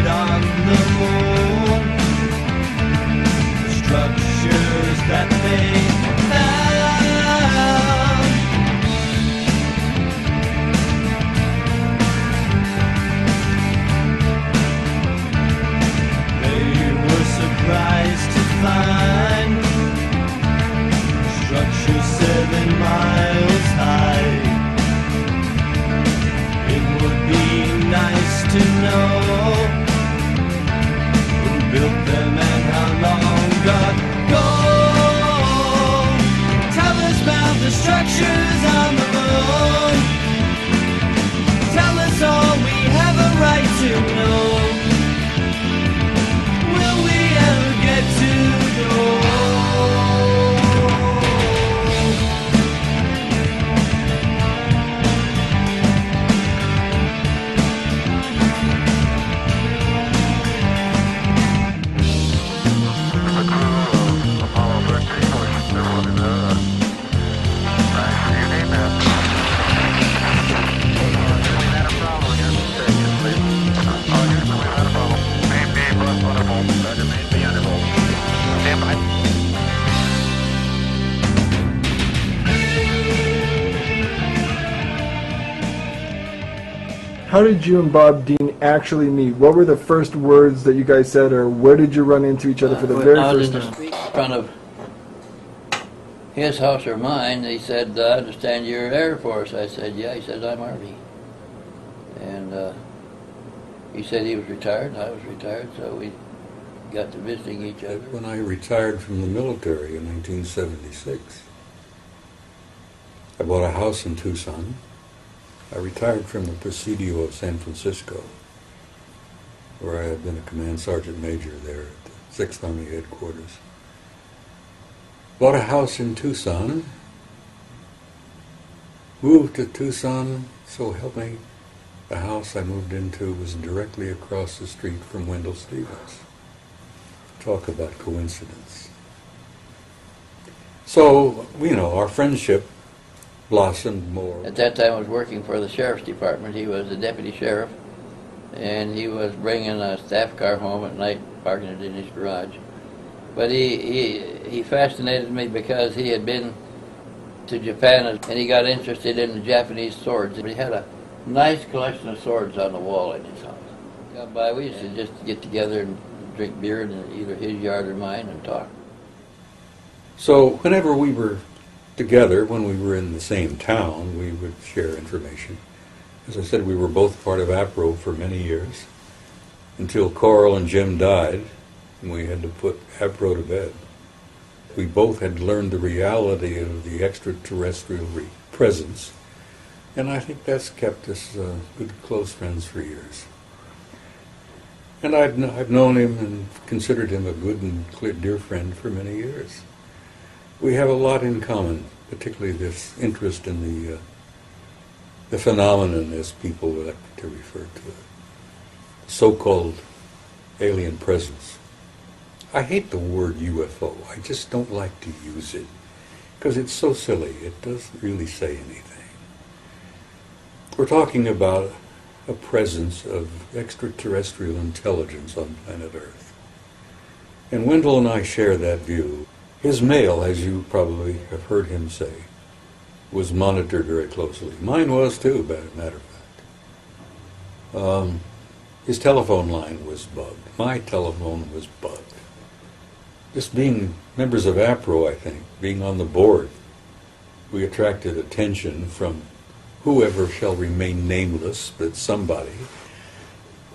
buried on the moon. The structures that they found, they were surprised to find structure 7 miles high. It would be nice to know who built them and how long ago. Tell us about the structures on the moon. Tell us all we have a right to know. Will we ever get to know? How did you and Bob Dean actually meet? What were the first words that you guys said, or where did you run into each other for the very first time? I was in the street in front of his house or mine. He said, I understand you're Air Force. I said, yeah. He said, I'm Army. And he said he was retired, and I was retired, so we got to visiting each other. When I retired from the military in 1976, I bought a house in Tucson. I retired from the Presidio of San Francisco, where I had been a command sergeant major there at the 6th Army headquarters. Bought a house in Tucson, moved to Tucson, so help me. The house I moved into was directly across the street from Wendell Stevens. Talk about coincidence. So, our friendship blossomed more. At that time I was working for the Sheriff's Department. He was the deputy sheriff, and he was bringing a staff car home at night, parking it in his garage. But he fascinated me because he had been to Japan and he got interested in the Japanese swords. He had a nice collection of swords on the wall in his house. Got by, we used to just get together and drink beer in either his yard or mine and talk. So whenever we were together, when we were in the same town, we would share information. As I said, we were both part of APRO for many years, until Coral and Jim died, and we had to put APRO to bed. We both had learned the reality of the extraterrestrial presence, and I think that's kept us good, close friends for years. And I've known him and considered him a good and dear friend for many years. We have a lot in common, particularly this interest in the phenomenon, as people like to refer to it, so-called alien presence. I hate the word UFO. I just don't like to use it because it's so silly. It doesn't really say anything. We're talking about a presence of extraterrestrial intelligence on planet Earth. And Wendell and I share that view. His mail, as you probably have heard him say, was monitored very closely. Mine was too, as a matter of fact. His telephone line was bugged. My telephone was bugged. Just being members of APRO, I think, being on the board, we attracted attention from whoever shall remain nameless, but somebody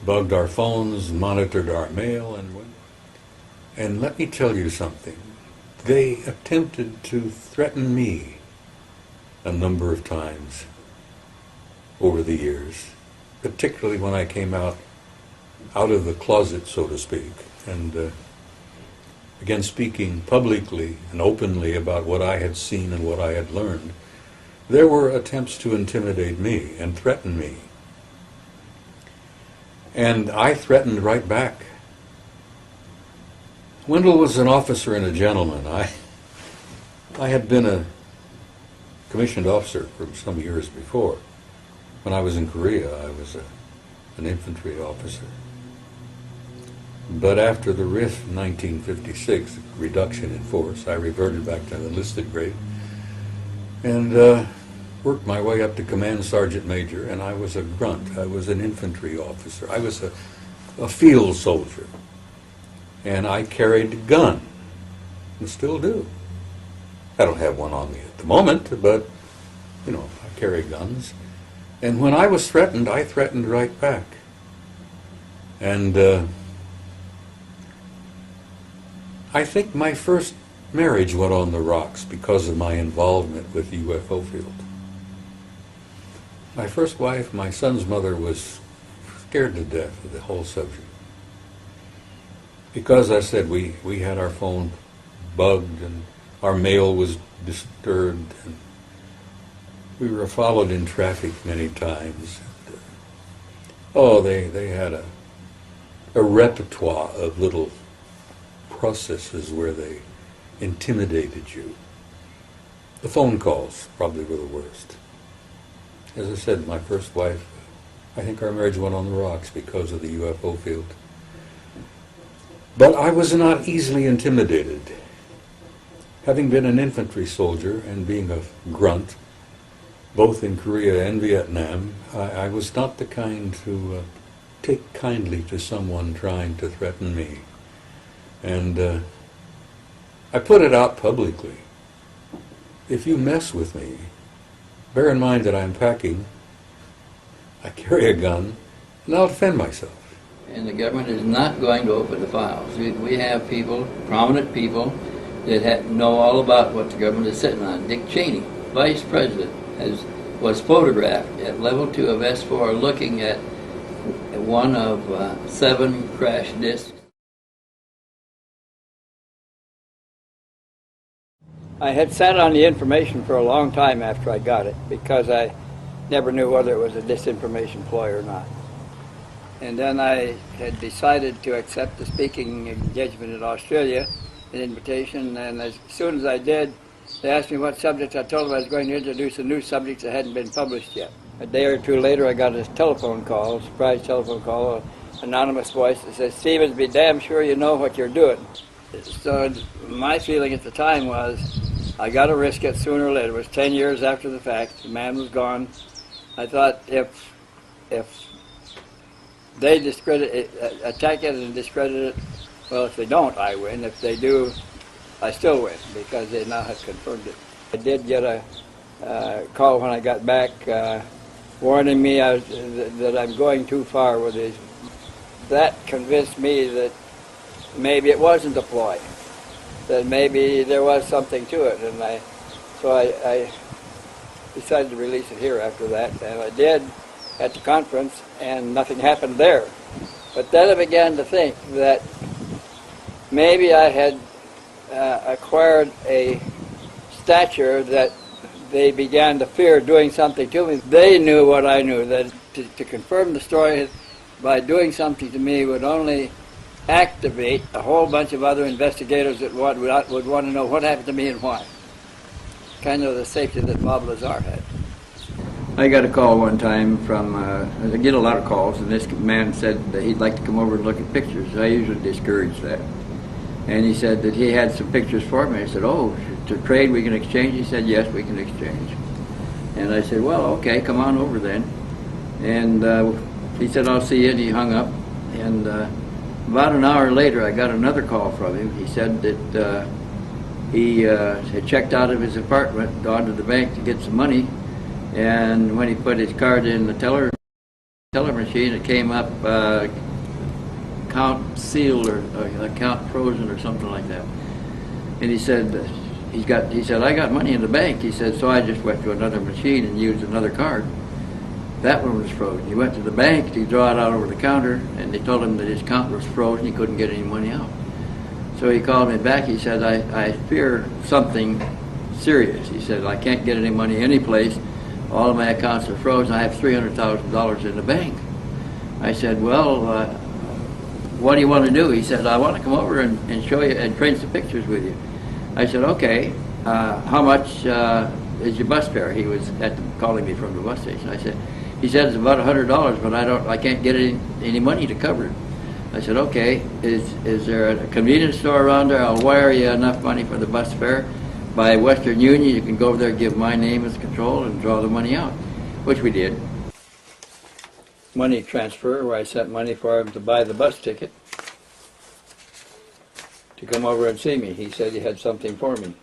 bugged our phones, monitored our mail, and let me tell you something. They attempted to threaten me a number of times over the years, particularly when I came out of the closet, so to speak, and began speaking publicly and openly about what I had seen and what I had learned. There were attempts to intimidate me and threaten me. And I threatened right back. Wendell was an officer and a gentleman. I had been a commissioned officer for some years before. When I was in Korea, I was an infantry officer. But after the RIF in 1956, reduction in force, I reverted back to the enlisted grade and worked my way up to command sergeant major, and I was a grunt. I was an infantry officer. I was a field soldier. And I carried a gun, and still do. I don't have one on me at the moment, but, you know, I carry guns. And when I was threatened, I threatened right back. And I think my first marriage went on the rocks because of my involvement with the UFO field. My first wife, my son's mother, was scared to death of the whole subject. Because I said we had our phone bugged and our mail was disturbed, and we were followed in traffic many times. And, they had a repertoire of little processes where they intimidated you. The phone calls probably were the worst. As I said, my first wife, I think our marriage went on the rocks because of the UFO field. But I was not easily intimidated. Having been an infantry soldier and being a grunt, both in Korea and Vietnam, I was not the kind to take kindly to someone trying to threaten me. And I put it out publicly. If you mess with me, bear in mind that I'm packing, I carry a gun, and I'll defend myself. And the government is not going to open the files. We have people, prominent people, that know all about what the government is sitting on. Dick Cheney, vice president, was photographed at level 2 of S4 looking at one of 7 crash disks. I had sat on the information for a long time after I got it because I never knew whether it was a disinformation ploy or not. And then I had decided to accept the speaking engagement in Australia, an invitation, and as soon as I did, they asked me what subjects. I told them I was going to introduce a new subject that hadn't been published yet. A day or two later, I got a telephone call, a surprise telephone call, an anonymous voice that says, "Stevens, be damn sure you know what you're doing." So my feeling at the time was, I got to risk it sooner or later. It was 10 years after the fact. The man was gone. I thought if they attack it and discredit it, well, if they don't, I win. If they do, I still win because they now have confirmed it. I did get a call when I got back warning me that I'm going too far with these. That convinced me that maybe it wasn't a ploy, that maybe there was something to it, and I decided to release it here after that, and I did at the conference, and nothing happened there. But then I began to think that maybe I had acquired a stature that they began to fear doing something to me. They knew what I knew, that to confirm the story by doing something to me would only activate a whole bunch of other investigators that would want to know what happened to me and why. Kind of the safety that Bob Lazar had. I got a call one time from, I get a lot of calls, and this man said that he'd like to come over and look at pictures. I usually discourage that. And he said that he had some pictures for me. I said, "Oh, to trade we can exchange?" He said, "Yes, we can exchange." And I said, "Well, okay, come on over then." And he said, "I'll see you," and he hung up. And about an hour later, I got another call from him. He said that he had checked out of his apartment, gone to the bank to get some money, and when he put his card in the teller machine, it came up account sealed or account frozen or something like that. And he said, "I got money in the bank." He said, "So I just went to another machine and used another card. That one was frozen." He went to the bank to draw it out over the counter, and they told him that his account was frozen. He couldn't get any money out. So he called me back. He said, I fear something serious. He said, "I can't get any money anyplace. All of my accounts are frozen. I have $300,000 in the bank." I said, "Well, what do you want to do?" He said, "I want to come over and show you and trade some pictures with you." I said, "Okay, how much is your bus fare?" He was calling me from the bus station. He said, "It's about $100, but I can't get any money to cover it." I said, okay, is there a convenience store around there? I'll wire you enough money for the bus fare. By Western Union, you can go over there, give my name as control, and draw the money out, which we did. Money transfer, where I sent money for him to buy the bus ticket to come over and see me. He said he had something for me.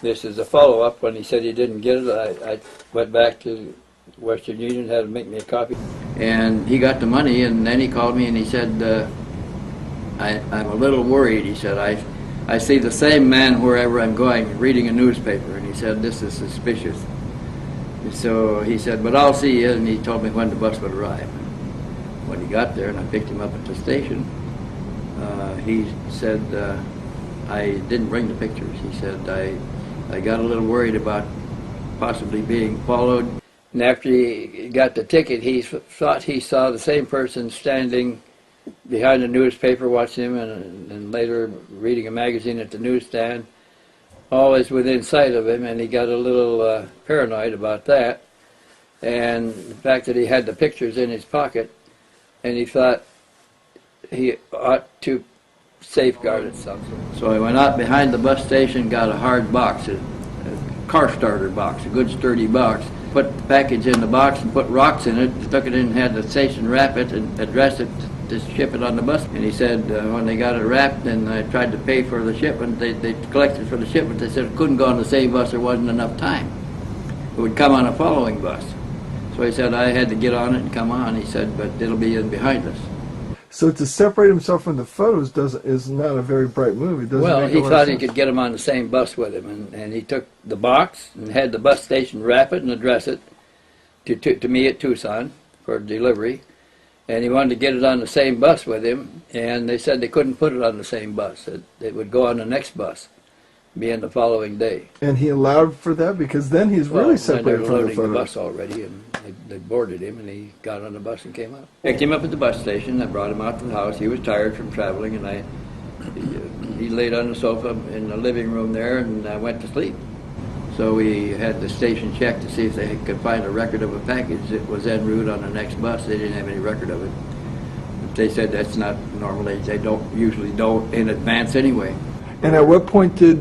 This is a follow-up. When he said he didn't get it, I went back to Western Union, had to make me a copy. And he got the money, and then he called me and he said, I'm a little worried. He said, I see the same man wherever I'm going, reading a newspaper. And he said, this is suspicious. And so he said, but I'll see you, and he told me when the bus would arrive. When he got there and I picked him up at the station, he said, I didn't bring the pictures. He said, I got a little worried about possibly being followed. And after he got the ticket, he thought he saw the same person standing behind the newspaper watching him, and later reading a magazine at the newsstand, always within sight of him, and he got a little paranoid about that, and the fact that he had the pictures in his pocket, and he thought he ought to safeguard it something. So I went out behind the bus station, got a hard box, a car starter box, a good sturdy box, put the package in the box and put rocks in it, took it in and had the station wrap it and address it to ship it on the bus. And he said when they got it wrapped and I tried to pay for the shipment, they collected for the shipment, they said it couldn't go on the same bus, there wasn't enough time. It would come on a following bus. So he said I had to get on it and come on. He said, but it'll be in behind us. So to separate himself from the photos is not a very bright move. It doesn't Well, make a he lot of thought he sense. could get him on the same bus with him, and he took the box and had the bus station wrap it and address it to me at Tucson for delivery. And he wanted to get it on the same bus with him, and they said they couldn't put it on the same bus. It would go on the next bus, be in the following day. And he allowed for that because then he's really Well, separated they were from the loading the photos. bus already, and they boarded him, and he got on the bus and came out. Picked him up at the bus station. I brought him out to the house. He was tired from traveling, and he laid on the sofa in the living room there, and I went to sleep. So we had the station check to see if they could find a record of a package that was en route on the next bus. They didn't have any record of it. They said that's not normally, they usually don't in advance anyway. And at what point did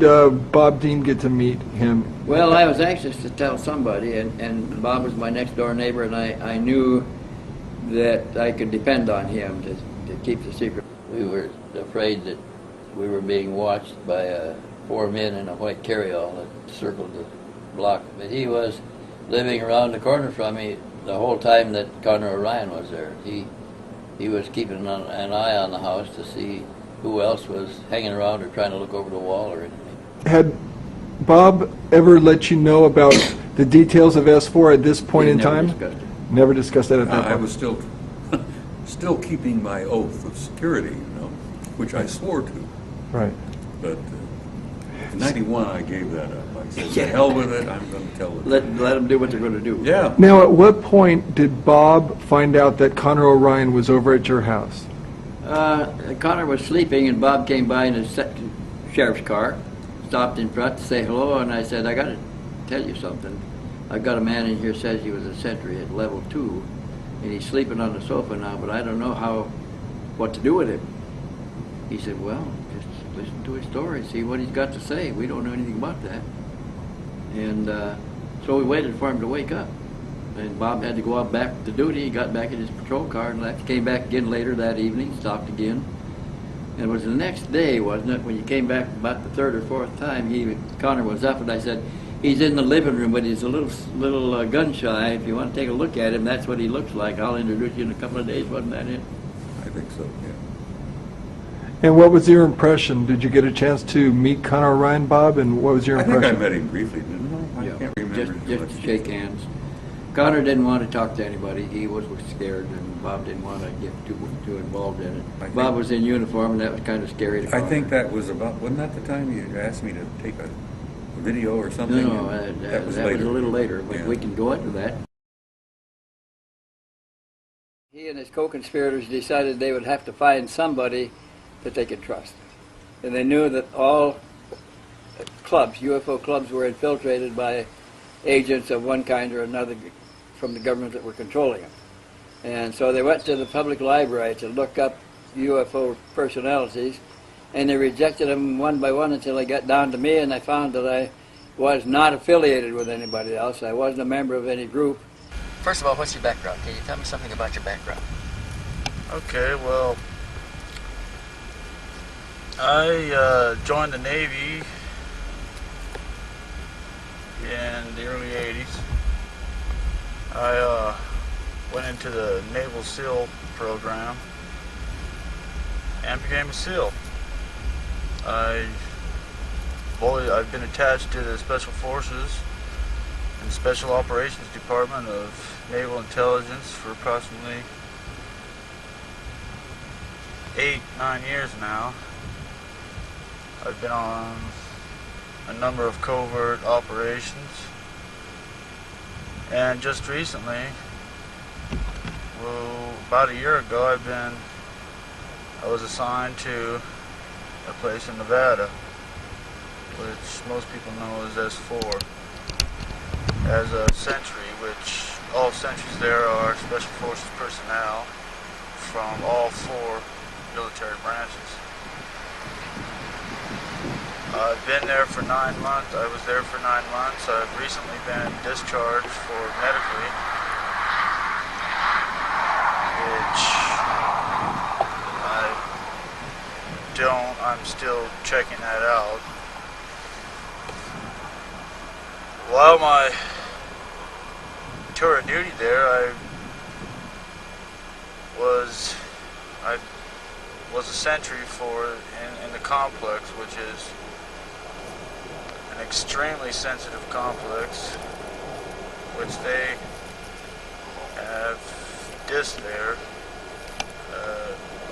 Bob Dean get to meet him? Well, I was anxious to tell somebody, and Bob was my next door neighbor, and I knew that I could depend on him to keep the secret. We were afraid that we were being watched by 4 men in a white carryall that circled the block. But he was living around the corner from me the whole time that Connor O'Ryan was there. He was keeping an eye on the house to see who else was hanging around or trying to look over the wall or anything. Had Bob ever let you know about the details of S4 at this point in time? Discussed it. Never discussed that at that I point. was still keeping my oath of security, which I swore to. Right. But in '91, I gave that up. I said, "To hell with it. I'm going to tell it." Let them do what they're going to do. Yeah. Now, at what point did Bob find out that Connor O'Ryan was over at your house? Connor was sleeping, and Bob came by in his sheriff's car, stopped in front to say hello, and I said, I got to tell you something. I've got a man in here says he was a sentry at level 2, and he's sleeping on the sofa now, but I don't know what to do with him. He said, well, just listen to his story, see what he's got to say. We don't know anything about that. And so we waited for him to wake up. And Bob had to go out back to duty. He got back in his patrol car and left. Came back again later that evening, stopped again. And it was the next day, wasn't it, when you came back about the third or fourth time, Connor was up, and I said, he's in the living room, but he's a little gun shy. If you want to take a look at him, that's what he looks like. I'll introduce you in a couple of days. Wasn't that it? I think so, yeah. And what was your impression? Did you get a chance to meet Connor O'Ryan, Bob, and what was your I think impression? I met him briefly, didn't I? I can't remember. Just to shake hands. Connor didn't want to talk to anybody. He was scared, and Bob didn't want to get too involved in it. Bob was in uniform, and that was kind of scary to I Connor. think that was wasn't that the time you asked me to take a video or something? No, that was a little later, but Yeah. we can go into that. He and his co-conspirators decided they would have to find somebody that they could trust. And they knew that all clubs, UFO clubs, were infiltrated by agents of one kind or another from the government that were controlling them. And so they went to the public library to look up UFO personalities, and they rejected them one by one until they got down to me, and I found that I was not affiliated with anybody else. I wasn't a member of any group. First of all, what's your background? Can you tell me something about your background? Okay, well, I joined the Navy in the early 80s. I went into the Naval SEAL program and became a SEAL. I've been attached to the Special Forces and Special Operations Department of Naval Intelligence for approximately 8-9 years now. I've been on a number of covert operations, and just recently, well, about a year ago, I was assigned to a place in Nevada, which most people know as S4, as a sentry, which all sentries there are Special Forces personnel from all 4 military branches. I've been there for 9 months. I was there for 9 months. I've recently been discharged for medically, which I'm still checking that out. While my tour of duty there, I was a sentry in the complex, which is an extremely sensitive complex, which they have discs there.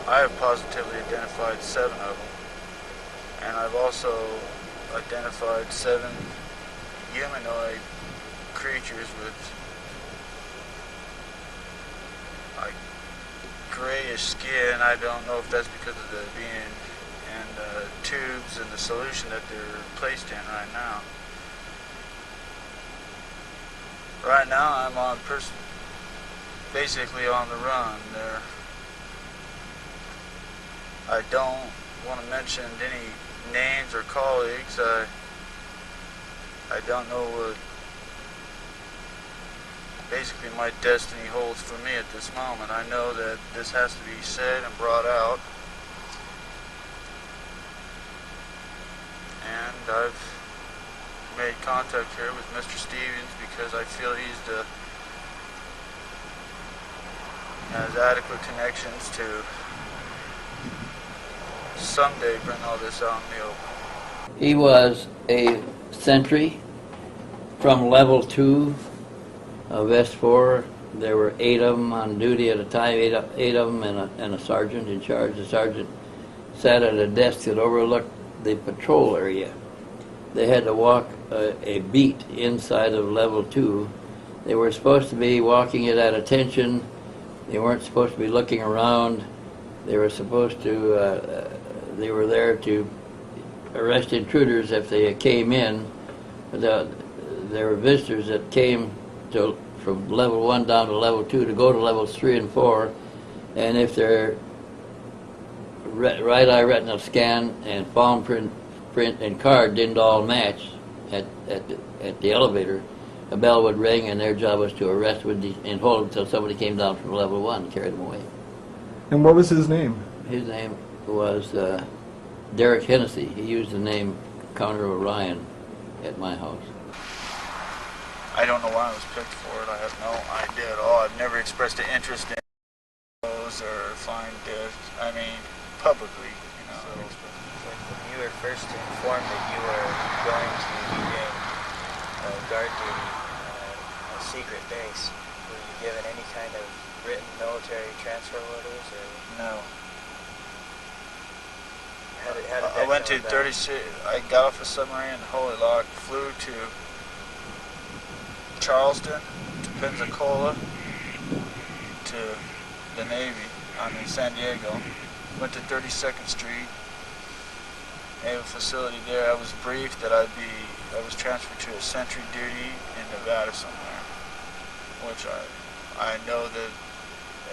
I have positively identified 7 of them, and I've also identified 7 humanoid creatures with like grayish skin. I don't know if that's because of the being in the tubes and the solution that they're placed in right now. Right now I'm basically on the run there. I don't want to mention any names or colleagues. I don't know what basically my destiny holds for me at this moment. I know that this has to be said and brought out, and I've made contact here with Mr. Stevens because I feel has adequate connections to someday bring all this out in the open. He was a sentry from level 2 of S4. There were 8 of them on duty at a time, 8 of them, and a sergeant in charge. The sergeant sat at a desk that overlooked the patrol area. They had to walk a beat inside of level 2. They were supposed to be walking it at attention. They weren't supposed to be looking around. They were supposed to, they were there to arrest intruders if they came in. There were visitors that came from level 1 down to level 2 to go to levels 3 and 4, and if their right eye retinal scan and palm print and card didn't all match at the elevator, a bell would ring, and their job was to arrest and hold them until somebody came down from level 1 and carried them away. And what was his name? His name was Derek Hennessy. He used the name Connor Orion at my house. I don't know why I was picked for it. I have no idea at all. I've never expressed an interest in those or find publicly, you know. When you were first informed that you were going to be doing guard duty a secret base, were you given any kind of written military transfer orders? Or No. How did I that went come to about? 36. I got off a submarine in Holy Lock, flew to Charleston, to Pensacola, to the Navy. I'm in San Diego. Went to 32nd Street, Naval facility there. I was briefed that I was transferred to a sentry duty in Nevada somewhere, which I know that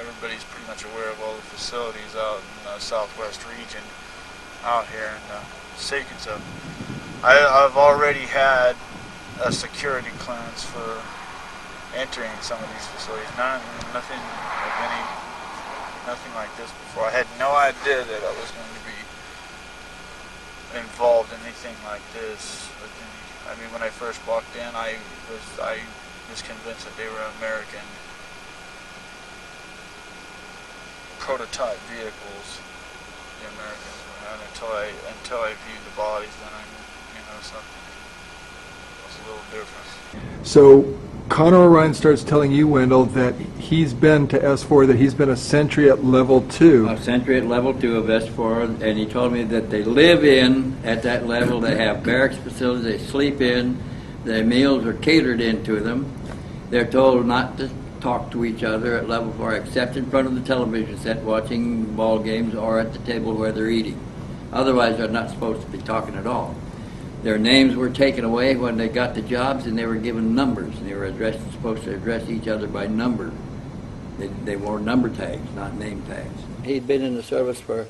everybody's pretty much aware of all the facilities out in the southwest region out here in Sequenza. I've already had a security clearance for entering some of these facilities. Nothing like this before. I had no idea that I was going to be involved in anything like this. I mean, when I first walked in, I was convinced that they were American prototype vehicles. The Americans were, and until I viewed the bodies, then I knew something was a little different. So Connor Orion starts telling you, Wendell, that he's been to S4, that he's been a sentry at level 2. A sentry at level 2 of S4, and he told me that they live at that level, they have barracks facilities, they sleep in, their meals are catered into them. They're told not to talk to each other at level 4 except in front of the television set watching ball games or at the table where they're eating. Otherwise, they're not supposed to be talking at all. Their names were taken away when they got the jobs, and they were given numbers. They were supposed to address each other by number. They wore number tags, not name tags. He'd been in the service for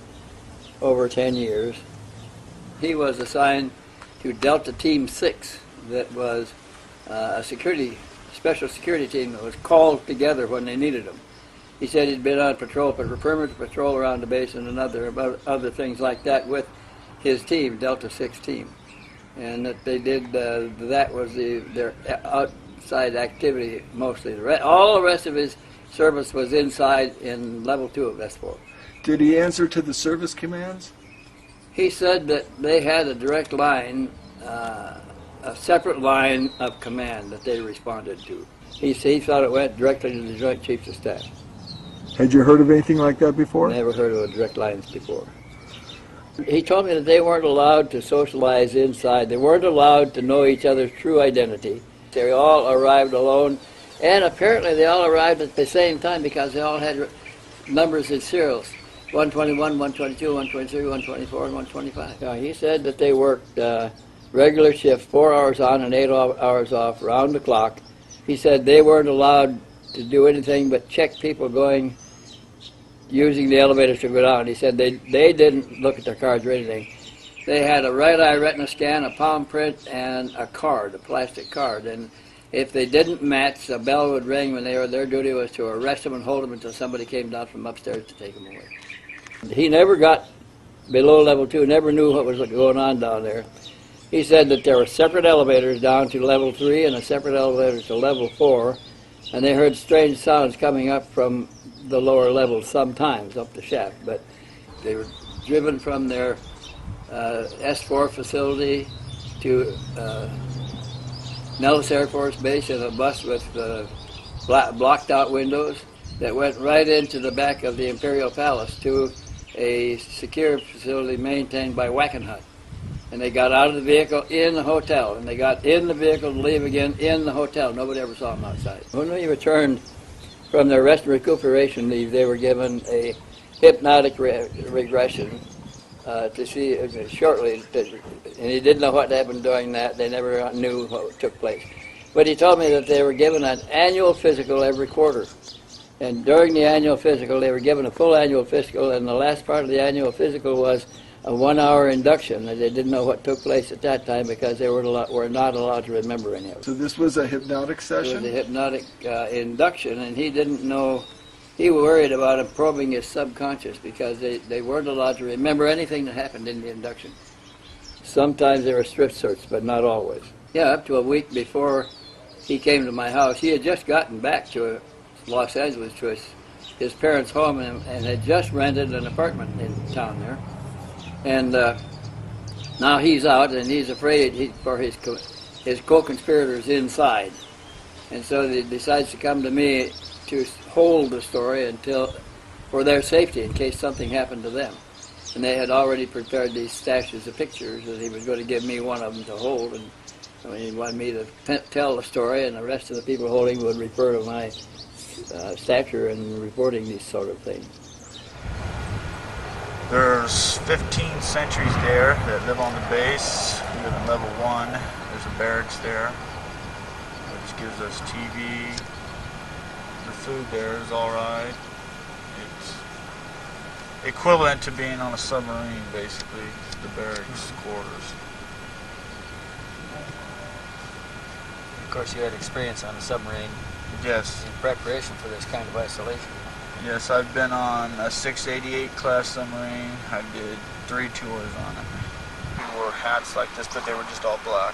over 10 years. He was assigned to Delta Team 6, that was a special security team that was called together when they needed them. He said he'd been on patrol, perimeter patrol around the base and other things like that with his team, Delta 6 team. And that they did, that was their outside activity mostly. All the rest of his service was inside in level 2 of S4. Did he answer to the service commands? He said that they had a direct line, a separate line of command that they responded to. He thought it went directly to the Joint Chiefs of Staff. Had you heard of anything like that before? Never heard of direct lines before. He told me that they weren't allowed to socialize inside. They weren't allowed to know each other's true identity. They all arrived alone, and apparently they all arrived at the same time because they all had numbers in serials. 121, 122, 123, 124, and 125. Now, he said that they worked regular shift, 4 hours on and 8 hours off, round the clock. He said they weren't allowed to do anything but check people using the elevators to go down. He said they didn't look at their cards or anything. They had a right eye retina scan, a palm print, and a card, a plastic card. And if they didn't match, a bell would ring when their duty was to arrest them and hold them until somebody came down from upstairs to take them away. He never got below level 2, never knew what was going on down there. He said that there were separate elevators down to level 3 and a separate elevator to level 4, and they heard strange sounds coming up from the lower levels sometimes up the shaft, but they were driven from their S4 facility to Nellis Air Force Base in a bus with blocked out windows that went right into the back of the Imperial Palace to a secure facility maintained by Wackenhut. And they got out of the vehicle in the hotel, and they got in the vehicle to leave again in the hotel. Nobody ever saw them outside. When we returned from their rest and recuperation leave, they were given a hypnotic regression to see shortly, and he didn't know what happened during that. They never knew what took place. But he told me that they were given an annual physical every quarter. And during the annual physical, they were given a full annual physical, and the last part of the annual physical was a 1-hour induction. And they didn't know what took place at that time because they were not allowed to remember any of it. So this was a hypnotic session? It was a hypnotic induction, and he didn't know. He worried about him probing his subconscious because they weren't allowed to remember anything that happened in the induction. Sometimes there were strip searches, but not always. Yeah, up to a week before he came to my house, he had just gotten back to Los Angeles to his parents' home and had just rented an apartment in town there. And now he's out, and he's afraid for his co-conspirators inside. And so he decides to come to me to hold the story for their safety in case something happened to them. And they had already prepared these stashes of pictures, and he was going to give me one of them to hold. And he wanted me to tell the story, and the rest of the people holding would refer to my stature in reporting these sort of things. There's 15 sentries there that live on the base. We live in level 1. There's a barracks there, which gives us TV. The food there is all right. equivalent to being on a submarine, basically, the barracks quarters. Of course, you had experience on a submarine Yes. in preparation for this kind of isolation. Yes, I've been on a 688 class submarine. I did 3 tours on it. We wore hats like this, but they were just all black.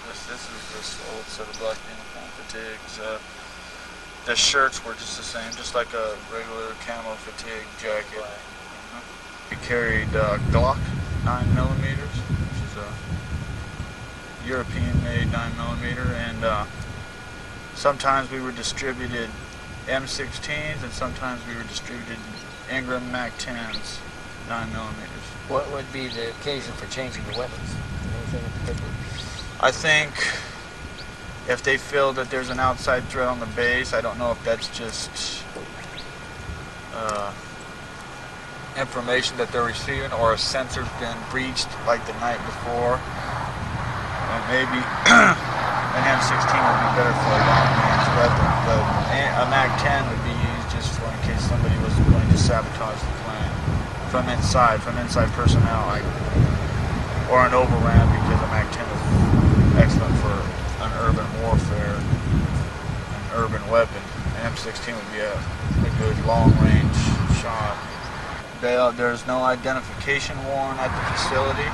This is this old set of black uniform fatigues. The shirts were just the same, just like a regular camo fatigue jacket. We carried Glock 9mm, which is a European-made 9mm, and sometimes we were distributed M16s, and sometimes we were distributed Ingram MAC-10s, 9mm. What would be the occasion for changing the weapons? Anything in particular? I think if they feel that there's an outside threat on the base, I don't know if that's just information that they're receiving, or a sensor's been breached like the night before, and maybe an M16 would be better for a long-range weapon, but a MAC-10 would be used just for in case somebody was going to sabotage the plant from inside personnel, or an overrun, because a MAC-10 is excellent for an urban warfare, an urban weapon. An M16 would be a good long-range shot. There's no identification worn at the facility.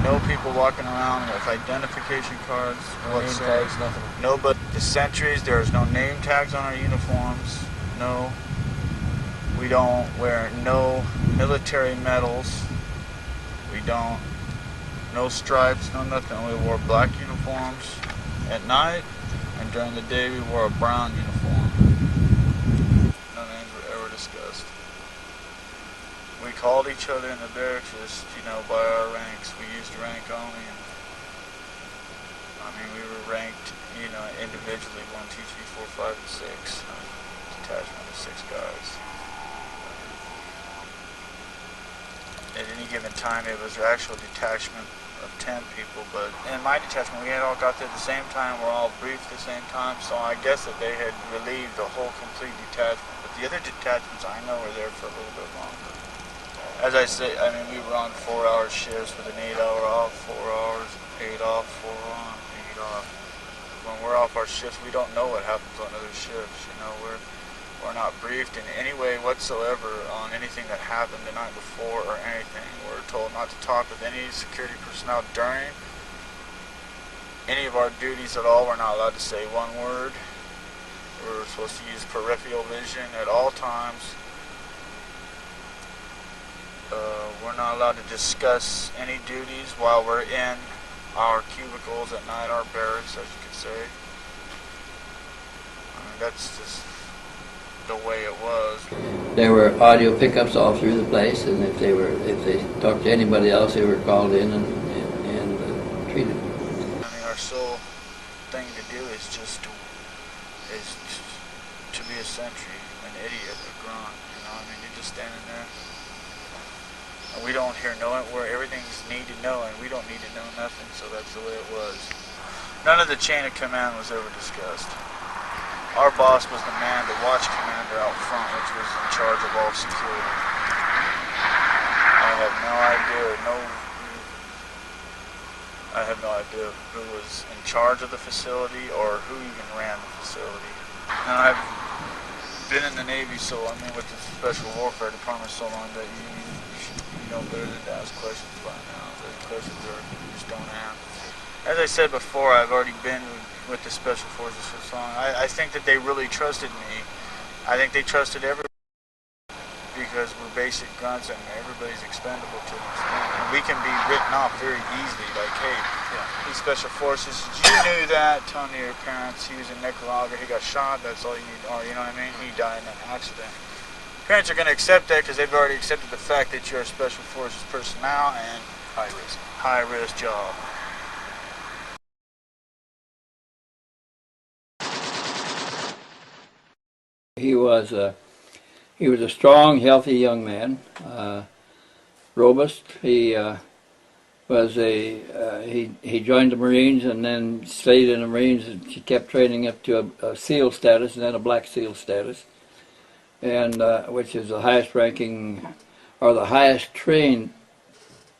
No people walking around with identification cards. No name tags, nothing. No, but the sentries, there's no name tags on our uniforms. No. We don't wear no military medals. We don't. No stripes, no nothing. We wore black uniforms at night, and during the day we wore a brown uniform. No names were ever discussed. We called each other in the barracks just, by our ranks. We used rank only. And, we were ranked, individually 1, 2, 3, 4, 5, and 6. Detachment of 6 guys. At any given time, it was an actual detachment of 10 people, but in my detachment, we had all got there at the same time. We're all briefed at the same time, so I guess that they had relieved the whole complete detachment. But the other detachments, I know, were there for a little bit longer. As I say, we were on 4-hour shifts with an 8-hour off, 4 hours, 8 off, 4 on, 8 off. When we're off our shifts, we don't know what happens on other shifts. We're not briefed in any way whatsoever on anything that happened the night before or anything. We're told not to talk with any security personnel during any of our duties at all. We're not allowed to say one word. We're supposed to use peripheral vision at all times. We're not allowed to discuss any duties while we're in our cubicles at night, our barracks, as you could say. That's just the way it was. There were audio pickups all through the place, and if they talked to anybody else, they were called in and treated. Our sole thing to do is to be a sentry, an idiot, a grunt. You're just standing there. And we don't hear no where everything's need to know, and we don't need to know nothing, so that's the way it was. None of the chain of command was ever discussed. Our boss was the watch commander out front, which was in charge of all security. I have no idea who was in charge of the facility or who even ran the facility. Now, I've been in the Navy, so with the Special Warfare Department so long that you know better than to ask questions by now. The questions are just don't ask. As I said before, I've already been with the Special Forces for so long. I think that they really trusted me. I think they trusted everybody because we're basic grunts and everybody's expendable to them. And we can be written off very easily, like, hey, these Special Forces, you knew that, telling your parents he was in Nicaragua, he got shot, that's all you need, or you know what I mean, he died in an accident. Parents are going to accept that because they've already accepted the fact that you're a Special Forces personnel and high risk job. He was a strong, healthy young man, robust. He joined the Marines and then stayed in the Marines, and he kept training up to a SEAL status and then a Black SEAL status. and which is the highest ranking or the highest trained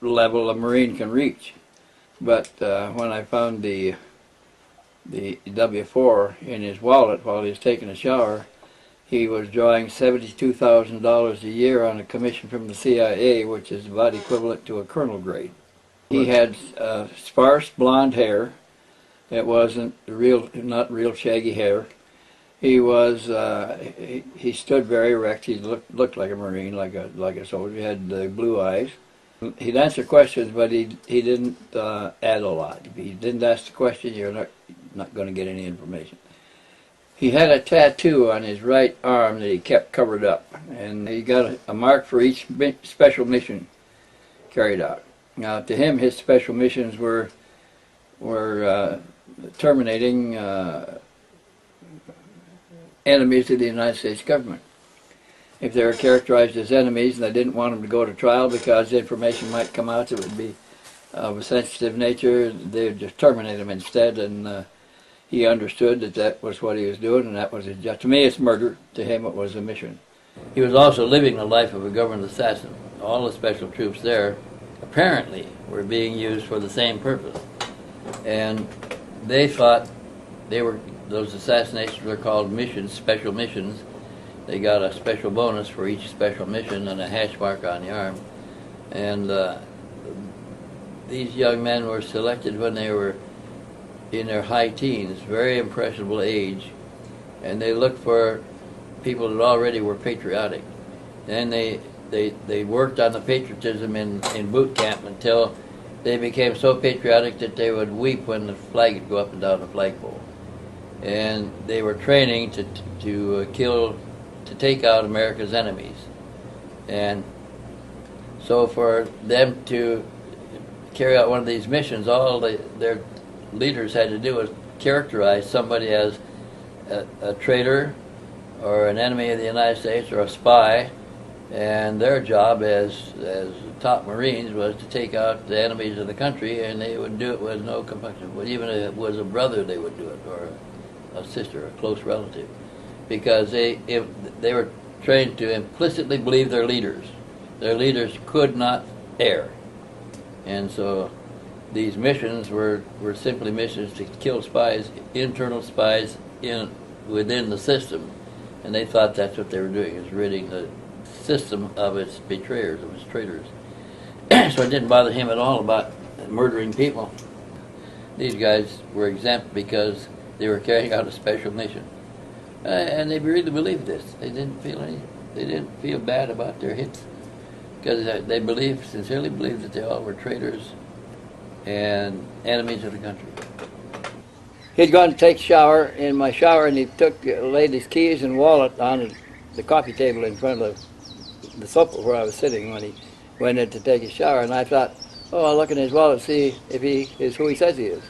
level a Marine can reach. But when I found the W4 in his wallet while he was taking a shower, he was drawing $72,000 a year on a commission from the CIA, which is about equivalent to a colonel grade. He had sparse blonde hair. It wasn't not real shaggy hair. He was he stood very erect. He looked like a Marine, like a soldier. He had blue eyes. He'd answer questions, but he didn't add a lot. If he didn't ask the question, you're not going to get any information. He had a tattoo on his right arm that he kept covered up, and he got a mark for each special mission carried out. Now, to him, his special missions were terminating enemies of the United States government. If they were characterized as enemies and they didn't want them to go to trial because information might come out that would be of a sensitive nature, they would just terminate them instead, and he understood that that was what he was doing, and that was his job. To me, it's murder. To him, it was a mission. He was also living the life of a government assassin. All the special troops there apparently were being used for the same purpose. And they thought those assassinations were called missions, special missions. They got a special bonus for each special mission and a hash mark on the arm. And these young men were selected when they were in their high teens, very impressionable age, and they looked for people that already were patriotic. And they worked on the patriotism in boot camp until they became so patriotic that they would weep when the flag would go up and down the flagpole. And they were training to take out America's enemies. And so for them to carry out one of these missions, all their leaders had to do was characterize somebody as a traitor or an enemy of the United States or a spy, and their job as top Marines was to take out the enemies of the country, and they would do it with no compunction. But even if it was a brother, they would do it, or a sister, a close relative, because they were trained to implicitly believe their leaders. Their leaders could not err, and so these missions were simply missions to kill spies, internal spies within the system, and they thought that's what they were doing, is ridding the system of its betrayers, of its traitors. So it didn't bother him at all about murdering people. These guys were exempt because they were carrying out a special mission, and they really believed this. They didn't feel bad about their hits, because they sincerely believed that they all were traitors and enemies of the country. He'd gone to take a shower in my shower, and he laid his keys and wallet on the coffee table in front of the sofa where I was sitting when he went in to take a shower. And I thought, oh, I'll look in his wallet and see if he is who he says he is.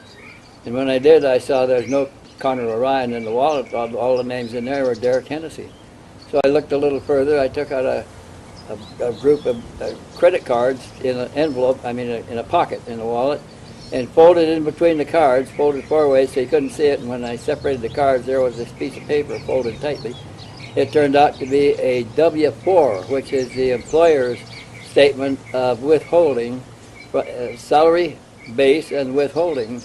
And when I did, I saw there's no Connor Orion in the wallet. All the names in there were Derek Hennessy. So I looked a little further. I took out a group of credit cards in an envelope, in a pocket in the wallet, and folded in between the cards, folded four ways so you couldn't see it. And when I separated the cards, there was this piece of paper folded tightly. It turned out to be a W4, which is the employer's statement of withholding, salary base and withholding,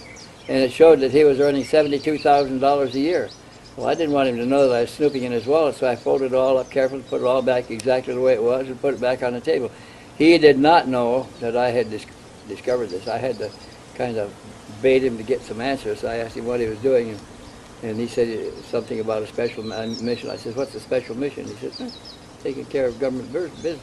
and it showed that he was earning $72,000 a year. Well, I didn't want him to know that I was snooping in his wallet, so I folded it all up carefully, put it all back exactly the way it was, and put it back on the table. He did not know that I had discovered this. I had to kind of bait him to get some answers. So I asked him what he was doing, and he said something about a special mission. I said, what's a special mission? He said, taking care of government business.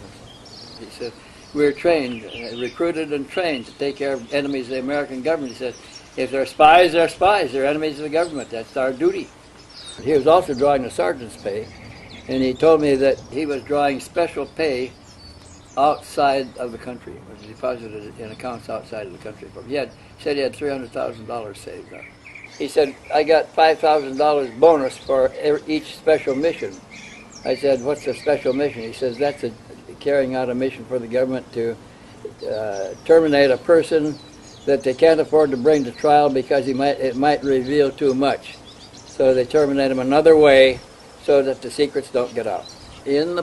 He said, we were trained, recruited and trained to take care of enemies of the American government. He said, if they're spies, they're spies. They're enemies of the government. That's our duty. He was also drawing the sergeant's pay, and he told me that he was drawing special pay outside of the country, was deposited in accounts outside of the country. He said he had $300,000 saved up. He said, I got $5,000 bonus for each special mission. I said, what's a special mission? He says, that's carrying out a mission for the government to terminate a person that they can't afford to bring to trial because it might reveal too much. So they terminate him another way so that the secrets don't get out. in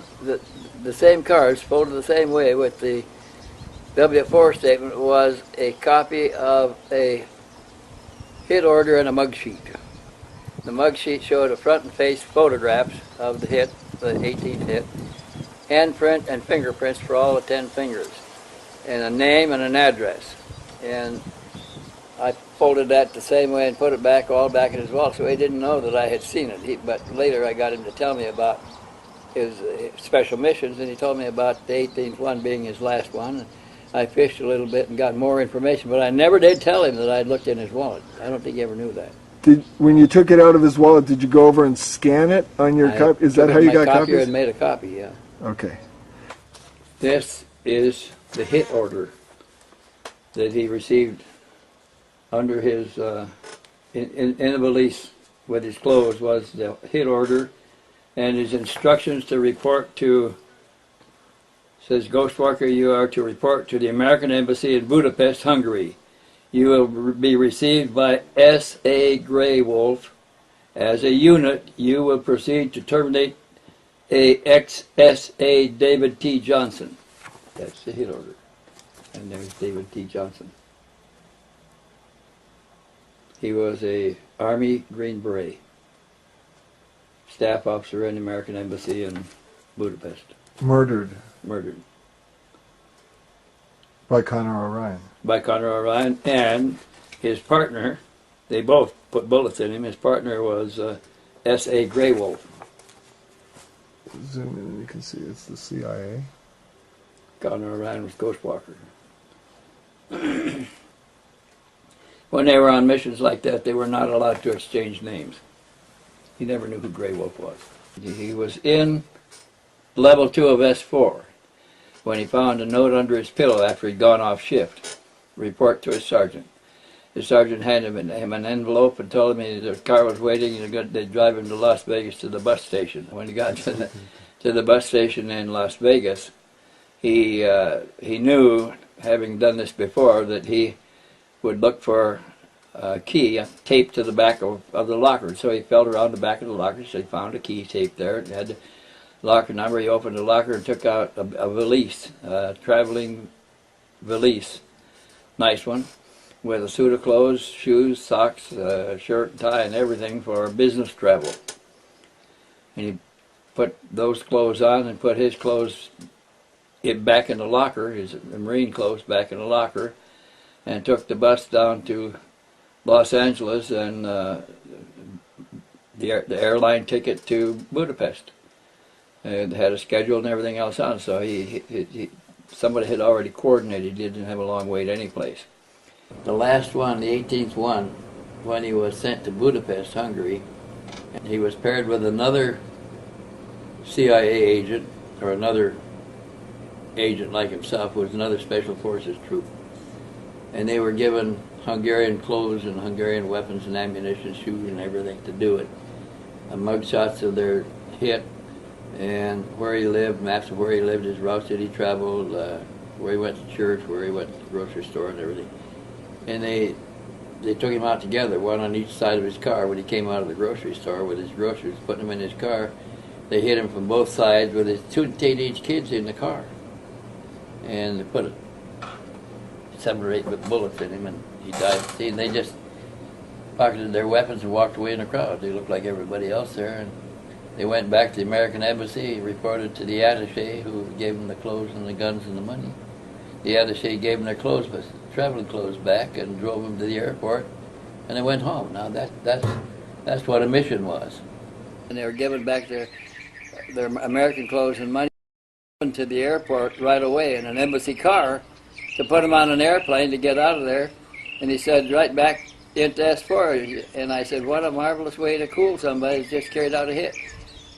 the same cards, folded the same way with the W4 statement, was a copy of a hit order and a mug sheet. The mug sheet showed a front and face photographs of the hit, the 18th hit, handprint and fingerprints for all the 10 fingers, and a name and an address. And I folded that the same way and put it back, all back in his wallet, so he didn't know that I had seen it. But later I got him to tell me about his special missions, and he told me about the 18th one being his last one. And I fished a little bit and got more information, but I never did tell him that I'd looked in his wallet. I don't think he ever knew that. When you took it out of his wallet, did you go over and scan it on your copy? Is that how you got copies? I made a copy, yeah. Okay. This is the hit order that he received under his, in a valise with his clothes, was the hit order, and his instructions to report to, says, Ghostwalker, you are to report to the American Embassy in Budapest, Hungary. You will be received by S.A. Grey Wolf. As a unit, you will proceed to terminate ex-S.A. David T. Johnson. That's the hit order. And there's David T. Johnson. He was a Army Green Beret, staff officer in the American Embassy in Budapest. Murdered. Murdered. By Connor O'Ryan. By Connor O'Ryan, and his partner, they both put bullets in him. His partner was S.A. Grey Wolf. Zoom in and you can see it's the CIA. Connor O'Ryan was Ghostwalker. When they were on missions like that, they were not allowed to exchange names. He never knew who Grey Wolf was. He was in level 2 of S4 when he found a note under his pillow after he'd gone off shift. Report to his sergeant. His sergeant handed him an envelope and told him the car was waiting and they'd drive him to Las Vegas to the bus station. When he got to the bus station in Las Vegas, he knew, having done this before, that he would look for a key taped to the back of the locker. So he felt around the back of the locker, so he found a key taped there. It had the locker number. He opened the locker and took out a valise, a traveling valise, nice one, with a suit of clothes, shoes, socks, shirt, tie, and everything for business travel. And he put those clothes on and put his clothes back in the locker, his Marine clothes back in the locker, and took the bus down to Los Angeles and the airline ticket to Budapest. And had a schedule and everything else on, so somebody had already coordinated. He didn't have a long wait anyplace. The last one, the 18th one, when he was sent to Budapest, Hungary, he was paired with another CIA agent, or another agent like himself, who was another Special Forces troop. And they were given Hungarian clothes and Hungarian weapons and ammunition, shoes and everything to do it. Mugshots of their hit, and where he lived, maps of where he lived, his routes that he traveled, where he went to church, where he went to the grocery store and everything. And they took him out together, one on each side of his car. When he came out of the grocery store with his groceries, putting them in his car, they hit him from both sides with his 2 teenage kids in the car. And they put 7 or 8 bullets in him, and he died. See, and they just pocketed their weapons and walked away in the crowd. They looked like everybody else there, and they went back to the American Embassy, reported to the attaché, who gave them the clothes and the guns and the money. The attaché gave them their clothes, but traveling clothes back, and drove them to the airport, and they went home. Now that's what a mission was. And they were given back their American clothes and money to the airport right away in an embassy car to put them on an airplane to get out of there. And he said, right back into S4. And I said, what a marvelous way to cool somebody who's just carried out a hit.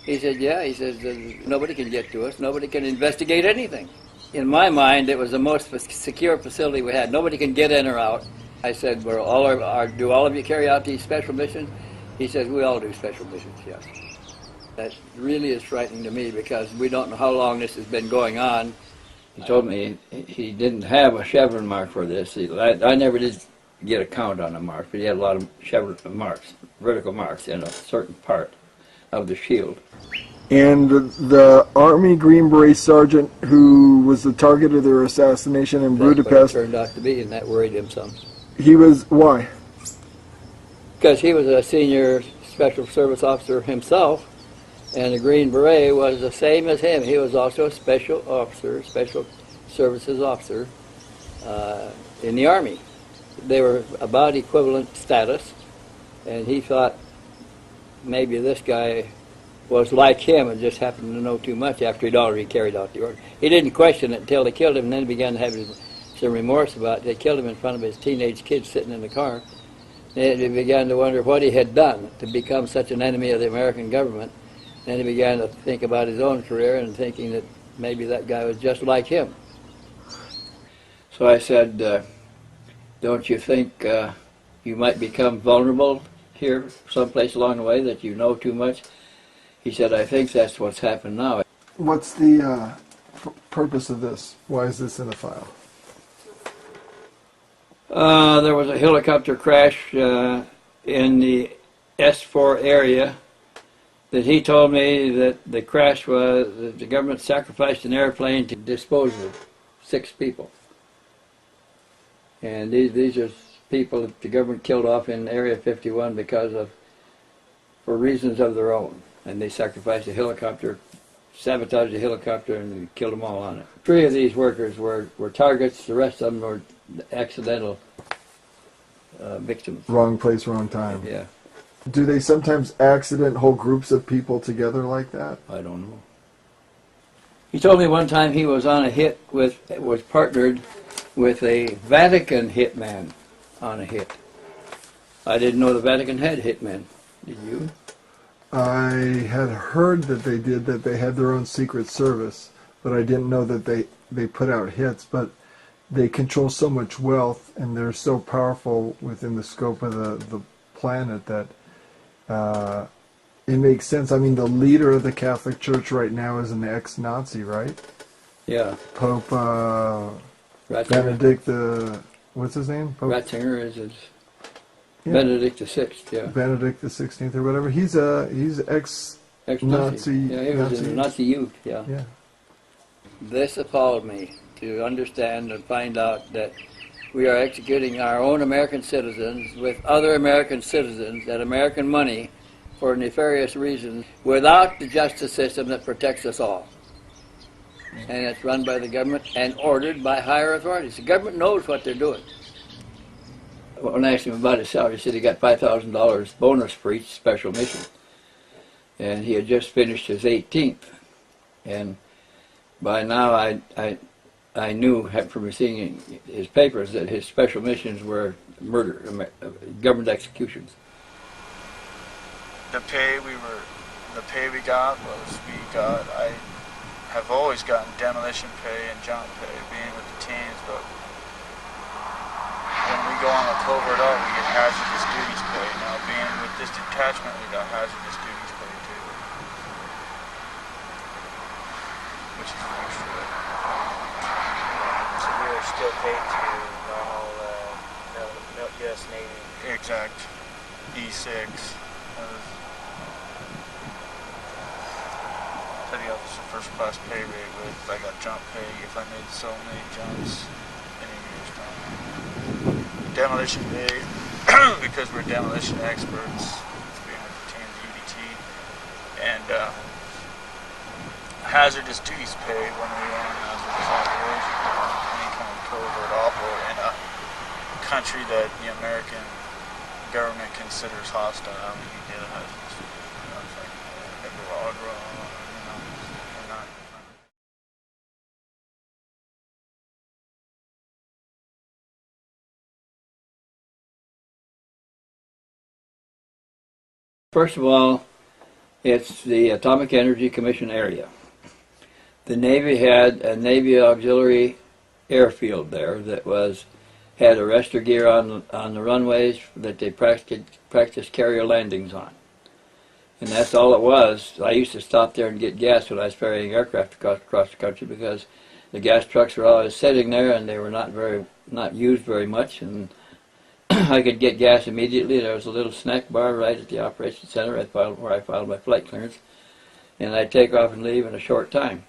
He said, yeah. He says, nobody can get to us. Nobody can investigate anything. In my mind, it was the most secure facility we had. Nobody can get in or out. I said, do all of you carry out these special missions? He says, we all do special missions, yes. That really is frightening to me, because we don't know how long this has been going on. He told me he didn't have a chevron mark for this. I never did get a count on a mark, but he had a lot of chevron marks, vertical marks in a certain part of the shield. And the Army Green Beret sergeant who was the target of their assassination in That's what it Budapest, turned out to be, and that worried him some. he was, why? Because he was a senior special service officer himself, and the Green Beret was the same as him. He was also a special officer, special services officer in the Army. They were about equivalent status, and he thought maybe this guy was like him and just happened to know too much after he'd already carried out the order. He didn't question it until they killed him, and then he began to have some remorse about it. They killed him in front of his teenage kids sitting in the car. And he began to wonder what he had done to become such an enemy of the American government. And he began to think about his own career and thinking that maybe that guy was just like him. So I said, don't you think you might become vulnerable here someplace along the way, that you know too much? He said, I think that's what's happened now. What's the purpose of this? Why is this in the file? There was a helicopter crash in the S4 area that he told me that the crash was that the government sacrificed an airplane to dispose of 6 people. And these are people that the government killed off in Area 51 for reasons of their own. And they sacrificed a helicopter, sabotaged the helicopter, and killed them all on it. 3 of these workers were targets. The rest of them were accidental victims. Wrong place, wrong time. Yeah, Do they sometimes accident whole groups of people together like that? I don't know. He told me one time he was on a hit was partnered with a Vatican hitman on a hit. I didn't know the Vatican had hitmen. Did you? I had heard that they did, that they had their own secret service, but I didn't know that they put out hits. But they control so much wealth, and they're so powerful within the scope of the planet that it makes sense. I mean, the leader of the Catholic Church right now is an ex-Nazi, right? Yeah. Pope Ratzinger. Benedict what's his name? Pope? Ratzinger is Yeah. Benedict XVI, yeah. Benedict the 16th or whatever. He's ex-Nazi. Yeah, he was in Nazi youth, yeah. Yeah. This appalled me to understand and find out that we are executing our own American citizens with other American citizens at American money for nefarious reasons without the justice system that protects us all. And it's run by the government and ordered by higher authorities. The government knows what they're doing. When I asked him about his salary, he said he got $5,000 bonus for each special mission. And he had just finished his 18th. And by now I knew from seeing his papers that his special missions were murder, government executions. The pay we got I have always gotten demolition pay and jump pay being with the teams, but when we go on a covert out, we get hazardous duties pay. Now being with this detachment, we got hazardous duties pay too, which is extra. So we were still paid to normal U.S. Navy. Exact. E6. Petty officer first class pay rate with, I got jump pay if I made so many jumps in a year's time. Demolition pay, because we're demolition experts, being with the team, the UDT, and hazardous duties pay when we run hazardous operations, any kind of covert opera in a country that the American government considers hostile. You get a hazardous, it's like Nicaragua, we're not. First of all, it's the Atomic Energy Commission area. The Navy had a Navy auxiliary airfield there that had arrestor gear on the runways that they practiced carrier landings on. And that's all it was. I used to stop there and get gas when I was ferrying aircraft across the country because the gas trucks were always sitting there and they were not used very much, and I could get gas immediately. There was a little snack bar right at the operations center where I filed my flight clearance. and I'd take off and leave in a short time.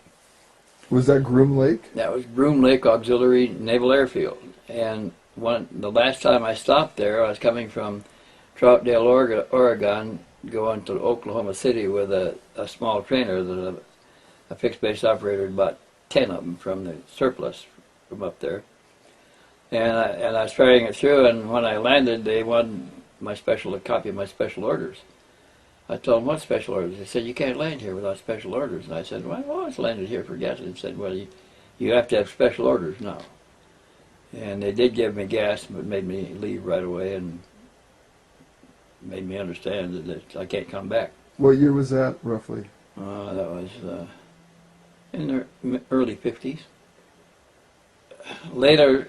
Was that Groom Lake? That was Groom Lake Auxiliary Naval Airfield. And the last time I stopped there, I was coming from Troutdale, Oregon, going to Oklahoma City with a small trainer, that a fixed base operator, about 10 of them from the surplus from up there. And I was ferrying it through, and when I landed, they wanted a copy of my special orders. I told them, what special orders? They said, you can't land here without special orders. And I said, well, I've always landed here for gas. And they said, well, you have to have special orders now. And they did give me gas, but made me leave right away and made me understand that I can't come back. What year was that, roughly? That was in the early 50s. Later,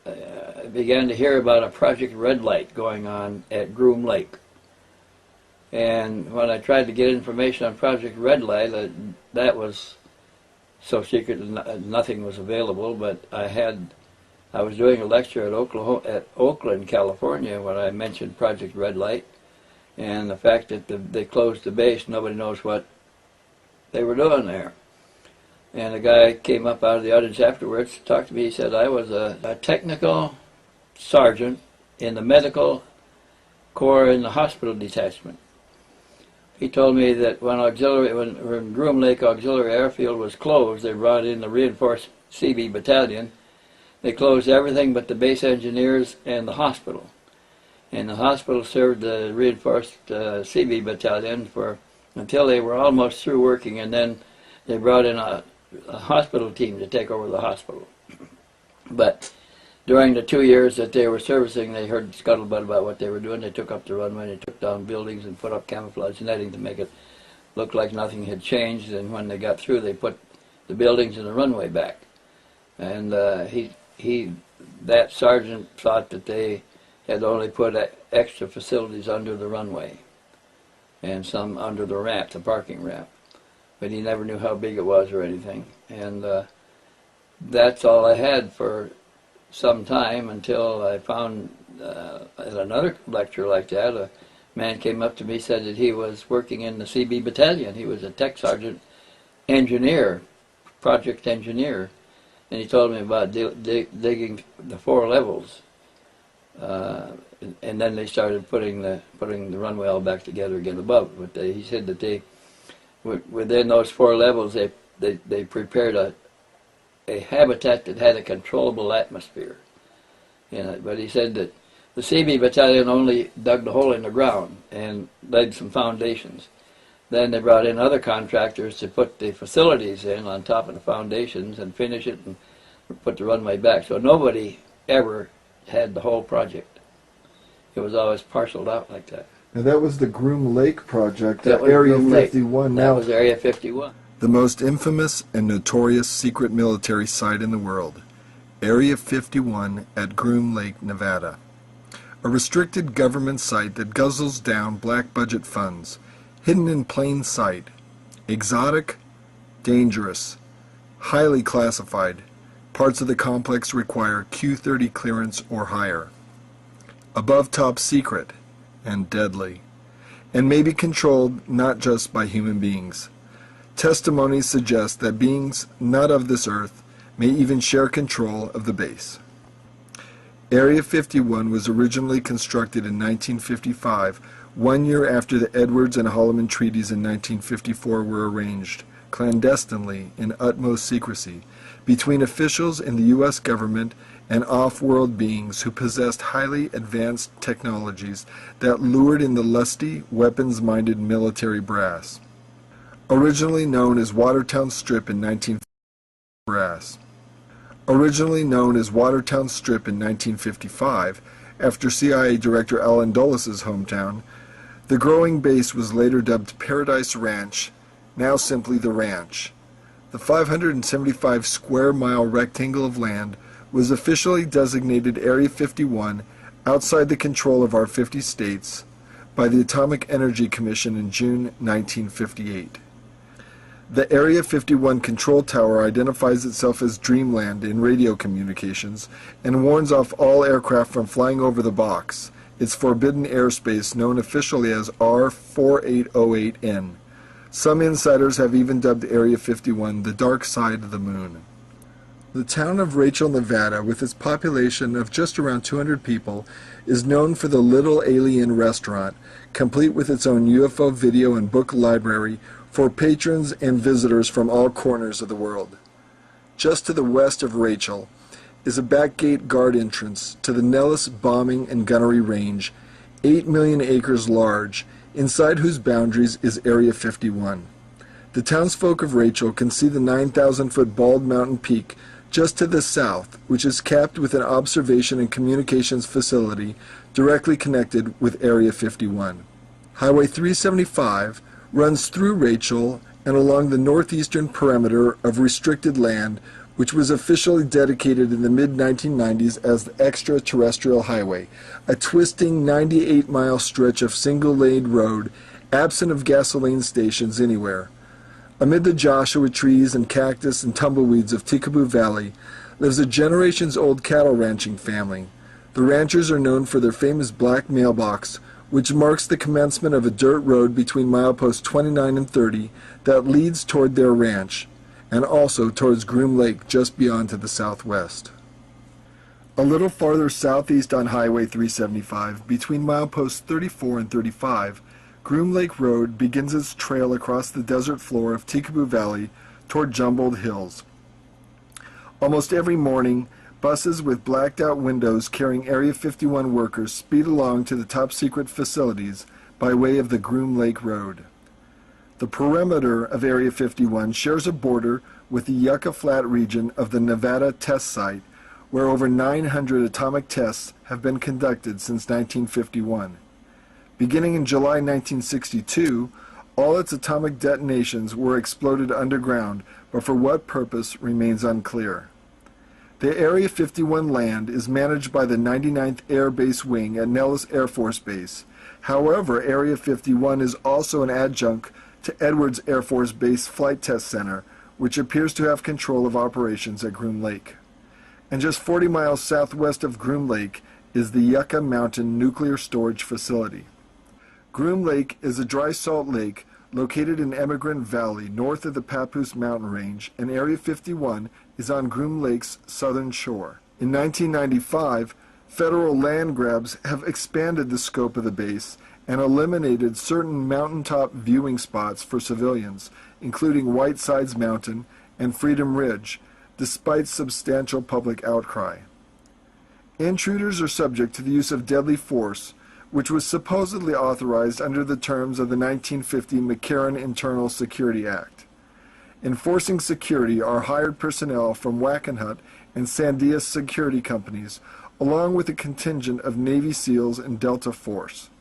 I began to hear about a Project Red Light going on at Groom Lake. And when I tried to get information on Project Red Light, that was so secret that nothing was available. But I was doing a lecture at Oakland, California, when I mentioned Project Red Light, and the fact that they closed the base, nobody knows what they were doing there. And a guy came up out of the audience afterwards to talk to me. He said, I was a technical sergeant in the medical corps in the hospital detachment. He told me that when Groom Lake Auxiliary Airfield was closed, they brought in the reinforced CB battalion. They closed everything but the base engineers and the hospital. And the hospital served the reinforced CB battalion until they were almost through working, and then they brought in a hospital team to take over the hospital. But during the 2 years that they were servicing, they heard scuttlebutt about what they were doing. They took up the runway, they took down buildings and put up camouflage netting to make it look like nothing had changed. And when they got through, they put the buildings and the runway back. And that sergeant thought that they had only put extra facilities under the runway and some under the ramp, the parking ramp. But he never knew how big it was or anything. And that's all I had for some time, until I found at another lecture like that, a man came up to me, said that he was working in the CB battalion. He was a tech sergeant engineer, project engineer, and he told me about digging the 4 levels. And then they started putting the runway all back together again above. But he said that within those 4 levels, they prepared a habitat that had a controllable atmosphere in it. But he said that the CB battalion only dug the hole in the ground and laid some foundations. Then they brought in other contractors to put the facilities in on top of the foundations and finish it and put the runway back. So nobody ever had the whole project. It was always parceled out like that. And that was the Groom Lake project, That was Area Groom Lake. 51 That now. was Area 51. The most infamous and notorious secret military site in the world, Area 51 at Groom Lake, Nevada. A restricted government site that guzzles down black budget funds, hidden in plain sight, exotic, dangerous, highly classified. Parts of the complex require Q-30 clearance or higher. Above top secret and deadly, and may be controlled not just by human beings. Testimonies suggest that beings not of this earth may even share control of the base. Area 51 was originally constructed in 1955, 1 year after the Edwards and Holloman treaties in 1954 were arranged, clandestinely in utmost secrecy, between officials in the U.S. government and off-world beings who possessed highly advanced technologies that lured in the lusty, weapons-minded military brass. Originally known as Watertown Strip in 1955, after CIA Director Allen Dulles' hometown, the growing base was later dubbed Paradise Ranch, now simply the Ranch. The 575 square mile rectangle of land was officially designated Area 51 outside the control of our 50 states by the Atomic Energy Commission in June 1958. The Area 51 control tower identifies itself as Dreamland in radio communications and warns off all aircraft from flying over the box, its forbidden airspace known officially as R4808N. Some insiders have even dubbed Area 51 the dark side of the moon. The town of Rachel, Nevada, with its population of just around 200 people, is known for the Little Alien restaurant, complete with its own UFO video and book library for patrons and visitors from all corners of the world. Just to the west of Rachel is a back gate guard entrance to the Nellis Bombing and Gunnery Range, 8 million acres large, inside whose boundaries is Area 51. The townsfolk of Rachel can see the 9,000-foot bald mountain peak just to the south, which is capped with an observation and communications facility directly connected with Area 51. Highway 375 runs through Rachel and along the northeastern perimeter of restricted land, which was officially dedicated in the mid-1990s as the Extraterrestrial Highway, a twisting 98-mile stretch of single-lane road, absent of gasoline stations anywhere. Amid the Joshua trees and cactus and tumbleweeds of Tikaboo Valley lives a generations-old cattle ranching family. The ranchers are known for their famous black mailbox, which marks the commencement of a dirt road between mileposts 29 and 30 that leads toward their ranch, and also towards Groom Lake just beyond to the southwest. A little farther southeast on Highway 375, between mileposts 34 and 35, Groom Lake Road begins its trail across the desert floor of Tikaboo Valley toward Jumbled Hills. Almost every morning, buses with blacked-out windows carrying Area 51 workers speed along to the top-secret facilities by way of the Groom Lake Road. The perimeter of Area 51 shares a border with the Yucca Flat region of the Nevada test site, where over 900 atomic tests have been conducted since 1951. Beginning in July 1962, all its atomic detonations were exploded underground, but for what purpose remains unclear. The Area 51 land is managed by the 99th Air Base Wing at Nellis Air Force Base. However, Area 51 is also an adjunct to Edwards Air Force Base Flight Test Center, which appears to have control of operations at Groom Lake. And just 40 miles southwest of Groom Lake is the Yucca Mountain Nuclear Storage Facility. Groom Lake is a dry salt lake located in Emigrant Valley, north of the Papoose Mountain Range, and Area 51 is on Groom Lake's southern shore. In 1995, federal land grabs have expanded the scope of the base and eliminated certain mountaintop viewing spots for civilians, including Whitesides Mountain and Freedom Ridge, despite substantial public outcry. Intruders are subject to the use of deadly force, which was supposedly authorized under the terms of the 1950 McCarran Internal Security Act. Enforcing security are hired personnel from Wackenhut and Sandia security companies, along with a contingent of Navy SEALs and Delta Force.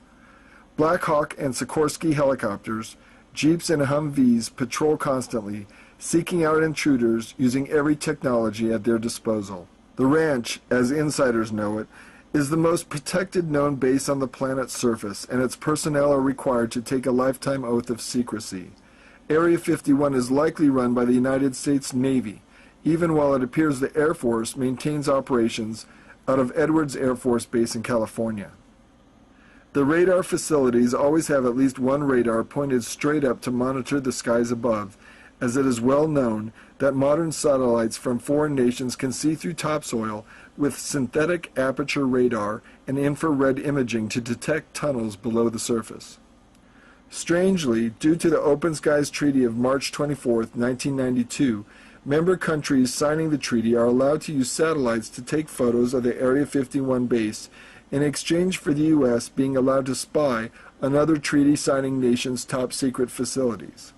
Black Hawk and Sikorsky helicopters, Jeeps and Humvees patrol constantly, seeking out intruders using every technology at their disposal. The ranch, as insiders know it, is the most protected known base on the planet's surface, and its personnel are required to take a lifetime oath of secrecy. Area 51 is likely run by the United States Navy, even while it appears the Air Force maintains operations out of Edwards Air Force Base in California. The radar facilities always have at least one radar pointed straight up to monitor the skies above, as it is well known that modern satellites from foreign nations can see through topsoil with synthetic aperture radar and infrared imaging to detect tunnels below the surface. Strangely, due to the Open Skies Treaty of March 24, 1992, member countries signing the treaty are allowed to use satellites to take photos of the Area 51 base in exchange for the U.S. being allowed to spy on other treaty-signing nations' top-secret facilities.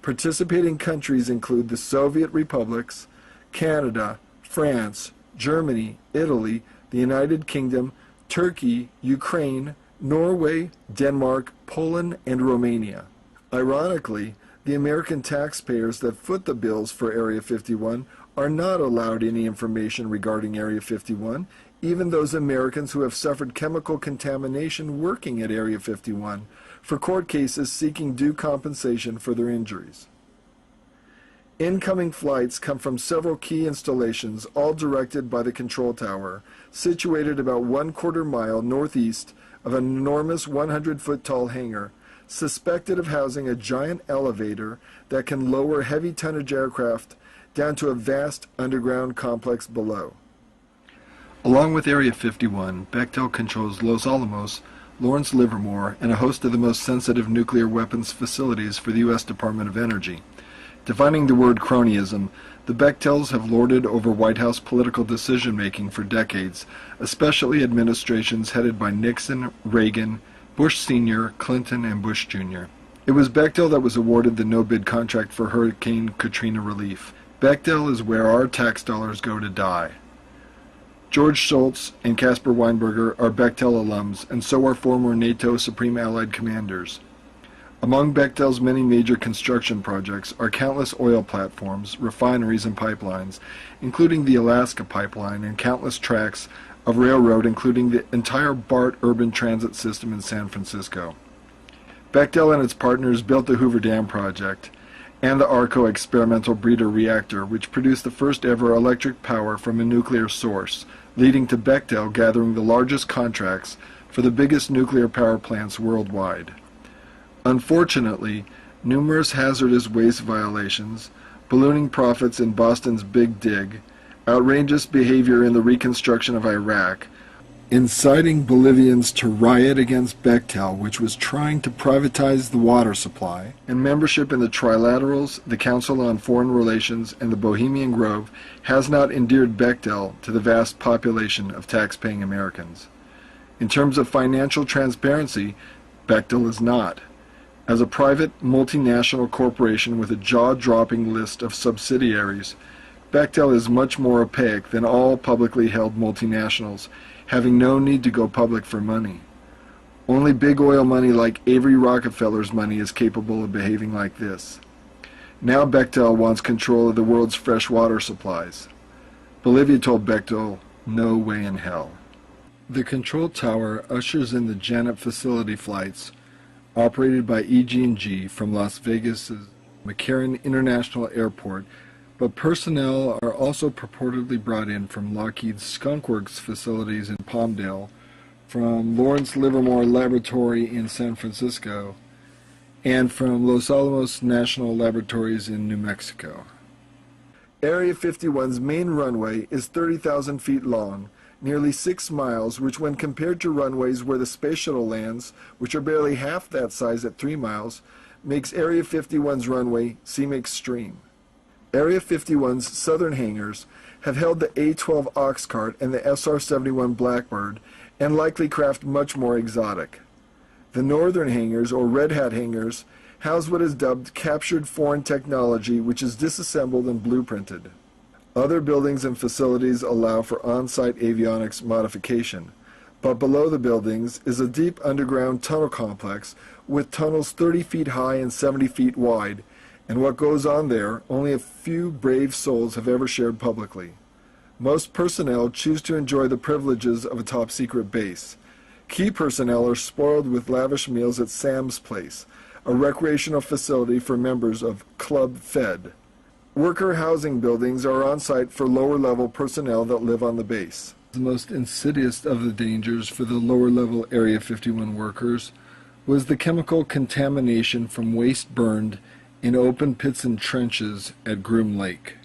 Participating countries include the Soviet republics, Canada, France, Germany, Italy, the United Kingdom, Turkey, Ukraine, Norway, Denmark, Poland, and Romania. Ironically, the American taxpayers that foot the bills for Area 51 are not allowed any information regarding Area 51, even those Americans who have suffered chemical contamination working at Area 51, for court cases seeking due compensation for their injuries. Incoming flights come from several key installations, all directed by the control tower, situated about 1/4 mile northeast of an enormous 100-foot tall hangar, suspected of housing a giant elevator that can lower heavy tonnage aircraft down to a vast underground complex below. Along with Area 51, Bechtel controls Los Alamos, Lawrence Livermore, and a host of the most sensitive nuclear weapons facilities for the U.S. Department of Energy. Defining the word cronyism, the Bechtels have lorded over White House political decision-making for decades, especially administrations headed by Nixon, Reagan, Bush Sr., Clinton, and Bush Jr. It was Bechtel that was awarded the no-bid contract for Hurricane Katrina relief. Bechtel is where our tax dollars go to die. George Shultz and Caspar Weinberger are Bechtel alums, and so are former NATO Supreme Allied commanders. Among Bechtel's many major construction projects are countless oil platforms, refineries, and pipelines, including the Alaska Pipeline and countless tracks of railroad, including the entire BART urban transit system in San Francisco. Bechtel and its partners built the Hoover Dam project and the ARCO experimental breeder reactor, which produced the first ever electric power from a nuclear source, leading to Bechtel gathering the largest contracts for the biggest nuclear power plants worldwide. Unfortunately, numerous hazardous waste violations, ballooning profits in Boston's Big Dig, outrageous behavior in the reconstruction of Iraq, inciting Bolivians to riot against Bechtel, which was trying to privatize the water supply, and membership in the Trilaterals, the Council on Foreign Relations, and the Bohemian Grove has not endeared Bechtel to the vast population of tax-paying Americans. In terms of financial transparency, Bechtel is not. As a private, multinational corporation with a jaw-dropping list of subsidiaries, Bechtel is much more opaque than all publicly held multinationals, having no need to go public for money. Only big oil money like Avery Rockefeller's money is capable of behaving like this. Now Bechtel wants control of the world's fresh water supplies. Bolivia told Bechtel, no way in hell. The control tower ushers in the Janet facility flights operated by EG&G from Las Vegas' McCarran International Airport, but personnel are also purportedly brought in from Lockheed's Skunk Works facilities in Palmdale, from Lawrence Livermore Laboratory in San Francisco, and from Los Alamos National Laboratories in New Mexico. Area 51's main runway is 30,000 feet long, nearly 6 miles, which when compared to runways where the Space Shuttle lands, which are barely half that size at 3 miles, makes Area 51's runway seem extreme. Area 51's southern hangars have held the A-12 Oxcart and the SR-71 Blackbird, and likely craft much more exotic. The northern hangars, or Red Hat hangars, house what is dubbed captured foreign technology, which is disassembled and blueprinted. Other buildings and facilities allow for on-site avionics modification, but below the buildings is a deep underground tunnel complex with tunnels 30 feet high and 70 feet wide, and what goes on there only a few brave souls have ever shared publicly. Most personnel choose to enjoy the privileges of a top-secret base. Key personnel are spoiled with lavish meals at Sam's Place, a recreational facility for members of Club Fed. Worker housing buildings are on site for lower-level personnel that live on the base. The most insidious of the dangers for the lower-level Area 51 workers was the chemical contamination from waste burned in open pits and trenches at Groom Lake.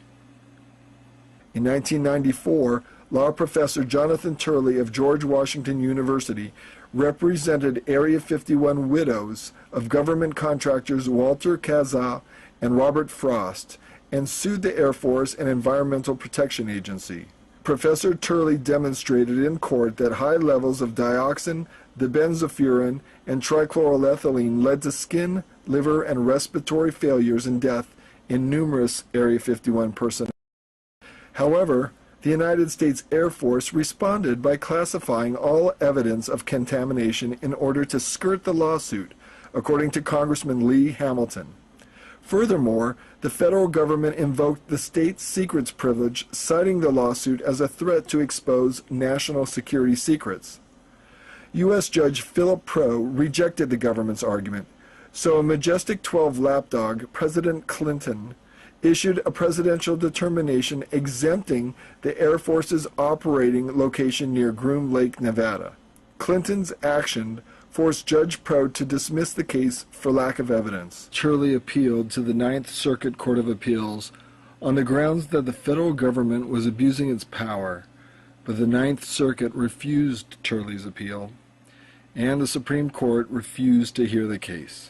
In 1994, law professor Jonathan Turley of George Washington University represented Area 51 widows of government contractors Walter Kazaa and Robert Frost and sued the Air Force and Environmental Protection Agency. Professor Turley demonstrated in court that high levels of dioxin, dibenzofuran, and trichloroethylene led to skin, liver, and respiratory failures and death in numerous Area 51 personnel. However, the United States Air Force responded by classifying all evidence of contamination in order to skirt the lawsuit, according to Congressman Lee Hamilton. Furthermore, the federal government invoked the state secrets privilege, citing the lawsuit as a threat to expose national security secrets. U.S. Judge Philip Proh rejected the government's argument, so a majestic 12 lapdog, President Clinton, issued a presidential determination exempting the Air Force's operating location near Groom Lake, Nevada. Clinton's action forced Judge Prout to dismiss the case for lack of evidence. Turley appealed to the Ninth Circuit Court of Appeals on the grounds that the federal government was abusing its power, but the Ninth Circuit refused Turley's appeal, and the Supreme Court refused to hear the case.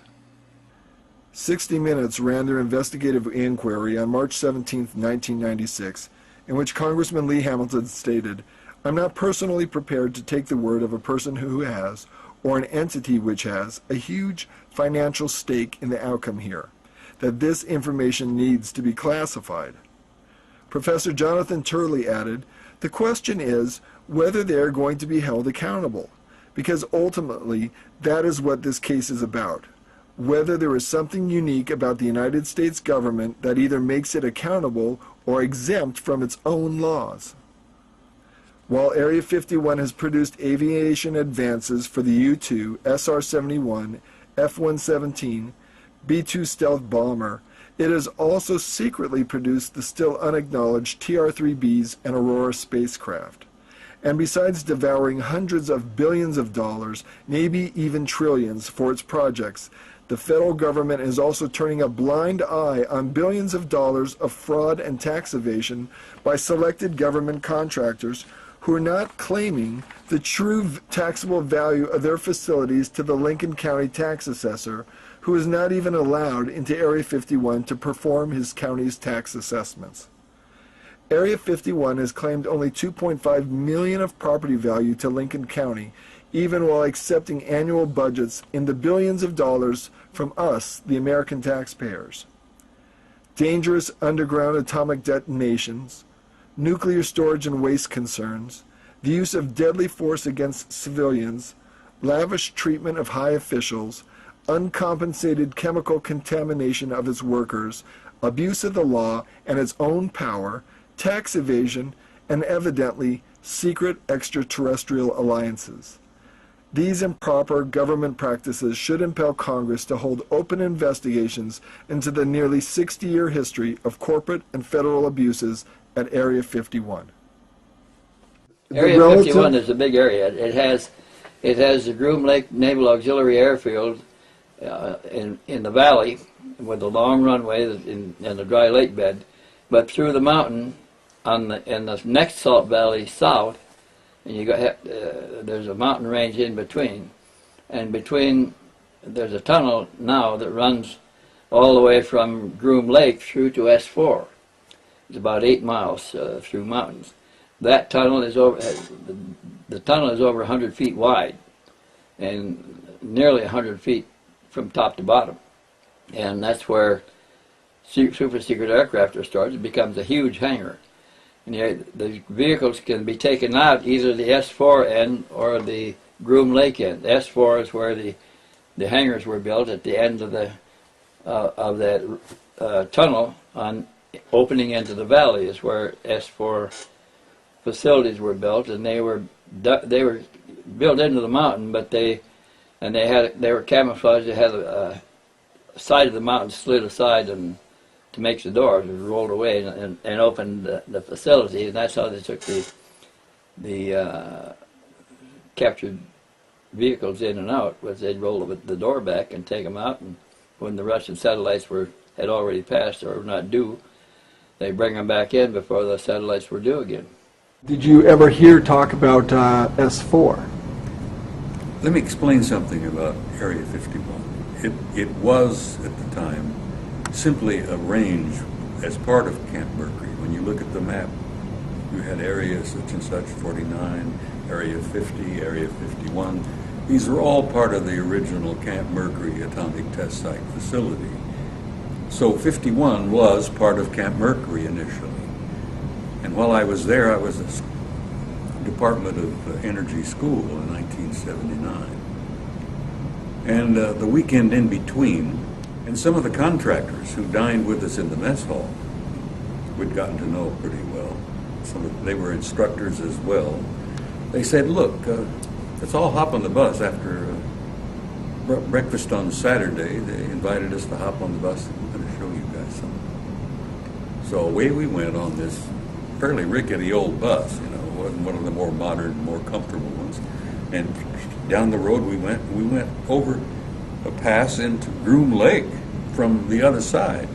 60 Minutes ran their investigative inquiry on March 17, 1996, in which Congressman Lee Hamilton stated, "I'm not personally prepared to take the word of a person who has, or an entity which has, a huge financial stake in the outcome here, that this information needs to be classified." Professor Jonathan Turley added, "The question is whether they are going to be held accountable, because ultimately that is what this case is about. Whether there is something unique about the United States government that either makes it accountable or exempt from its own laws." While Area 51 has produced aviation advances for the U-2, SR-71, F-117, B-2 stealth bomber, it has also secretly produced the still unacknowledged TR-3Bs and Aurora spacecraft. And besides devouring hundreds of billions of dollars, maybe even trillions, for its projects, the federal government is also turning a blind eye on billions of dollars of fraud and tax evasion by selected government contractors who are not claiming the true taxable value of their facilities to the Lincoln County tax assessor, who is not even allowed into Area 51 to perform his county's tax assessments. Area 51 has claimed only $2.5 million of property value to Lincoln County, even while accepting annual budgets in the billions of dollars from us, the American taxpayers. Dangerous underground atomic detonations, nuclear storage and waste concerns, the use of deadly force against civilians, lavish treatment of high officials, uncompensated chemical contamination of its workers, abuse of the law and its own power, tax evasion, and evidently secret extraterrestrial alliances. These improper government practices should impel Congress to hold open investigations into the nearly 60-year history of corporate and federal abuses at Area 51. Area 51 is a big area. It has the Groom Lake Naval Auxiliary Airfield in the valley with a long runway in the dry lake bed, but through the mountain in the next salt valley south, and you got there's a mountain range in between, and between there's a tunnel now that runs all the way from Groom Lake through to S4. It's about 8 miles through mountains. That tunnel is over. The tunnel is over 100 feet wide, and nearly 100 feet from top to bottom, and that's where super secret aircraft are stored. It becomes a huge hangar. And the vehicles can be taken out either the S4 end or the Groom Lake end. S4 is where the hangars were built at the end of that tunnel on opening into the valley is where S4 facilities were built, and they were built into the mountain, but they were camouflaged. They had a side of the mountain slid aside and to make the doors, and rolled away and opened the facility, and that's how they took the captured vehicles in and out. Was they'd roll the door back and take them out, and when the Russian satellites had already passed or were not due, they bring them back in before the satellites were due again. Did you ever hear talk about S4? Let me explain something about Area 51. It was, at the time, simply a range as part of Camp Mercury. When you look at the map, you had areas such and such, 49, Area 50, Area 51. These are all part of the original Camp Mercury atomic test site facility. So 51 was part of Camp Mercury initially. And while I was there, I was at Department of Energy School in 1979. And the weekend in between, and some of the contractors who dined with us in the mess hall, we'd gotten to know pretty well. They were instructors as well. They said, look, let's all hop on the bus after breakfast on Saturday. They invited us to hop on the bus, and we're going to show you guys something. So away we went on this fairly rickety old bus, wasn't one of the more modern, more comfortable ones. And down the road we went. We went over a pass into Groom Lake from the other side,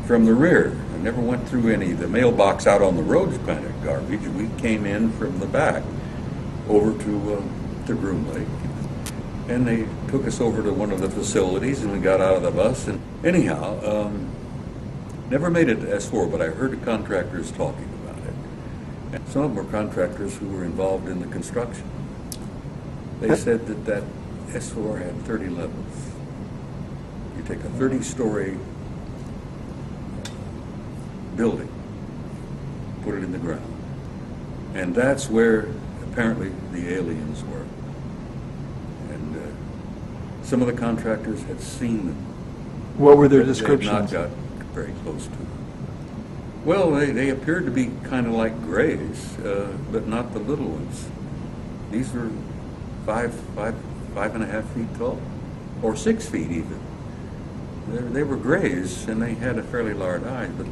from the rear. I never went through any. The mailbox out on the road's kind of garbage. We came in from the back over to Groom Lake. And they took us over to one of the facilities, and we got out of the bus. And anyhow, never made it to S4, but I heard the contractors talking about it. And some of them were contractors who were involved in the construction. They said that S4 had 30 levels. You take a 30-story building, put it in the ground, and that's where apparently the aliens were. And some of the contractors had seen them. What were their but they had descriptions? not got very close to them. Well, they appeared to be kind of like grays, but not the little ones. These were 5.5 feet tall, or 6 feet even. They were grays, and they had a fairly large eye, but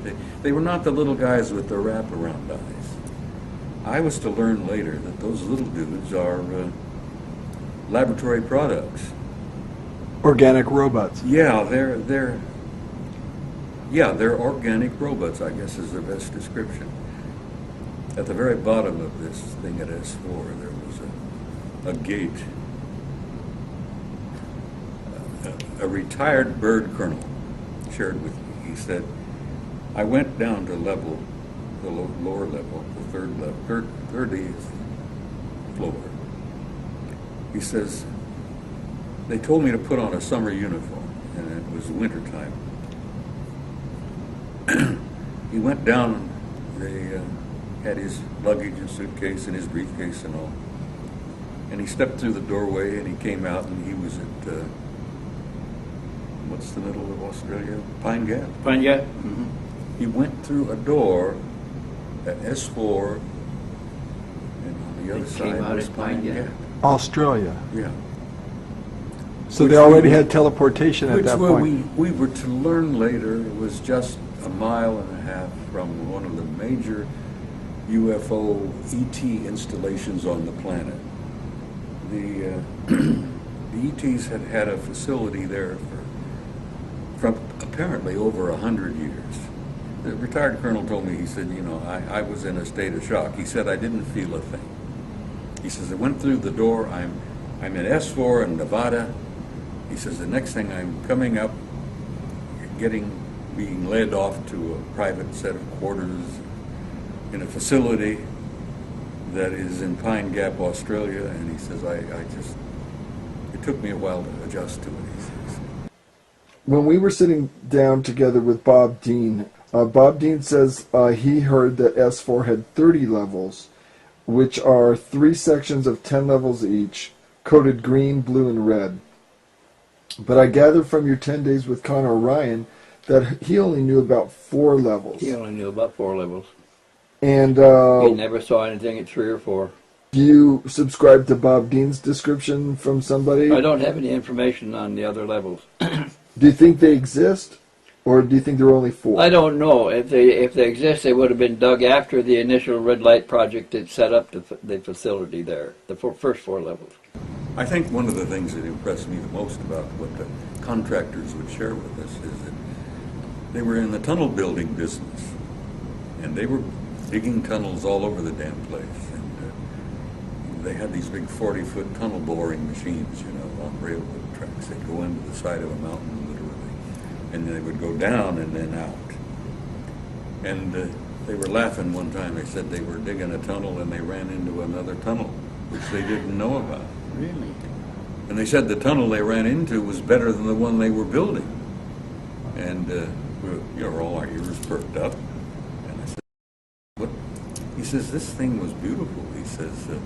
they were not the little guys with the wraparound eyes. I was to learn later that those little dudes are laboratory products. Organic robots. Yeah, they're organic robots, I guess is their best description. At the very bottom of this thing at S4, there was a gate. A retired bird colonel shared with me. He said, I went down to level, the lower level, the third level, 30th floor. He says, they told me to put on a summer uniform, and it was wintertime. He went down, they had his luggage and suitcase and his briefcase and all. And he stepped through the doorway, and he came out, and he was at, what's the middle of Australia? Pine Gap. Pine Gap? Mm-hmm. He went through a door at S4, and on the other It came side out was at Pine Pine Gap. Gap. Australia. Yeah. So Which they already we- had teleportation at Which that where point. we were to learn later was just a mile and a half from one of the major UFO ET installations on the planet. The ETs had had a facility there from apparently over 100 years. The retired colonel told me, he said, you know, I was in a state of shock. He said, I didn't feel a thing. He says, I went through the door, I'm in S4 in Nevada. He says, the next thing I'm coming up, being led off to a private set of quarters in a facility that is in Pine Gap, Australia. And he says, it took me a while to adjust to it, he says. When we were sitting down together with Bob Dean says he heard that S4 had 30 levels, which are 3 sections of 10 levels each, coded green, blue, and red. But I gathered from your 10 days with Connor Ryan that he only knew about 4 levels. He only knew about 4 levels. And He never saw anything at 3 or 4. do you subscribe to Bob Dean's description from somebody? I don't have any information on the other levels. Do you think they exist? Or do you think there are only 4? I don't know. If they exist, they would have been dug after the initial red light project that set up the facility there, the first 4 levels. I think one of the things that impressed me the most about what the contractors would share with us is that they were in the tunnel building business, and they were digging tunnels all over the damn place. And they had these big 40-foot tunnel boring machines, you know, on railroad tracks. They'd go into the side of a mountain, literally, and they would go down and then out. And they were laughing one time. They said they were digging a tunnel and they ran into another tunnel, which they didn't know about. Really? And they said the tunnel they ran into was better than the one they were building. And all our ears perked up. And I said, "What?" He says, "This thing was beautiful." He says, "It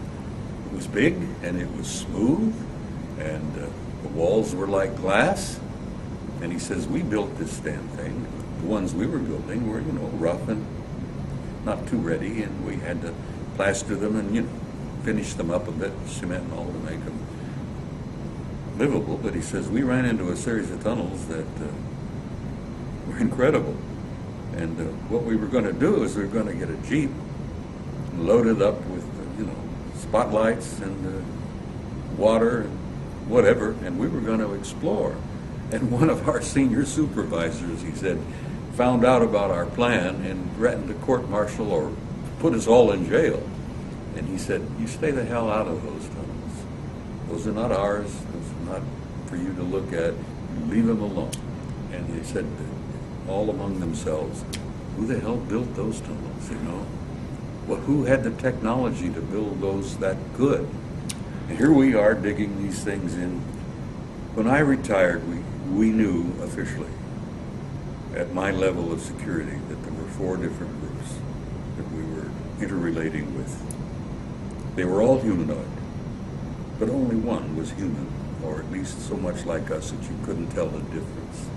was big and it was smooth, and the walls were like glass." And he says, "We built this damn thing. The ones we were building were, rough and not too ready, and we had to plaster them and, finish them up a bit, cement and all to make them livable." But he says, we ran into a series of tunnels that were incredible. And what we were going to do is we were going to get a Jeep and load it up with, spotlights and water, and whatever, and we were going to explore. And one of our senior supervisors, he said, found out about our plan and threatened to court-martial or put us all in jail. And he said, you stay the hell out of those tunnels. Those are not ours. Those are not for you to look at. You leave them alone. And they said, all among themselves, who the hell built those tunnels, you know? Well, who had the technology to build those that good? And here we are digging these things in. When I retired, we knew officially, at my level of security, that there were 4 different groups that we were interrelating with. They were all humanoid, but only one was human, or at least so much like us that you couldn't tell the difference.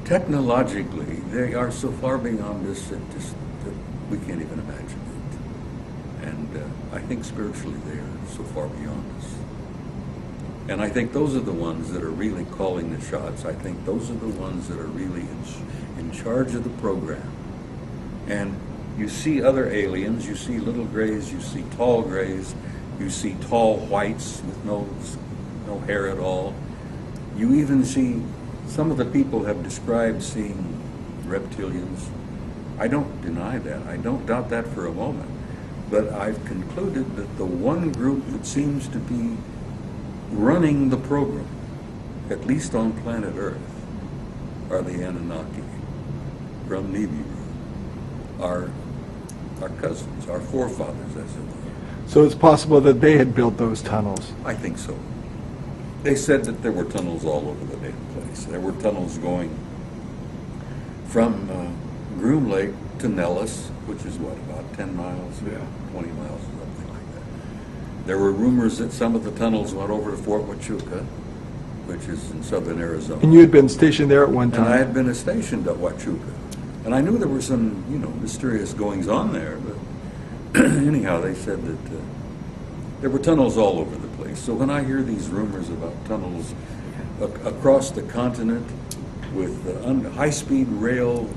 Technologically, they are so far beyond us that we can't even imagine it. And I think spiritually they are so far beyond us. And I think those are the ones that are really calling the shots. I think those are the ones that are really in charge of the program. And you see other aliens, you see little grays, you see tall grays, you see tall whites with no hair at all. You even see, some of the people have described seeing reptilians. I don't deny that. I don't doubt that for a moment. But I've concluded that the one group that seems to be running the program, at least on planet Earth, are the Anunnaki from Nibiru, our cousins, our forefathers, as it were. So it's possible that they had built those tunnels. I think so. They said that there were tunnels all over the damn place. There were tunnels going from Groom Lake to Nellis, which is what, about 10 miles? Yeah. 20 miles or something like that. There were rumors that some of the tunnels went over to Fort Huachuca, which is in southern Arizona. And you had been stationed there at one time. And I had been stationed at Huachuca. And I knew there were some, mysterious goings-on there, but anyhow, they said that there were tunnels all over the place. So when I hear these rumors about tunnels across the continent with high-speed rail,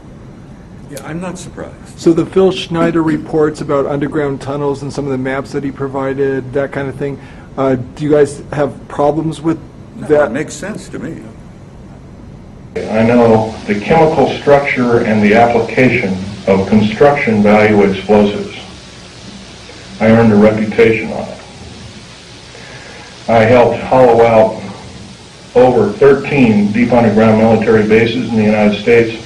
yeah, I'm not surprised. So the Phil Schneider reports about underground tunnels and some of the maps that he provided, that kind of thing, do you guys have problems with No, that? it makes sense to me. I know the chemical structure and the application of construction value explosives. I earned a reputation on it. I helped hollow out over 13 deep underground military bases in the United States.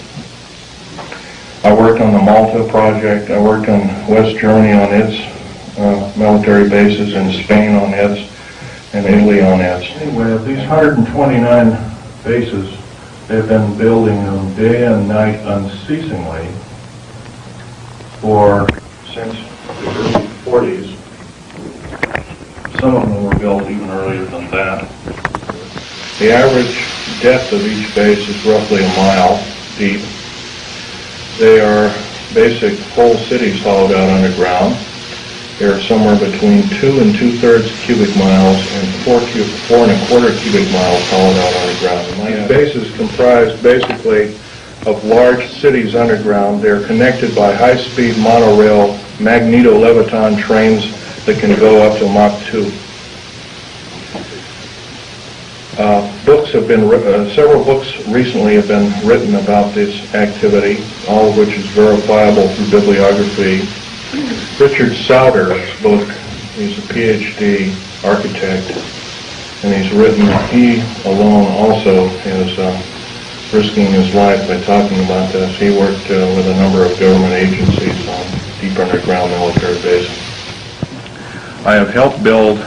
I worked on the Malta project. I worked on West Germany on its military bases, in Spain on its, and Italy on its. Anyway, of these 129 bases, they've been building them day and night unceasingly since the early 40s. Some of them were built even earlier than that. The average depth of each base is roughly a mile deep. They are basic whole cities hollowed out underground. They're somewhere between 2 2/3 cubic miles and 4 1/4 cubic miles hollowed out underground. These bases comprised basically of large cities underground. They're connected by high-speed monorail magneto-leviton trains that can go up to Mach 2. Several books recently have been written about this activity, all of which is verifiable through bibliography. Richard Sauder's book, he's a PhD architect, and he alone also is risking his life by talking about this. He worked with a number of government agencies on deep underground military bases. I have helped build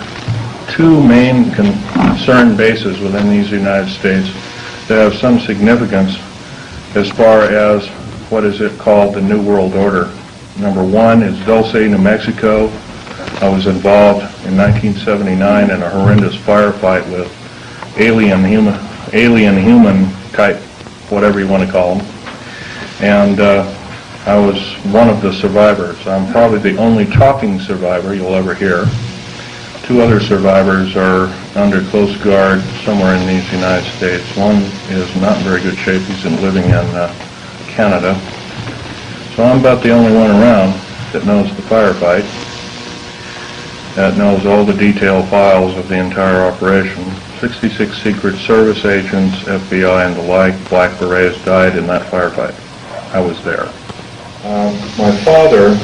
2 main concerned bases within these United States that have some significance as far as what is it called the New World Order. Number 1 is Dulce, New Mexico. I was involved in 1979 in a horrendous firefight with alien human type, whatever you want to call them. And I was one of the survivors. I'm probably the only talking survivor you'll ever hear. 2 other survivors are under close guard somewhere in these United States. One is not in very good shape. He's living in Canada. So I'm about the only one around that knows the firefight. that knows all the detailed files of the entire operation. 66 Secret Service agents, FBI, and the like, Black Berets, died in that firefight. I was there. My father,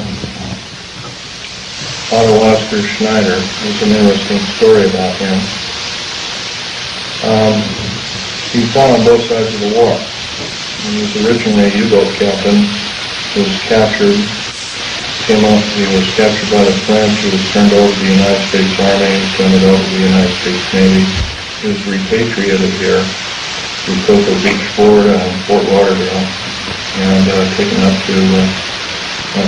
Otto Oscar Schneider, there's an interesting story about him. He fought on both sides of the war. He was originally a U-boat captain. He was captured. He was captured by the French. He was turned over to the United States Army, turned over to the United States Navy. He was repatriated here to Cocoa Beach, Florida, and Fort Lauderdale, and taken up to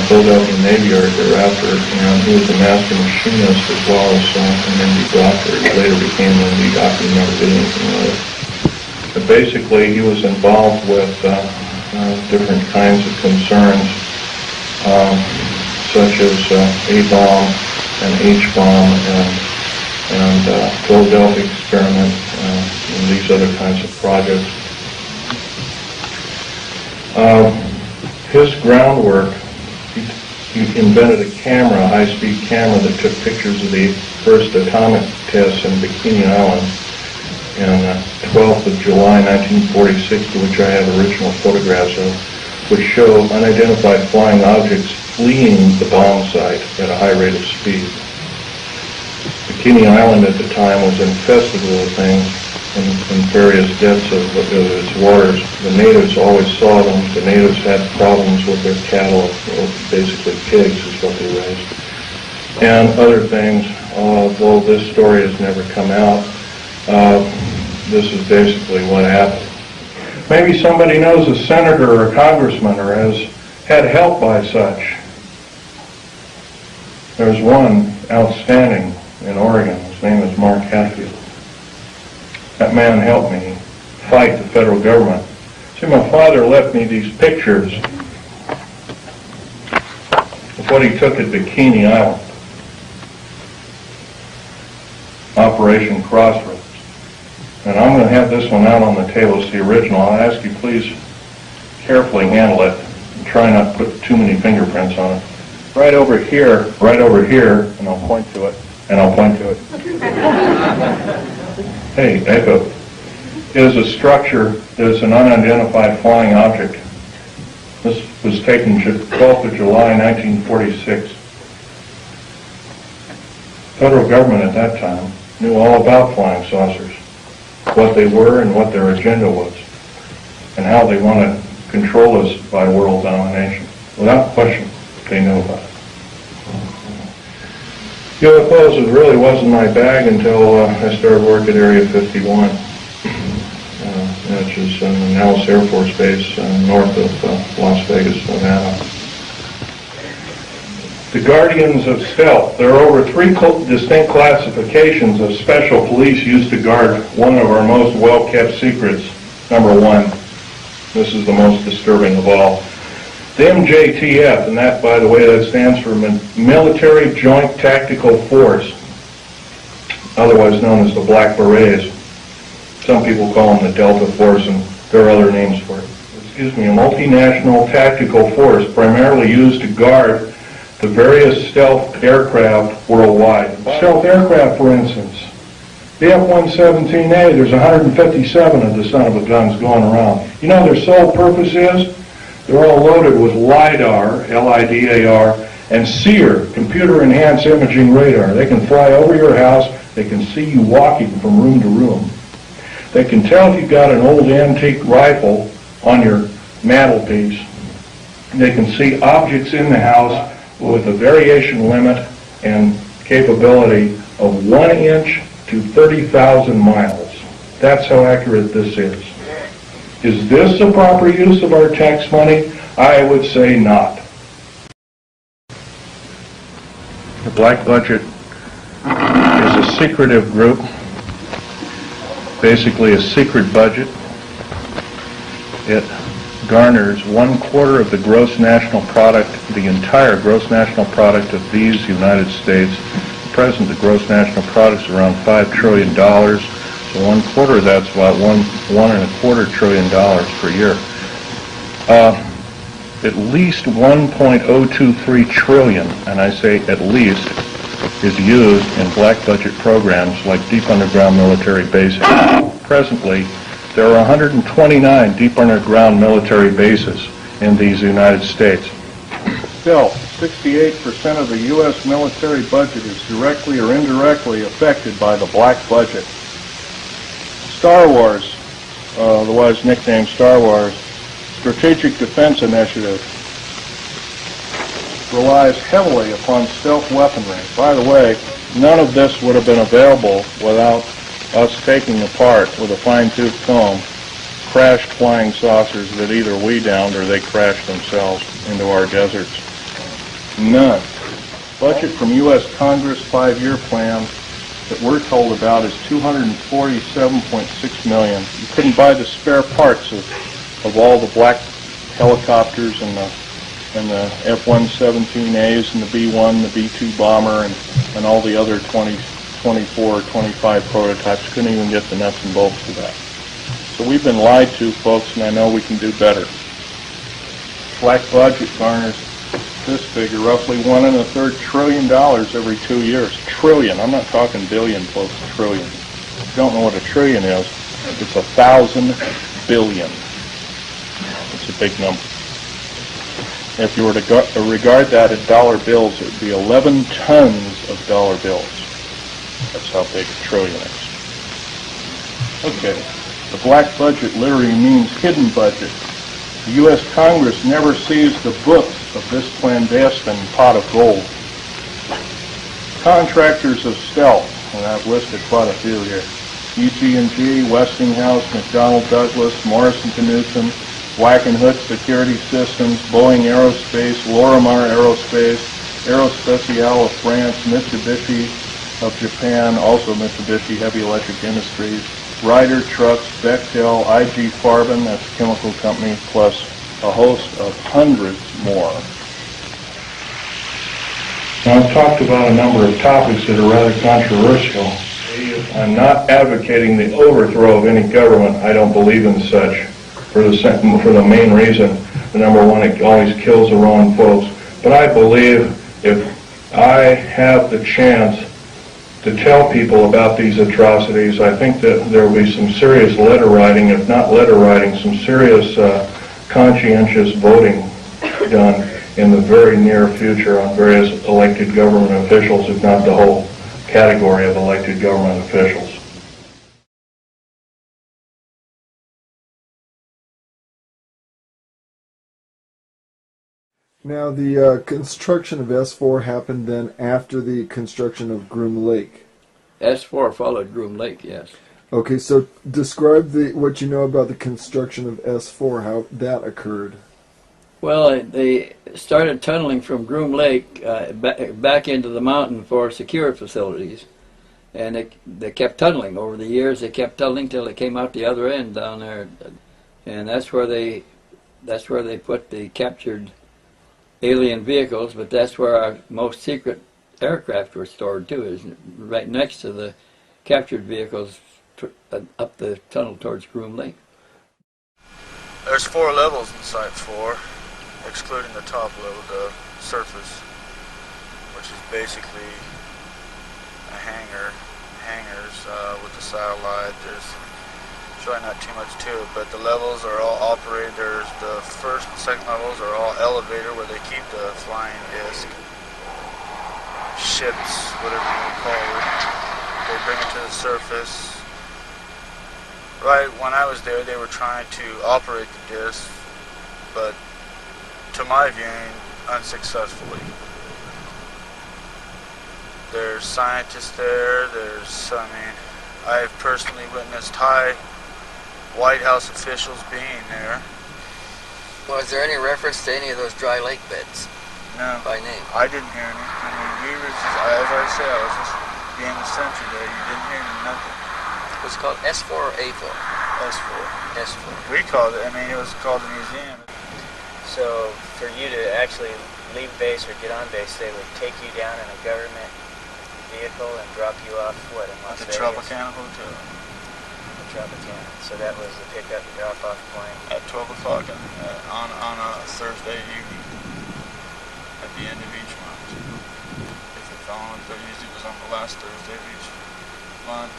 Philadelphia Navy Yard thereafter. And he was a master machinist as well as an MD doctor. He later became an MD doctor and never did anything with it. But basically, he was involved with different kinds of concerns, such as A-bomb and H-bomb and Philadelphia experiment and these other kinds of projects. His groundwork, he invented a camera, a high-speed camera that took pictures of the first atomic tests in Bikini Island on 12th of July 1946, to which I have original photographs of, which show unidentified flying objects fleeing the bomb site at a high rate of speed. Bikini Island at the time was infested with things in various depths of its waters. The natives always saw them. The natives had problems with their cattle, basically pigs is what they raised, and other things, although this story has never come out. This is basically what happened. Maybe somebody knows a senator or a congressman or has had help by such. There's one outstanding in Oregon. His name is Mark Hatfield. That man helped me fight the federal government. See, my father left me these pictures of what he took at Bikini Island. Operation Crossroads. And I'm going to have this one out on the table. It's the original. I'll ask you please carefully handle it and try not to put too many fingerprints on it. Right over here, and I'll point to it, Hey, Echo, is a structure that is an unidentified flying object. This was taken 12th of July, 1946. Federal government at that time knew all about flying saucers, what they were and what their agenda was, and how they want to control us by world domination. Without question, they knew about it. UFOs really wasn't my bag until I started work at Area 51, which is in the Nellis Air Force Base north of Las Vegas, Nevada. The Guardians of Stealth. There are over 3 distinct classifications of special police used to guard one of our most well-kept secrets. Number 1, this is the most disturbing of all. The MJTF, and that, by the way, that stands for Military Joint Tactical Force, otherwise known as the Black Berets. Some people call them the Delta Force, and there are other names for it. A multinational tactical force primarily used to guard the various stealth aircraft worldwide. Stealth aircraft, for instance, the F-117A, there's 157 of the son of a guns going around. You know their sole purpose is? They're all loaded with LIDAR, L-I-D-A-R, and SEER, computer-enhanced imaging radar. They can fly over your house. They can see you walking from room to room. They can tell if you've got an old antique rifle on your mantelpiece. They can see objects in the house with a variation limit and capability of 1 inch to 30,000 miles. That's how accurate this is. Is this the proper use of our tax money? I would say not. The Black Budget is a secretive group, basically a secret budget. It garners 1/4 of the gross national product, the entire gross national product of these United States. At present, the gross national product is around $5 trillion. So 1/4 of that's about $1.25 trillion per year. At least 1.023 trillion, and I say at least, is used in black budget programs like deep underground military bases. Presently, there are 129 deep underground military bases in these United States. Still, 68% of the U.S. military budget is directly or indirectly affected by the black budget. Star Wars, otherwise nicknamed Star Wars, Strategic Defense Initiative, relies heavily upon stealth weaponry. By the way, none of this would have been available without us taking apart with a fine-tooth comb crashed flying saucers that either we downed or they crashed themselves into our deserts. None. Budget from U.S. Congress 5-year plan that we're told about is $247.6 million. You couldn't buy the spare parts of all the black helicopters and the F-117As and the B-1, the B-2 bomber, and all the other 24, 25 prototypes. Couldn't even get the nuts and bolts for that. So we've been lied to, folks, and I know we can do better. Black budget garners this figure, roughly $1.25 trillion every 2 years. Trillion. I'm not talking billion, folks. Trillion. If you don't know what a trillion is, it's 1,000 billion. It's a big number. If you were to regard that in dollar bills, it would be 11 tons of dollar bills. That's how big a trillion is. Okay, the black budget literally means hidden budget. The U.S. Congress never sees the books of this clandestine pot of gold. Contractors of stealth, and I've listed quite a few here. EG&G, Westinghouse, McDonnell Douglas, Morrison Knudsen, Wackenhut Security Systems, Boeing Aerospace, Lorimar Aerospace, Aerospatiale of France, Mitsubishi of Japan, also Mitsubishi Heavy Electric Industries, Ryder Trucks, Bechtel, IG Farben, that's a chemical company, plus a host of hundreds more. Now, I've talked about a number of topics that are rather controversial. I'm not advocating the overthrow of any government. I don't believe in such. For the main reason, the number one, it always kills the wrong folks. But I believe if I have the chance to tell people about these atrocities, I think that there will be some serious letter writing, if not letter writing, some serious conscientious voting done in the very near future on various elected government officials, if not the whole category of elected government officials. Now, the construction of S4 happened then after the construction of Groom Lake. S4 followed Groom Lake, yes. Okay, so describe what you know about the construction of S4, how that occurred. Well, they started tunneling from Groom Lake back into the mountain for secure facilities. And they kept tunneling over the years. They kept tunneling till they came out the other end down there. And that's where they put the captured alien vehicles, but that's where our most secret aircraft were stored too, is right next to the captured vehicles up the tunnel towards Groom Lake. There's 4 levels in Site 4, excluding the top level, the surface, which is basically a hangars with the satellite. There's really not too much to it, but the levels are all operated. There's the first and second levels are all elevator where they keep the flying disc, ships, whatever you want to call it. They bring it to the surface. Right when I was there, they were trying to operate the disc, but to my viewing, unsuccessfully. There's scientists there. I've personally witnessed high White House officials being there. Was there any reference to any of those dry lake beds? No. By name? I didn't hear any. I mean, we were just, as I said, I was just being the sentry there. You didn't hear nothing. Was it called S4 or A4? S4. S4. We called it, it was called a museum. So for you to actually leave base or get on base, they would take you down in a government vehicle and drop you off, what, in Las Vegas? At the Tropicana Hotel. The Tropicana. So that was the pick-up and drop-off point. At 12 o'clock on a Thursday evening. At the end of each month. If on. But usually it was on the last Thursday of each month.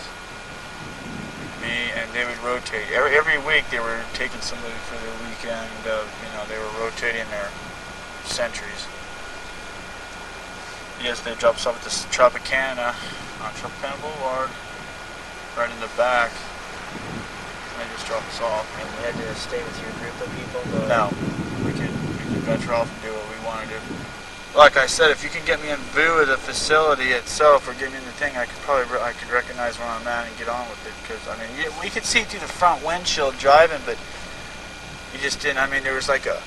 Me, and they would rotate. Every week they were taking somebody for their weekend. They were rotating their sentries. Yes, they dropped us off at the Tropicana, on Tropicana Boulevard, right in the back. And they just dropped us off. And you had to stay with your group of people? No, we could venture off and do what we wanted to. Like I said, if you can get me in view of the facility itself, or get me in the thing, I could recognize where I'm at and get on with it. Because we could see through the front windshield driving, but you just didn't. There was like a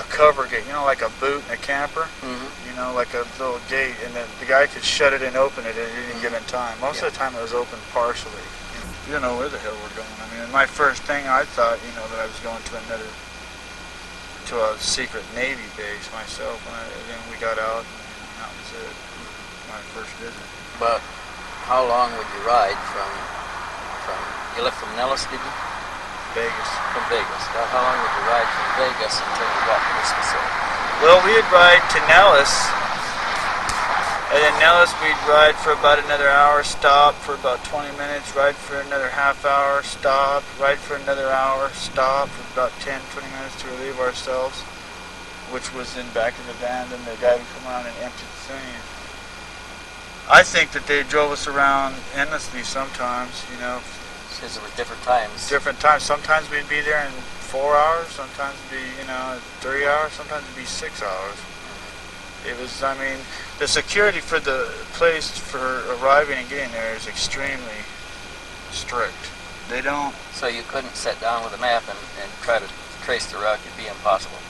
cover gate, like a boot in a camper. Mm-hmm. Like a little gate, and then the guy could shut it and open it at any given time. Most of the time, it was open partially. You don't know where the hell we're going. My first thing, I thought, that I was going to a secret Navy base myself, and then we got out, and that was it. My first visit. But how long would you ride from you left from Nellis, did you? Vegas. From Vegas. How long would you ride from Vegas until you got to this facility? Well, we'd ride to Nellis, and then Nellis we'd ride for about another hour, stop for about 20 minutes, ride for another half hour, stop, ride for another hour, stop for about 10, 20 minutes to relieve ourselves, which was in back of the van. Then the guy would come around and empty the thing. I think that they drove us around endlessly sometimes, Because it was different times. Different times. Sometimes we'd be there in 4 hours, sometimes it'd be, 3 hours, sometimes it'd be 6 hours. It was, the security for the place for arriving and getting there is extremely strict. They don't... So you couldn't sit down with a map and try to trace the route, it'd be impossible.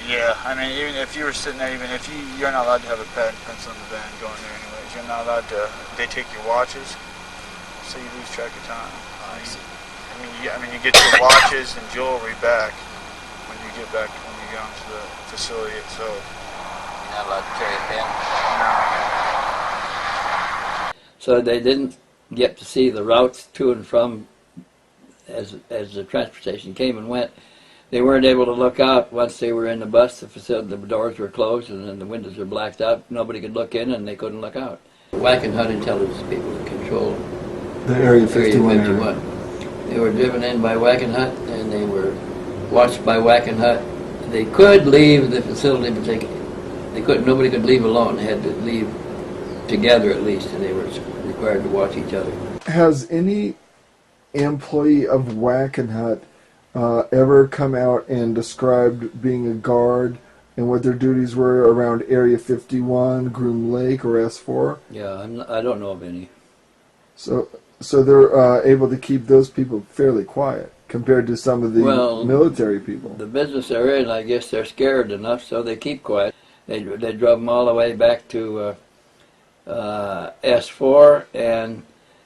Yeah, even if you were sitting there, you're not allowed to have a pad and pencil in the van going there anyways. You're not allowed to, they take your watches, so you lose track of time. I see. You get your watches and jewelry back when you get onto the facility itself. You're not allowed to carry a pen? No. So they didn't get to see the routes to and from as the transportation came and went. They weren't able to look out once they were in the bus. The facility, the doors were closed and then the windows were blacked out. Nobody could look in and they couldn't look out. Wackenhut intelligence people controlled The Area 51 area. They were driven in by Wackenhut, and they were watched by Wackenhut. They could leave the facility, but they couldn't. Nobody could leave alone. They had to leave together at least, and they were required to watch each other. Has any employee of Wackenhut ever come out and described being a guard and what their duties were around Area 51, Groom Lake, or S4? Yeah, I don't know of any. So they're able to keep those people fairly quiet compared to some of the military people. The business they're in, I guess they're scared enough, so they keep quiet. They drove them all the way back to S4, and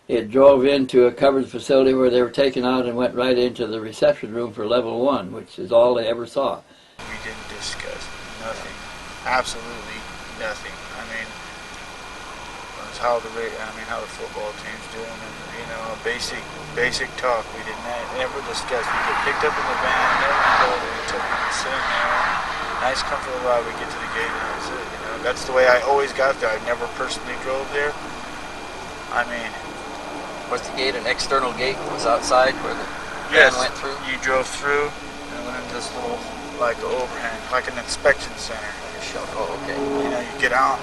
it drove into a covered facility where they were taken out and went right into the reception room for level 1, which is all they ever saw. We didn't discuss nothing, absolutely nothing. How the football team's doing, and basic talk. We didn't never discuss. We get picked up in the van, never go there, took me to sit in there, nice comfortable ride. We get to the gate, and that's it. That's the way I always got there. I never personally drove there. Was the gate an external gate? Was outside where the van went through? You drove through and went into this little overhang, like an inspection center. Like a shelter. Oh, okay. You get out.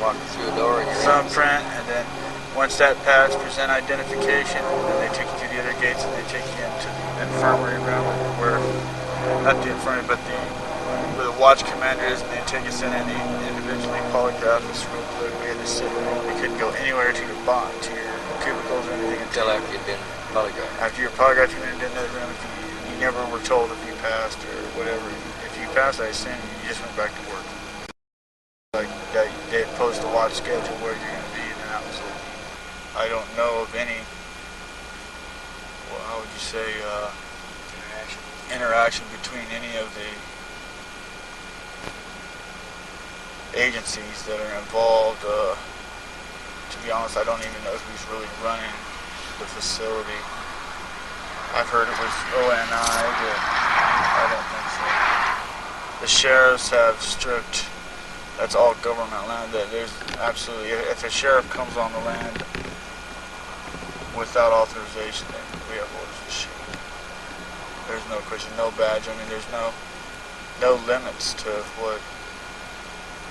Walk through a door and you're thumbprint, and then once that passed, present identification, and then they take you to the other gates and they take you into the infirmary room where, not the infirmary, but where the watch commander is, and they take us in and they individually polygraph us real quick. We had to sit there. We couldn't go anywhere to your cubicles or anything until after you'd been polygraphed. After you're polygraphed, you went into another room. You never were told if you passed or whatever. If you passed, I assume you just went back to work. They had posted a watch schedule where you're going to be, and that was it. I don't know of any, how would you say, interaction between any of the agencies that are involved. To be honest, I don't even know who's really running the facility. I've heard it was ONI, but I don't think so. The sheriffs have strict That's all government land. That there's absolutely, if a sheriff comes on the land without authorization, then we have orders to shoot. There's no question, no badge. I mean, there's no limits to what.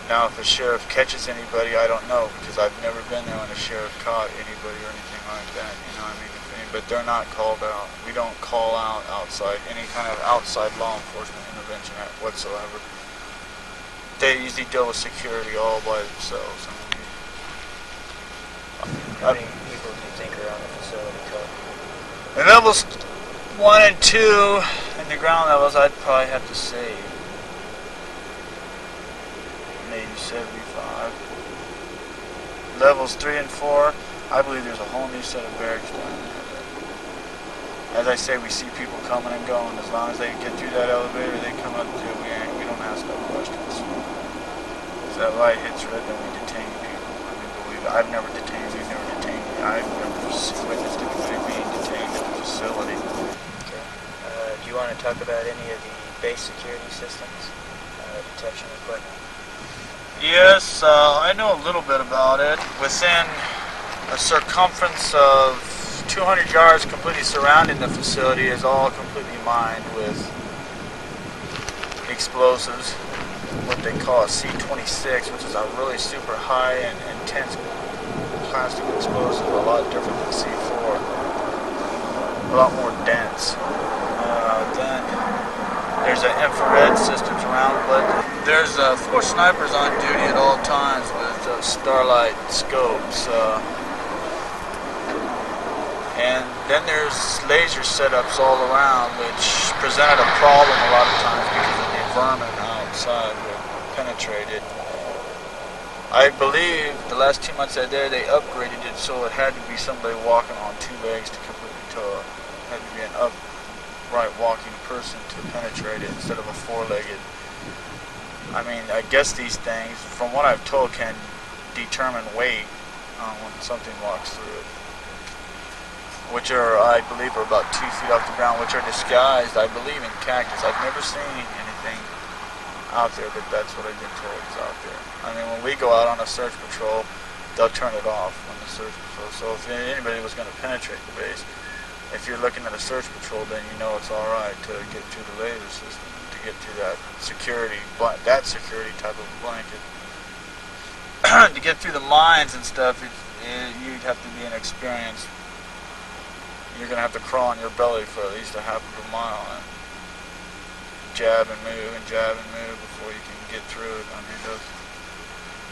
Now, if a sheriff catches anybody, I don't know, because I've never been there when a sheriff caught anybody or anything like that. You know what I mean? But they're not called out. We don't call out outside any kind of outside law enforcement intervention whatsoever. They usually deal with security all by themselves. How many people do you think are on the facility code? The levels 1 and 2 and the ground levels, I'd probably have to say maybe 75. Levels 3 and 4, I believe there's a whole new set of barracks down there. As I say, we see people coming and going. As long as they get through that elevator, they come up to it. We don't ask no questions. If that light hits red, then we detain people. I mean, believe it. I've never detained. We've never detained me. I've never witnessed anybody being detained at the facility. Okay. Do you want to talk about any of the base security systems, detection equipment? Yes, I know a little bit about it. Within a circumference of 200 yards completely surrounding the facility is all completely mined with explosives, what they call a C-26, which is a really super high and intense plastic explosive, a lot different than C4, a lot more dense. Then there's an infrared systems around, but there's 4 snipers on duty at all times with starlight scopes. And then there's laser setups all around, which presented a problem a lot of times because of the vermin outside would penetrate it. I believe the last 2 months I was there, they upgraded it so it had to be somebody walking on 2 legs to completely tow it. It had to be an upright walking person to penetrate it instead of a 4-legged. I mean, I guess these things, from what I've told, can determine weight when something walks through it, which are, I believe, are about 2 feet off the ground, which are disguised, I believe, in cactus. I've never seen anything out there, but that's what I've been told is out there. I mean, when we go out on a search patrol, they'll turn it off when the search patrol. So if anybody was going to penetrate the base, if you're looking at a search patrol, then you know it's all right to get through the laser system, to get through that security type of blanket. To get through the mines and stuff, you'd have to be an experienced. You're going to have to crawl on your belly for at least a half of a mile and jab and move before you can get through it. I mean,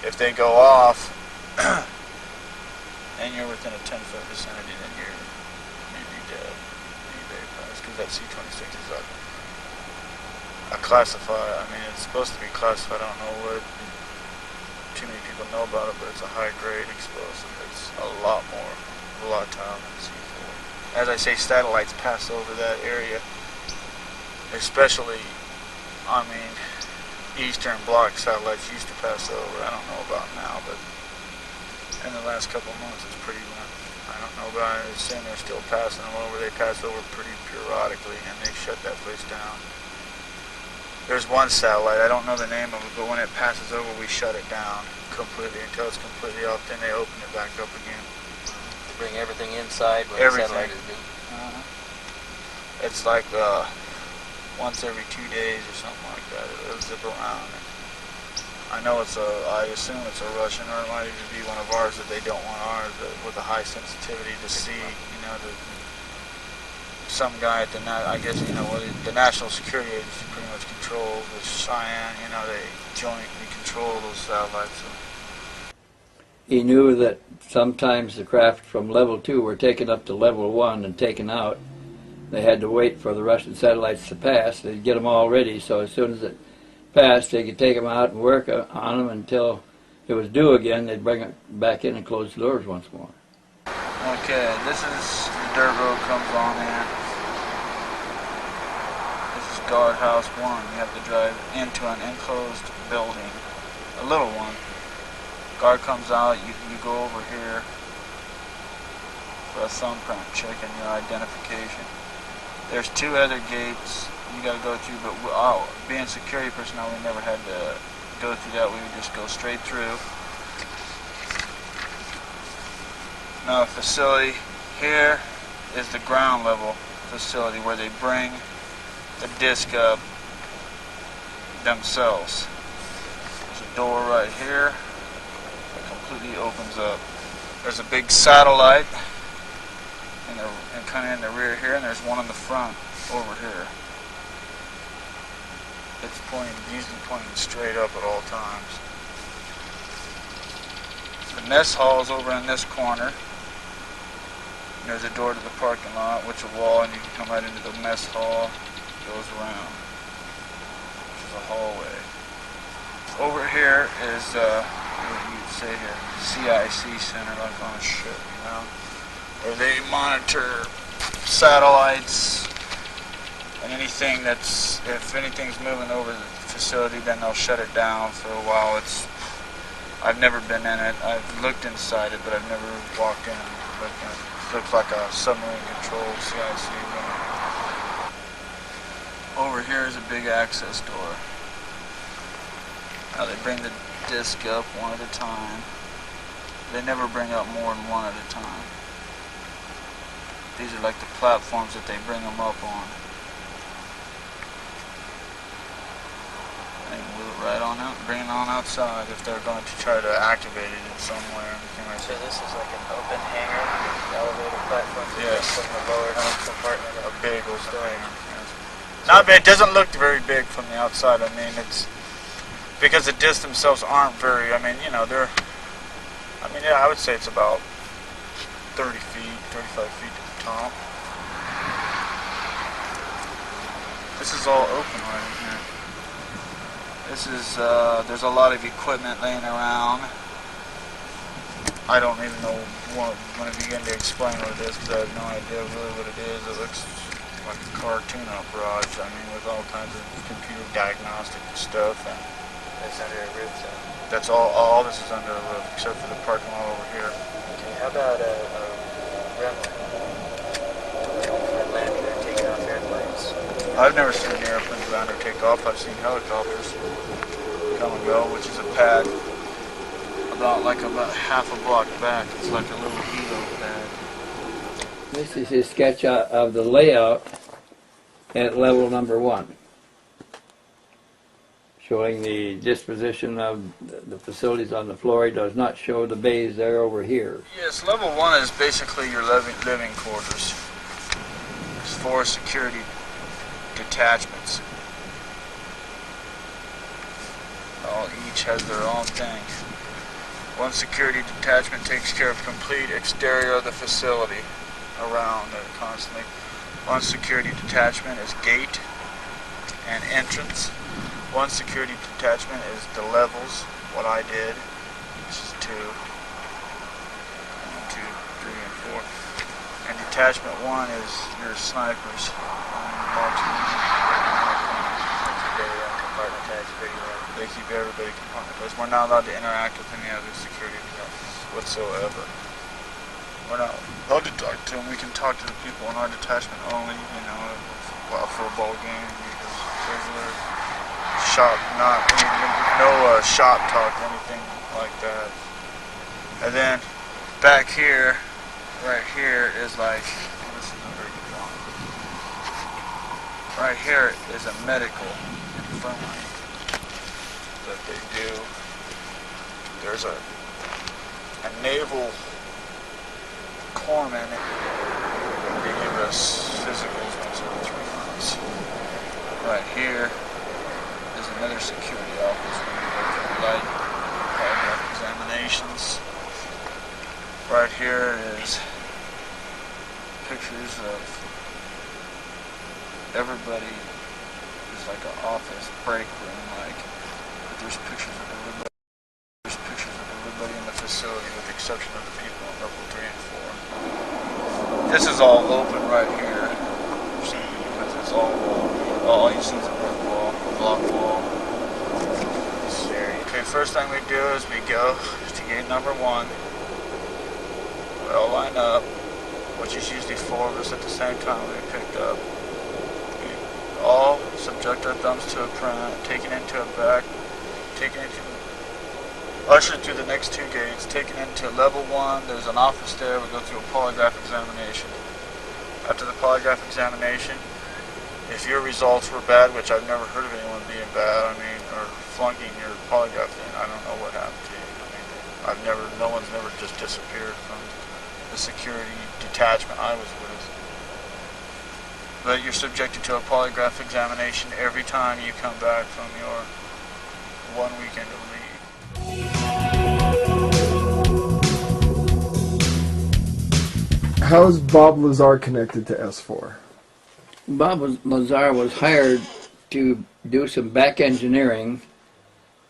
if they go off and you're within a 10-foot vicinity, then you'd be dead. You'd be very fast, because that C-26 is a classified. I mean, it's supposed to be classified. I don't know what too many people know about it, but it's a high-grade explosive. It's a lot more volatile than C4. As I say, satellites pass over that area, especially, I mean, Eastern Bloc satellites used to pass over. I don't know about now, but in the last couple of months it's pretty rough. I don't know, but I assume they're still passing them over. They pass over pretty periodically, and they shut that place down. There's one satellite, I don't know the name of it, but when it passes over, we shut it down completely until it's completely off, then they open it back up again. Bring everything inside when Everything. the satellite is due. It's like once every 2 days or something like that. It'll zip around. I know I assume it's a Russian, or it might even be one of ours that they don't want ours, with a high sensitivity to see, you know, some guy at the National Security Agency pretty much controls with Cheyenne, you know, they jointly control those satellites. So. He knew that sometimes the craft from level 2 were taken up to level 1 and taken out. They had to wait for the Russian satellites to pass. They'd get them all ready, so as soon as it passed, they could take them out and work on them until it was due again. They'd bring it back in and close the doors once more. Okay, this is the dirt road comes on in. This is guardhouse 1. You have to drive into an enclosed building, a little one. Guard comes out, you go over here for a thumbprint check and your identification. There's 2 other gates you got to go through, but being security personnel, we never had to go through that. We would just go straight through. Now the facility here is the ground level facility where they bring the disc up themselves. There's a door right here that completely opens up. There's a big satellite and kind of in the rear here, and there's one in the front over here. It's usually pointing straight up at all times. The mess hall is over in this corner. There's a door to the parking lot, which is a wall, and you can come right into the mess hall. It goes around. Which is a hallway. Over here is, what you'd say here, CIC Center, like on a ship, you know, where they monitor satellites and anything that's, if anything's moving over the facility, then they'll shut it down for a while. I've never been in it. I've looked inside it, but I've never walked in and looked in it. Looks like a submarine controlled CIC room. Over here is a big access door. Now they bring the disc up one at a time. They never bring up more than one at a time. These are like the platforms that they bring them up on. They can move it right on out, bring it on outside if they're going to try to activate it in some way or anything like So that. this is like an open hangar, elevator platform. Yes. From the lower compartment. A big open hangar. Not bad. It doesn't look very big from the outside. I mean, it's because the discs themselves aren't very. I mean, you know, they're. I mean, yeah, I would say it's about 30 feet, 35 feet tall. This is all open right in here. This is. There's a lot of equipment laying around. I don't even know when I begin to explain what it is because I have no idea really what it is. It looks like a car tune-up garage. I mean, with all kinds of computer diagnostic stuff, and That's under a roof, so. that's all this is under the roof except for the parking lot over here. Okay, how about a runway? For landing or taking off airplanes? I've never seen airplanes land or take off. I've seen helicopters come and go, which is a pad about half a block back. It's like a little helo pad. This is his sketch of the layout at level number 1, showing the disposition of the facilities on the floor. He does not show the bays there over here. Yes, level 1 is basically your living quarters. There's 4 security detachments. Each has their own thing. One security detachment takes care of complete exterior of the facility around it constantly. One security detachment is gate and entrance. One security detachment is the levels, what I did, which is 2, 1, 2, 3, and 4. And detachment 1 is your snipers. They keep everybody compartmentalized. We're not allowed to interact with any other security whatsoever. We're not allowed to talk to them. We can talk to the people in our detachment only, you know, a football game, regular shop, no shop talk or anything like that. And then back here, right here is like, this is a very good drawing. Right here is a medical infirmary that they do. There's a naval corpsman. They give us physicals once every 3 months. Right here is another security office where you go for light examinations. Right here is pictures of everybody. It's like an office break room, like. But there's pictures of everybody. There's pictures of everybody in the facility, with the exception of the people in level 3 and 4. This is all open right here, because it's all you see is a brick wall, a block wall. Okay, first thing we do is we go to gate number 1. We all line up, which is usually 4 of us at the same time we picked up. We all subject our thumbs to a print, take it into a back ushered through the next two gates, taken into level 1. There's an office there. We go through a polygraph examination. After the polygraph examination, if your results were bad, which I've never heard of anyone being bad, or flunking your polygraph thing, I don't know what happened to you. No one's never just disappeared from the security detachment I was with. But you're subjected to a polygraph examination every time you come back from your 1 weekend of leave. How is Bob Lazar connected to S4? Bob Lazar was hired to do some back engineering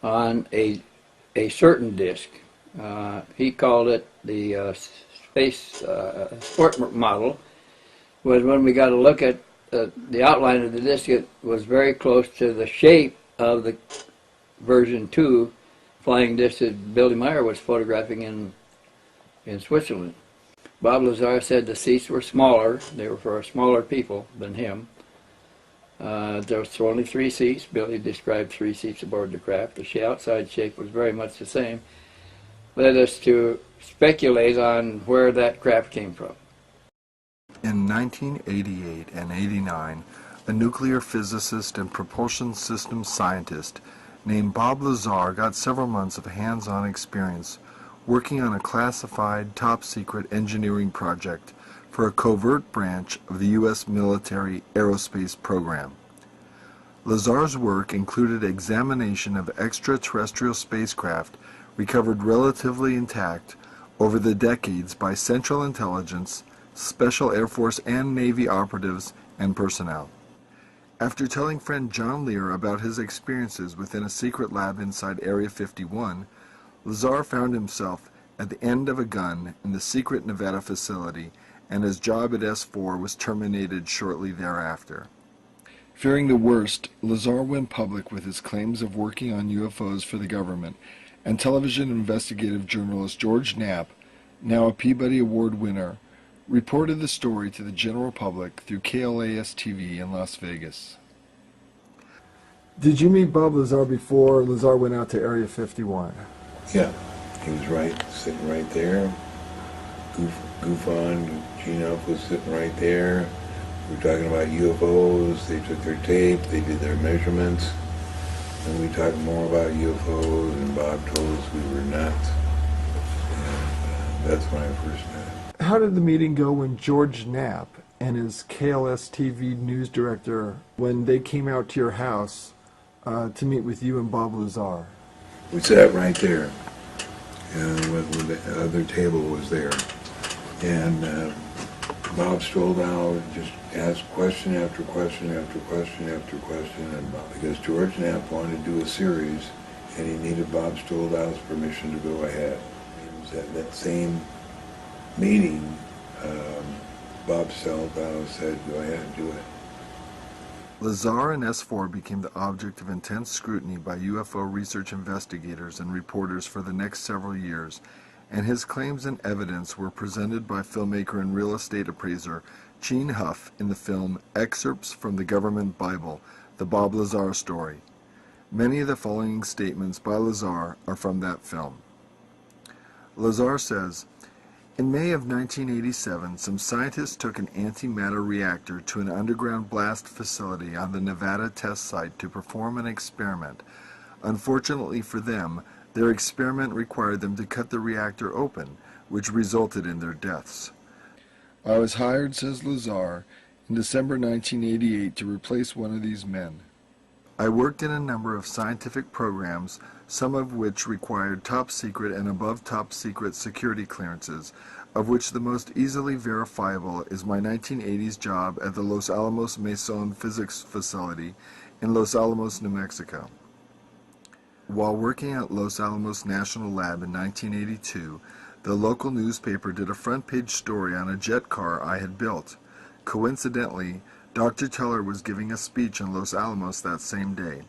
on a certain disk. He called it the space sport model. Was when we got a look at the outline of the disk, it was very close to the shape of the version 2 flying disc that Billy Meyer was photographing in Switzerland. Bob Lazar said the seats were smaller. They were for smaller people than him. There was only 3 seats. Billy described 3 seats aboard the craft. The outside shape was very much the same. Led us to speculate on where that craft came from. In 1988 and 89, a nuclear physicist and propulsion systems scientist named Bob Lazar got several months of hands-on experience working on a classified, top-secret engineering project for a covert branch of the U.S. military aerospace program. Lazar's work included examination of extraterrestrial spacecraft recovered relatively intact over the decades by Central Intelligence, Special Air Force and Navy operatives and personnel. After telling friend John Lear about his experiences within a secret lab inside Area 51, Lazar found himself at the end of a gun in the secret Nevada facility, and his job at S4 was terminated shortly thereafter. Fearing the worst, Lazar went public with his claims of working on UFOs for the government, and television investigative journalist George Knapp, now a Peabody Award winner, reported the story to the general public through KLAS-TV in Las Vegas. Did you meet Bob Lazar before Lazar went out to Area 51? Yeah, he was sitting right there. Goof on, Gene Elf was sitting right there. We were talking about UFOs. They took their tape, they did their measurements, and we talked more about UFOs, and Bob told us we were nuts. And that's when I first met him. How did the meeting go when George Knapp and his KLS-TV news director, when they came out to your house to meet with you and Bob Lazar? We sat right there, when the other table was there, and Bob strolled out and just asked question after question after question after question, and because George Knapp wanted to do a series, and he needed Bob Stoldow's permission to go ahead. It was at that same meeting, Bob Stoldau said, "Go ahead and do it." Lazar and S4 became the object of intense scrutiny by UFO research investigators and reporters for the next several years, and his claims and evidence were presented by filmmaker and real estate appraiser Gene Huff in the film Excerpts from the Government Bible, The Bob Lazar Story. Many of the following statements by Lazar are from that film. Lazar says, "In May of 1987, some scientists took an antimatter reactor to an underground blast facility on the Nevada test site to perform an experiment. Unfortunately for them, their experiment required them to cut the reactor open, which resulted in their deaths. I was hired," says Lazar, "in December 1988 to replace one of these men. I worked in a number of scientific programs, some of which required top-secret and above top-secret security clearances, of which the most easily verifiable is my 1980s job at the Los Alamos Mason Physics Facility in Los Alamos, New Mexico. While working at Los Alamos National Lab in 1982, the local newspaper did a front-page story on a jet car I had built. Coincidentally, Dr. Teller was giving a speech in Los Alamos that same day.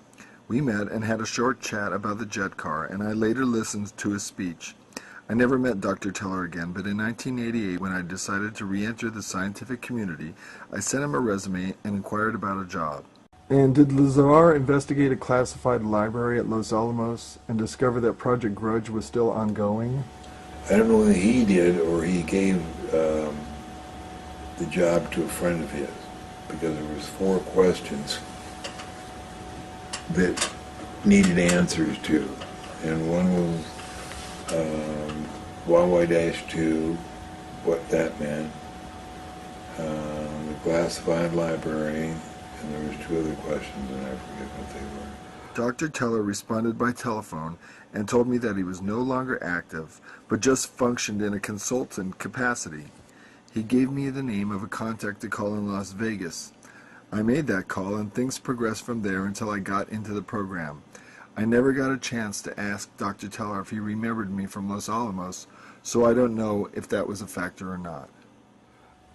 We met and had a short chat about the jet car, and I later listened to his speech. I never met Dr. Teller again, but in 1988, when I decided to re-enter the scientific community, I sent him a resume and inquired about a job. And did Lazar investigate a classified library at Los Alamos and discover that Project Grudge was still ongoing? I don't know whether he did or he gave the job to a friend of his, because there was 4 questions that needed answers to, and one was YY-2, what that meant, the classified library, and there was 2 other questions, and I forget what they were. Dr. Teller responded by telephone and told me that he was no longer active, but just functioned in a consultant capacity. He gave me the name of a contact to call in Las Vegas. I made that call, and things progressed from there until I got into the program. I never got a chance to ask Dr. Teller if he remembered me from Los Alamos, so I don't know if that was a factor or not.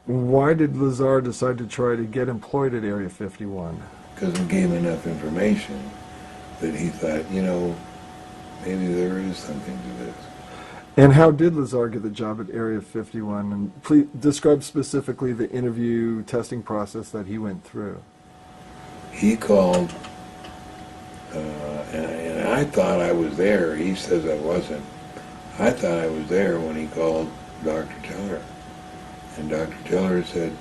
Why did Lazar decide to try to get employed at Area 51? Because we gave him enough information that he thought, you know, maybe there is something to this. And how did Lazar get the job at Area 51? And please describe specifically the interview testing process that he went through. He called, and I thought I was there. He says I wasn't. I thought I was there when he called Dr. Teller. And Dr. Teller said,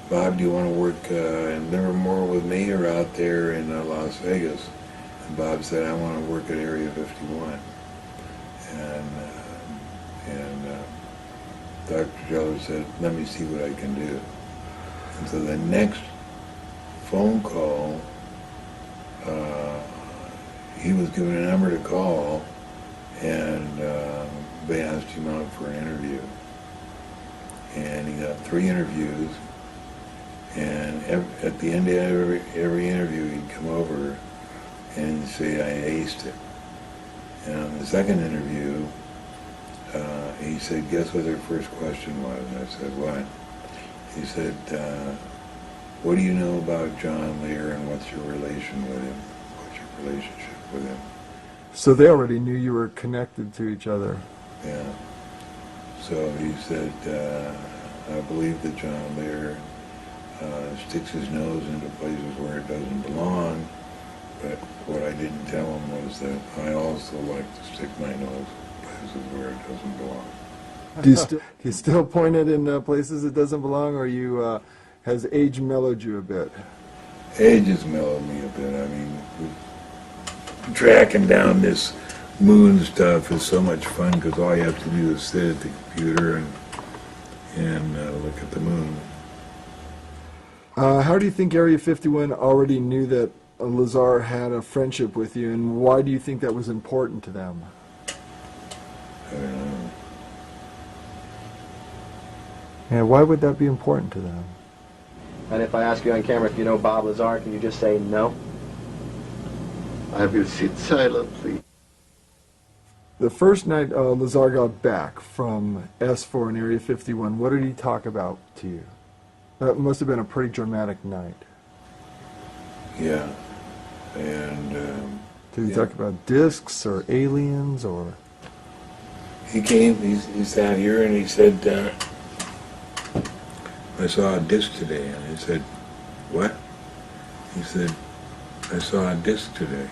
Bob, do you want to work in Livermore with me or out there in Las Vegas? And Bob said, I want to work at Area 51. And Dr. Teller said, let me see what I can do. And so the next phone call, he was given a number to call, and they asked him out for an interview. And he got 3 interviews, and at the end of every interview he'd come over and say, I aced it. And on the second interview, he said, guess what their first question was? And I said, what? He said, what do you know about John Lear and what's your relation with him? What's your relationship with him? So they already knew you were connected to each other. Yeah. So he said, I believe that John Lear sticks his nose into places where it doesn't belong, but what I didn't tell him was that I also like to stick my nose in places where it doesn't belong. Do you still point it in places it doesn't belong, or has age mellowed you a bit? Age has mellowed me a bit. I mean, tracking down this moon stuff is so much fun because all you have to do is sit at the computer and look at the moon. How do you think Area 51 already knew that Lazar had a friendship with you, and why do you think that was important to them? I don't know. Yeah, why would that be important to them? And if I ask you on camera if you know Bob Lazar, can you just say no? I will sit silently. The first night Lazar got back from S4 in Area 51, what did he talk about to you? That must have been a pretty dramatic night. Yeah. And did he talk about discs or aliens or? He came, he sat here and he said, I saw a disc today. And I said, what? He said, I saw a disc today.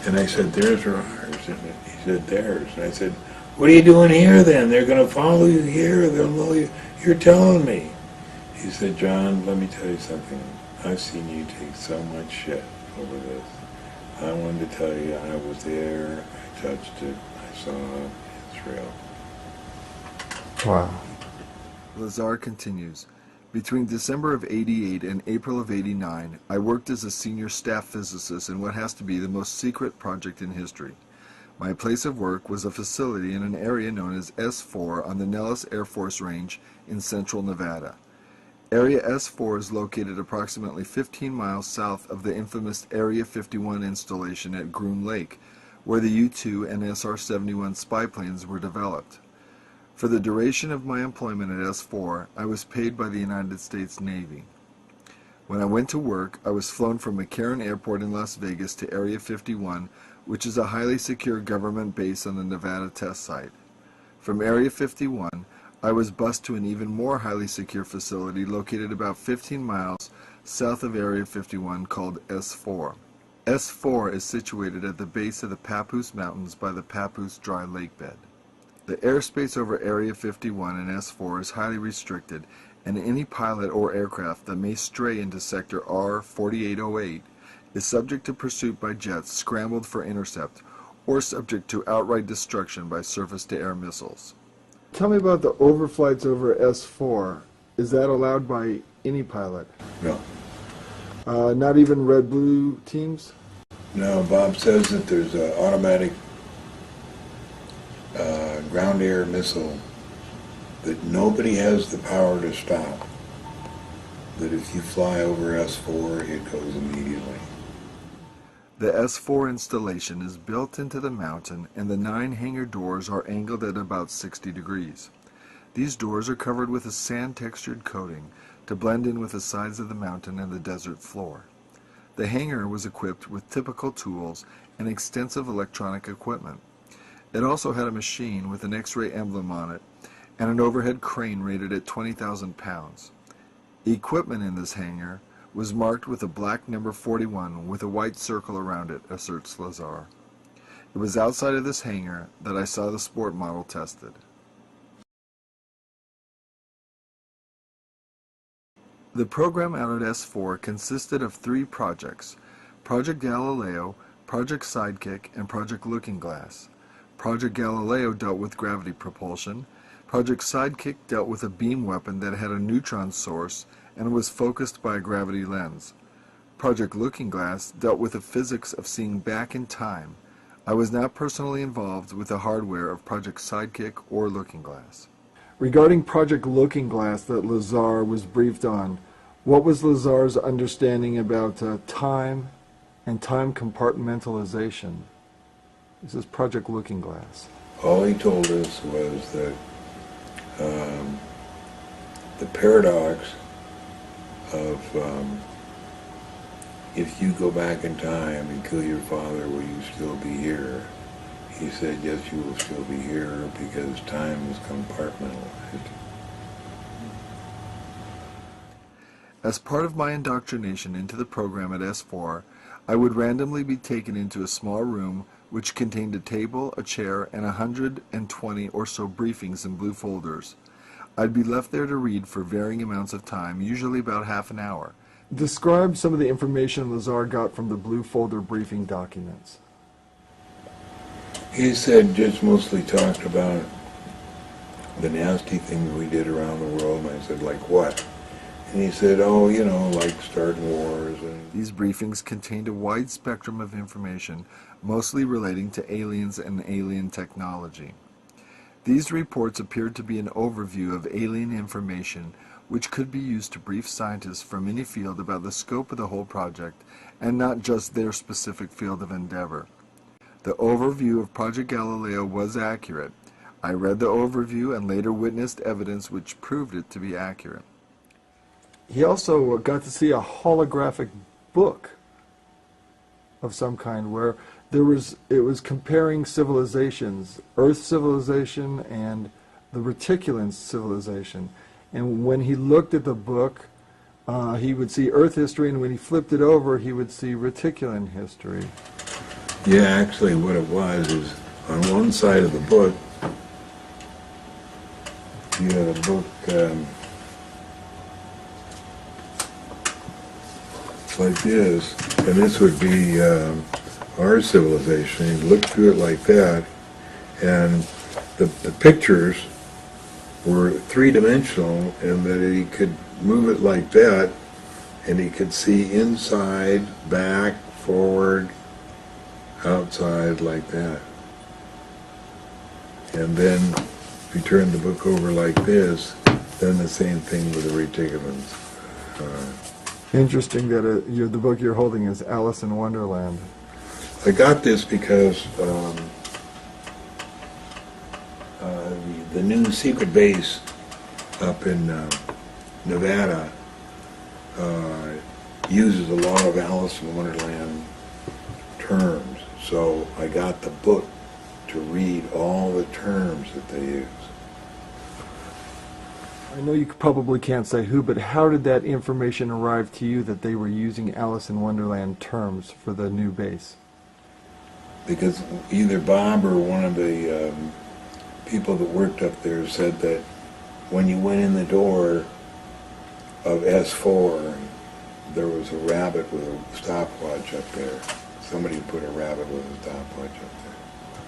And I said, theirs or ours? And he said, theirs. And I said, what are you doing here then? They're going to follow you here. They'll know you. You're telling me. He said, John, let me tell you something. I've seen you take so much shit over this. I wanted to tell you I was there. I touched it. I saw it. It's real. Wow. Lazar continues. Between December of '88 and April of '89, I worked as a senior staff physicist in what has to be the most secret project in history. My place of work was a facility in an area known as S4 on the Nellis Air Force Range in central Nevada. Area S4 is located approximately 15 miles south of the infamous Area 51 installation at Groom Lake, where the U-2 and SR-71 spy planes were developed. For the duration of my employment at S4, I was paid by the United States Navy. When I went to work, I was flown from McCarran Airport in Las Vegas to Area 51, which is a highly secure government base on the Nevada test site. From Area 51, I was bused to an even more highly secure facility located about 15 miles south of Area 51 called S4. S4 is situated at the base of the Papoose Mountains by the Papoose Dry Lake Bed. The airspace over Area 51 and S4 is highly restricted, and any pilot or aircraft that may stray into Sector R4808 is subject to pursuit by jets scrambled for intercept or subject to outright destruction by surface-to-air missiles. Tell me about the overflights over S4. Is that allowed by any pilot? No. Not even red-blue teams? No, Bob says that there's an automatic ground-air missile that nobody has the power to stop. That if you fly over S4, it goes immediately. The S4 installation is built into the mountain, and the 9 hangar doors are angled at about 60 degrees. These doors are covered with a sand-textured coating to blend in with the sides of the mountain and the desert floor. The hangar was equipped with typical tools and extensive electronic equipment. It also had a machine with an X-ray emblem on it and an overhead crane rated at 20,000 pounds. Equipment in this hangar was marked with a black number 41 with a white circle around it, asserts Lazar. It was outside of this hangar that I saw the sport model tested. The program out at S4 consisted of 3 projects: Project Galileo, Project Sidekick, and Project Looking Glass. Project Galileo dealt with gravity propulsion. Project Sidekick dealt with a beam weapon that had a neutron source and was focused by a gravity lens. Project Looking Glass dealt with the physics of seeing back in time. I was not personally involved with the hardware of Project Sidekick or Looking Glass. Regarding Project Looking Glass that Lazar was briefed on, what was Lazar's understanding about time and time compartmentalization? This is Project Looking Glass. All he told us was that the paradox of if you go back in time and kill your father, will you still be here? He said, yes, you will still be here because time is compartmentalized. As part of my indoctrination into the program at S4, I would randomly be taken into a small room which contained a table, a chair, and 120 or so briefings in blue folders. I'd be left there to read for varying amounts of time, usually about half an hour. Describe some of the information Lazar got from the blue folder briefing documents. He said just mostly talked about the nasty things we did around the world, and I said, like what? And he said, oh, you know, like starting wars. And these briefings contained a wide spectrum of information, mostly relating to aliens and alien technology. These reports appeared to be an overview of alien information which could be used to brief scientists from any field about the scope of the whole project and not just their specific field of endeavor. The overview of Project Galileo was accurate. I read the overview and later witnessed evidence which proved it to be accurate. He also got to see a holographic book of some kind where it was comparing civilizations, Earth civilization and the Reticulan civilization. And when he looked at the book, he would see Earth history, and when he flipped it over, he would see Reticulan history. yeah, actually what it was is on one side of the book, you had a book like this, and this would be our civilization. You look through it like that, and the pictures were three-dimensional, and that he could move it like that, and he could see inside, back, forward, outside, like that. And then if you turn the book over like this, then the same thing with the reticulans. Interesting that the book you're holding is Alice in Wonderland. I got this because the new secret base up in Nevada uses a lot of Alice in Wonderland terms. So I got the book to read all the terms that they use. I know you probably can't say who, but how did that information arrive to you that they were using Alice in Wonderland terms for the new base? Because either Bob or one of the people that worked up there said that when you went in the door of S4, there was a rabbit with a stopwatch up there. Somebody put a rabbit with a stopwatch up there.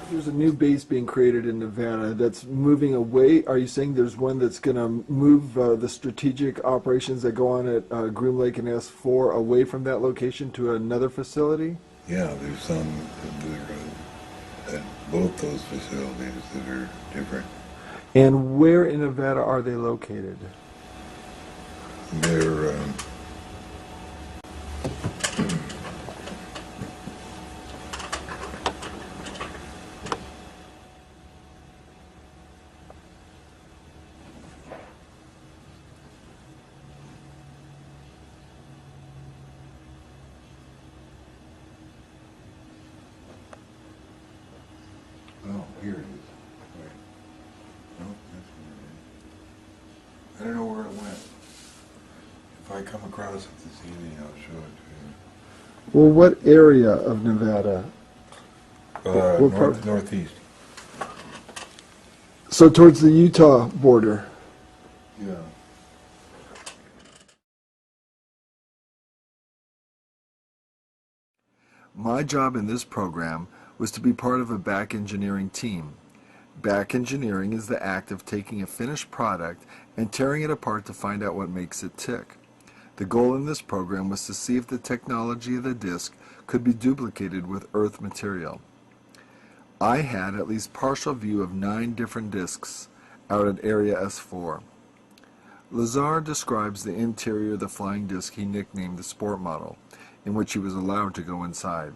There's a new base being created in Nevada that's moving away. Are you saying there's one that's going to move the strategic operations that go on at Groom Lake and S4 away from that location to another facility? Yeah, there's some at both those facilities that are different. And where in Nevada are they located? They're oh, here it is. Wait. No, that's where it is. I don't know where it went. If I come across it this evening, I'll show it to Well, what area of Nevada? you. Northeast. So towards the Utah border. Yeah. My job in this program was to be part of a back engineering team. Back engineering is the act of taking a finished product and tearing it apart to find out what makes it tick. The goal in this program was to see if the technology of the disk could be duplicated with Earth material. I had at least partial view of 9 different disks out at Area S4. Lazar describes the interior of the flying disc he nicknamed the Sport Model, in which he was allowed to go inside.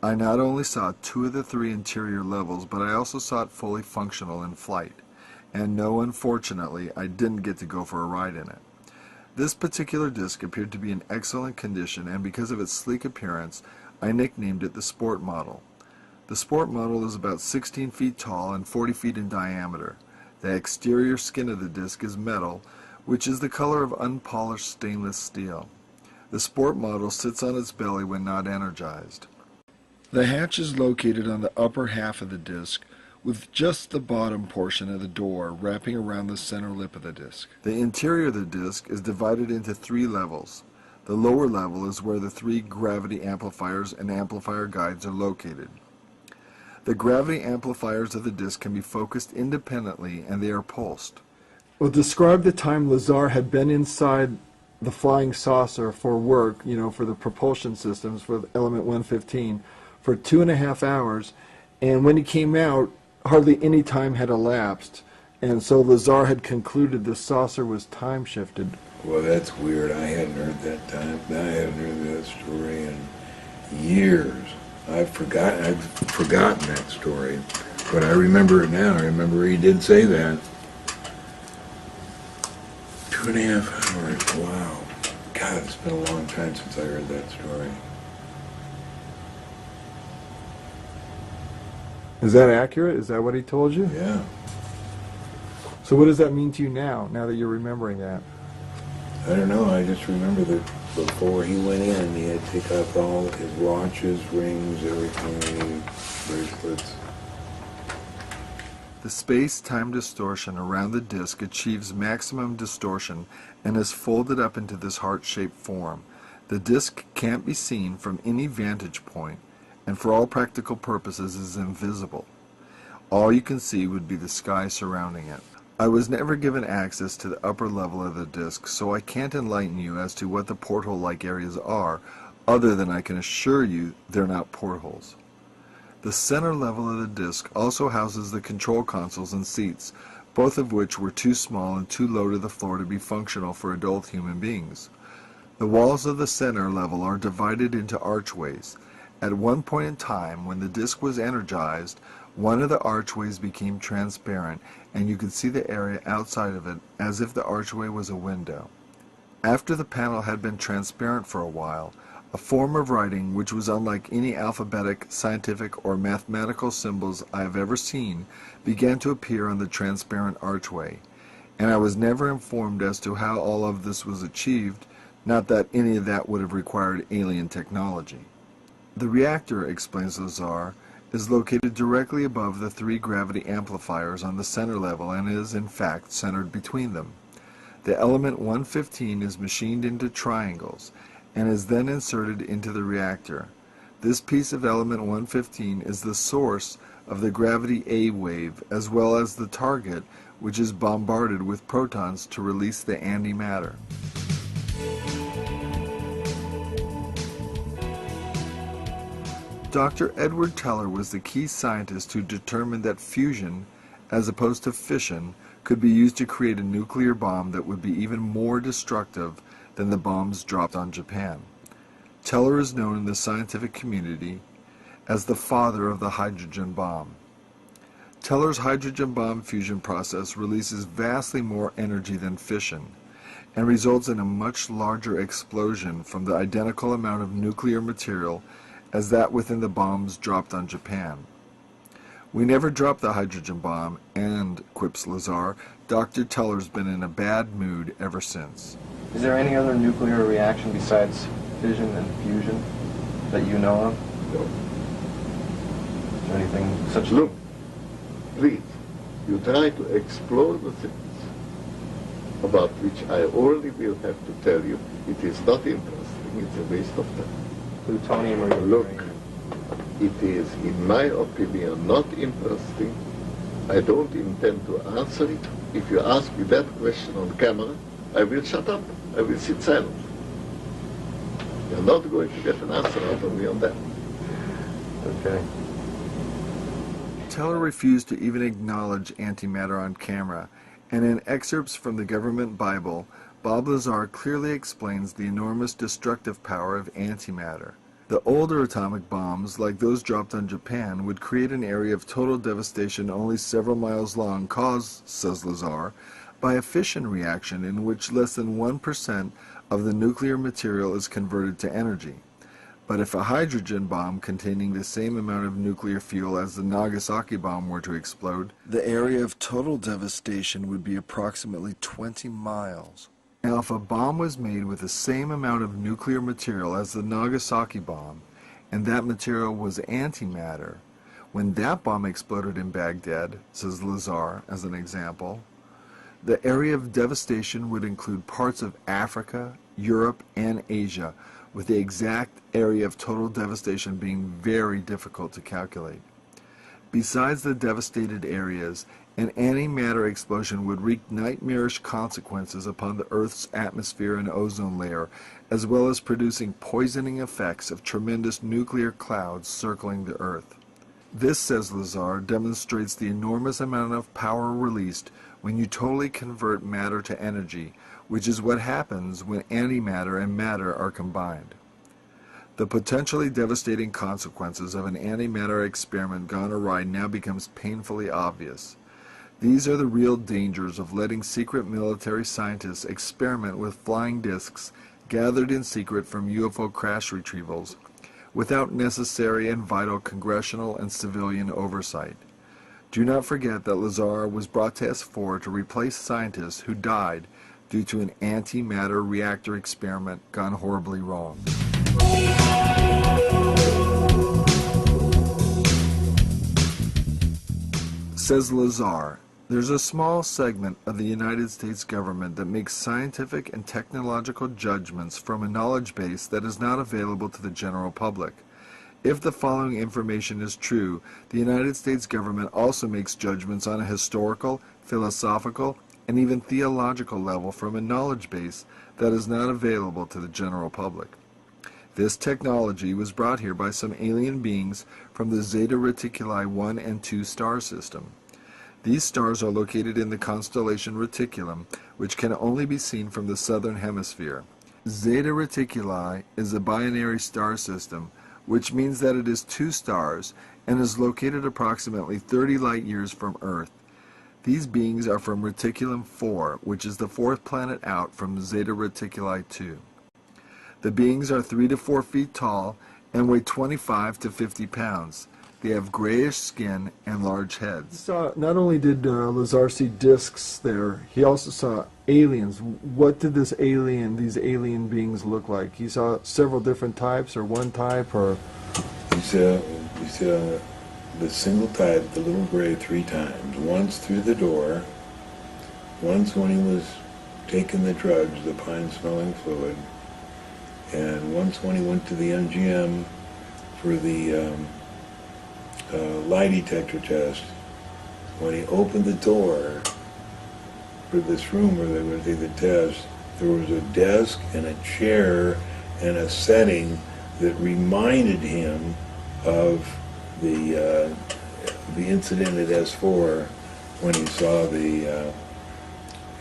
I not only saw 2 of the 3 interior levels, but I also saw it fully functional in flight. And no, unfortunately, I didn't get to go for a ride in it. This particular disc appeared to be in excellent condition, and because of its sleek appearance, I nicknamed it the Sport Model. The Sport Model is about 16 feet tall and 40 feet in diameter. The exterior skin of the disc is metal, which is the color of unpolished stainless steel. The Sport Model sits on its belly when not energized. The hatch is located on the upper half of the disc, with just the bottom portion of the door wrapping around the center lip of the disc. The interior of the disc is divided into 3 levels. The lower level is where the 3 gravity amplifiers and amplifier guides are located. The gravity amplifiers of the disc can be focused independently, and they are pulsed. Well, describe the time Lazar had been inside the flying saucer for work, for the propulsion systems for the Element 115, for 2.5 hours, and when he came out, hardly any time had elapsed, and so Lazar had concluded the saucer was time shifted. Well, that's weird. I hadn't heard that time. I hadn't heard that story in years. I've forgotten that story, but I remember it now. I remember he did say that. 2.5 hours. Wow. God, it's been a long time since I heard that story. Is that accurate? Is that what he told you? Yeah. So what does that mean to you now that you're remembering that? I don't know. I just remember that before he went in, he had to take off all his watches, rings, everything, bracelets. The space-time distortion around the disk achieves maximum distortion and is folded up into this heart-shaped form. The disk can't be seen from any vantage point, and for all practical purposes is invisible. All you can see would be the sky surrounding it. I was never given access to the upper level of the disk, so I can't enlighten you as to what the porthole-like areas are, other than I can assure you they're not portholes. The center level of the disk also houses the control consoles and seats, both of which were too small and too low to the floor to be functional for adult human beings. The walls of the center level are divided into archways. At one point in time, when the disk was energized, one of the archways became transparent, and you could see the area outside of it as if the archway was a window. After the panel had been transparent for a while, a form of writing which was unlike any alphabetic, scientific, or mathematical symbols I have ever seen began to appear on the transparent archway. and I was never informed as to how all of this was achieved, not that any of that would have required alien technology. The reactor, explains Lazar, is located directly above the 3 gravity amplifiers on the center level and is, in fact, centered between them. The element 115 is machined into triangles and is then inserted into the reactor. This piece of element 115 is the source of the gravity A wave, as well as the target, which is bombarded with protons to release the antimatter. Dr. Edward Teller was the key scientist who determined that fusion, as opposed to fission, could be used to create a nuclear bomb that would be even more destructive than the bombs dropped on Japan. Teller is known in the scientific community as the father of the hydrogen bomb. Teller's hydrogen bomb fusion process releases vastly more energy than fission and results in a much larger explosion from the identical amount of nuclear material as that within the bombs dropped on Japan. We never dropped the hydrogen bomb, and, quips Lazar, Dr. Teller's been in a bad mood ever since. Is there any other nuclear reaction besides fission and fusion that you know of? No. Is there anything such? Look, please, you try to explore the things about which I only will have to tell you it is not interesting, it's a waste of time. Plutonium or Look, uranium? it is, in my opinion, not interesting. I don't intend to answer it. If you ask me that question on camera, I will shut up. I will sit silent. You're not going to get an answer out of me on that. Okay. Teller refused to even acknowledge antimatter on camera, and in excerpts from the government Bible, Bob Lazar clearly explains the enormous destructive power of antimatter. The older atomic bombs, like those dropped on Japan, would create an area of total devastation only several miles long caused, says Lazar, by a fission reaction in which less than 1% of the nuclear material is converted to energy. But if a hydrogen bomb containing the same amount of nuclear fuel as the Nagasaki bomb were to explode, the area of total devastation would be approximately 20 miles. Now, if a bomb was made with the same amount of nuclear material as the Nagasaki bomb, and that material was antimatter, when that bomb exploded in Baghdad, says Lazar as an example, the area of devastation would include parts of Africa, Europe, and Asia, with the exact area of total devastation being very difficult to calculate. Besides the devastated areas, an antimatter explosion would wreak nightmarish consequences upon the Earth's atmosphere and ozone layer, as well as producing poisoning effects of tremendous nuclear clouds circling the Earth. This, says Lazar, demonstrates the enormous amount of power released when you totally convert matter to energy, which is what happens when antimatter and matter are combined. The potentially devastating consequences of an antimatter experiment gone awry now becomes painfully obvious. These are the real dangers of letting secret military scientists experiment with flying discs gathered in secret from UFO crash retrievals, without necessary and vital congressional and civilian oversight. Do not forget that Lazar was brought to S4 to replace scientists who died due to an antimatter reactor experiment gone horribly wrong. Says Lazar, there's a small segment of the United States government that makes scientific and technological judgments from a knowledge base that is not available to the general public. If the following information is true, the United States government also makes judgments on a historical, philosophical, and even theological level from a knowledge base that is not available to the general public. This technology was brought here by some alien beings from the Zeta Reticuli 1 and 2 star system. These stars are located in the constellation Reticulum, which can only be seen from the southern hemisphere. Zeta Reticuli is a binary star system, which means that it is 2 stars and is located approximately 30 light years from Earth. These beings are from Reticulum 4, which is the 4th planet out from Zeta Reticuli 2. The beings are 3 to 4 feet tall and weigh 25 to 50 pounds. They have grayish skin and large heads. Not only did Lazar see discs there, he also saw aliens. What did these alien beings look like? He saw several different types, or one type, or... He saw the single type, the little gray, 3 times. Once through the door, once when he was taking the drugs, the pine-smelling fluid, and once when he went to the MGM for the lie detector test. When he opened the door for this room where they would do the test, there was a desk and a chair and a setting that reminded him of the incident at S4 when he saw the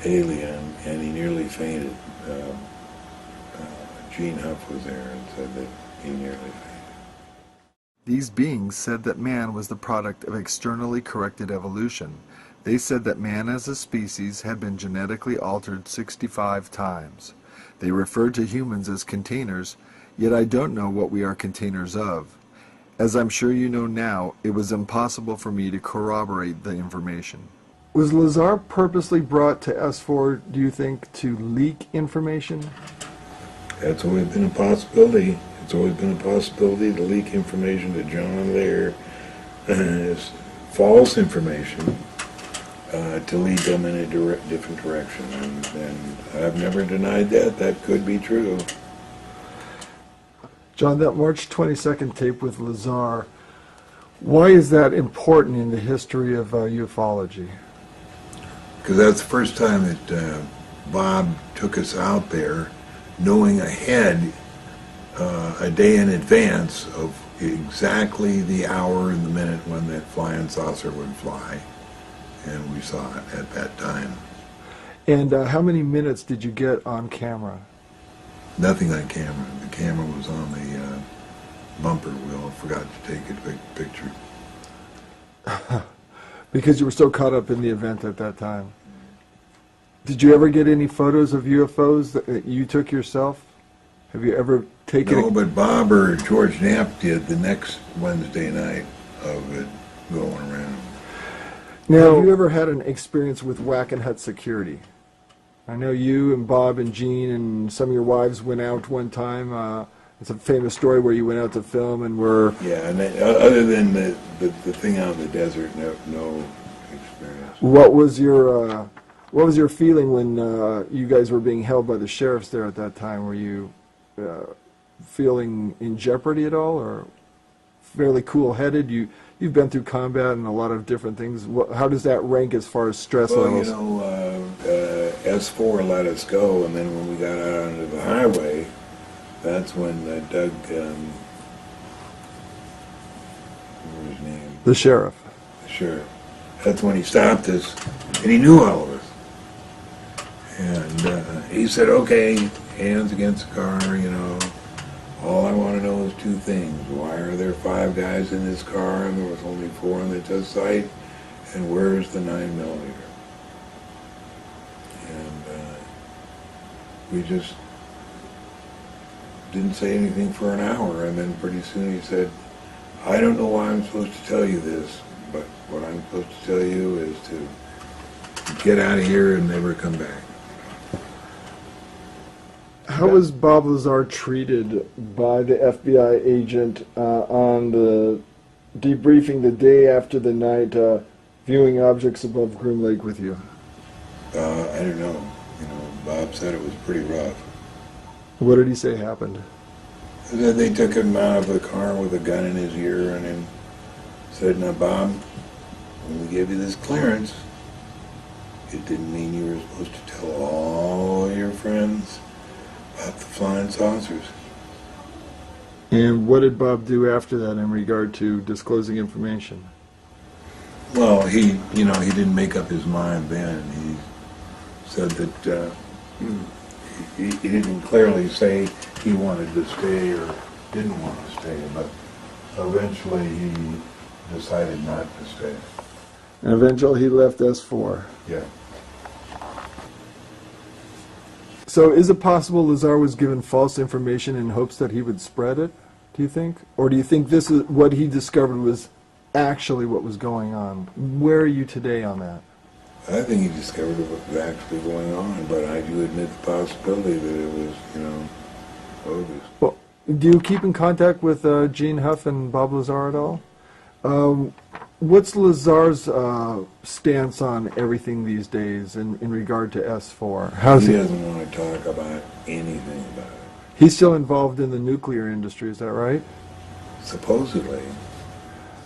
alien, and he nearly fainted. Gene Huff was there and said that he nearly fainted. These beings said that man was the product of externally corrected evolution. They said that man as a species had been genetically altered 65 times. They referred to humans as containers, yet I don't know what we are containers of. As I'm sure you know now, it was impossible for me to corroborate the information. Was Lazar purposely brought to S4, do you think, to leak information? That's always been a possibility. It's always been a possibility to leak information to John there, false information, to lead them in a different direction. And I've never denied that. That could be true. John, that March 22nd tape with Lazar, why is that important in the history of ufology? Because that's the first time that Bob took us out there, knowing ahead, a day in advance of exactly the hour and the minute when that flying saucer would fly, and we saw it at that time. And how many minutes did you get on camera? Nothing on camera. The camera was on the bumper wheel. I forgot to take a picture. Because you were so caught up in the event at that time. Did you ever get any photos of UFOs that you took yourself? Have you ever taken... No, but Bob or George Knapp did the next Wednesday night of it going around. Now, have you ever had an experience with Wackenhut security? I know you and Bob and Jean and some of your wives went out one time. It's a famous story where you went out to film and were... Yeah, and other than the thing out in the desert, no experience. What was your feeling when you guys were being held by the sheriffs there at that time? Were you feeling in jeopardy at all, or fairly cool-headed? You've been through combat and a lot of different things. How does that rank as far as stress levels? You know, S4 let us go, and then when we got out onto the highway, that's when Doug, what was his name? The sheriff. The sheriff. That's when he stopped us, and he knew all of us. And he said, okay, hands against the car, you know. All I want to know is 2 things. Why are there 5 guys in this car and there was only 4 on the test site? And where's the 9mm? And we just didn't say anything for an hour. And then pretty soon he said, I don't know why I'm supposed to tell you this, but what I'm supposed to tell you is to get out of here and never come back. How was Bob Lazar treated by the FBI agent on the debriefing the day after the night, viewing objects above Groom Lake with you? I don't know. You know, Bob said it was pretty rough. What did he say happened? They took him out of the car with a gun in his ear and then said, now Bob, when we gave you this clearance, it didn't mean you were supposed to tell all your friends about the flying saucers. And what did Bob do after that in regard to disclosing information? Well, he didn't make up his mind then. He said that he didn't clearly say he wanted to stay or didn't want to stay, but eventually he decided not to stay. And eventually he left S4. Yeah. So is it possible Lazar was given false information in hopes that he would spread it, do you think? Or do you think this is what he discovered was actually what was going on. Where are you today on that? I think he discovered what was actually going on, but I do admit the possibility that it was, bogus. Well, do you keep in contact with Gene Huff and Bob Lazar at all? What's Lazar's stance on everything these days in regard to S4? He doesn't want to talk about anything about it. He's still involved in the nuclear industry, is that right? Supposedly.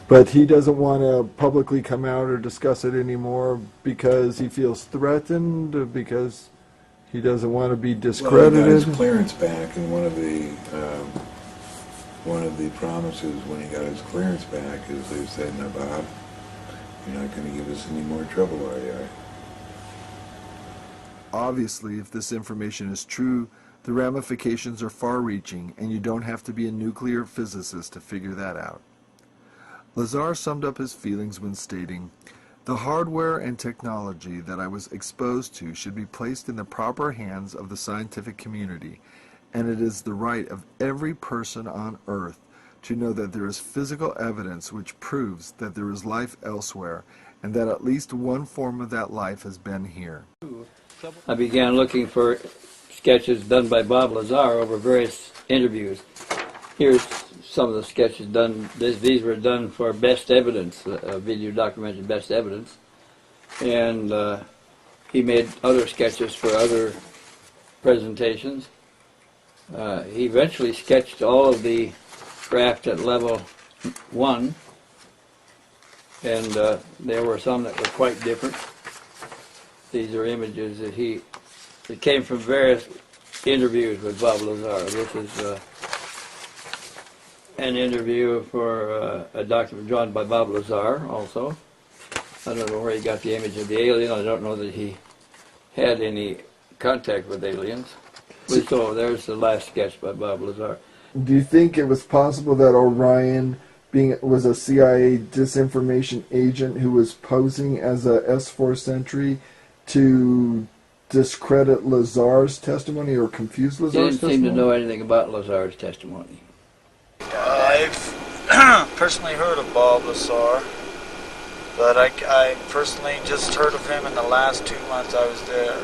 But he doesn't want to publicly come out or discuss it anymore because he feels threatened, because he doesn't want to be discredited. Well, he got his clearance back, and one of the promises when he got his clearance back is they said, "Now, Bob, you're not going to give us any more trouble, are you?" Obviously, if this information is true, the ramifications are far-reaching, and you don't have to be a nuclear physicist to figure that out. Lazar summed up his feelings when stating, "The hardware and technology that I was exposed to should be placed in the proper hands of the scientific community, and it is the right of every person on Earth to know that there is physical evidence which proves that there is life elsewhere, and that at least one form of that life has been here." I began looking for sketches done by Bob Lazar over various interviews. Here's some of the sketches done. These were done for Best Evidence, video documented Best Evidence. And he made other sketches for other presentations. He eventually sketched all of the craft at level 1. And there were some that were quite different. These are images that came from various interviews with Bob Lazar. This is an interview for a document drawn by Bob Lazar also. I don't know where he got the image of the alien. I don't know that he had any contact with aliens. So there's the last sketch by Bob Lazar. Do you think it was possible that Orion was a CIA disinformation agent who was posing as a S4 sentry to discredit Lazar's testimony or confuse Lazar's testimony? He didn't seem to know anything about Lazar's testimony. I've personally heard of Bob Lazar, but I personally just heard of him in the last 2 months I was there.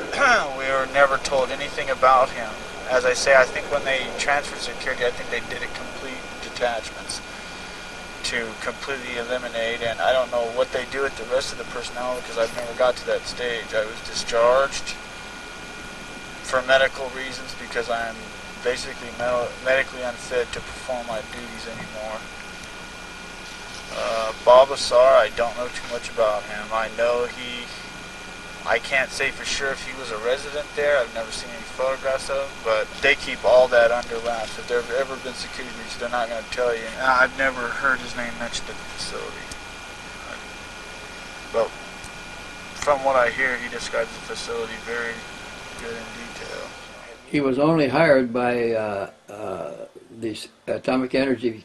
We were never told anything about him. As I say, I think when they transferred security, I think they did it complete detachments to completely eliminate, and I don't know what they do with the rest of the personnel because I've never got to that stage. I was discharged for medical reasons because I'm basically medically unfit to perform my duties anymore. Bob Lazar, I don't know too much about him. I know I can't say for sure if he was a resident there. I've never seen any photographs of him, but they keep all that under wraps. If there have ever been security breaches, they're not going to tell you. I've never heard his name mentioned at the facility. But from what I hear, he describes the facility very good in detail. He was only hired by the Atomic Energy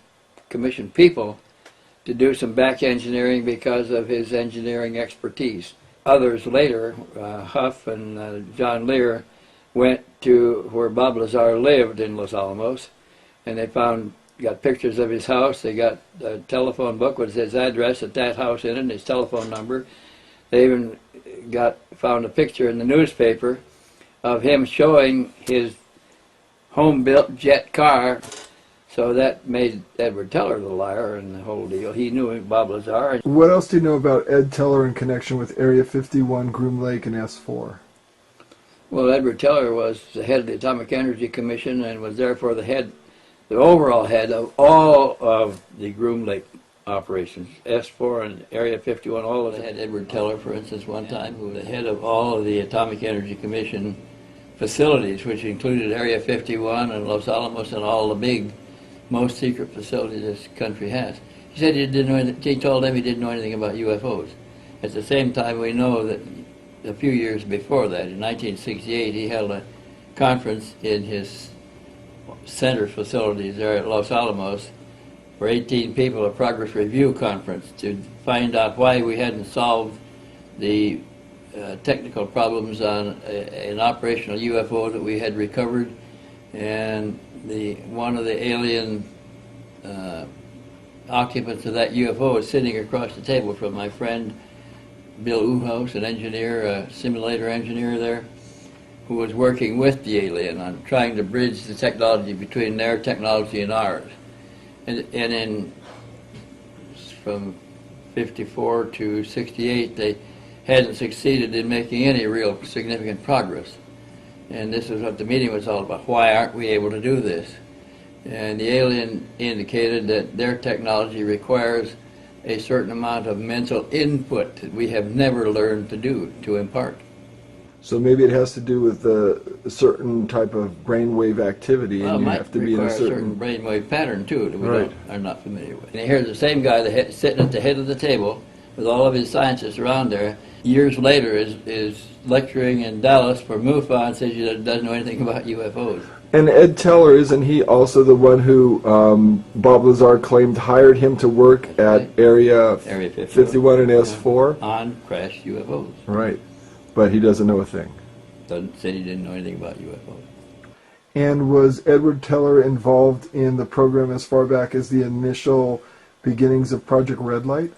Commission people to do some back engineering because of his engineering expertise. Others later, Huff and John Lear, went to where Bob Lazar lived in Los Alamos, and they got pictures of his house. They got a telephone book with his address at that house in it and his telephone number. They even found a picture in the newspaper of him showing his home-built jet car. So that made Edward Teller the liar in the whole deal. He knew Bob Lazar. What else do you know about Ed Teller in connection with Area 51, Groom Lake, and S4? Well, Edward Teller was the head of the Atomic Energy Commission and was therefore the overall head of all of the Groom Lake operations. S4 and Area 51, all of them. They had Edward Teller, for instance, one time, who was the head of all of the Atomic Energy Commission facilities, which included Area 51 and Los Alamos and all the big, most secret facilities this country has. He said he told them he didn't know anything about UFOs. At the same time, we know that a few years before that, in 1968, he held a conference in his center facilities there at Los Alamos for 18 people, a progress review conference, to find out why we hadn't solved the technical problems on an operational UFO that we had recovered, and one of the alien occupants of that UFO was sitting across the table from my friend Bill Uhouse, an engineer, a simulator engineer there, who was working with the alien on trying to bridge the technology between their technology and ours. And from 54 to 68, they hadn't succeeded in making any real significant progress. And this is what the meeting was all about. Why aren't we able to do this? And the alien indicated that their technology requires a certain amount of mental input that we have never learned to do, to impart. So maybe it has to do with a certain type of brainwave activity, Well, and it you might have to be in require a certain brainwave pattern too that we Right. are not familiar with. And here's the same guy that sitting at the head of the table with all of his scientists around there. Years later, is lecturing in Dallas for MUFA and says he doesn't know anything about UFOs. And Ed Teller, isn't he also the one who Bob Lazar claimed hired him to work at Area 51 and S4? On crashed UFOs. Right. But he doesn't know a thing. Said he didn't know anything about UFOs. And was Edward Teller involved in the program as far back as the initial beginnings of Project Red Light?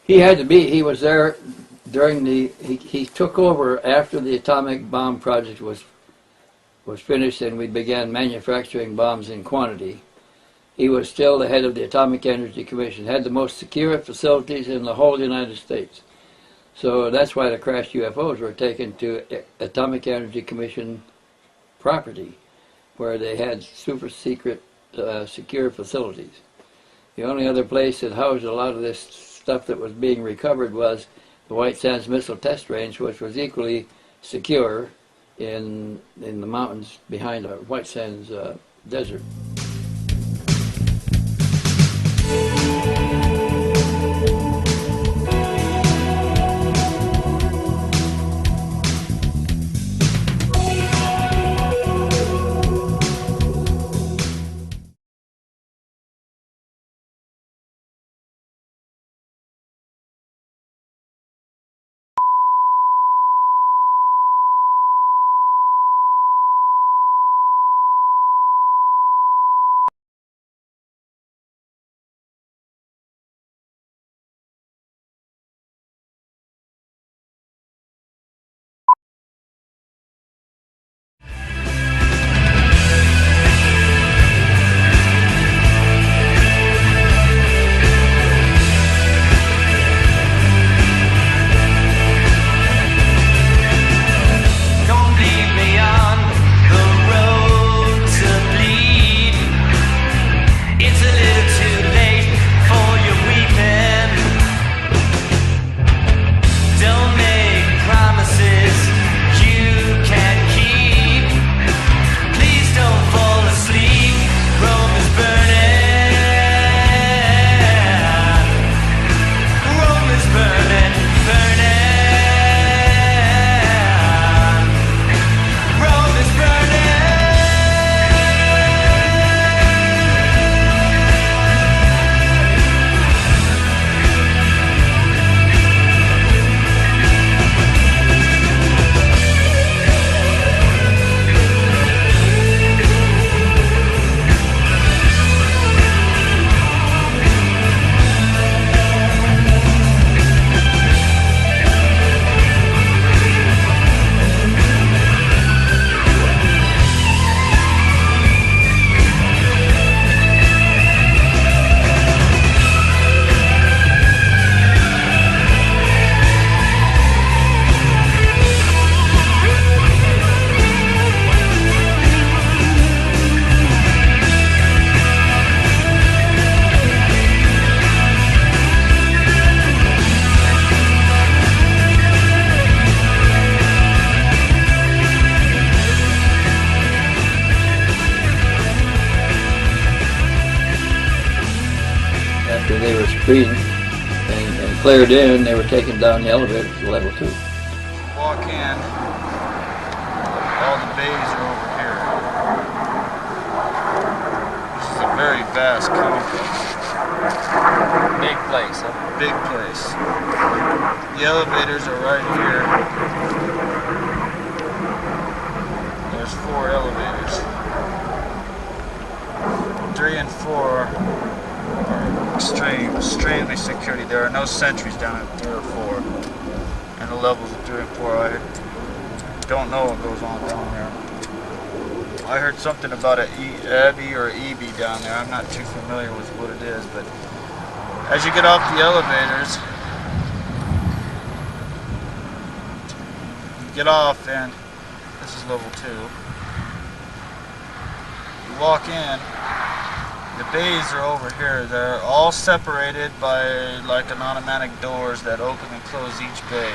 He had to be. He was there during he took over after the atomic bomb project was finished and we began manufacturing bombs in quantity. He was still the head of the Atomic Energy Commission, had the most secure facilities in the whole United States. So that's why the crashed UFOs were taken to Atomic Energy Commission property, where they had super secret, secure facilities. The only other place that housed a lot of this stuff that was being recovered was the White Sands Missile Test Range, which was equally secure in the mountains behind the White Sands desert. Street and cleared in, they were taken down the elevator to level 2. Walk in, all the bays are over here. This is a very vast complex. Big place, huh? Big place. The elevators are right here. There's 4 elevators. 3 and 4 are was sentries down at 3 or 4. And the levels of 3 and 4, I don't know what goes on down there. I heard something about an Abbey or EB down there. I'm not too familiar with what it is, but as you get off the elevators, you get off, and this is level 2. You walk in, the bays are over here. They're all separated by like an automatic doors that open and close each bay.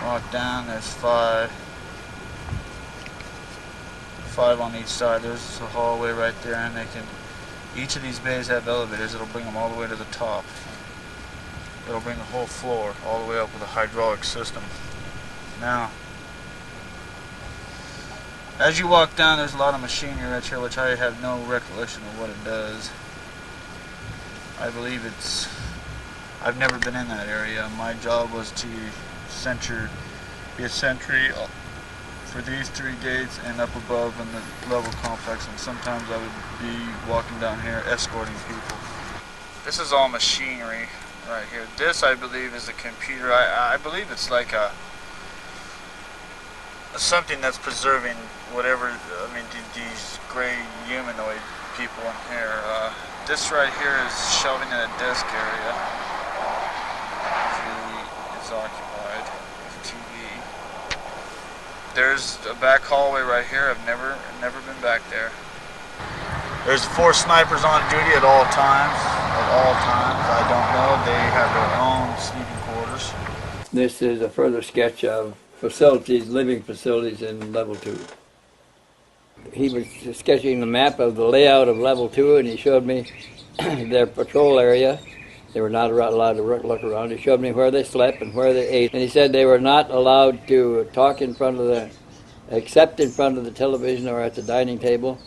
Walk down, there's 5 on each side. There's a hallway right there, and each of these bays have elevators. It'll bring them all the way to the top. It'll bring the whole floor all the way up with a hydraulic system. Now, as you walk down, there's a lot of machinery right here, which I have no recollection of what it does. I believe I've never been in that area. My job was to be a sentry for these 3 gates and up above in the level complex, and sometimes I would be walking down here escorting people. This is all machinery right here. This, I believe, is a computer. I believe it's like something that's preserving whatever, these gray humanoid people in here. This right here is shelving in a desk area. It's occupied with TV. There's a back hallway right here. I've never been back there. There's 4 snipers on duty at all times. I don't know. They have their own sleeping quarters. This is a further sketch of facilities, living facilities in level 2. He was sketching the map of the layout of level 2, and he showed me their patrol area. They were not allowed to look around. He showed me where they slept and where they ate. And he said they were not allowed to talk except in front of the television or at the dining table.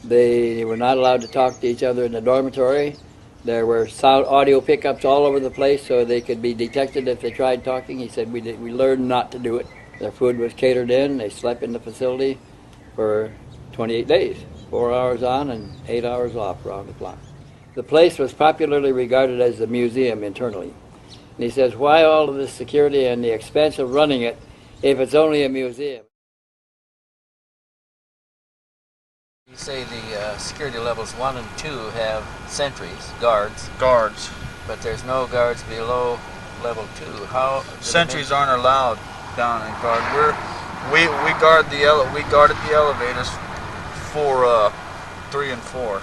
They were not allowed to talk to each other in the dormitory. There were audio pickups all over the place so they could be detected if they tried talking. He said we learned not to do it. Their food was catered in. They slept in the facility for 28 days, 4 hours on and 8 hours off around the clock. The place was popularly regarded as a museum internally. And he says, why all of this security and the expense of running it if it's only a museum? You say the security levels 1 and 2 have sentries, guards. Guards. But there's no guards below level 2. How? Sentries aren't allowed down in guard. We guarded the elevators for 3 and 4.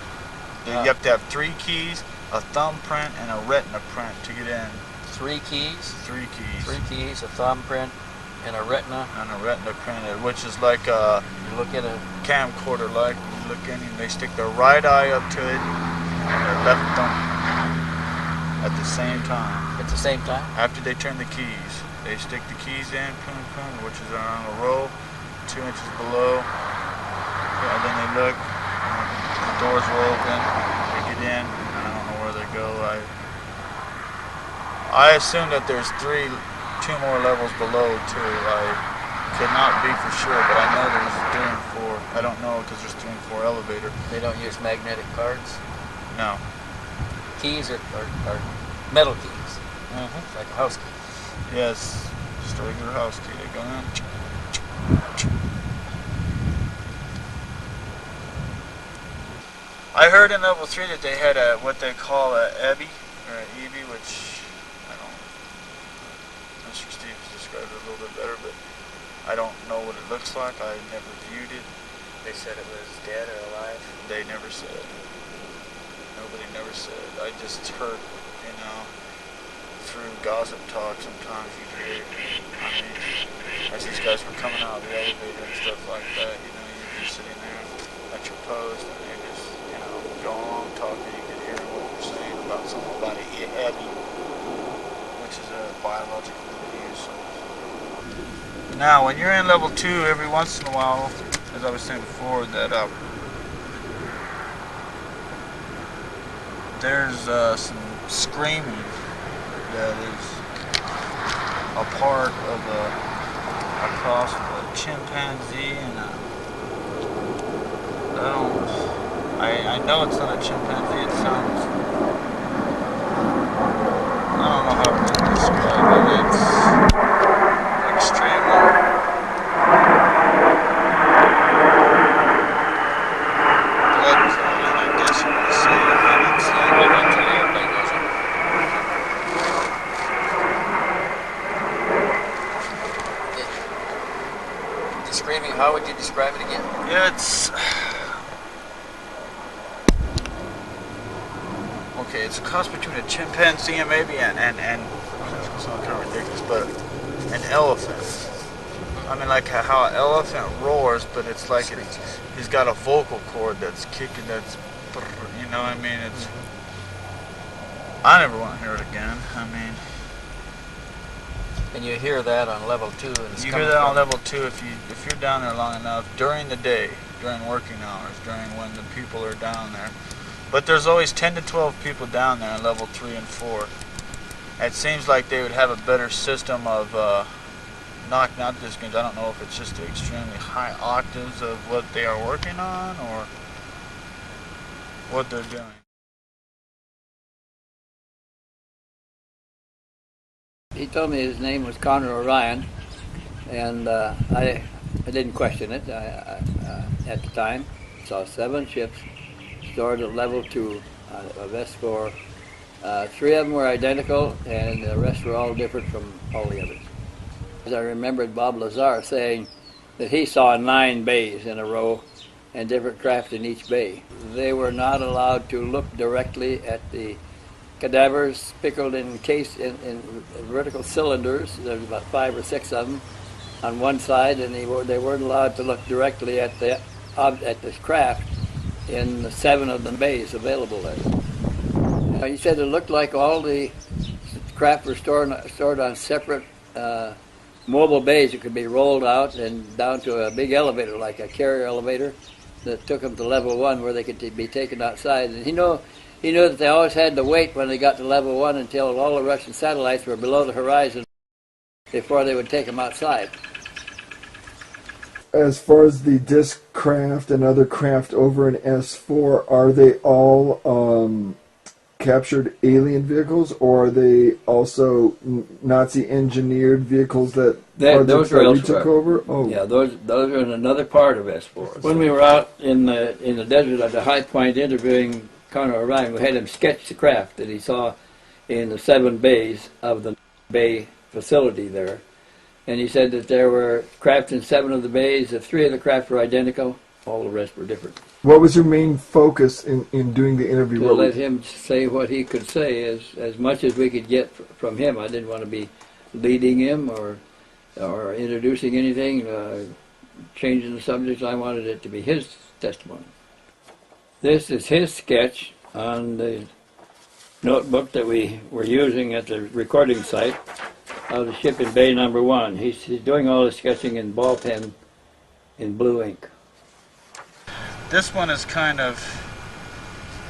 You have to have 3 keys, a thumbprint, and a retina print to get in. 3 keys? 3 keys. 3 keys, a thumbprint, and a retina. And a retina print, which is like a look at a camcorder. Like you look in, and they stick their right eye up to it and their left thumb at the same time. At the same time? After they turn the keys, they stick the keys in, which is on a row, 2 inches below. And then they look. The doors are open. They get in, and I don't know where they go. I assume that there's 2 more levels below too. I could not be for sure, but I know there's 3 and 4. I don't know because there's 3 and 4 elevator. They don't use magnetic cards? No. Keys are metal keys. Mm-hmm. It's like a house key. Yes, just a regular house key. They go in. I heard in level 3 that they had what they call a EBI, or an EB, which I don't. Mr. Stevens described it a little bit better, but I don't know what it looks like. I never viewed it. They said it was dead or alive? They never said. Nobody never said. I just heard, through gossip talk sometimes you hear, as these guys were coming out of the elevator and stuff like that, you're just sitting there at your post and they just, go along talking. You could hear what they're saying about something about an EBI, which is a biological abuse. Now, when you're in level 2, every once in a while, as I was saying before, that there's some screaming that is a part of a cross of a chimpanzee and I know it's not a chimpanzee. It sounds know how to describe it. It's extremely blood-curdling, I guess you would say. I mean, it's like Eventually everybody goes up. The screaming, how would you describe it again? yeah, it's okay. It's a cross between a chimpanzee and maybe and it's kind of ridiculous, but an elephant. I mean, like how an elephant roars, but it's like he's got a vocal cord that's kicking. That's, you know what I mean? It's. I never want to hear it again. I mean, And you hear that on level 2. And it's you coming hear that on from- level 2 if you're down there long enough during the day, during working hours, during when the people are down there. But there's always 10 to 12 people down there on level 3 and 4. It seems like they would have a better system of knocking out the screams. I don't know if it's just the extremely high octaves of what they are working on or what they're doing. He told me his name was Connor Orion, and I didn't question it at the time. Saw 7 ships stored at level 2 of S4. 3 of them were identical, and the rest were all different from all the others. As I remembered Bob Lazar saying that he saw 9 bays in a row and different craft in each bay. They were not allowed to look directly at the cadavers pickled in vertical cylinders. There's about 5 or 6 of them on one side, and they weren't allowed to look directly at the craft in the 7 of the bays available there. He said it looked like all the craft were stored on separate mobile bays that could be rolled out and down to a big elevator, like a carrier elevator, that took them to level 1 where they could be taken outside. And he knew that they always had to wait when they got to level 1 until all the Russian satellites were below the horizon before they would take them outside. As far as the disc craft and other craft over in S4, are they all captured alien vehicles, or are they also Nazi engineered vehicles that Those are we took over? Oh, yeah, those are in another part of S4. When we were out in the desert at the High Point interviewing Connor Orion, we had him sketch the craft that he saw in the 7 bays of the bay facility there. And he said that there were craft in 7 of the bays. If 3 of the craft were identical, all the rest were different. What was your main focus in doing the interview? To let him say what he could say as much as we could get from him. I didn't want to be leading him or introducing anything, changing the subject. I wanted it to be his testimony. This is his sketch on the notebook that we were using at the recording site of the ship in Bay Number 1. He's doing all the sketching in ball pen in blue ink. This one is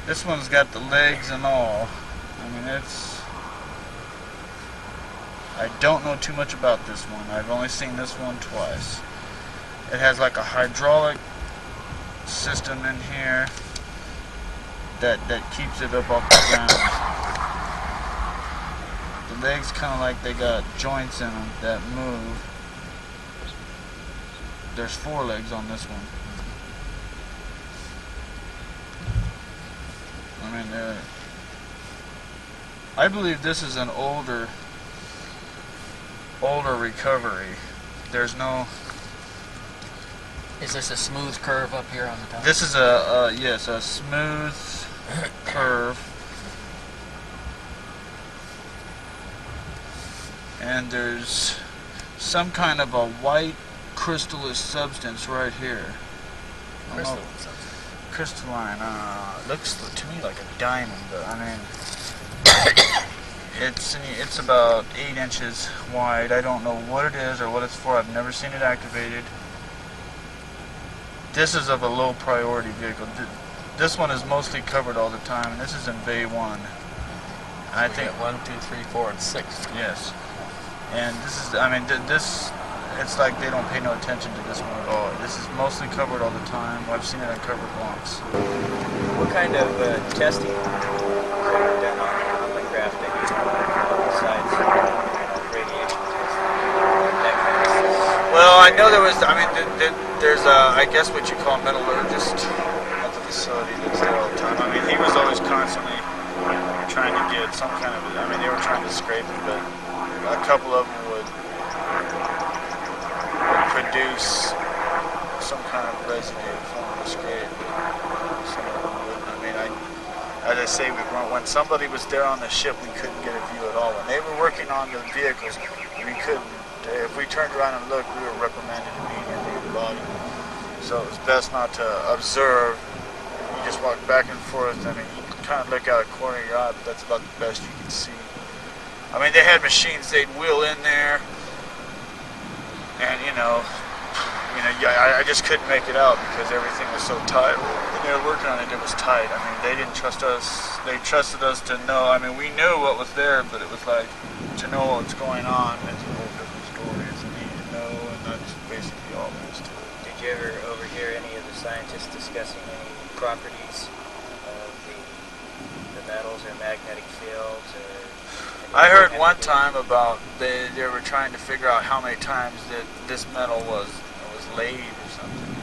this one's got the legs and all. I mean, I don't know too much about this one. I've only seen this one twice. It has like a hydraulic system in here that keeps it up off the ground. The legs kind of like they got joints in them that move. There's 4 legs on this one. I mean, I believe this is an older recovery. There's no. Is this a smooth curve up here on the top? This is a smooth curve, and there's some kind of a white crystalline substance right here. Crystalline substance. Crystalline. Looks to me like a diamond, but I mean, it's about 8 inches wide. I don't know what it is or what it's for. I've never seen it activated. This is of a low priority vehicle. This one is mostly covered all the time, and this is in Bay 1. I think 1, 2, 3, 4, and 6. Yes. And this is, I mean, this, it's like they don't pay no attention to this one at all. This is mostly covered all the time. I've seen it uncovered once. What kind of testing could have done on the craft that you saw on the side? Well, I know there was, I mean, there's I guess what you call a metallurgist at the facility that's there all the time. I mean, he was always constantly trying to get some kind of, I mean, they were trying to scrape it, but a couple of them would produce some kind of residue from the scrape. Some of them wouldn't. I mean, as I say, when somebody was there on the ship, we couldn't get a view at all. When they were working on the vehicles, we couldn't. If we turned around and looked, we were reprimanded immediately in the body. So it was best not to observe. You just walk back and forth. I mean, you can kind of look out a corner of your eye, but that's about the best you can see. I mean, they had machines they'd wheel in there, and I just couldn't make it out because everything was so tight. When they were working on it, it was tight. I mean, they didn't trust us. They trusted us to know. I mean, we knew what was there, but it was like to know what's going on. It's a whole different story. It's a need to know, and that's basically all there is to it. Did you ever overhear any of the scientists discussing any properties of the metals or magnetic fields? I heard one time about they were trying to figure out how many times that this metal was laid or something.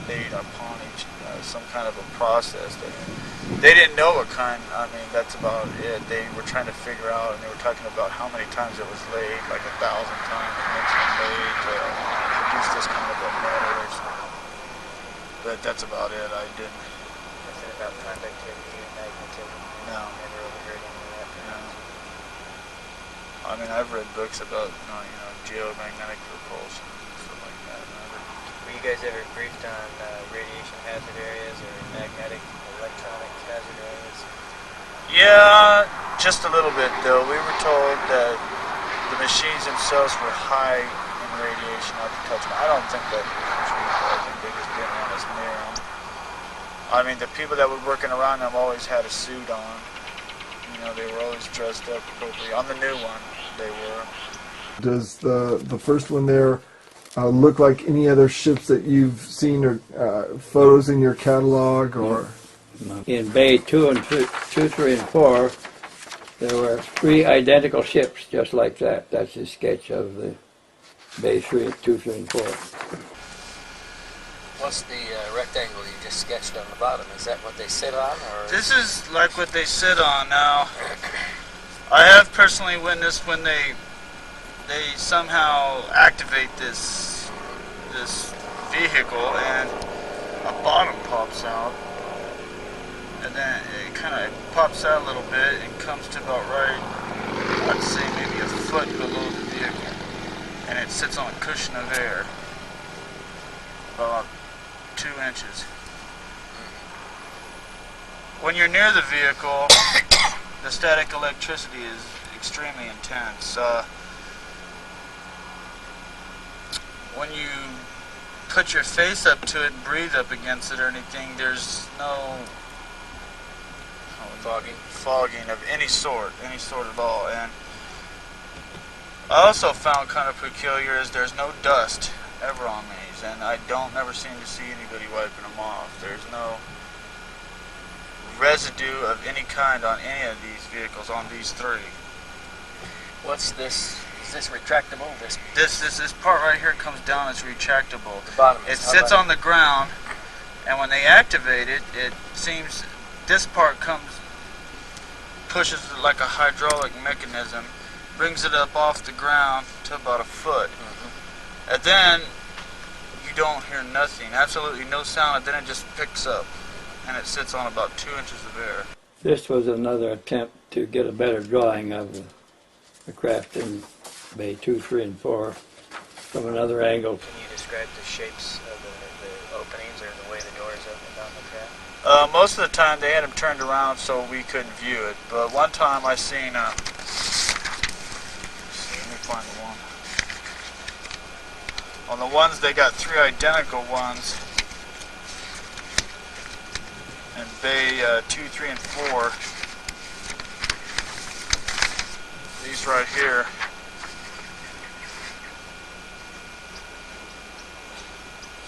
Laid upon each some kind of a process that they didn't know what kind. I mean, that's about it. They were trying to figure out, and they were talking about how many times it was laid, like 1,000 times it makes it laid to produce this kind of a metal or something. But that's about it. I didn't. Nothing about conductivity or magnetism? No. Never overheard any of that? No. I mean, I've read books about, geomagnetic repulsion and stuff like that. Were you guys ever briefed on radiation hazard areas or magnetic, electronic hazard areas? Yeah, just a little bit though. We were told that the machines themselves were high in radiation up to touch. I don't think that's true. I think they just didn't want us near them. I mean, the people that were working around them always had a suit on. They were always dressed up appropriately. On the new one, they were. Does the first one there look like any other ships that you've seen or photos in your catalog? Or in Bay 2, 3, and 4, there were 3 identical ships just like that. That's a sketch of the Bay 2, 3, and 4. What's the rectangle you just sketched on the bottom? Is that what they sit on? Or This is like what they sit on now. I have personally witnessed when they somehow activate this vehicle and a bottom pops out, and then it kind of pops out a little bit and comes to about right, I'd say maybe a foot below the vehicle, and it sits on a cushion of air about 2 inches. When you're near the vehicle, the static electricity is extremely intense. When you put your face up to it and breathe up against it or anything, there's no fogging of any sort at all. And I also found kind of peculiar is there's no dust ever on these, and I don't never seem to see anybody wiping them off. There's no residue of any kind on any of these vehicles, on these 3. what's this? Is this retractable? This part right here comes down, it's retractable. The bottom. It sits on the ground, and when they activate it, it seems this part pushes it like a hydraulic mechanism, brings it up off the ground to about a foot. And then you don't hear nothing, absolutely no sound, and then it just picks up, and it sits on about 2 inches of air. This was another attempt to get a better drawing of the craft in Bay 2, 3, and 4 from another angle. Can you describe the shapes of the openings or the way the doors opened on the craft? Most of the time they had them turned around so we couldn't view it, but one time I seen let me find the one. On the ones, they got 3 identical ones in Bay 2, 3, and 4. These right here.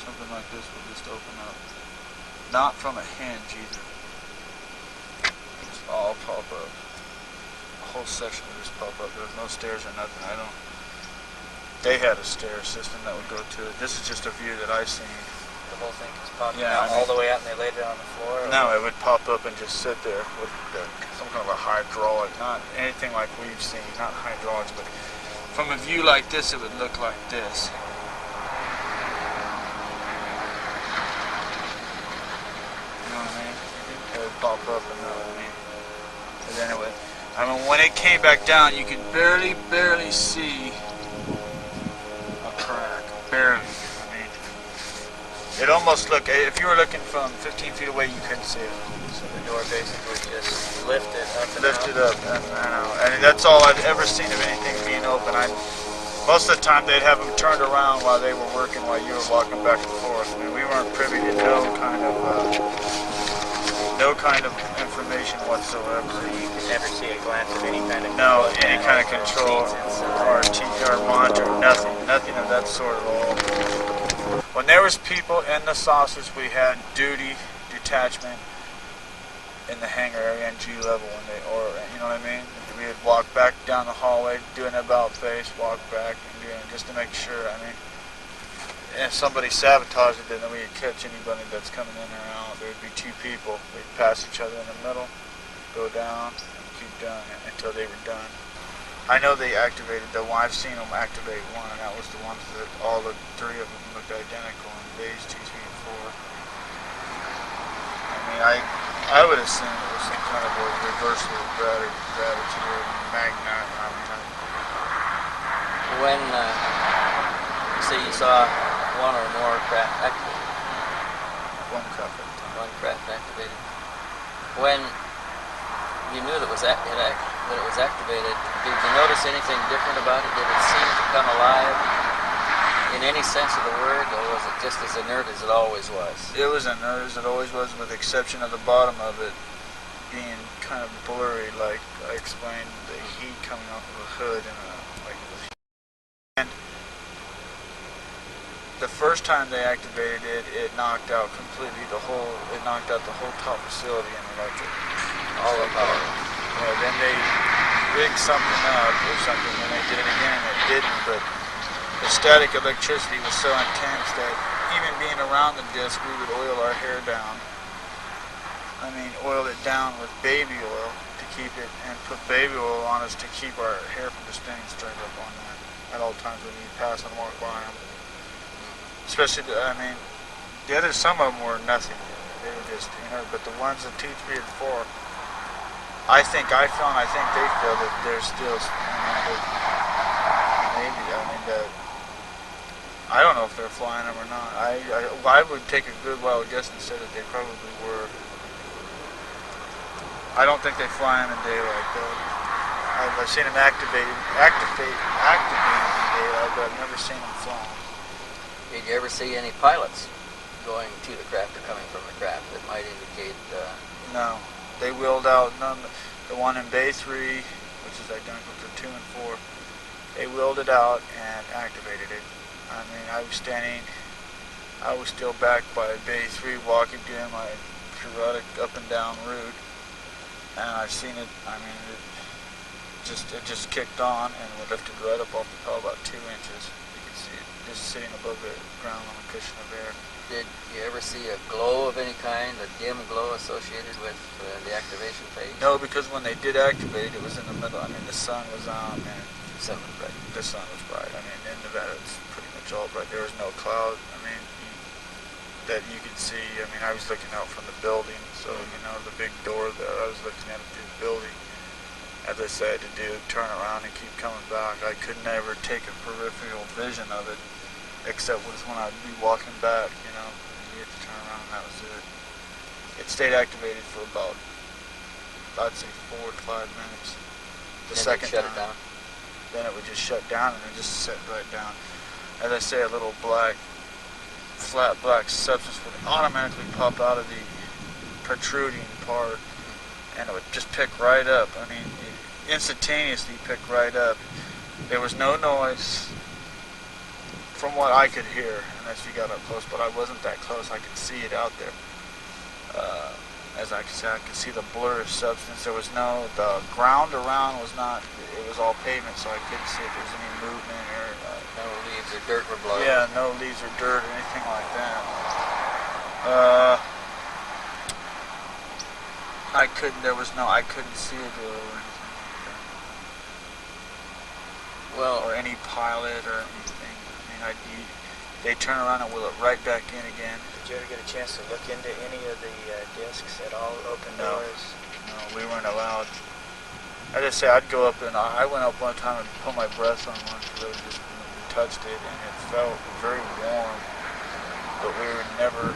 Something like this will just open up. Not from a hinge either. Just all pop up. A whole section will just pop up. There's no stairs or nothing. they had a stair system that would go to it. This is just a view that I've seen. The whole thing is popping Yeah, out I mean, all the way out and they laid it on the floor? Or no, it would pop up and just sit there with some kind of a hydraulic, not anything like we've seen, not hydraulics, but from a view like this, it would look like this. You know what I mean? It would pop up, and know what I mean? And then it would, I mean, when it came back down, you could barely see a crack. Barely. I mean, it almost looked, if you were looking from 15 feet away, you couldn't see it. So the door basically just lifted up and Lifted out. up, and that's all I've ever seen of anything being open. Most of the time they'd have them turned around while they were working, while you were walking back and forth. I mean, we weren't privy to no kind of information whatsoever. So you could never see a glance of any kind of any kind of control or monitor, nothing of that sort at all. When there was people in the saucers, we had duty detachment in the hangar area and G level, you know what I mean? We would walk back down the hallway, do an about face, walk back, and just to make sure. I mean, if somebody sabotaged it, then we would catch anybody that's coming in or out. There would be two people. They'd pass each other in the middle, go down, and keep doing it until they were done. I know they activated the one. I've seen them activate one, and that was the ones that all the three of them looked identical in bays 2, 3, and 4. I mean, I would assume it was some kind of a reversal of gravity or magnet. I mean, When you say you saw one or more craft activated, one craft at a time. one craft activated, when you knew that it was activated, did you notice anything different about it? Did it seem to come alive in any sense of the word, or was it just as inert as it always was? It was inert as it always was, with the exception of the bottom of it being kind of blurry, like I explained, the heat coming off of a hood and like it was. And the first time they activated it, it knocked out completely the whole top facility in electric. All of power. Yeah, then they rigged something up or something, and they did it again, and it didn't, but the static electricity was so intense that even being around the disc, we would oil our hair down. I mean, oil it down with baby oil to keep it, and put baby oil on us to keep our hair from just staying straight up on that at all times when you pass and walk by them. Especially, I mean, some of them were nothing. They were just, but the ones that 2, 3, and 4, I think they feel that they're still, maybe, I don't know if they're flying them or not. I would take a good wild guess and say that they probably were. I don't think they fly them in daylight, though. I've seen them activated in daylight, but I've never seen them fly. Did you ever see any pilots going to the craft or coming from the craft that might indicate? No. They wheeled out the one in Bay 3, which is identical to 2 and 4. They wheeled it out and activated it. I mean, I was still back by Bay 3 walking down my periodic up and down route, and I seen it. I mean, it just kicked on and we lifted right up off the pedal about 2 inches. You could see it just sitting above the ground on a cushion of air. Did you ever see a glow of any kind, a dim glow associated with the activation phase? No, because when they did activate, it was in the middle. I mean, the sun was out, and The sun was bright. The sun was bright. I mean, in Nevada, it's pretty much all bright. There was no cloud. I mean, that you could see. I mean, I was looking out from the building, so the big door that I was looking at through the building. As I said, to turn around and keep coming back. I could never take a peripheral vision of it, except when I'd be walking back. You had to turn around, and that was it. It stayed activated for about, I'd say, 4 to 5 minutes. The second shut time, it down. Then it would just shut down and it just set right down. As I say, a little flat black substance would automatically pop out of the protruding part, and it would just pick right up. I mean, instantaneously pick right up. There was no noise from what I could hear, unless you got up close, but I wasn't that close. I could see it out there. As I could say, I could see the blur of substance. There was the ground around was not, it was all pavement, so I couldn't see if there was any movement or No leaves or dirt were blown. Yeah, no leaves or dirt or anything like that. I couldn't see a glow or anything like that. Well, or any pilot or anything. I mean, they turn around and wheel it right back in again. Did you ever get a chance to look into any of the discs at all, open No. doors? No, we weren't allowed. I just say I'd go up and I went up one time and put my breath on one because I was just touched it and it felt very warm. But we were never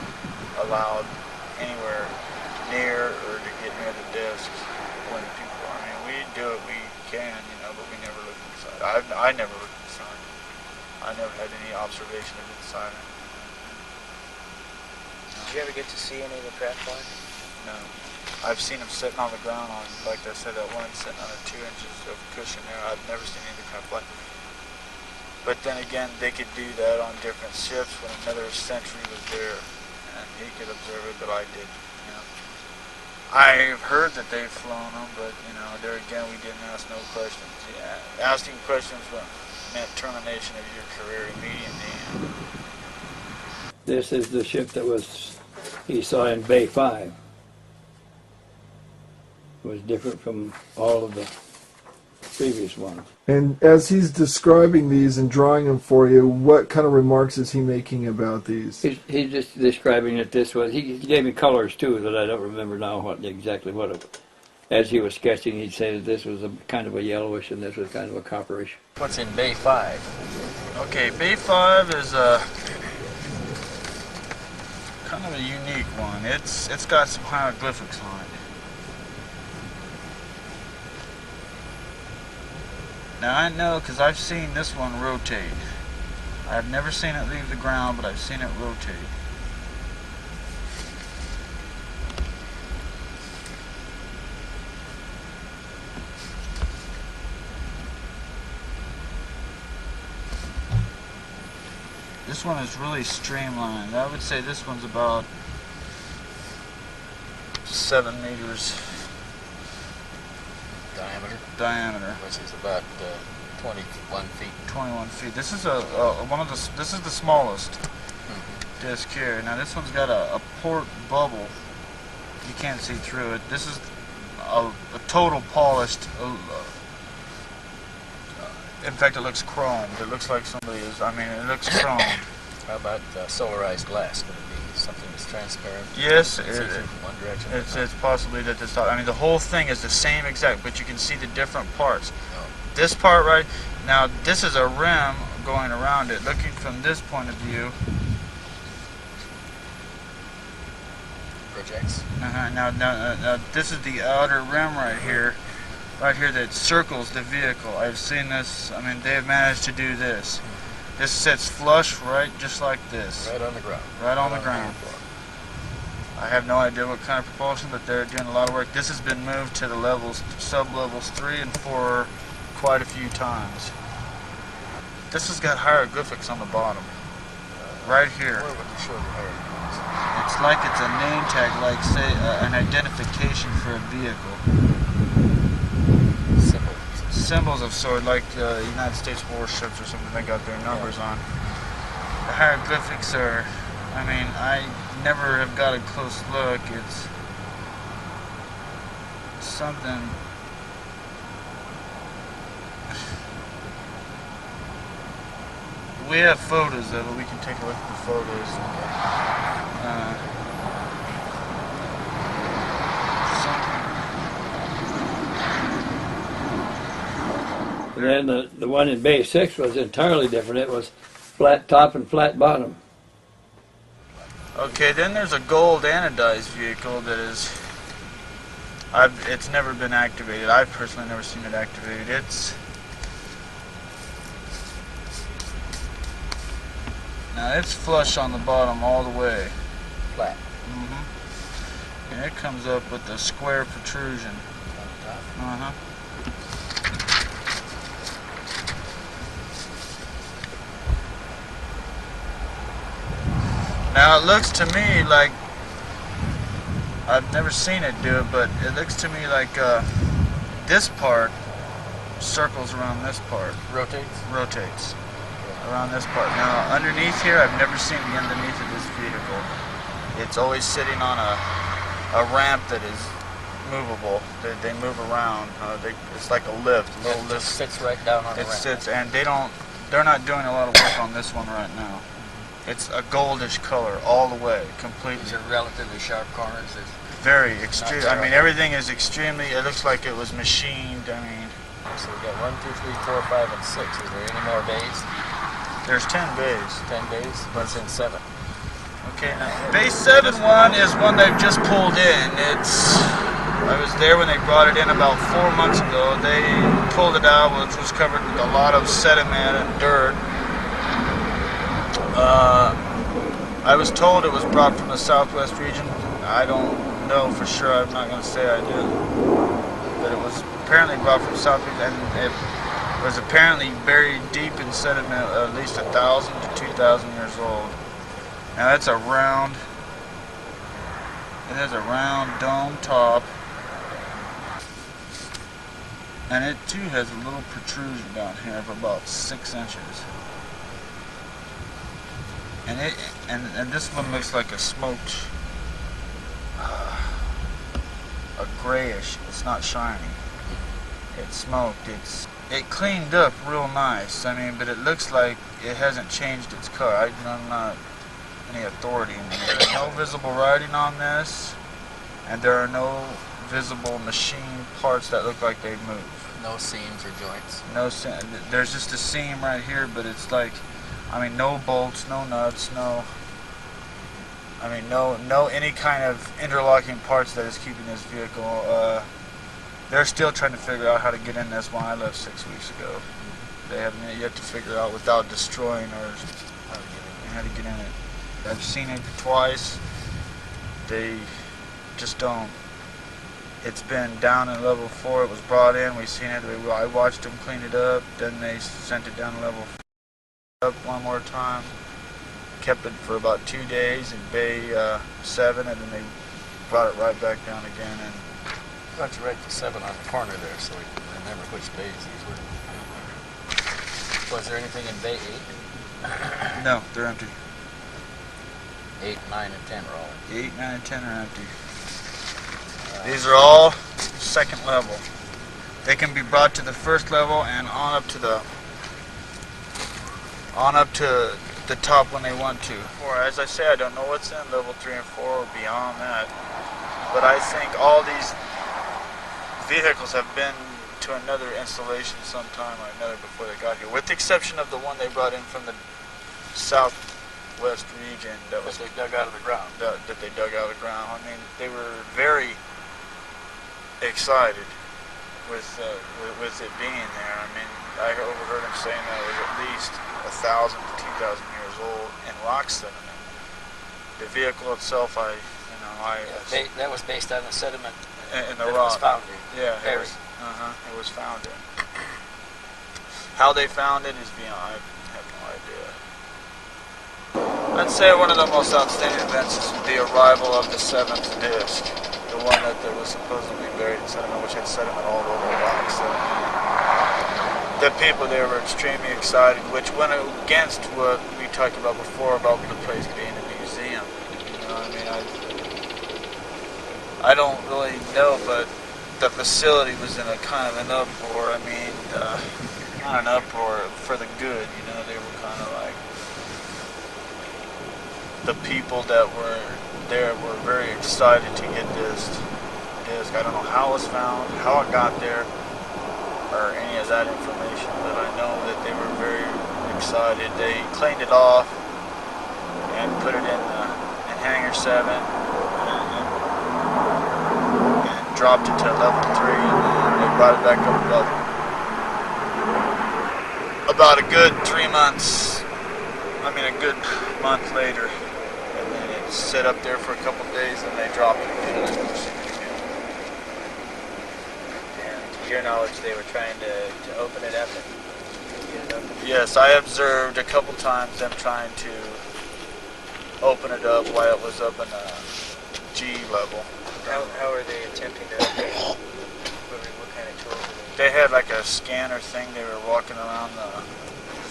allowed anywhere near or to get near the discs when people. I mean, we do what we can, but we never look inside. I never looked inside. I never had any observation of inside. Did you ever get to see any of the craft fly? No. I've seen them sitting on the ground on, like I said, that one sitting on 2 inches of cushion there. I've never seen any of the craft fly. But then again, they could do that on different ships when another sentry was there, and he could observe it, but I didn't. I've heard that they've flown them, but there again, we didn't ask no questions. Yeah, asking questions meant termination of your career immediately. This is the ship that he saw in Bay 5. It was different from all of the previous ones. And as he's describing these and drawing them for you, what kind of remarks is he making about these? He's just describing that this was, he gave me colors too that I don't remember now exactly what it was. As he was sketching, he'd say that this was a kind of a yellowish and this was kind of a copperish. What's in Bay 5? Okay, Bay 5 is kind of a unique one. It's got some hieroglyphics on it. Now I know because I've seen this one rotate. I've never seen it leave the ground, but I've seen it rotate. This one is really streamlined. I would say this one's about 7 meters diameter, which is about 21 feet. 21 feet. This is this is the smallest disc here. Now this one's got a port bubble. You can't see through it. This is a total polished. In fact, it looks chromed. It looks like somebody is. I mean, it looks chromed. How about solarized glass? Could it be something that's transparent? Yes, from one direction. it's possibly that this. I mean, the whole thing is the same exact, but you can see the different parts. Oh. This part right now, this is a rim going around it. Looking from this point of view. Projects. Now, this is the outer rim right here that circles the vehicle. I've seen this. I mean, they've managed to do this. This sits flush right just like this. Right on the ground. Right on the ground. I have no idea what kind of propulsion, but they're doing a lot of work. This has been moved to the levels, sub-levels 3 and 4 quite a few times. This has got hieroglyphics on the bottom. Right here. Where would you show the hieroglyphics? It's like it's a name tag, like say an identification for a vehicle. Symbols of sort, like the United States warships or something, they got their numbers on. The hieroglyphics are, I mean, I never have got a close look. It's something. We have photos of it. We can take a look at the photos. And then the one in Bay 6 was entirely different. It was flat top and flat bottom. Okay, then there's a gold anodized vehicle that is. It's never been activated. I've personally never seen it activated. Now it's flush on the bottom all the way. Flat. And it comes up with a square protrusion. On top. Now it looks to me like, I've never seen it do it, but it looks to me like this part circles around this part. Rotates? Rotates. around this part. Now, underneath here, I've never seen the underneath of this vehicle. It's always sitting on a ramp that is movable. They move around. It's like a lift. A little It lift. just sits right down on the It ramp. sits, and they're not doing a lot of work on this one right now. It's a goldish color all the way, completely. These are relatively sharp corners. Very extreme. I mean, everything is extremely. It looks like it was machined. I mean, So we got 1, 2, 3, 4, 5, and 6. Is there any more bays? there's 10 bays. 10 bays? What's in 7? Okay, now base 7-1 is one they've just pulled in. I was there when they brought it in about 4 months ago. They pulled it out, which was covered with a lot of sediment and dirt. I was told it was brought from the southwest region. I don't know for sure. I'm not going to say I do. But it was apparently brought from south region, and it was apparently buried deep in sediment, at least 1,000 to 2,000 years old. Now that's a round. It has a round dome top, and it too has a little protrusion down here of about 6 inches. And this one looks like a smoked, a grayish. It's not shiny. It's smoked. It cleaned up real nice. I mean, but it looks like it hasn't changed its color. I'm not any authority in there. There's no visible writing on this, and there are no visible machine parts that look like they move. No seams or joints? There's just a seam right here, but it's like, I mean, no bolts, no nuts, no any kind of interlocking parts that is keeping this vehicle. They're still trying to figure out how to get in this one. I left 6 weeks ago. They haven't yet to figure out without destroying or how to get in it. I've seen it twice. They just don't. It's been down in level 4. It was brought in. We've seen it. I watched them clean it up. Then they sent it down to level 4 up one more time. Kept it for about 2 days in Bay 7, and then they brought it right back down again. And Why don't you write the 7 on the corner there so we can remember which bays these were? Was there anything in Bay 8? No, they're empty. 8, 9, and 10 are all empty. 8, 9, and 10 are empty. These are all second level. They can be brought to the first level and on up to the top when they want to. Or as I say, I don't know what's in level 3 and 4 or beyond that. But I think all these vehicles have been to another installation sometime or another before they got here, with the exception of the one they brought in from the southwest region that they dug out of the ground. That they dug out of the ground. I mean, they were very excited with it being there. I mean, I overheard him saying that it was at least 1,000 to 2,000 years old in rock sediment. The vehicle itself, that was based on the sediment in the that rock. was found in. Yeah, it was found in. How they found it is beyond. I have no idea. I'd say one of the most outstanding events is the arrival of the 7th disc, the one that was supposedly buried in sediment, which had sediment all over the rock. So the people there were extremely excited, which went against what we talked about before about the place being a museum. You know, I mean, I don't really know, but the facility was in a kind of an uproar. I mean, not an uproar for the good. You know, they were kind of like, the people that were there were very excited to get this disc. I don't know how it was found, how it got there, or any of that information, but I know that they were very excited. They cleaned it off and put it in hangar 7 and dropped it to level 3, and they brought it back up about a good 3 months. I mean, a good month later, and then it sat up there for a couple of days, and they dropped it again. And never seen it again. And to your knowledge, they were trying to open it up and get it open? Yes, I observed a couple times them trying to open it up while it was up in G level. How are they attempting to open it? What kind of tools? They had like a scanner thing. They were walking around the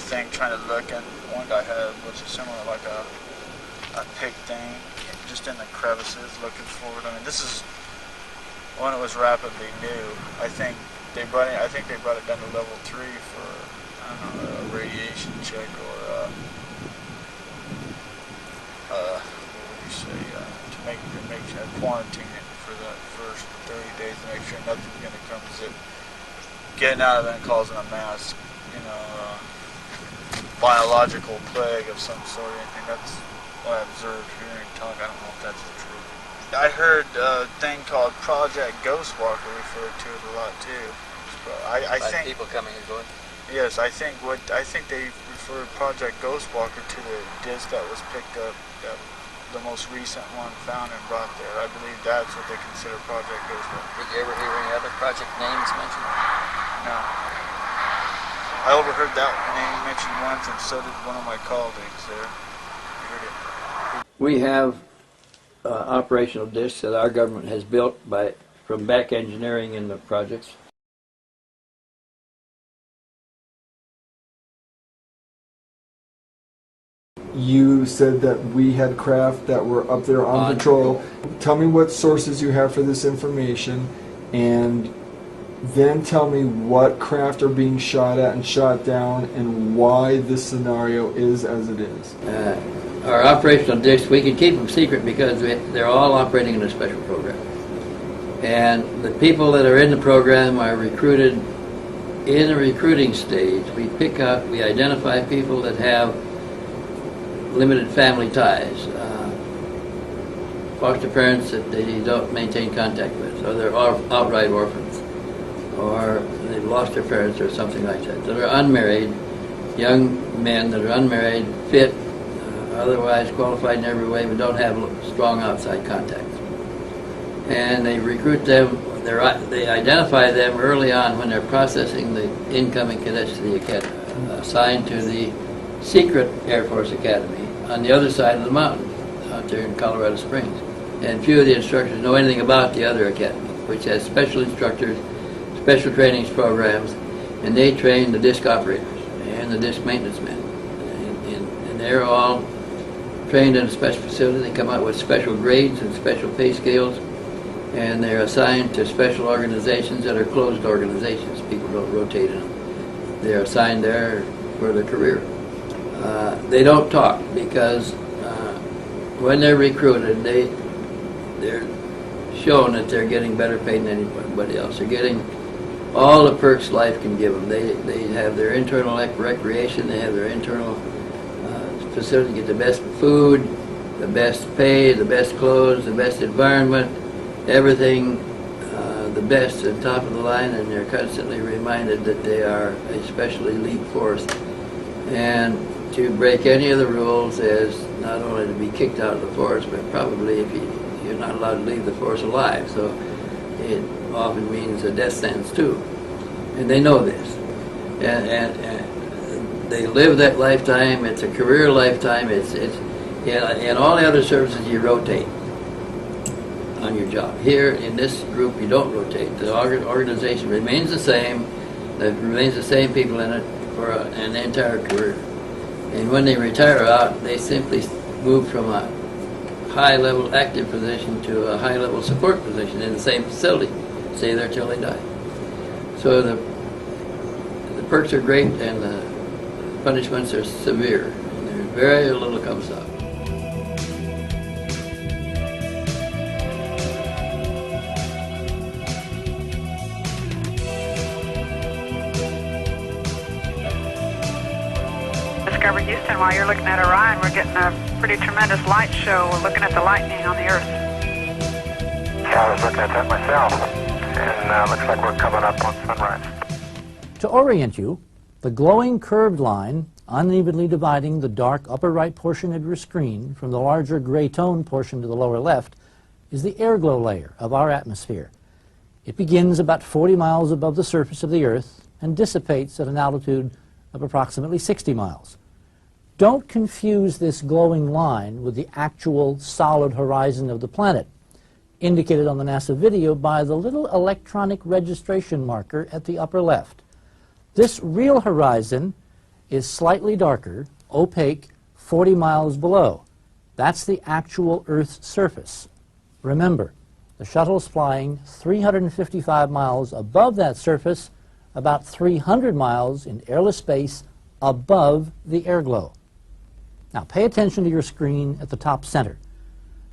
thing trying to look, and one guy had what's similar like a pick thing just in the crevices looking for it. I mean, this is when it was rapidly new. I think they brought it down to level 3 for, I don't know, a radiation check or what would you say, to make quarantine it for the first 30 days to make sure nothing's going to come zip getting out of it and causing a mass, you know, biological plague of some sort or anything. That's what I observed here in talk. I don't know if that's true. I heard a thing called Project Ghostwalker referred to it a lot too. I think people coming and going. Yes, I think they referred Project Ghostwalker to the disc that was picked up, the most recent one found and brought there. I believe that's what they consider Project Ghostwalker. Did you ever hear any other project names mentioned? No. I overheard that name mentioned once, and so did one of my colleagues there. Heard it. We have operational discs that our government has built from back engineering in the projects. You said that we had craft that were up there on patrol. Tell me what sources you have for this information, and then tell me what craft are being shot at and shot down, and why this scenario is as it is. Our operational discs, we can keep them secret because they're all operating in a special program. And the people that are in the program are recruited in a recruiting stage. We identify people that have limited family ties, foster parents that they don't maintain contact with, or they're outright orphans, or they've lost their parents or something like that. So they're unmarried, young men that are unmarried, fit, otherwise qualified in every way, but don't have strong outside contacts. And they recruit them, they identify them early on when they're processing the incoming cadets to the academy, assigned to the secret Air Force Academy on the other side of the mountain, out there in Colorado Springs. And few of the instructors know anything about the other academy, which has special instructors, special trainings programs, and they train the disc operators and the disc maintenance men. And they're all trained in a special facility. They come out with special grades and special pay scales, and they're assigned to special organizations that are closed organizations. People don't rotate in them. They're assigned there for their career. They don't talk because when they're recruited, they're shown that they're getting better paid than anybody else. They're getting all the perks life can give them. They have their internal recreation. They have their internal facility. Get the best food, the best pay, the best clothes, the best environment, everything the best and top of the line, and they're constantly reminded that they are a special elite force. And to break any of the rules is not only to be kicked out of the force, but probably if you're not allowed to leave the force alive. So it often means a death sentence too. And they know this. And they live that lifetime. It's a career lifetime. In all the other services you rotate on your job. Here in this group you don't rotate. The organization remains the same. There remains the same people in it for an entire career. And when they retire out, they simply move from a high-level active position to a high-level support position in the same facility. Stay there till they die. So the perks are great and the punishments are severe. And there's very little comes out. Discover Houston, while you're looking at Orion, we're getting a pretty tremendous light show. We're looking at the lightning on the Earth. Yeah, I was looking at that myself, and looks like we're coming up on sunrise. To orient you, the glowing curved line, unevenly dividing the dark upper right portion of your screen from the larger gray tone portion to the lower left, is the airglow layer of our atmosphere. It begins about 40 miles above the surface of the Earth and dissipates at an altitude of approximately 60 miles. Don't confuse this glowing line with the actual solid horizon of the planet, indicated on the NASA video by the little electronic registration marker at the upper left. This real horizon is slightly darker, opaque, 40 miles below. That's the actual Earth's surface. Remember, the shuttle's flying 355 miles above that surface, about 300 miles in airless space above the airglow. Now pay attention to your screen at the top center.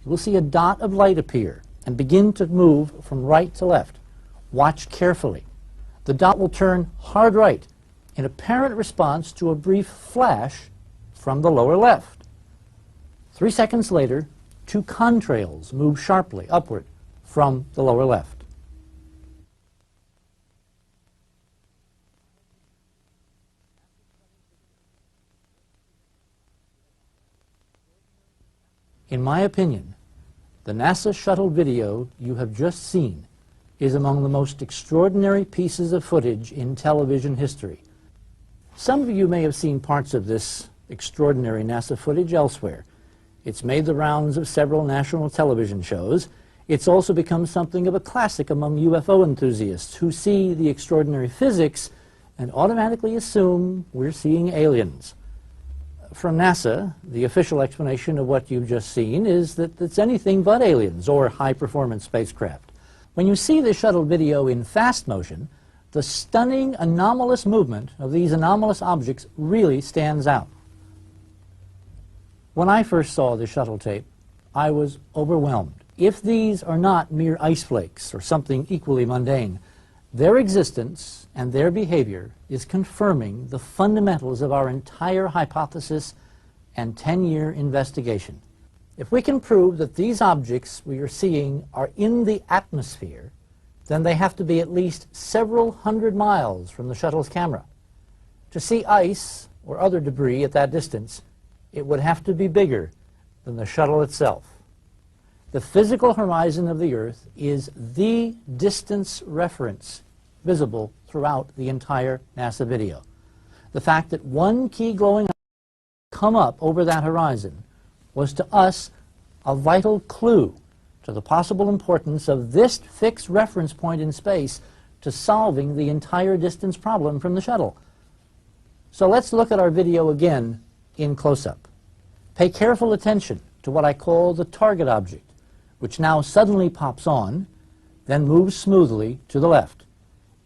You will see a dot of light appear and begin to move from right to left. Watch carefully. The dot will turn hard right in apparent response to a brief flash from the lower left. 3 seconds later, 2 contrails move sharply upward from the lower left. In my opinion, the NASA shuttle video you have just seen is among the most extraordinary pieces of footage in television history. Some of you may have seen parts of this extraordinary NASA footage elsewhere. It's made the rounds of several national television shows. It's also become something of a classic among UFO enthusiasts who see the extraordinary physics and automatically assume we're seeing aliens. From NASA, the official explanation of what you've just seen is that it's anything but aliens or high-performance spacecraft. When you see the shuttle video in fast motion, the stunning anomalous movement of these anomalous objects really stands out. When I first saw the shuttle tape, I was overwhelmed. If these are not mere ice flakes or something equally mundane, their existence and their behavior is confirming the fundamentals of our entire hypothesis and 10-year investigation. If we can prove that these objects we are seeing are in the atmosphere, then they have to be at least several hundred miles from the shuttle's camera. To see ice or other debris at that distance, it would have to be bigger than the shuttle itself. The physical horizon of the Earth is the distance reference visible throughout the entire NASA video. The fact that one key glowing come up over that horizon was to us a vital clue to the possible importance of this fixed reference point in space to solving the entire distance problem from the shuttle. So let's look at our video again in close-up. Pay careful attention to what I call the target object, which now suddenly pops on, then moves smoothly to the left.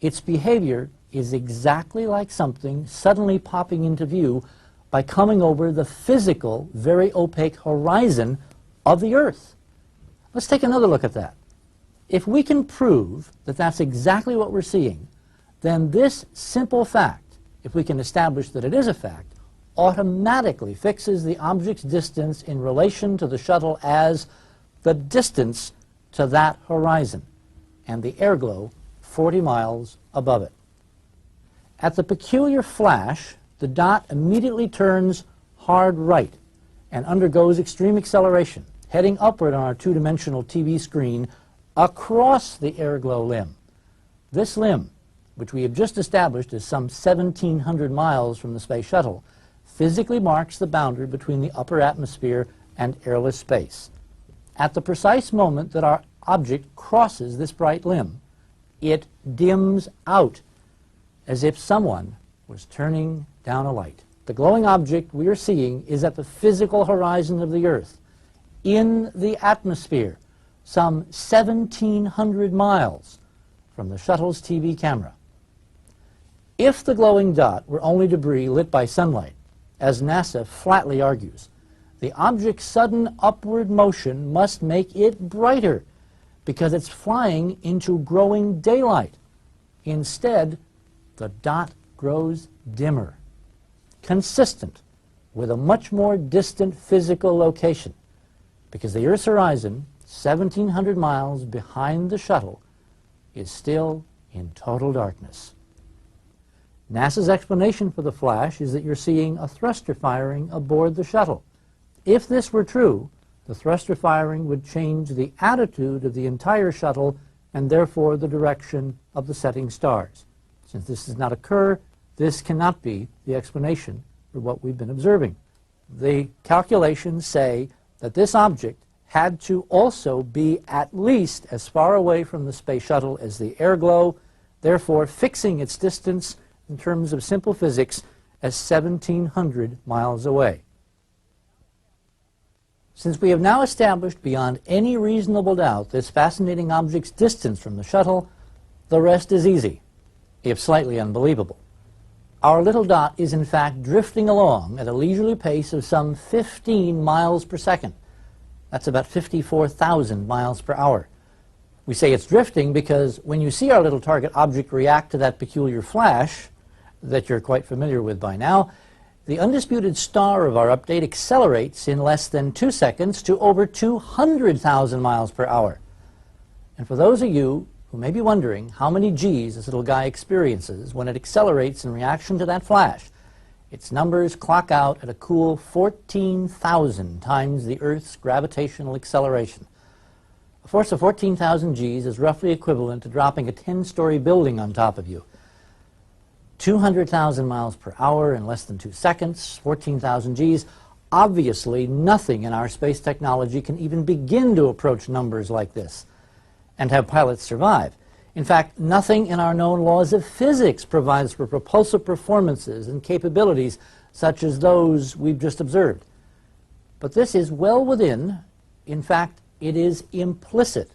Its behavior is exactly like something suddenly popping into view by coming over the physical, very opaque horizon of the Earth. Let's take another look at that. If we can prove that that's exactly what we're seeing, then this simple fact, if we can establish that it is a fact, automatically fixes the object's distance in relation to the shuttle as the distance to that horizon, and the airglow 40 miles above it. At the peculiar flash, the dot immediately turns hard right and undergoes extreme acceleration, heading upward on our two-dimensional TV screen across the airglow limb. This limb, which we have just established is some 1,700 miles from the space shuttle, physically marks the boundary between the upper atmosphere and airless space. At the precise moment that our object crosses this bright limb, it dims out as if someone was turning down a light. The glowing object we are seeing is at the physical horizon of the Earth, in the atmosphere, some 1,700 miles from the shuttle's TV camera. If the glowing dot were only debris lit by sunlight, as NASA flatly argues, the object's sudden upward motion must make it brighter because it's flying into growing daylight. Instead, the dot grows dimmer, consistent with a much more distant physical location, because the Earth's horizon, 1,700 miles behind the shuttle, is still in total darkness. NASA's explanation for the flash is that you're seeing a thruster firing aboard the shuttle. If this were true, the thruster firing would change the attitude of the entire shuttle and therefore the direction of the setting stars. Since this does not occur, this cannot be the explanation for what we've been observing. The calculations say that this object had to also be at least as far away from the space shuttle as the airglow, therefore fixing its distance in terms of simple physics as 1,700 miles away. Since we have now established beyond any reasonable doubt this fascinating object's distance from the shuttle, the rest is easy, if slightly unbelievable. Our little dot is in fact drifting along at a leisurely pace of some 15 miles per second. That's about 54,000 miles per hour. We say it's drifting because when you see our little target object react to that peculiar flash that you're quite familiar with by now, the undisputed star of our update accelerates in less than 2 seconds to over 200,000 miles per hour. And for those of you who may be wondering how many G's this little guy experiences when it accelerates in reaction to that flash, its numbers clock out at a cool 14,000 times the Earth's gravitational acceleration. A force of 14,000 G's is roughly equivalent to dropping a 10-story building on top of you. 200,000 miles per hour in less than 2 seconds, 14,000 G's. Obviously, nothing in our space technology can even begin to approach numbers like this and have pilots survive. In fact, nothing in our known laws of physics provides for propulsive performances and capabilities such as those we've just observed. But this is well within, in fact, it is implicit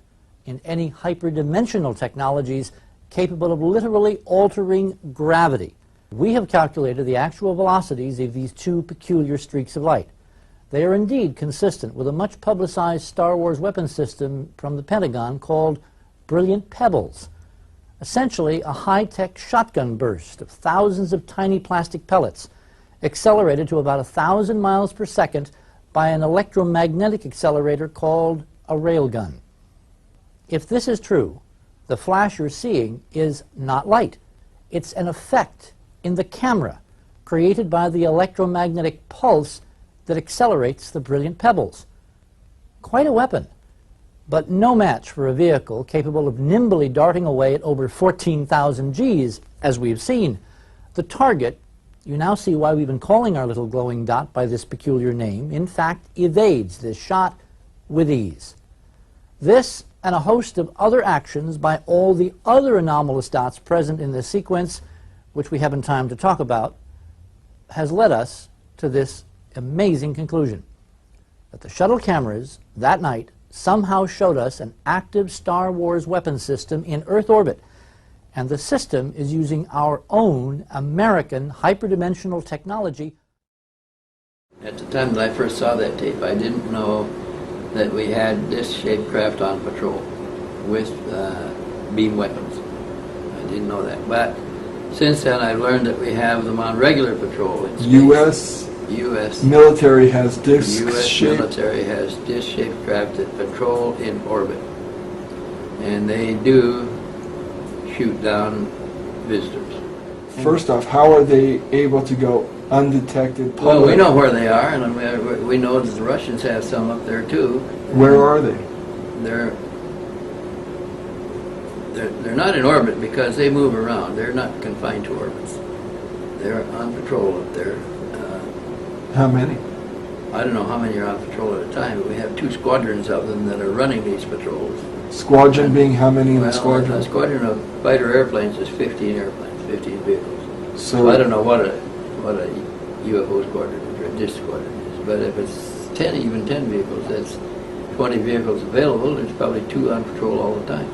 in any hyperdimensional technologies capable of literally altering gravity. We have calculated the actual velocities of these two peculiar streaks of light. They are indeed consistent with a much publicized Star Wars weapon system from the Pentagon called Brilliant Pebbles. Essentially a high-tech shotgun burst of thousands of tiny plastic pellets accelerated to about 1,000 miles per second by an electromagnetic accelerator called a railgun. If this is true, the flash you're seeing is not light. It's an effect in the camera created by the electromagnetic pulse that accelerates the brilliant pebbles. Quite a weapon, but no match for a vehicle capable of nimbly darting away at over 14,000 Gs, as we've seen. The target, you now see why we've been calling our little glowing dot by this peculiar name, in fact evades this shot with ease. This and a host of other actions by all the other anomalous dots present in this sequence, which we haven't time to talk about, has led us to this amazing conclusion, that the shuttle cameras that night somehow showed us an active Star Wars weapon system in Earth orbit, and the system is using our own American hyperdimensional technology. At the time that I first saw that tape, I didn't know that we had this shaped craft on patrol with beam weapons. I didn't know that. But since then, I've learned that we have them on regular patrol in space. U.S. military has disc U.S. shaped. military has disc-shaped craft that patrol in orbit, and they do shoot down visitors. First off, how are they able to go undetected? Well, we know where they are, and we know that the Russians have some up there too. Where are they? They're not in orbit because they move around. They're not confined to orbits. They're on patrol up there. How many? I don't know how many are on patrol at a time, but we have 2 squadrons of them that are running these patrols. Squadron being how many in the squadron? A squadron of fighter airplanes is 15 airplanes, 15 vehicles. So I don't know what a UFO squadron or a disc squadron is, but if it's 10, even 10 vehicles, that's 20 vehicles available. There's probably 2 on patrol all the time.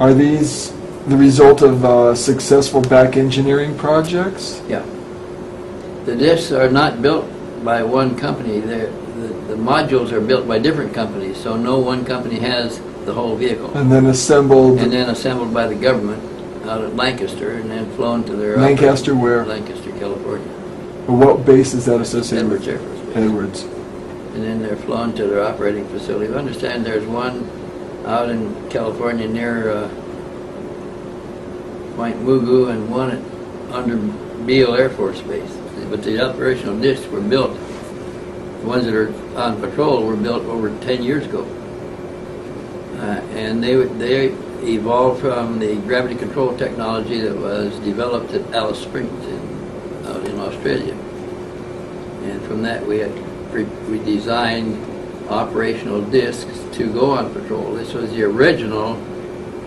Are these the result of successful back engineering projects? Yeah. The discs are not built by one company. The modules are built by different companies, so no one company has the whole vehicle. And then assembled? And then assembled by the government out at Lancaster, and then flown to their... Lancaster where? Lancaster, California. What base is that associated Edwards with? Air Force Base. Edwards. And then they're flown to their operating facility. I understand there's one out in California near Point Mugu and one under Beale Air Force Base. But the operational discs were built, the ones that are on patrol were built over 10 years ago. And they evolved from the gravity control technology that was developed at Alice Springs out in Australia. And from that we designed operational discs to go on patrol. This was the original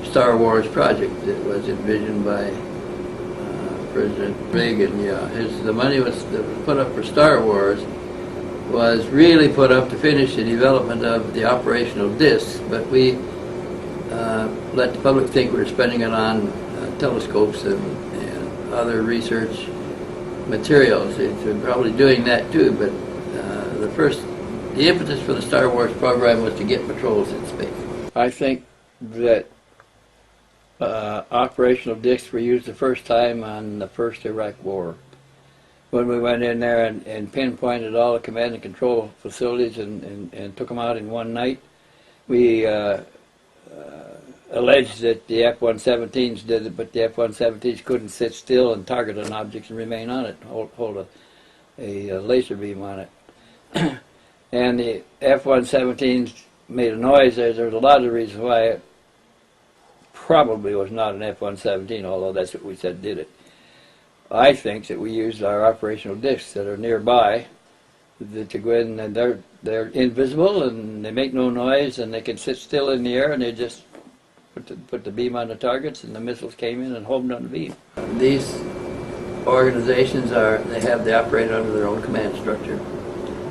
Star Wars project that was envisioned by President Reagan, yeah. The money that was put up for Star Wars was really put up to finish the development of the operational discs, but we let the public think we were spending it on telescopes and other research materials. It's probably doing that too, but the impetus for the Star Wars program was to get patrols in space. I think that operational discs were used the first time on the first Iraq War, when we went in there and pinpointed all the command and control facilities and took them out in one night. We alleged that the F-117s did it, but the F-117s couldn't sit still and target an object and remain on it, hold a laser beam on it. And the F-117s made a noise. There's a lot of reasons why it probably was not an F-117, although that's what we said did it. I think that we used our operational discs that are nearby to go in, and they're invisible and they make no noise and they can sit still in the air, and they just put the beam on the targets, and the missiles came in and homed on the beam. These organizations they operate under their own command structure.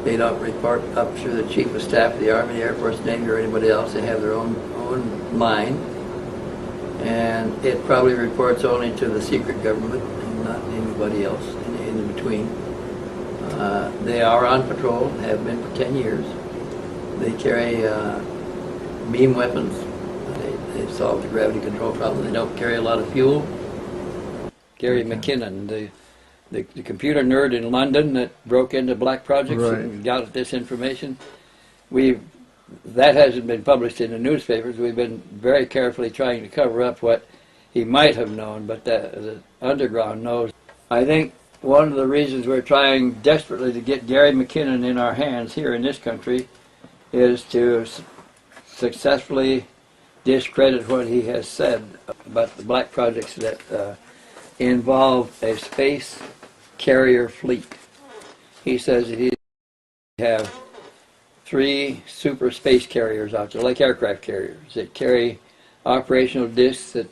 They don't report up through the Chief of Staff of the Army, the Air Force, Navy, or anybody else. They have their own mind, and it probably reports only to the secret government and not anybody else in between. They are on patrol, have been for 10 years. They carry beam weapons. They've solved the gravity control problem. They don't carry a lot of fuel. Gary McKinnon, the computer nerd in London that broke into black projects and got this information. That hasn't been published in the newspapers. We've been very carefully trying to cover up what he might have known, but the underground knows. I think one of the reasons we're trying desperately to get Gary McKinnon in our hands here in this country is to successfully discredit what he has said about the black projects that involve a space carrier fleet. He says that he have 3 super space carriers out there, like aircraft carriers, that carry operational discs that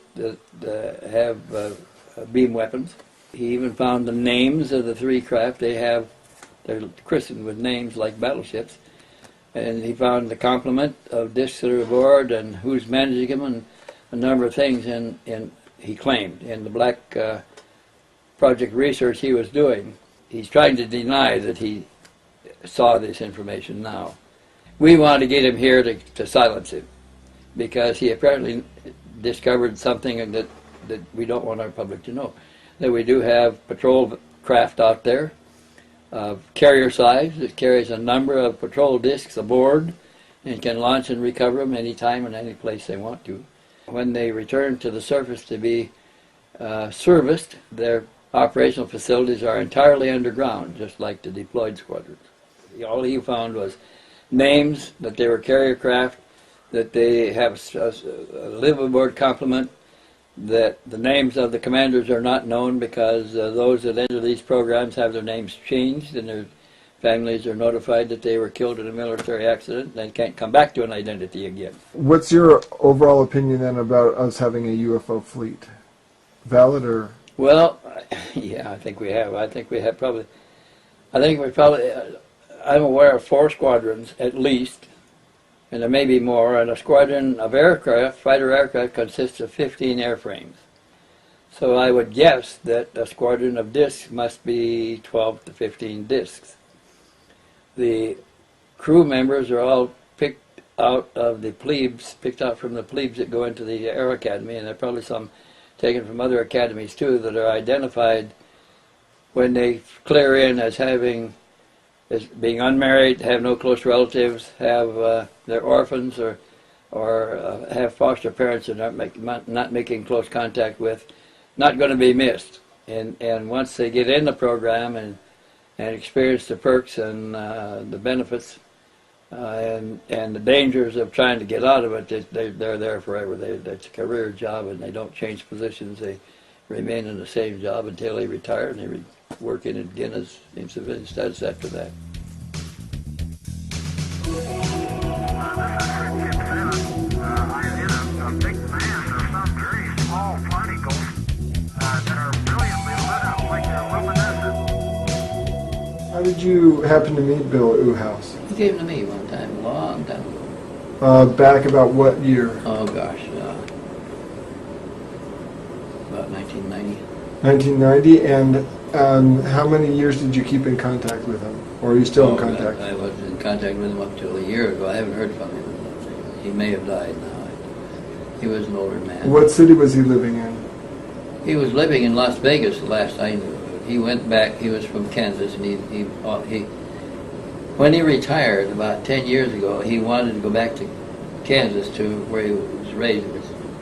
have beam weapons. He even found the names of the 3 craft. They're christened with names like battleships. And he found the complement of discs that are aboard and who's managing them and a number of things. And he claimed in the black project research he was doing, he's trying to deny that he saw this information now. We want to get him here to silence him, because he apparently discovered something that we don't want our public to know. That we do have patrol craft out there of carrier size that carries a number of patrol discs aboard and can launch and recover them anytime and any place they want to. When they return to the surface to be serviced, their operational facilities are entirely underground, just like the deployed squadrons. All he found was names, that they were carrier craft, that they have a live aboard complement, that the names of the commanders are not known because those that enter these programs have their names changed and their families are notified that they were killed in a military accident and they can't come back to an identity again. What's your overall opinion then about us having a UFO fleet? Valid or? Well, yeah, I think we have. I think we probably, I'm aware of 4 squadrons at least, and there may be more, and a squadron of aircraft, fighter aircraft, consists of 15 airframes. So I would guess that a squadron of discs must be 12 to 15 discs. The crew members are all picked out from the plebes that go into the Air Academy, and there are probably some taken from other academies too that are identified when they clear in as being unmarried, have no close relatives, have they're orphans or have foster parents that not making close contact with, not going to be missed. And once they get in the program and experience the perks and the benefits and the dangers of trying to get out of it, they're there forever. It's a career job, and they don't change positions. They remain in the same job until they retire, and they work in it again as in civilian status after that. A big man of some very small particles that are brilliantly lit did you happen to meet Bill at Uhouse? He came to me one time, a long time ago. Back about what year? Oh gosh, about 1990. 1990, and how many years did you keep in contact with him? Or are you still in contact? I was in contact with him up till a year ago. I haven't heard from him. He may have died now. He was an older man. What city was he living in? He was living in Las Vegas the last I knew. He went back, he was from Kansas, and when he retired about 10 years ago, he wanted to go back to Kansas, to where he was raised,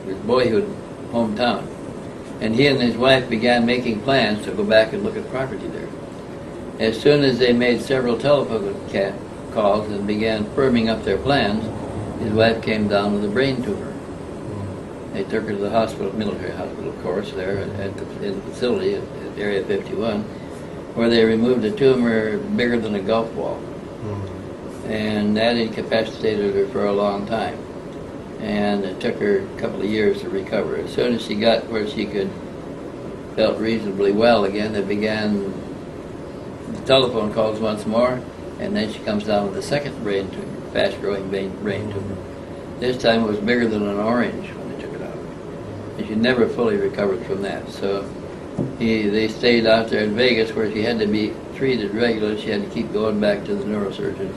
his boyhood hometown. And he and his wife began making plans to go back and look at property there. As soon as they made several telephone calls and began firming up their plans, his wife came down with a brain tumor. They took her to the hospital, military hospital, of course, there in the facility at Area 51, where they removed a tumor bigger than a golf ball. And that incapacitated her for a long time. And it took her a couple of years to recover. As soon as she got where she felt reasonably well again, they began the telephone calls once more, and then she comes down with a second brain tumor, fast-growing brain tumor. This time it was bigger than an orange when they took it out. And she never fully recovered from that. So they stayed out there in Vegas, where she had to be treated regularly. She had to keep going back to the neurosurgeons,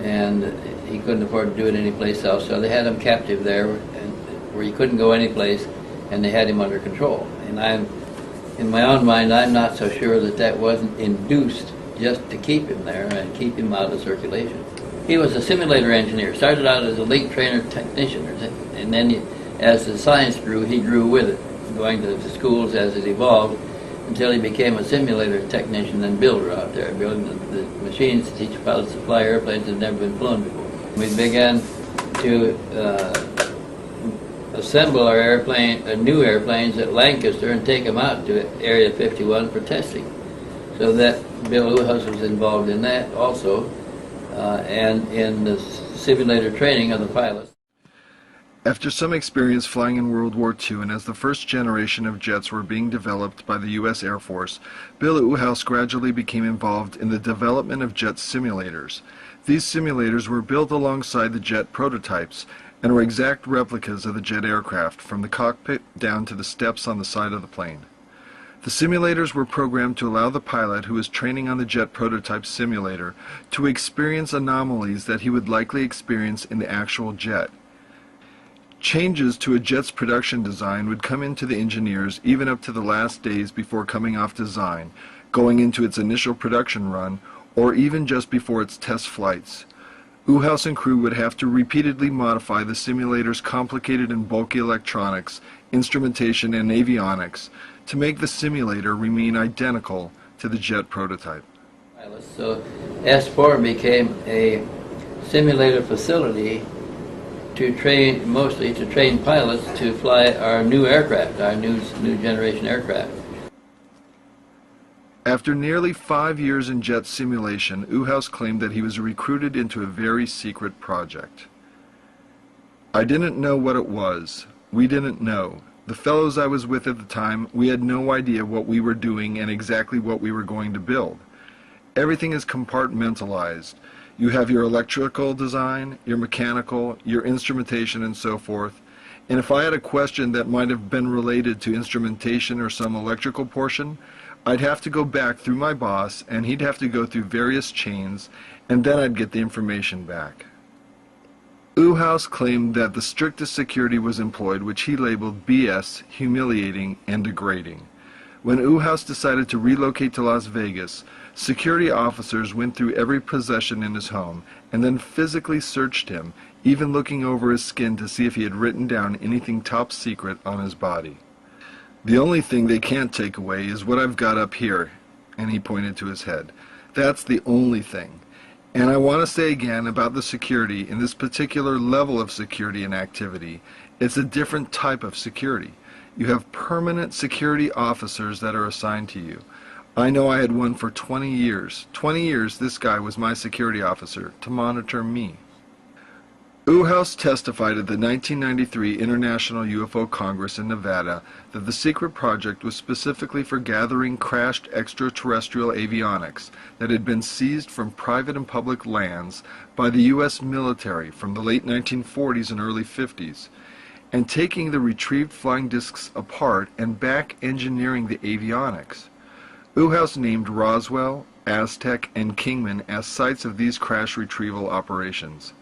and he couldn't afford to do it anyplace else. So they had him captive there, where he couldn't go anyplace, and they had him under control. And in my own mind, I'm not so sure that wasn't induced just to keep him there and keep him out of circulation. He was a simulator engineer. Started out as a link trainer technician, and then as the science grew, he grew with it, going to the schools as it evolved, until he became a simulator technician and builder out there, building the machines to teach pilots to fly airplanes that had never been flown before. We began to assemble our new airplanes at Lancaster and take them out to Area 51 for testing. So that Bill Uhouse was involved in that also, and in the simulator training of the pilots. After some experience flying in World War II, and as the first generation of jets were being developed by the U.S. Air Force, Bill Uhouse gradually became involved in the development of jet simulators. These simulators were built alongside the jet prototypes and were exact replicas of the jet aircraft, from the cockpit down to the steps on the side of the plane. The simulators were programmed to allow the pilot who was training on the jet prototype simulator to experience anomalies that he would likely experience in the actual jet. Changes to a jet's production design would come into the engineers even up to the last days before coming off design, going into its initial production run, or even just before its test flights. Uhouse and crew would have to repeatedly modify the simulator's complicated and bulky electronics, instrumentation, and avionics to make the simulator remain identical to the jet prototype. So S4 became a simulator facility to train, mostly to train pilots to fly our new aircraft, our new generation aircraft. After nearly 5 years in jet simulation, Uhouse claimed that he was recruited into a very secret project. I didn't know what it was. We didn't know. The fellows I was with at the time, we had no idea what we were doing and exactly what we were going to build. Everything is compartmentalized. You have your electrical design, your mechanical, your instrumentation, and so forth. And if I had a question that might have been related to instrumentation or some electrical portion, I'd have to go back through my boss, and he'd have to go through various chains, and then I'd get the information back. Uhouse claimed that the strictest security was employed, which he labeled BS, humiliating, and degrading. When Uhouse decided to relocate to Las Vegas, security officers went through every possession in his home and then physically searched him, even looking over his skin to see if he had written down anything top secret on his body. The only thing they can't take away is what I've got up here, and he pointed to his head. That's the only thing. And I want to say again about the security, in this particular level of security and activity, it's a different type of security. You have permanent security officers that are assigned to you. I know I had one for 20 years. 20 years this guy was my security officer to monitor me. Uhaus testified at the 1993 International UFO Congress in Nevada that the secret project was specifically for gathering crashed extraterrestrial avionics that had been seized from private and public lands by the U.S. military from the late 1940s and early 50s, and taking the retrieved flying discs apart and back engineering the avionics. Uhaus named Roswell, Aztec, and Kingman as sites of these crash retrieval operations.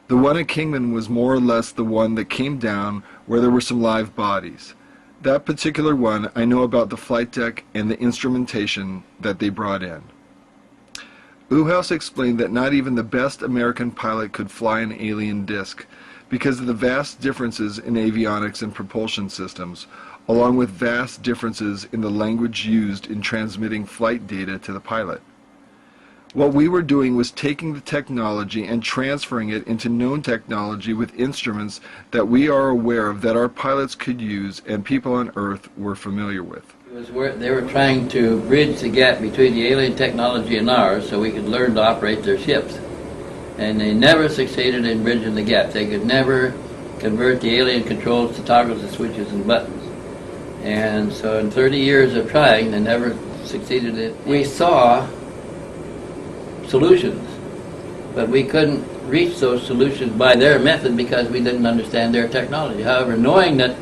The one at Kingman was more or less the one that came down where there were some live bodies. That particular one, I know about the flight deck and the instrumentation that they brought in. Uhaus explained that not even the best American pilot could fly an alien disc because of the vast differences in avionics and propulsion systems, along with vast differences in the language used in transmitting flight data to the pilot. What we were doing was taking the technology and transferring it into known technology with instruments that we are aware of that our pilots could use and people on Earth were familiar with. They were trying to bridge the gap between the alien technology and ours so we could learn to operate their ships. And they never succeeded in bridging the gap. They could never convert the alien controls to toggles and switches and buttons. And so in 30 years of trying, they never succeeded in it. We saw solutions, but we couldn't reach those solutions by their method because we didn't understand their technology. However, knowing that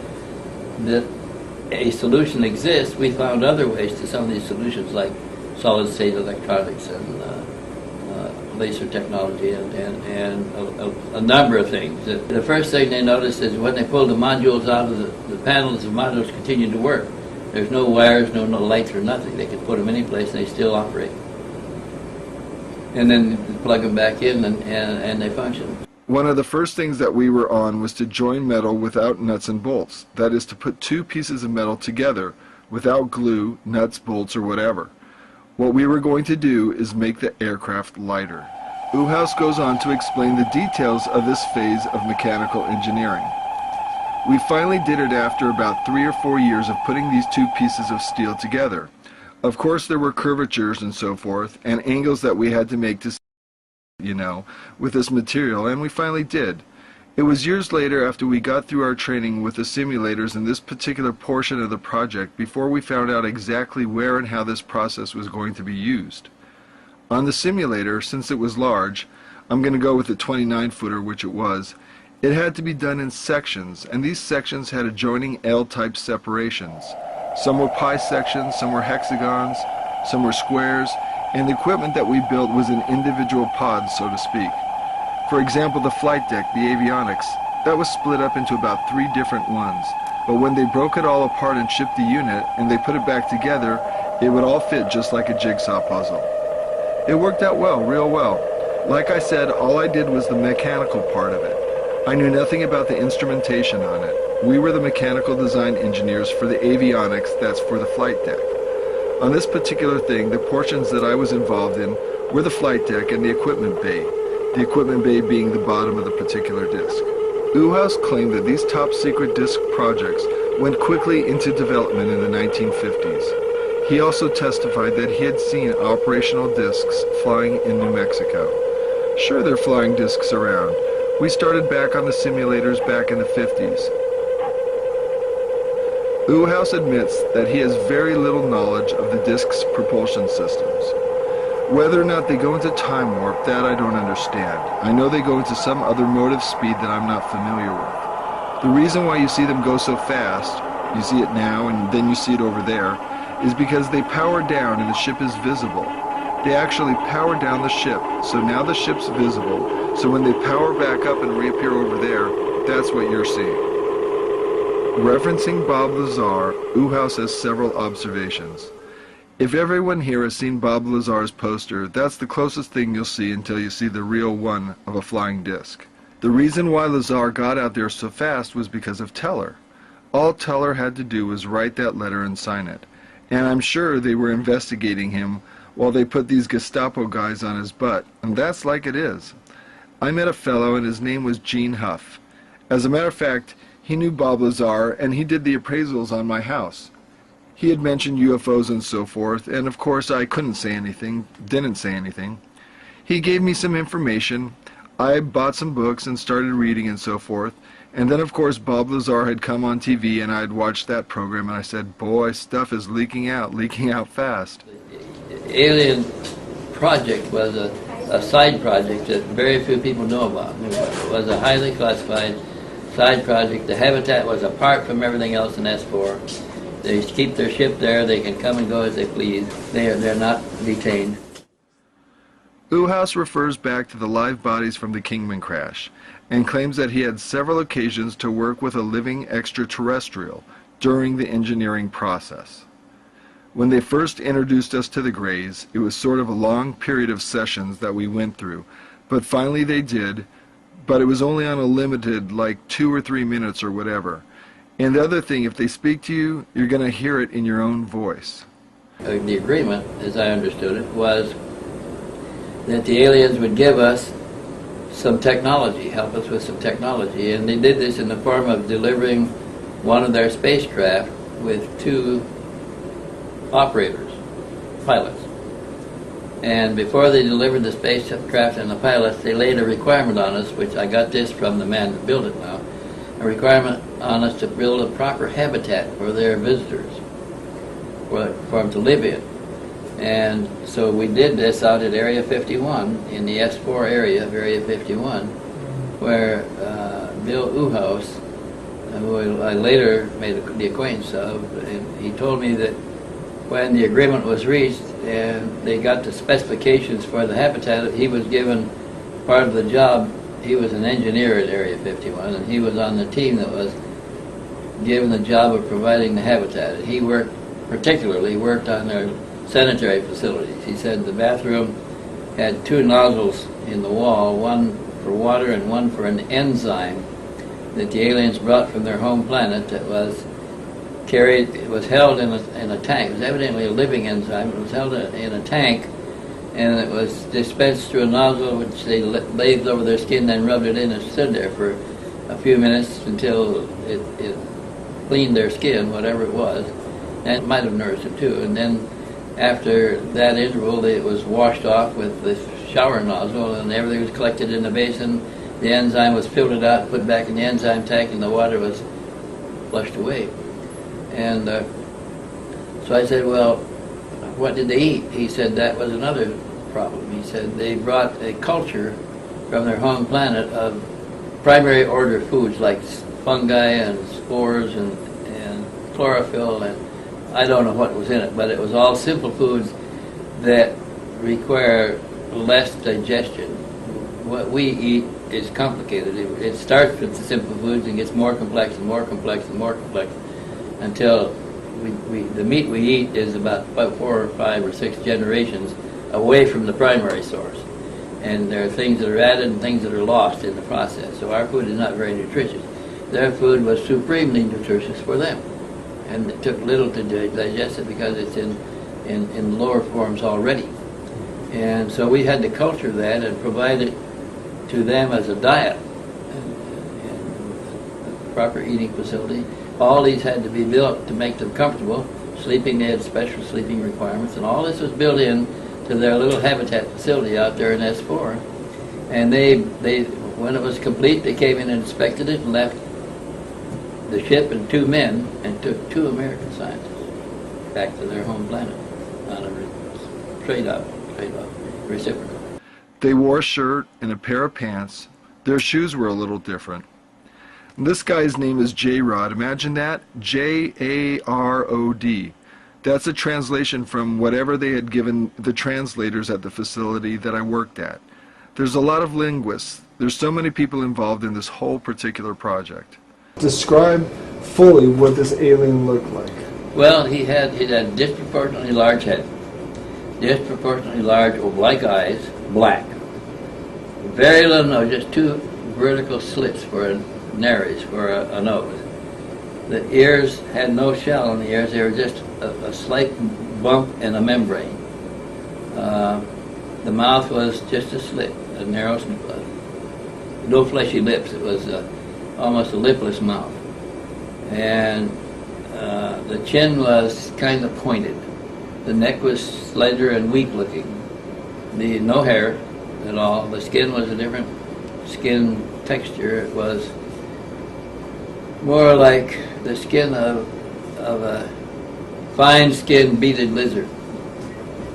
a solution exists, we found other ways to some of these solutions, like solid-state electronics and laser technology and a number of things. The first thing they noticed is when they pulled the modules out of the panels, the modules continued to work. There's no wires, no lights or nothing. They could put them any place and they still operate. And then plug them back in and they function. One of the first things that we were on was to join metal without nuts and bolts. That is, to put two pieces of metal together without glue, nuts, bolts, or whatever. What we were going to do is make the aircraft lighter. Uhaus goes on to explain the details of this phase of mechanical engineering. We finally did it after about 3 or 4 years of putting these two pieces of steel together. Of course, there were curvatures and so forth, and angles that we had to make to, with this material, and we finally did. It was years later after we got through our training with the simulators in this particular portion of the project before we found out exactly where and how this process was going to be used. On the simulator, since it was large, I'm going to go with the 29-footer, which it was, it had to be done in sections, and these sections had adjoining L-type separations. Some were pi sections, some were hexagons, some were squares, and the equipment that we built was in individual pods, so to speak. For example, the flight deck, the avionics, that was split up into about 3 different ones. But when they broke it all apart and shipped the unit, and they put it back together, it would all fit just like a jigsaw puzzle. It worked out well, real well. Like I said, all I did was the mechanical part of it. I knew nothing about the instrumentation on it. We were the mechanical design engineers for the avionics that's for the flight deck. On this particular thing, the portions that I was involved in were the flight deck and the equipment bay being the bottom of the particular disc. Uhaus claimed that these top-secret disc projects went quickly into development in the 1950s. He also testified that he had seen operational discs flying in New Mexico. Sure, there are flying discs around. We started back on the simulators back in the 50s. Uhaus admits that he has very little knowledge of the disc's propulsion systems. Whether or not they go into time warp, that I don't understand. I know they go into some other mode of speed that I'm not familiar with. The reason why you see them go so fast, you see it now and then you see it over there, is because they power down and the ship is visible. They actually power down the ship, so now the ship's visible, so when they power back up and reappear over there, that's what you're seeing. Referencing Bob Lazar, Uhaus has several observations. If everyone here has seen Bob Lazar's poster, that's the closest thing you'll see until you see the real one of a flying disc. The reason why Lazar got out there so fast was because of Teller. All Teller had to do was write that letter and sign it. And I'm sure they were investigating him while they put these Gestapo guys on his butt, and that's like it is. I met a fellow and his name was Gene Huff. As a matter of fact, he knew Bob Lazar and he did the appraisals on my house. He had mentioned UFOs and so forth, and of course I couldn't say anything, didn't say anything. He gave me some information. I bought some books and started reading and so forth. And then, of course, Bob Lazar had come on TV, and I'd watched that program, and I said, boy, stuff is leaking out fast. The alien project was a side project that very few people know about. It was a highly classified side project. The habitat was apart from everything else in S4. They keep their ship there. They can come and go as they please. They're not detained. Uhaus refers back to the live bodies from the Kingman crash and claims that he had several occasions to work with a living extraterrestrial during the engineering process. When they first introduced us to the Greys, it was sort of a long period of sessions that we went through, but finally they did, but it was only on a limited, like 2 or 3 minutes or whatever. And the other thing, if they speak to you, you're going to hear it in your own voice. The agreement, as I understood it, was that the aliens would give us some technology, help us with some technology, and they did this in the form of delivering one of their spacecraft with 2 operators, pilots. And before they delivered the spacecraft and the pilots, they laid a requirement on us, which I got this from the man that built it now, a requirement on us to build a proper habitat for their visitors, for them to live in. And so we did this out at Area 51, in the S4 area of Area 51, where Bill Uhaus, who I later made the acquaintance of, and he told me that when the agreement was reached and they got the specifications for the habitat, he was given part of the job. He was an engineer at Area 51, and he was on the team that was given the job of providing the habitat. He particularly worked on their sanitary facilities. He said the bathroom had 2 nozzles in the wall, one for water and one for an enzyme that the aliens brought from their home planet that was carried, it was held in a tank. It was evidently a living enzyme. It was held in a tank, and it was dispensed through a nozzle which they lathed over their skin, then rubbed it in and stood there for a few minutes until it cleaned their skin, whatever it was. And it might have nourished them too. And then after that interval, it was washed off with the shower nozzle, and everything was collected in the basin. The enzyme was filtered out, put back in the enzyme tank, and the water was flushed away. And so I said, well, what did they eat? He said that was another problem. He said they brought a culture from their home planet of primary order foods like fungi and spores and chlorophyll, and I don't know what was in it, but it was all simple foods that require less digestion. What we eat is complicated. It starts with the simple foods and gets more complex and more complex and more complex until the meat we eat is about 4 or 5 or 6 generations away from the primary source. And there are things that are added and things that are lost in the process. So our food is not very nutritious. Their food was supremely nutritious for them. And it took little to digest it because it's in lower forms already. And so we had to culture that and provide it to them as a diet and proper eating facility. All these had to be built to make them comfortable. Sleeping, they had special sleeping requirements, and all this was built in to their little habitat facility out there in S4. And they when it was complete, they came in and inspected it and left the ship and 2 men and took 2 American scientists back to their home planet on a trade-off, reciprocal. They wore a shirt and a pair of pants. Their shoes were a little different. And this guy's name is J-Rod. Imagine that, J-A-R-O-D. That's a translation from whatever they had given the translators at the facility that I worked at. There's a lot of linguists. There's so many people involved in this whole particular project. Describe fully what this alien looked like. Well, he had a disproportionately large head, disproportionately large oblique eyes, black. Very little nose, just 2 vertical slits for a nares, for a nose. The ears had no shell on the ears, they were just a slight bump and a membrane. The mouth was just a slit, a narrow slit. No fleshy lips, it was almost a lipless mouth. And the chin was kind of pointed. The neck was slender and weak looking. No hair at all. The skin was a different skin texture. It was more like the skin of a fine-skinned beaded lizard.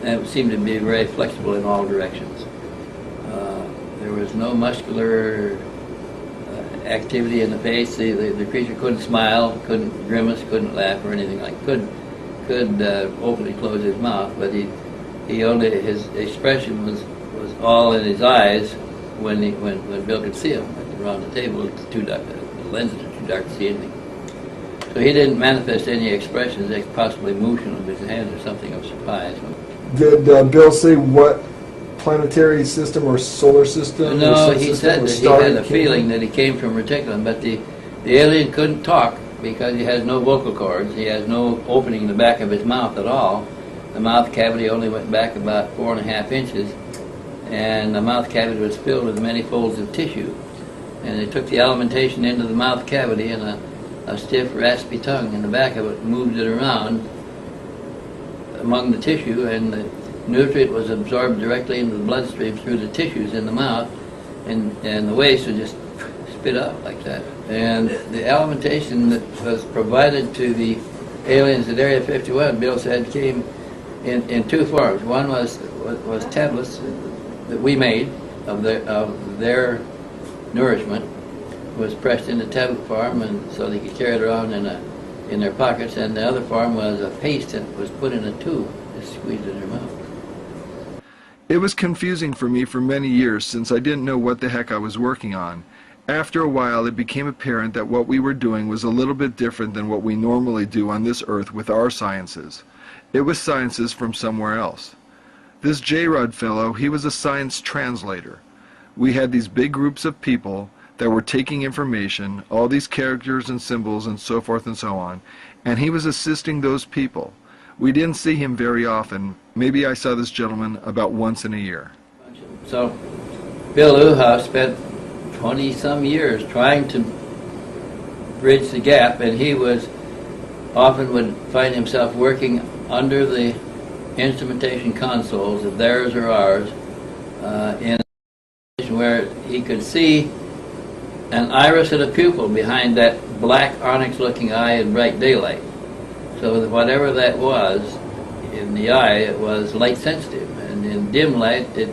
And it seemed to be very flexible in all directions. There was no muscular activity in the face. The creature couldn't smile, couldn't grimace, couldn't laugh or anything like. Could openly close his mouth, but he only, his expression was all in his eyes when Bill could see him around the table. The lenses are too dark to see anything. So he didn't manifest any expressions, possibly motion of his hands or something of surprise. Did Bill say what planetary system or solar system? No, he said that he had a feeling that he came from Reticulum, but the alien couldn't talk because he has no vocal cords. He has no opening in the back of his mouth at all. The mouth cavity only went back about 4.5 inches, and the mouth cavity was filled with many folds of tissue. And they took the alimentation into the mouth cavity, and a stiff, raspy tongue in the back of it moved it around among the tissue, and the nutrient was absorbed directly into the bloodstream through the tissues in the mouth, and the waste would just spit out like that. And the alimentation that was provided to the aliens at Area 51, Bill said, came in two forms. One was tablets that we made of their nourishment, was pressed into tablet form, and so they could carry it around in their pockets. And the other form was a paste that was put in a tube, just squeezed in their mouth. It was confusing for me for many years since I didn't know what the heck I was working on. After a while, it became apparent that what we were doing was a little bit different than what we normally do on this earth with our sciences. It was sciences from somewhere else. This J-Rod fellow, he was a science translator. We had these big groups of people that were taking information, all these characters and symbols and so forth and so on, and he was assisting those people. We didn't see him very often. Maybe I saw this gentleman about once in a year. So Bill Uhouse spent 20-some years trying to bridge the gap, and he often would find himself working under the instrumentation consoles of theirs or ours in a situation where he could see an iris and a pupil behind that black onyx-looking eye in bright daylight. So that whatever that was in the eye, it was light sensitive, and in dim light it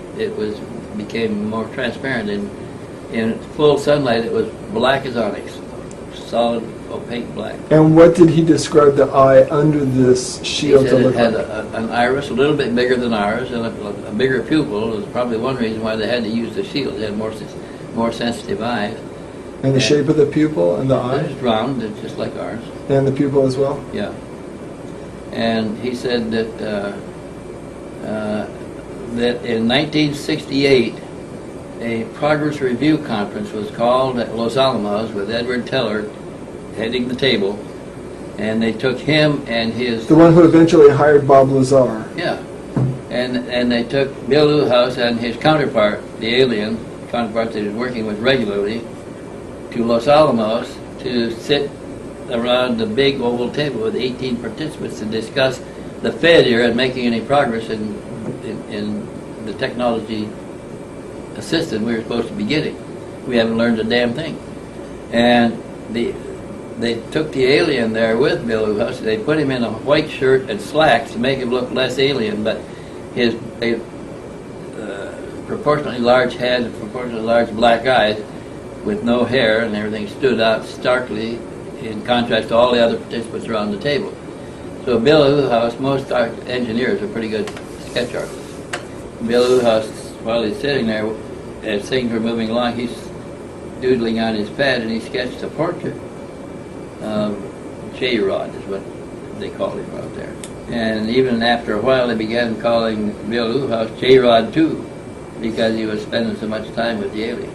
became more transparent. In full sunlight it was black as onyx, solid opaque black. And what did he describe the eye under this shield He to said look it had like? an iris a little bit bigger than ours, and a bigger pupil. It was probably one reason why they had to use the shield. They had more sensitive eyes. And the shape of the pupil and the eye? It's round, it's just like ours. And the pupil as well? Yeah. And he said that that in 1968, a progress review conference was called at Los Alamos with Edward Teller heading the table, and they took him and his... The one who eventually hired Bob Lazar. Yeah. And they took Bill Uhouse and his counterpart, the alien counterpart that he was working with regularly, to Los Alamos to sit around the big oval table with 18 participants to discuss the failure in making any progress in the technology assisted we were supposed to be getting. We haven't learned a damn thing. And they took the alien there with Bill Uhouse. They put him in a white shirt and slacks to make him look less alien, but his proportionately large head and proportionally large black eyes with no hair and everything stood out starkly in contrast to all the other participants around the table. So Bill Uhouse, most engineers are pretty good sketch artists. Bill Uhouse, while he's sitting there, as things were moving along, he's doodling on his pad, and he sketched a portrait of J-Rod, is what they called him out there. And even after a while, they began calling Bill Uhouse J-Rod too, because he was spending so much time with the alien.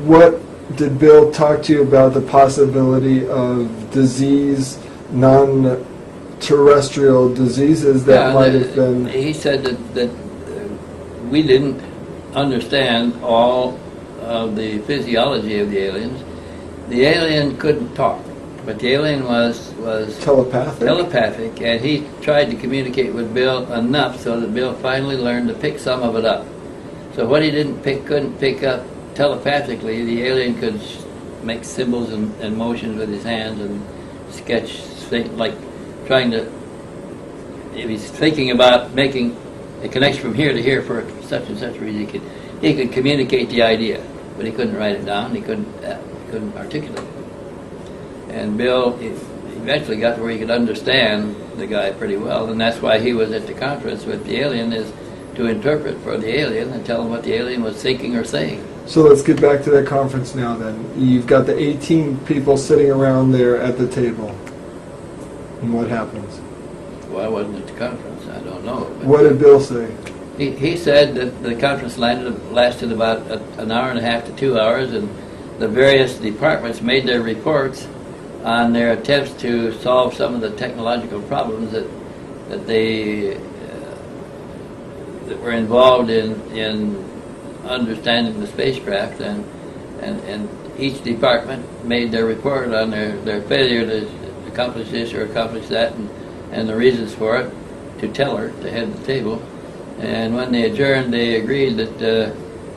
What did Bill talk to you about the possibility of disease, non-terrestrial diseases that might have been... He said that we didn't understand all of the physiology of the aliens. The alien couldn't talk, but the alien was telepathic, and he tried to communicate with Bill enough so that Bill finally learned to pick some of it up. So what he couldn't pick up telepathically, the alien could make symbols and motions with his hands and sketch, like trying to, if he's thinking about making a connection from here to here for such and such reason, he could communicate the idea, but he couldn't write it down. He couldn't articulate it. And Bill eventually got to where he could understand the guy pretty well, and that's why he was at the conference with the alien, is to interpret for the alien and tell him what the alien was thinking or saying. So let's get back to that conference now then. You've got the 18 people sitting around there at the table. And what happens? Well, I wasn't at the conference. I don't know. What did Bill say? He said that the conference lasted about an hour and a half to 2 hours, and the various departments made their reports on their attempts to solve some of the technological problems that they that were involved in understanding the spacecraft, and each department made their report on their failure to accomplish this or accomplish that, and the reasons for it, to Teller, to head the table. And when they adjourned, they agreed that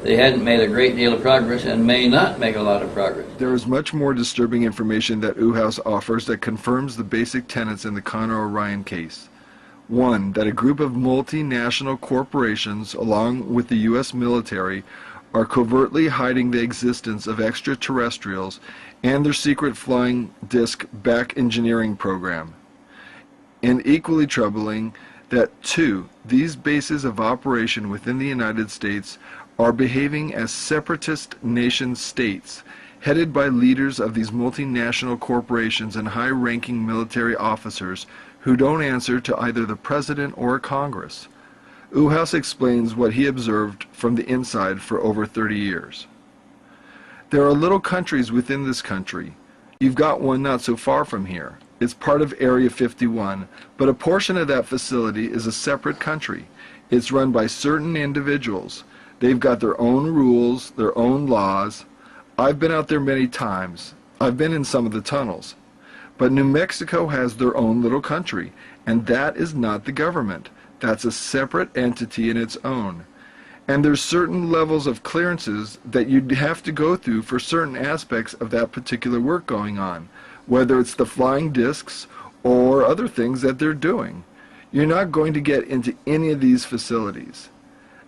they hadn't made a great deal of progress and may not make a lot of progress. There is much more disturbing information that Uhaus offers that confirms the basic tenets in the Connor Orion case. 1. That a group of multinational corporations, along with the U.S. military, are covertly hiding the existence of extraterrestrials and their secret flying disc back engineering program. And equally troubling, that 2. These bases of operation within the United States are behaving as separatist nation-states, headed by leaders of these multinational corporations and high-ranking military officers who don't answer to either the President or Congress. Uhaus explains what he observed from the inside for over 30 years. There are little countries within this country. You've got one not so far from here. It's part of Area 51, but a portion of that facility is a separate country. It's run by certain individuals. They've got their own rules, their own laws. I've been out there many times. I've been in some of the tunnels. But New Mexico has their own little country, and that is not the government. That's a separate entity in its own. And there's certain levels of clearances that you'd have to go through for certain aspects of that particular work going on, whether it's the flying discs or other things that they're doing. You're not going to get into any of these facilities.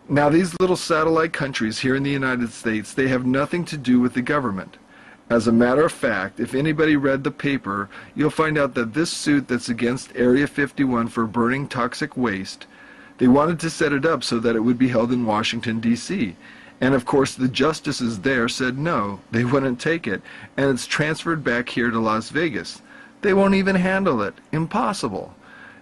Now, these little satellite countries here in the United States, they have nothing to do with the government. As a matter of fact, if anybody read the paper, you'll find out that this suit that's against Area 51 for burning toxic waste, they wanted to set it up so that it would be held in Washington, D.C. And of course, the justices there said no, they wouldn't take it, and it's transferred back here to Las Vegas. They won't even handle it. Impossible.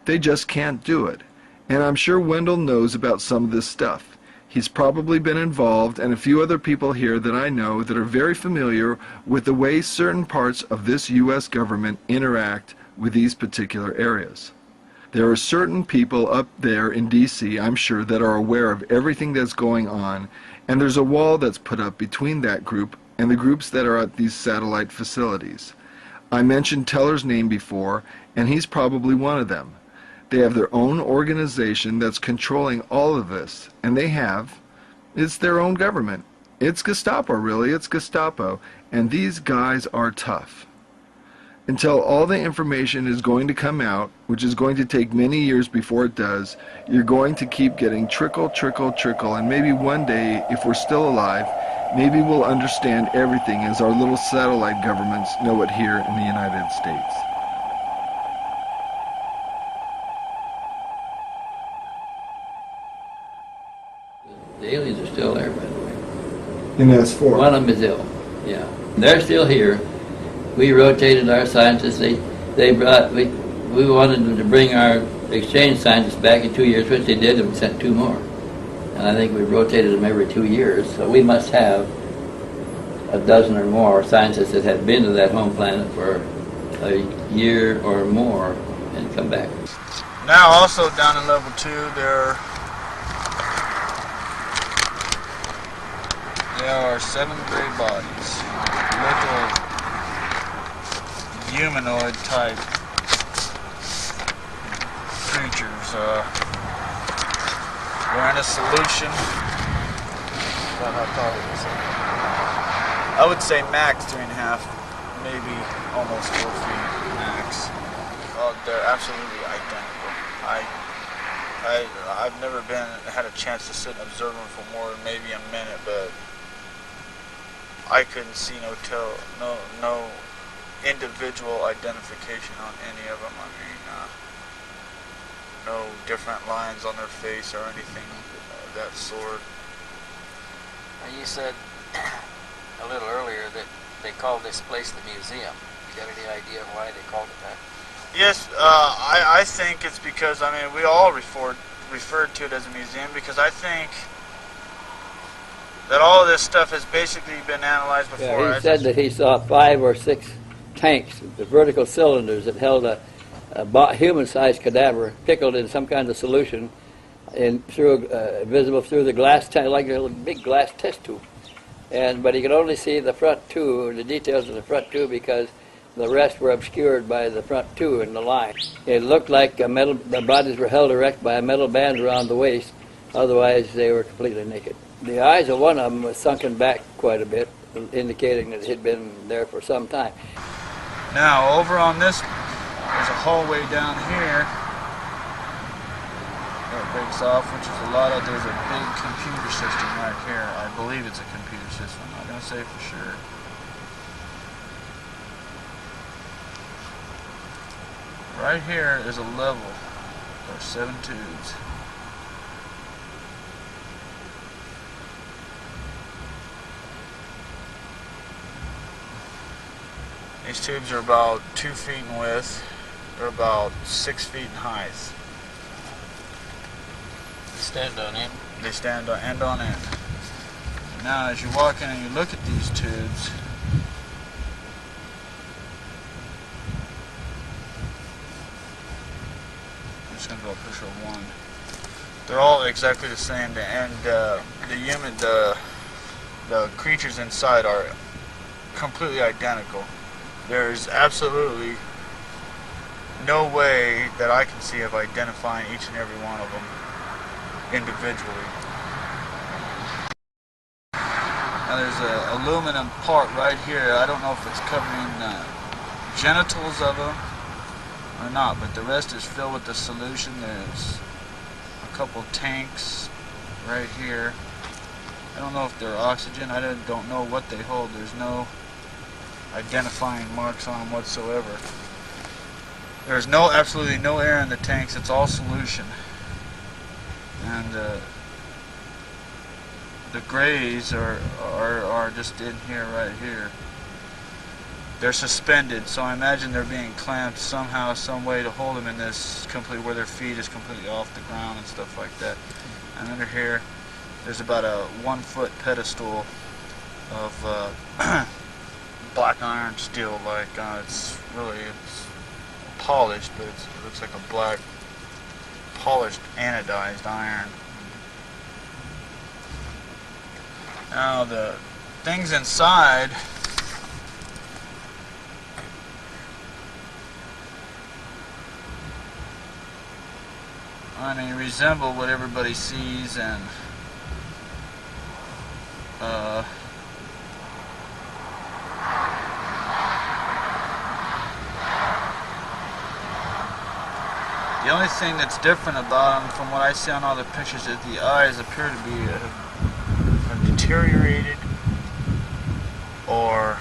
They just can't do it. And I'm sure Wendell knows about some of this stuff. He's probably been involved, and a few other people here that I know that are very familiar with the way certain parts of this U.S. government interact with these particular areas. There are certain people up there in D.C., I'm sure, that are aware of everything that's going on, and there's a wall that's put up between that group and the groups that are at these satellite facilities. I mentioned Teller's name before, and he's probably one of them. They have their own organization that's controlling all of this, and it's their own government. It's Gestapo, really. It's Gestapo, and these guys are tough. Until all the information is going to come out, which is going to take many years before it does, you're going to keep getting trickle, trickle, trickle, and maybe one day, if we're still alive, maybe we'll understand everything as our little satellite governments know it here in the United States. The aliens are still there, by the way. In S4. One of them is ill. Yeah, they're still here. We rotated our scientists. We wanted them to bring our exchange scientists back in 2 years, which they did, and we sent 2 more. And I think we rotated them every 2 years. So we must have a dozen or more scientists that have been to that home planet for a year or more and come back. Now, also down in level 2, there are 7 gray bodies, little humanoid type creatures. We're in a solution about how tall would you say? I would say max 3.5, maybe almost 4 feet max. Oh, they're absolutely identical. I've never had a chance to sit and observe them for more than maybe a minute, but I couldn't see no individual identification on any of them. I mean, no different lines on their face or anything of that sort. You said a little earlier that they called this place the museum. You got any idea why they called it that? Yes, I think it's because, I mean, we all referred to it as a museum because I think that all of this stuff has basically been analyzed before. Yeah, he said that he saw 5 or 6 tanks, the vertical cylinders that held a human-sized cadaver pickled in some kind of solution and visible through the glass tank, like a big glass test tube. But he could only see the front two, the details of the front two, because the rest were obscured by the front two in the line. It looked like the bodies were held erect by a metal band around the waist. Otherwise, they were completely naked. The eyes of one of them was sunken back quite a bit, indicating that it had been there for some time. Now, over on this, there's a hallway down here that breaks off, which is there's a big computer system right here. I believe it's a computer system. I'm not going to say for sure. Right here is a level. There are 7 tubes. These tubes are about 2 feet in width. They're about 6 feet in height. They stand on end? They stand on end on end. Now, as you walk in and you look at these tubes, I'm just going to go push a 1. They're all exactly the same. The creatures inside are completely identical. There's absolutely no way that I can see of identifying each and every one of them individually. Now there's an aluminum part right here. I don't know if it's covering genitals of them or not, but the rest is filled with the solution. There's a couple tanks right here. I don't know if they're oxygen. I don't know what they hold. There's no identifying marks on them whatsoever. There's absolutely no air in the tanks. It's all solution. And the grays are just in here, right here. They're suspended, so I imagine they're being clamped somehow, some way to hold them in this completely, where their feet is completely off the ground and stuff like that. And under here, there's about a 1-foot pedestal of black iron steel, like it's polished, but it looks like a black polished anodized iron. Now the things inside resemble what everybody sees, and the only thing that's different about them from what I see on all the pictures is the eyes appear to be have deteriorated, or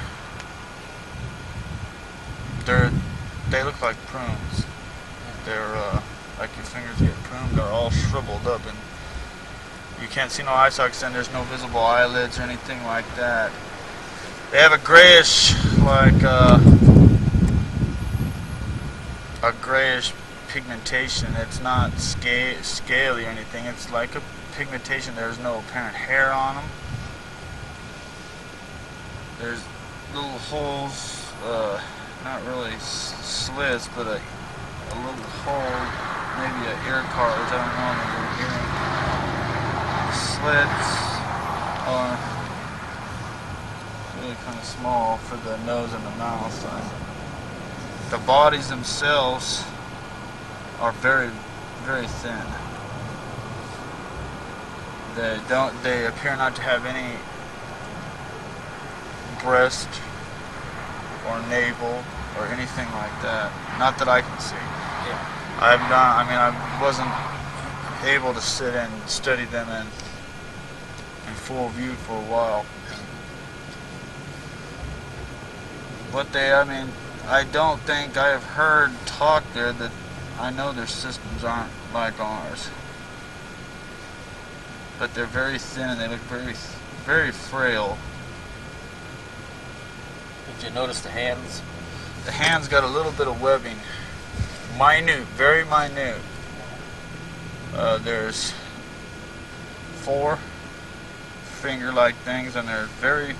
they look like prunes. They're like your fingers get pruned. They're all shriveled up, and you can't see no eye sockets, and there's no visible eyelids or anything like that. They have a grayish, like a grayish pigmentation. It's not scaly or anything. It's like a pigmentation. There's no apparent hair on them. There's little holes, not really slits, but a little hole, maybe an ear cartilage, I don't know, maybe hearing. Slits are really kind of small for the nose and the mouth. The bodies themselves are very, very thin. They appear not to have any breast or navel or anything like that. Not that I can see. Yeah. I wasn't able to sit and study them in full view for a while. But I don't think I have heard talk there that I know their systems aren't like ours. But they're very thin and they look very, very frail. Did you notice the hands? The hands got a little bit of webbing. Minute, very minute. There's 4 finger-like things, and they're very,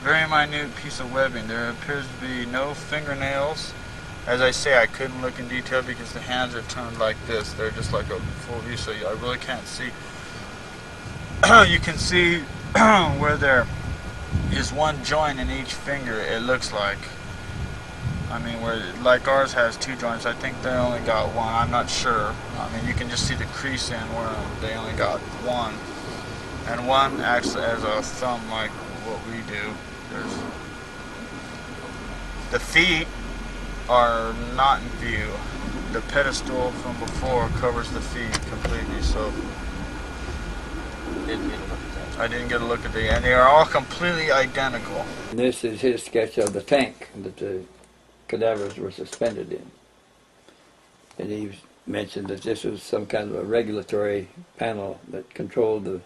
very minute piece of webbing. There appears to be no fingernails. As I say, I couldn't look in detail because the hands are turned like this. They're just like a full view, so I really can't see. You can see where there is one joint in each finger, it looks like. Where like ours has 2 joints, I think they only got 1. I'm not sure. You can just see the crease in where they only got 1. And 1 acts as a thumb like what we do. The feet are not in view. The pedestal from before covers the feet completely, so Didn't get a look at that. I didn't get a look at and they are all completely identical. This is his sketch of the tank that the cadavers were suspended in. And he mentioned that this was some kind of a regulatory panel that controlled the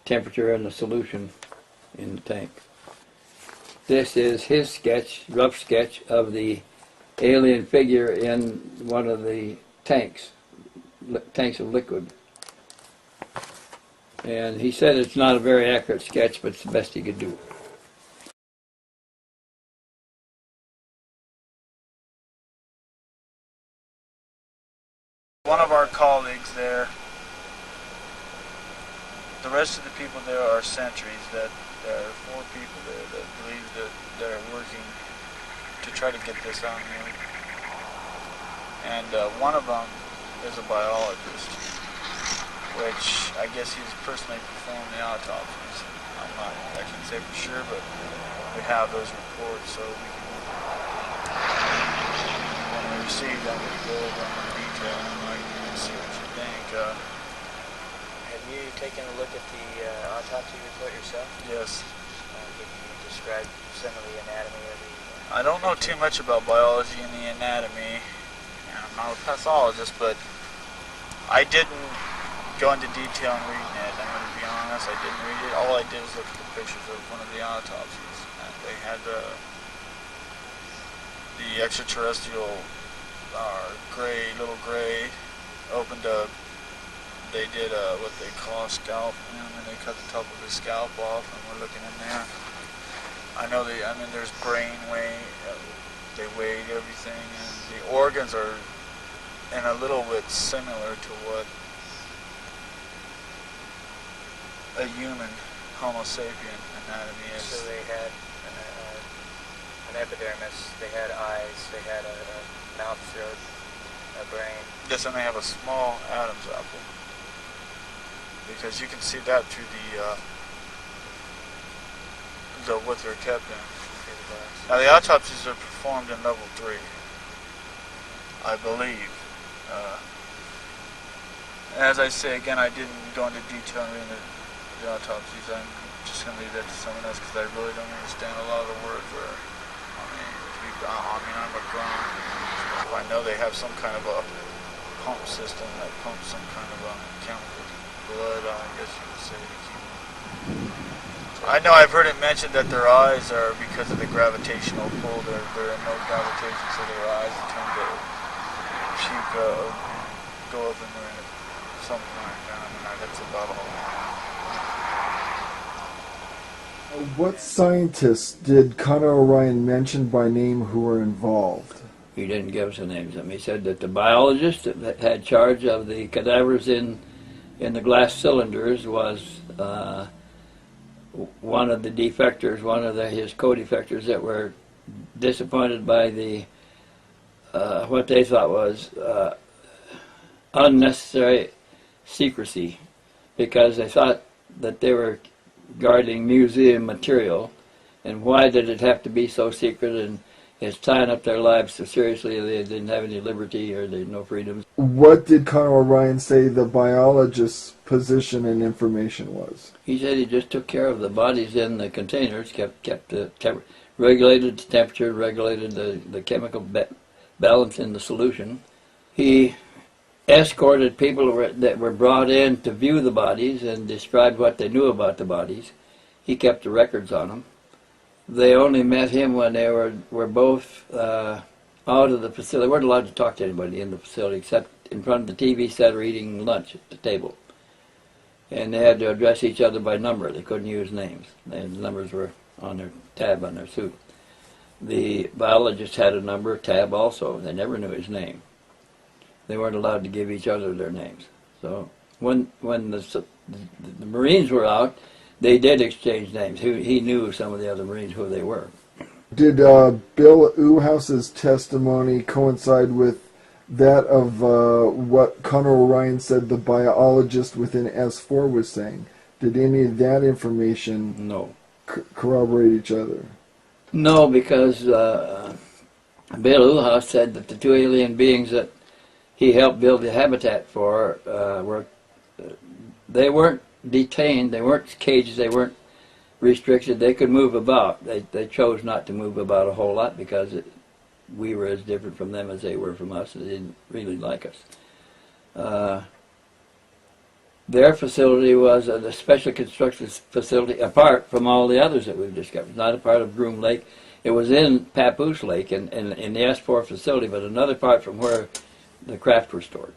temperature and the solution in the tank. This is his sketch, rough sketch, of the alien figure in one of the tanks of liquid. And he said it's not a very accurate sketch, but it's the best he could do. One of our colleagues there, the rest of the people there are sentries. That there are 4 people there that believe that they're working to try to get this on here. And one of them is a biologist, which I guess he's personally performed the autopsies. I can't say for sure, but we have those reports, so we can, when we receive them, we go over them in detail and see what you think. Have you taken a look at the autopsy report yourself? Yes. Can you describe some of the anatomy of the... I don't know too much about biology and the anatomy. I'm not a pathologist, but I didn't go into detail in reading it. I'm going to be honest, I didn't read it. All I did was look at the pictures of one of the autopsies. And they had the extraterrestrial little gray, opened up. They did what they call a scalp, and they cut the top of his scalp off, and we're looking in there. I know there's brain weight, they weighed everything, and the organs are in a little bit similar to what a human Homo sapien anatomy is. So they had an epidermis, they had eyes, they had a mouth, throat, a brain. Yes, and they have a small Adam's apple. Because you can see that through what they're kept in. Now the autopsies are performed in level 3, I believe. As I say again, I didn't go into detail in the autopsies. I'm just going to leave that to someone else because I really don't understand a lot of the words. I'm a grunt. I know they have some kind of a pump system that pumps some kind of a chemical blood, I guess you would say. I know I've heard it mentioned that their eyes are, because of the gravitational pull, they're in no gravitation, so their eyes tend to go up in there, something like that. That's about all. What scientists did Connor O'Ryan mention by name who were involved? He didn't give us the names of them. He said that the biologist that had charge of the cadavers in the glass cylinders was one of the defectors, one of his co-defectors that were disappointed by the what they thought was unnecessary secrecy because they thought that they were guarding museum material, and why did it have to be so secret, and it's tying up their lives so seriously they didn't have any liberty or they had no freedoms. What did Connor O'Ryan say the biologist's position and information was? He said he just took care of the bodies in the containers, kept regulated the temperature, regulated the chemical balance in the solution. He escorted people that were brought in to view the bodies and described what they knew about the bodies. He kept the records on them. They only met him when they were both out of the facility. They weren't allowed to talk to anybody in the facility except in front of the TV set or eating lunch at the table. And they had to address each other by number. They couldn't use names. The numbers were on their tab on their suit. The biologist had a number tab also. They never knew his name. They weren't allowed to give each other their names. So when the Marines were out, they did exchange names. He knew some of the other Marines who they were. Did Bill Uhouse's testimony coincide with that of what Connor O'Ryan said the biologist within S4 was saying? Did any of that information corroborate each other? No, because Bill Uhouse said that the two alien beings that he helped build the habitat for they weren't detained, they weren't caged, they weren't restricted, they could move about. They chose not to move about a whole lot because we were as different from them as they were from us. They didn't really like us. Their facility was a special construction facility apart from all the others that we've discovered. Not a part of Groom Lake. It was in Papoose Lake in the S4 facility, but another part from where the craft were stored.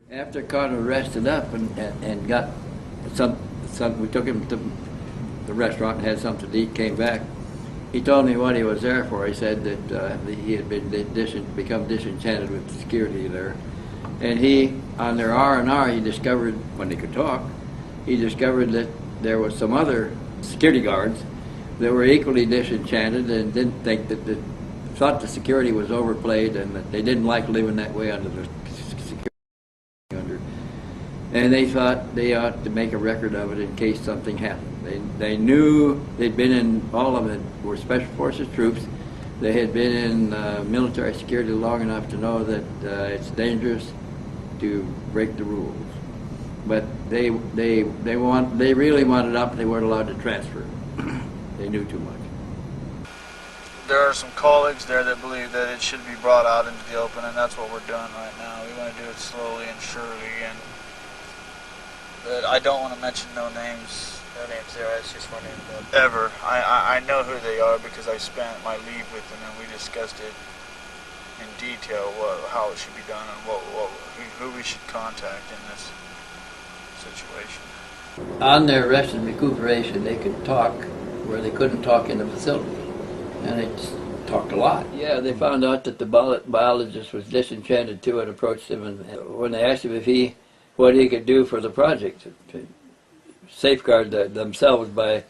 After Carter rested up and got some, we took him to the restaurant and had something to eat, came back. He told me what he was there for. He said that he had become disenchanted with the security there. And he, on their R&R, he discovered, when they could talk, he discovered that there was some other security guards that were equally disenchanted and didn't think that thought the security was overplayed and that they didn't like living that way under the security. And they thought they ought to make a record of it in case something happened. They knew they'd been in, all of them were Special Forces troops. They had been in military security long enough to know that it's dangerous to break the rules. But they really wanted up, and they weren't allowed to transfer. They knew too much. There are some colleagues there that believe that it should be brought out into the open, and that's what we're doing right now. We want to do it slowly and surely, and but I don't want to mention no names. No names there, I was just wondering about ever. I know who they are because I spent my leave with them and we discussed it in detail, how it should be done and who we should contact in this situation. On their rest and recuperation, they could talk where they couldn't talk in the facility. And they just talked a lot. Yeah, they found out that the biologist was disenchanted too and approached him. And when they asked him what he could do for the project, to safeguard themselves by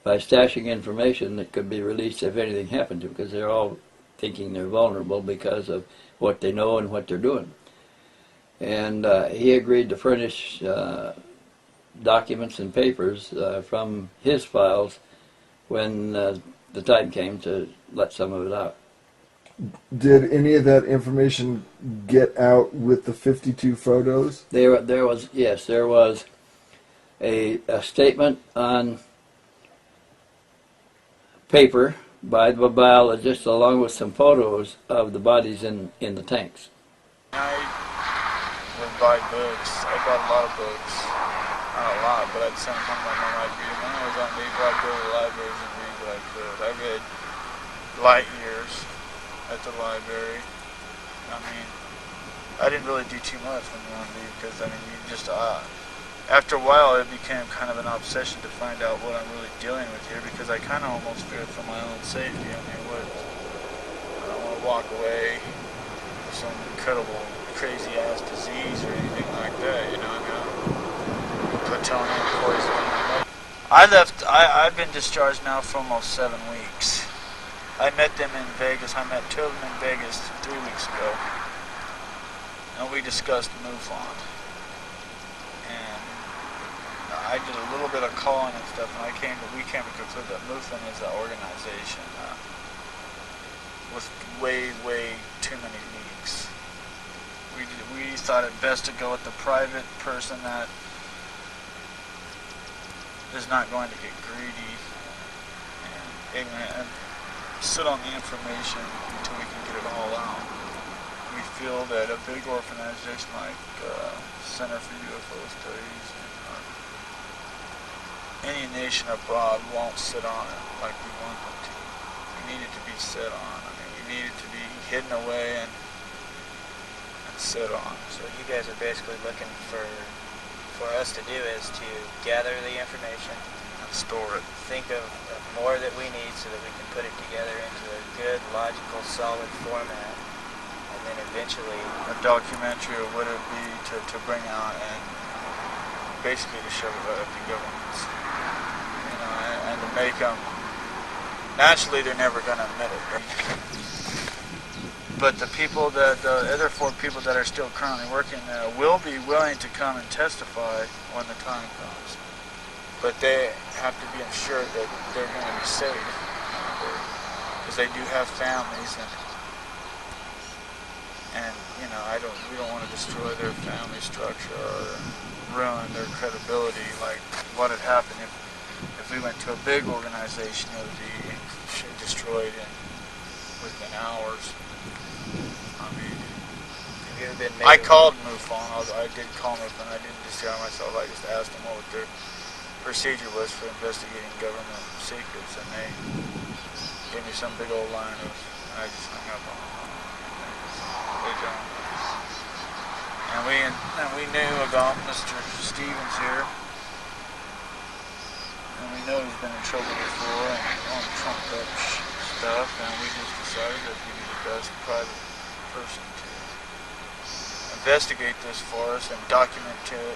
stashing information that could be released if anything happened to them, because they're all thinking they're vulnerable because of what they know and what they're doing. And he agreed to furnish documents and papers from his files when the time came to let some of it out. Did any of that information get out with the 52 photos? There was a statement on paper by the biologist along with some photos of the bodies in the tanks. I would buy books. I bought a lot of books. Not a lot, but I'd send home my mom. I'd read them. When I was on leave, I'd go to the libraries and read what I could. I read Light Years at the library. I mean, I didn't really do too much when you're on leave because, I mean, you just, after a while it became kind of an obsession to find out what I'm really dealing with here because I kind of almost feared for my own safety. I mean, I don't want to walk away with some incredible, crazy-ass disease or anything like that, you know, I mean, plutonium poisoning. I've been discharged now for almost 7 weeks. I met them in Vegas. I met two of them in Vegas 3 weeks ago. and we discussed MUFON. And I did a little bit of calling and stuff, and we came to conclude that MUFON is an organization with way too many leaks. We thought it best to go with the private person that is not going to get greedy and ignorant and sit on the information until we can get it all out. We feel that a big organization like Center for UFO Studies and any nation abroad won't sit on it like we want them to. We need it to be sit on. I mean, we need it to be hidden away and sit on. So you guys are basically looking for us to do is to gather the information and store it. Think of more that we need so that we can put it together into a good, logical, solid format, and then eventually a documentary of what it would be to bring out and basically to shove it right up the governments, and to make them. Naturally, they're never going to admit it. But the other 4 people that are still currently working there will be willing to come and testify when the time comes. But they have to be assured that they're going to be safe, because they do have families, and we don't want to destroy their family structure or ruin their credibility like what had happened if we went to a big organization. It would be destroyed within hours. I mean, have you ever been I called MUFON. I did call MUFON. I didn't destroy myself. I just asked them what their procedure was for investigating government secrets, and they gave me some big old line of, and I just hung up on them. They don't. And we knew about Mr. Stevens here, and we know he's been in trouble before and on trumped up stuff, and we just decided that he'd be the best private person to investigate this for us and document it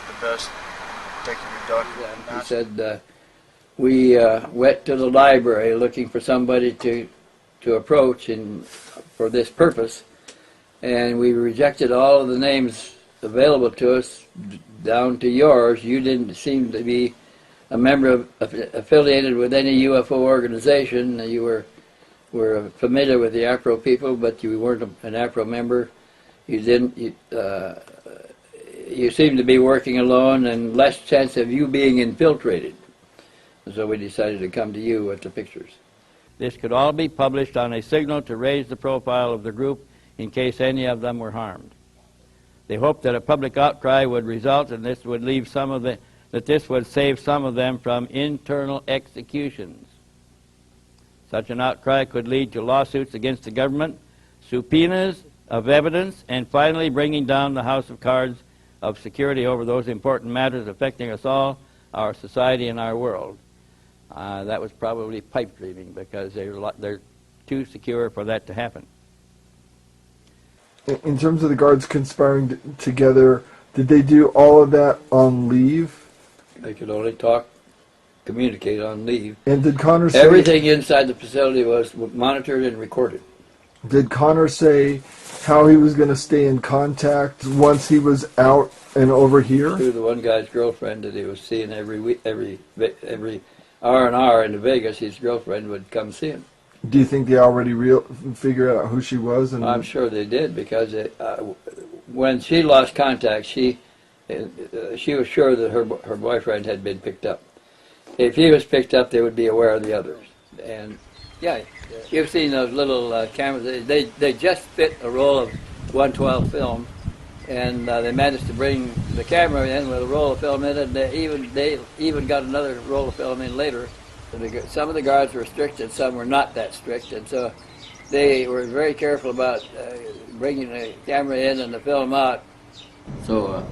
the best they can be documented. He said we went to the library looking for somebody to approach for this purpose, and we rejected all of the names available to us down to yours. You didn't seem to be a member affiliated with any UFO organization. You were familiar with the APRO people, but you weren't an APRO member. You didn't. You seemed to be working alone, and less chance of you being infiltrated. So we decided to come to you with the pictures. This could all be published on a signal to raise the profile of the group in case any of them were harmed. They hoped that a public outcry would result, and this would leave that this would save some of them from internal executions. Such an outcry could lead to lawsuits against the government, subpoenas of evidence, and finally bringing down the house of cards of security over those important matters affecting us all, our society, and our world. That was probably pipe dreaming, because they're too secure for that to happen. In terms of the guards conspiring together, did they do all of that on leave? They could only communicate on leave. And did Connor say... Everything inside the facility was monitored and recorded. Did Connor say how he was going to stay in contact once he was out and over here? To the one guy's girlfriend that he was seeing every week, every R&R in Vegas, his girlfriend would come see him. Do you think they already figured out who she was? And I'm sure they did, because when she lost contact, she was sure that her boyfriend had been picked up. If he was picked up, they would be aware of the others. And yeah, you've seen those little cameras. They just fit a roll of 112 film, and they managed to bring the camera in with a roll of film in it. And they even got another roll of film in later. Some of the guards were strict, and some were not that strict, and so they were very careful about bringing the camera in and the film out. So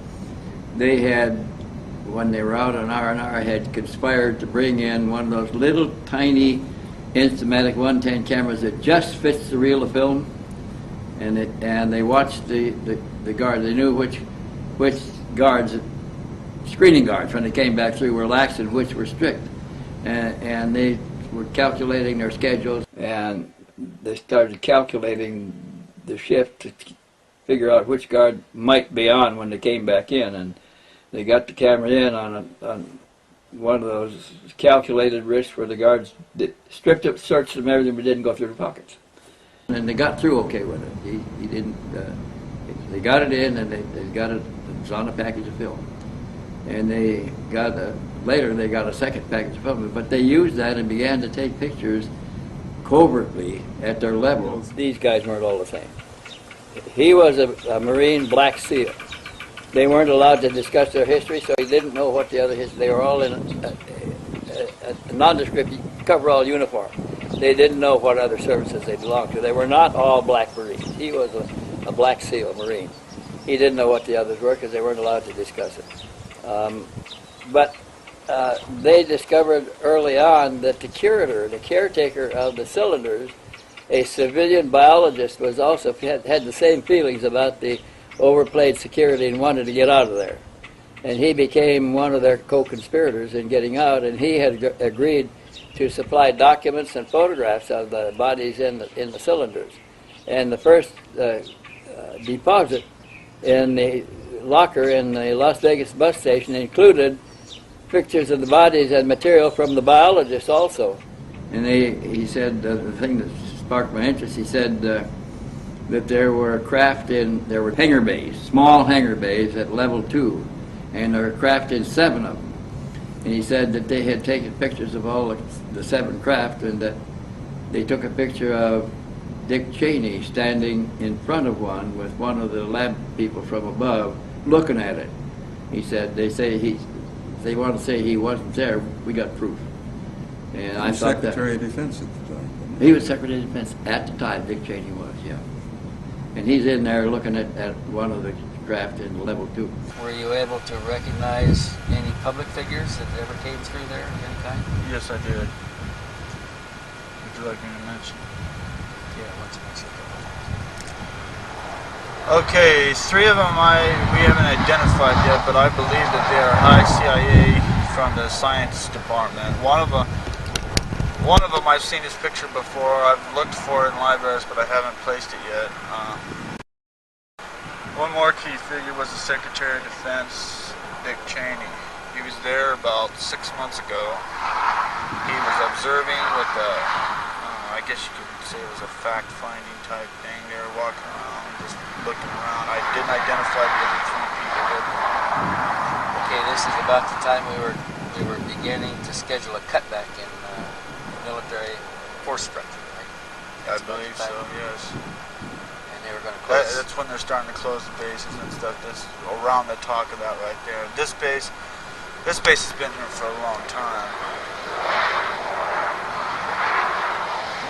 they had, when they were out on R&R, had conspired to bring in one of those little tiny Instamatic 110 cameras that just fits the reel of film, and they watched the guards. They knew which guards, screening guards, when they came back through, were lax and which were strict. And they were calculating their schedules, and they started calculating the shift to figure out which guard might be on when they came back in, and they got the camera in on one of those calculated risks where the guards stripped it, searched them, everything, but didn't go through the pockets. And they got through okay with it. He didn't. They got it in, and they got it. It was on a package of film, and they got later they got a second package of film. But they used that and began to take pictures covertly at their levels. These guys weren't all the same. He was a Marine Black SEAL. They weren't allowed to discuss their history, so he didn't know what the other history. They were all in a nondescript coverall uniform. They didn't know what other services they belonged to. They were not all Black Marines. He was a Black SEAL Marine. He didn't know what the others were because they weren't allowed to discuss it. But they discovered early on that the curator, the caretaker of the cylinders, a civilian biologist, was also had the same feelings about the overplayed security and wanted to get out of there. And he became one of their co-conspirators in getting out, and he had agreed to supply documents and photographs of the bodies in the cylinders. And the first deposit in the locker in the Las Vegas bus station included pictures of the bodies and material from the biologists also. And he said, the thing that sparked my interest, he said that there were hangar bays, small hangar bays at level 2, and there were craft in 7 of them. And he said that they had taken pictures of all the 7 craft, and that they took a picture of Dick Cheney standing in front of one with one of the lab people from above looking at it. He said, they want to say he wasn't there, we got proof. And I thought Secretary of Defense at the time. He was Secretary of Defense at the time, Dick Cheney was, yeah. And he's in there looking at one of the craft in level 2. Were you able to recognize any public figures that ever came through there of any kind? Yes, I did. Would you like me to mention? Yeah, let's mention a couple. Okay, 3 of them we haven't identified yet, but I believe that they are high CIA from the science department. One of them I've seen his picture before. I've looked for it in libraries, but I haven't placed it yet. One more key figure was the Secretary of Defense, Dick Cheney. He was there about 6 months ago. He was observing with I guess you could say it was a fact-finding type thing. They were walking around, just looking around. I didn't identify the other 3 people. Okay, this is about the time we were beginning to schedule a cutback in military force structure, right? I believe so, yes. And they were going to close. That's when they're starting to close the bases and stuff. That's around the talk of that right there. This base has been here for a long time.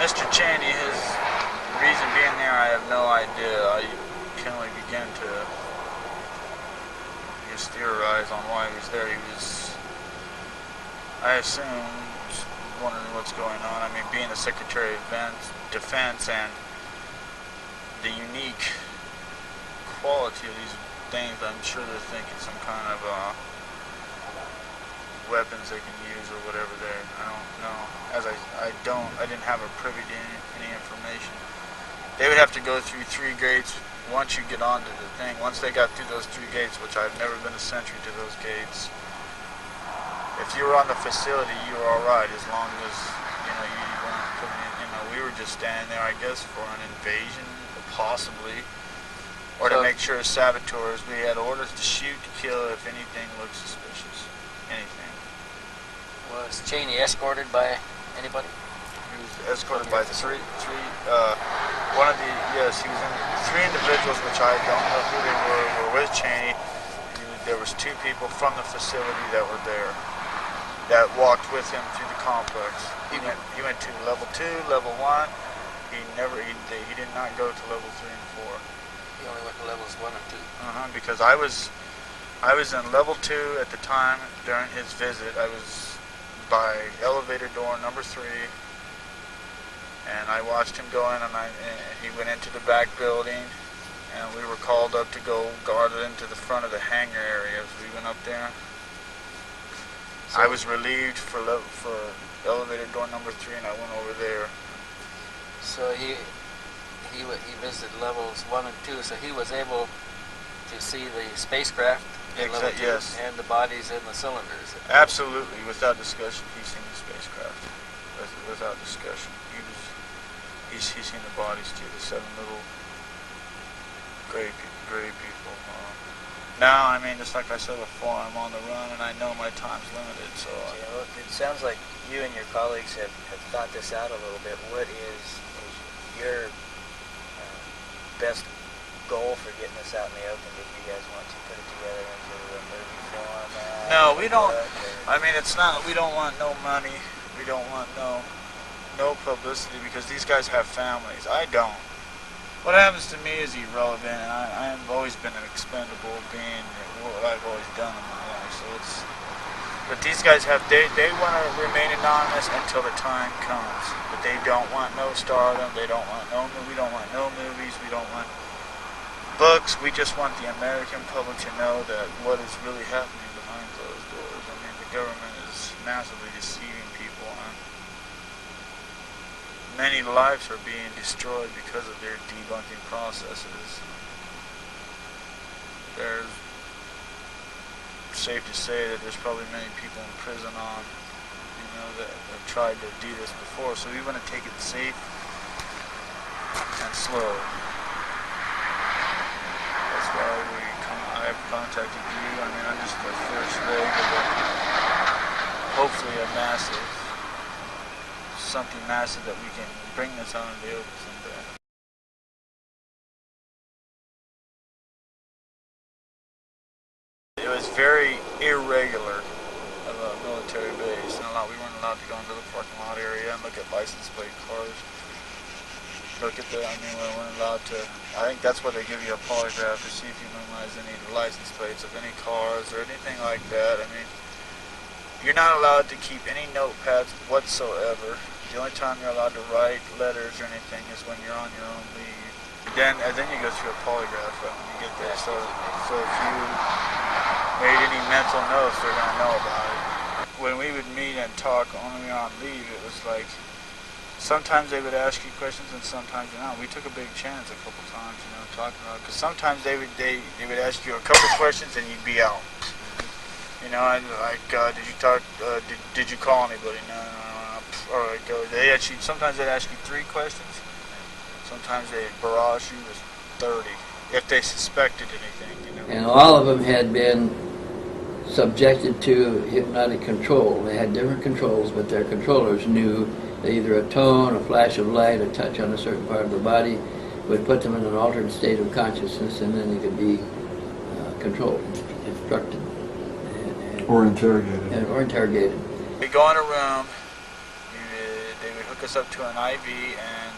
Mr. Cheney, his reason being there, I have no idea. I can only begin to just theorize on why he was there. He was, I assume, just wondering what's going on. I mean, being the Secretary of Defense and the unique quality of these things, I'm sure they're thinking some kind of weapons they can use or whatever there. I don't know. As I didn't have a privy to any information. They would have to go through 3 gates once you get onto the thing. Once they got through those 3 gates, which I've never been a sentry to those gates. If you were on the facility, you were all right, as long as you weren't putting in. We were just standing there, I guess, for an invasion, possibly, or to make sure as saboteurs we had orders to shoot, to kill if anything looked suspicious. Anything. Was Cheney escorted by anybody? He was escorted by 3. Yes, he was in 3 individuals, which I don't know who they were with Cheney. There was 2 people from the facility that were there, that walked with him through the complex. He went to level 2, level 1. He did not go to level 3 and 4. He only went to levels 1 and 2. Because I was in level 2 at the time during his visit. I was by elevator door number 3, and I watched him go in, and he went into the back building, and we were called up to go guard it into the front of the hangar area as we went up there. So I was relieved for elevator door number 3, and I went over there. So he visited levels 1 and 2, so he was able to see the spacecraft in level 2 yes. and the bodies in the cylinders. Absolutely, without discussion, he's seen the spacecraft. Without discussion, he's seen the bodies too. The 7 little gray people. Now, I mean, just like I said before, I'm on the run and I know my time's limited. So well, it sounds like you and your colleagues have thought this out a little bit. What is your best goal for getting this out in the open? Did you guys want to put it together into a movie format? No, we don't. I mean, it's not. We don't want no money. We don't want no publicity because these guys have families. I don't. What happens to me is irrelevant, and I've always been an expendable being. What I've always done in my life. So it's. But these guys have. They want to remain anonymous until the time comes. But they don't want no stardom. They don't want no. We don't want no movies. We don't want books. We just want the American public to know that what is really happening behind closed doors. I mean, the government is massively deceiving people, and many lives are being destroyed because of their debunking processes. There's safe to say that there's probably many people in prison on, that have tried to do this before. So we want to take it safe and slow. That's why I've contacted you. I mean, I'm just the first leg of hopefully a massive, something massive that we can bring this out in the open someday. It was very irregular of a military base, and we weren't allowed to go into the parking lot area and look at license plate cars. Look at we weren't allowed to. I think that's why they give you a polygraph to see if you memorize any license plates of any cars or anything like that. I mean, you're not allowed to keep any notepads whatsoever. The only time you're allowed to write letters or anything is when you're on your own leave. Then you go through a polygraph when you get there. So if you made any mental notes, they're gonna know about it. When we would meet and talk when we were on leave, it was like sometimes they would ask you questions and sometimes not. We took a big chance a couple times, talking about it. Because sometimes they would ask you a couple questions and you'd be out. And like, did you talk? Did you call anybody? No. All right, go. Sometimes they'd ask you 3 questions. Sometimes they'd barrage you with 30 if they suspected anything. And all of them had been subjected to hypnotic control. They had different controls, but their controllers knew that either a tone, a flash of light, a touch on a certain part of the body would put them in an altered state of consciousness, and then they could be controlled, instructed. Or interrogated. Or interrogated. We go in a room, they would hook us up to an IV, and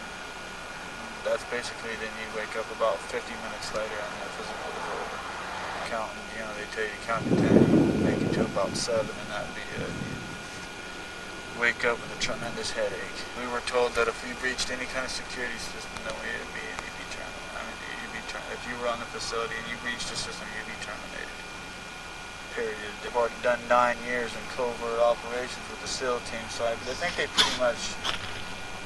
that's basically, then you wake up about 50 minutes later and the physical is over. Counting, they tell you to count to 10, make it to about 7, and that'd be it. Wake up with a tremendous headache. We were told that if we breached any kind of security system, then you'd be terminated. You'd be terminated. If you were on the facility and you breached the system, you'd be terminated. Period. They've already done 9 years in covert operations with the SEAL team, so I think they pretty much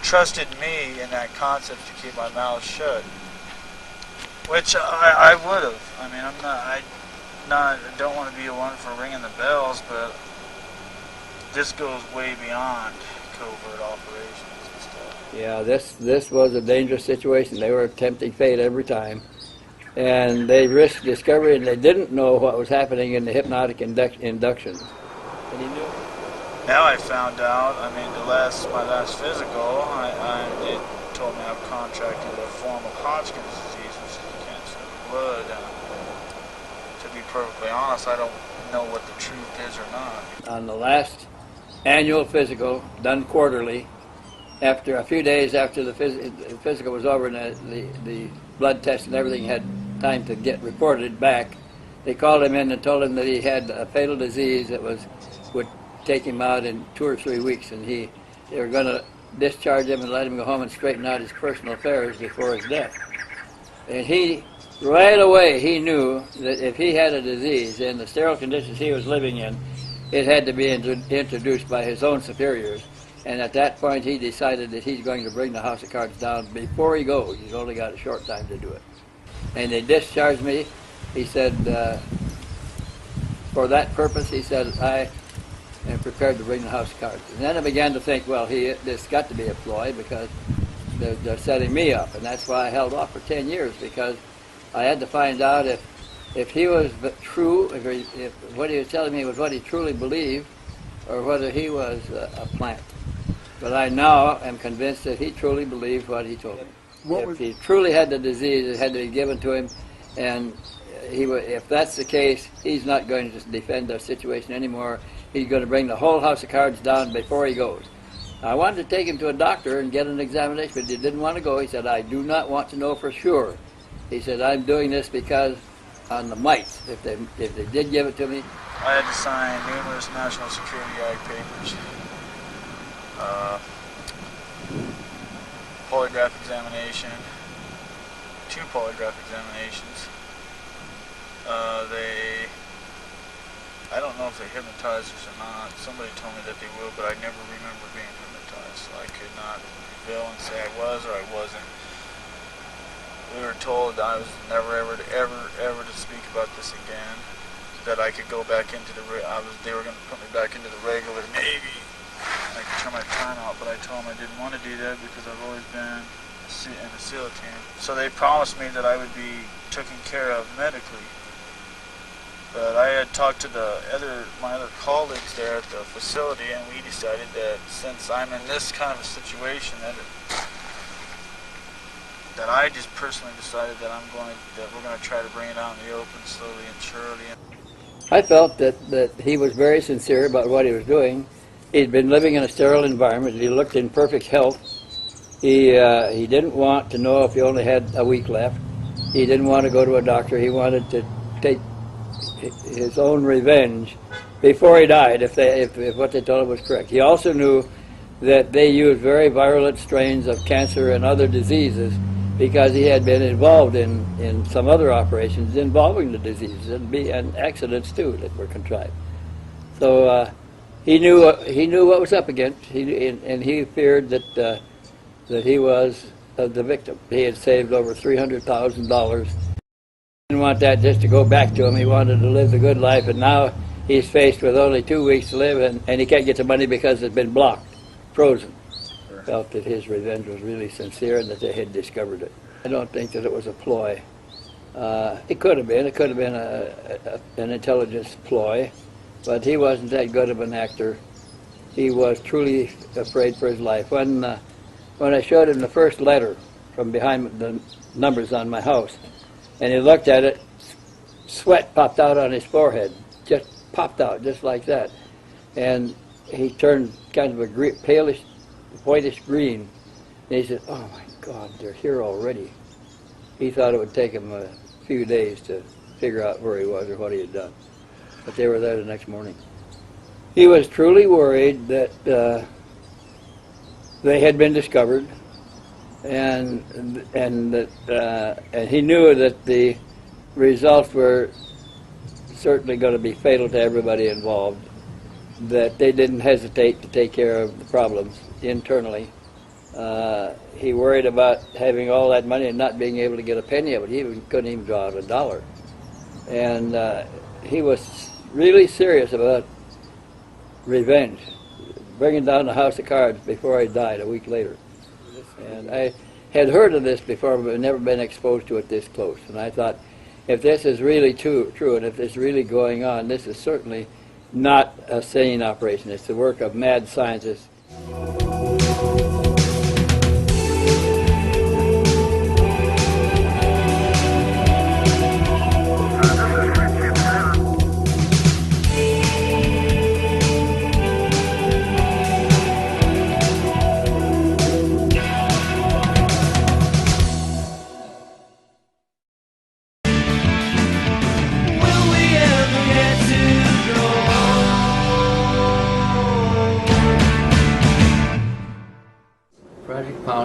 trusted me in that concept to keep my mouth shut, which I would have. I mean, I don't want to be the one for ringing the bells, but this goes way beyond covert operations and stuff. Yeah, this was a dangerous situation. They were tempting fate every time. And they risked discovery, and they didn't know what was happening in the hypnotic induction. And he knew. Now I found out, my last physical, they told me I've contracted a form of Hodgkin's disease, which is a cancer of the blood. And to be perfectly honest, I don't know what the truth is or not. On the last annual physical, done quarterly, after a few days after the physical was over and the blood test and everything had time to get reported back, they called him in and told him that he had a fatal disease that would take him out in 2 or 3 weeks, and they were going to discharge him and let him go home and straighten out his personal affairs before his death. And right away he knew that if he had a disease in the sterile conditions he was living in, it had to be introduced by his own superiors. And at that point, he decided that he's going to bring the house of cards down before he goes. He's only got a short time to do it. And they discharged me. He said, for that purpose, he said, I am prepared to bring the house of cards. And then I began to think, well, this got to be a ploy because they're setting me up. And that's why I held off for 10 years, because I had to find out if he was true, if what he was telling me was what he truly believed, or whether he was a plant. But I now am convinced that he truly believed what he told me. If he truly had the disease, it had to be given to him, and if that's the case, he's not going to defend the situation anymore. He's going to bring the whole house of cards down before he goes. I wanted to take him to a doctor and get an examination, but he didn't want to go. He said, I do not want to know for sure. He said, I'm doing this because on the mites, if they did give it to me. I had to sign numerous National Security Act papers, polygraph examination, 2 polygraph examinations. I don't know if they hypnotized us or not. Somebody told me that they will, but I never remember being hypnotized, so I could not reveal and say I was or I wasn't. We were told I was never ever to speak about this again. That I could go back into they were going to put me back into the regular Navy. I could turn my time out, but I told them I didn't want to do that because I've always been in the SEAL team. So they promised me that I would be taken care of medically. But I had talked to my other colleagues there at the facility, and we decided that since I'm in this kind of a situation, that I just personally decided that we're going to try to bring it out in the open slowly and surely. I felt that he was very sincere about what he was doing. He'd been living in a sterile environment. He looked in perfect health. He didn't want to know if he only had a week left. He didn't want to go to a doctor. He wanted to take his own revenge before he died, if what they told him was correct. He also knew that they used very virulent strains of cancer and other diseases because he had been involved in some other operations involving the diseases and accidents too that were contrived. So he knew what was up against, and he feared that he was the victim. He had saved over $300,000. He didn't want that just to go back to him. He wanted to live the good life, and now he's faced with only 2 weeks to live, and he can't get the money because it's been blocked, frozen. Felt that his revenge was really sincere and that they had discovered it. I don't think that it was a ploy. It could have been. It could have been an intelligence ploy, but he wasn't that good of an actor. He was truly afraid for his life. When I showed him the first letter from behind the numbers on my house, and he looked at it, sweat popped out on his forehead, just popped out, just like that. And he turned kind of a palish, whitish green. And he said, oh my God, they're here already. He thought it would take him a few days to figure out where he was or what he had done. But they were there the next morning. He was truly worried that they had been discovered, and he knew that the results were certainly going to be fatal to everybody involved, that they didn't hesitate to take care of the problems internally. He worried about having all that money and not being able to get a penny of it. He couldn't even draw out $1. And he was really serious about revenge, bringing down the house of cards before he died a week later. And I had heard of this before, but never been exposed to it this close. And I thought, if this is really true, and if it's really going on, this is certainly not a sane operation. It's the work of mad scientists.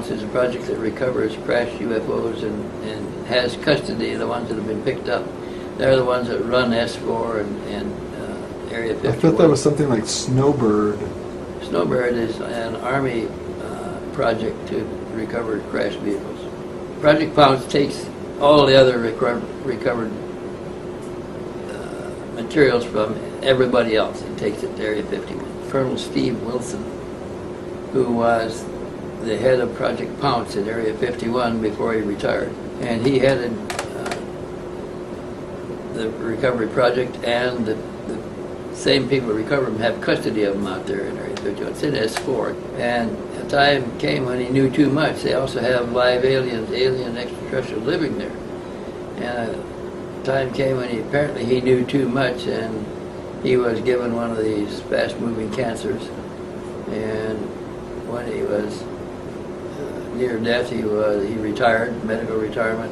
Is a project that recovers crashed UFOs and has custody of the ones that have been picked up. They're the ones that run S4 and Area 51. I thought that was something like Snowbird. Snowbird is an Army project to recover crashed vehicles. Project Pounce takes all the other recovered materials from everybody else and takes it to Area 51. Colonel Steve Wilson, who was the head of Project Pounce at Area 51 before he retired, and he headed the recovery project, and the same people who recover them have custody of them out there in Area 51. It's in S4. And a time came when he knew too much. They also have live aliens, alien extraterrestrial living there. And a time came when apparently he knew too much, and he was given one of these fast-moving cancers. And when he was near death, he retired, medical retirement,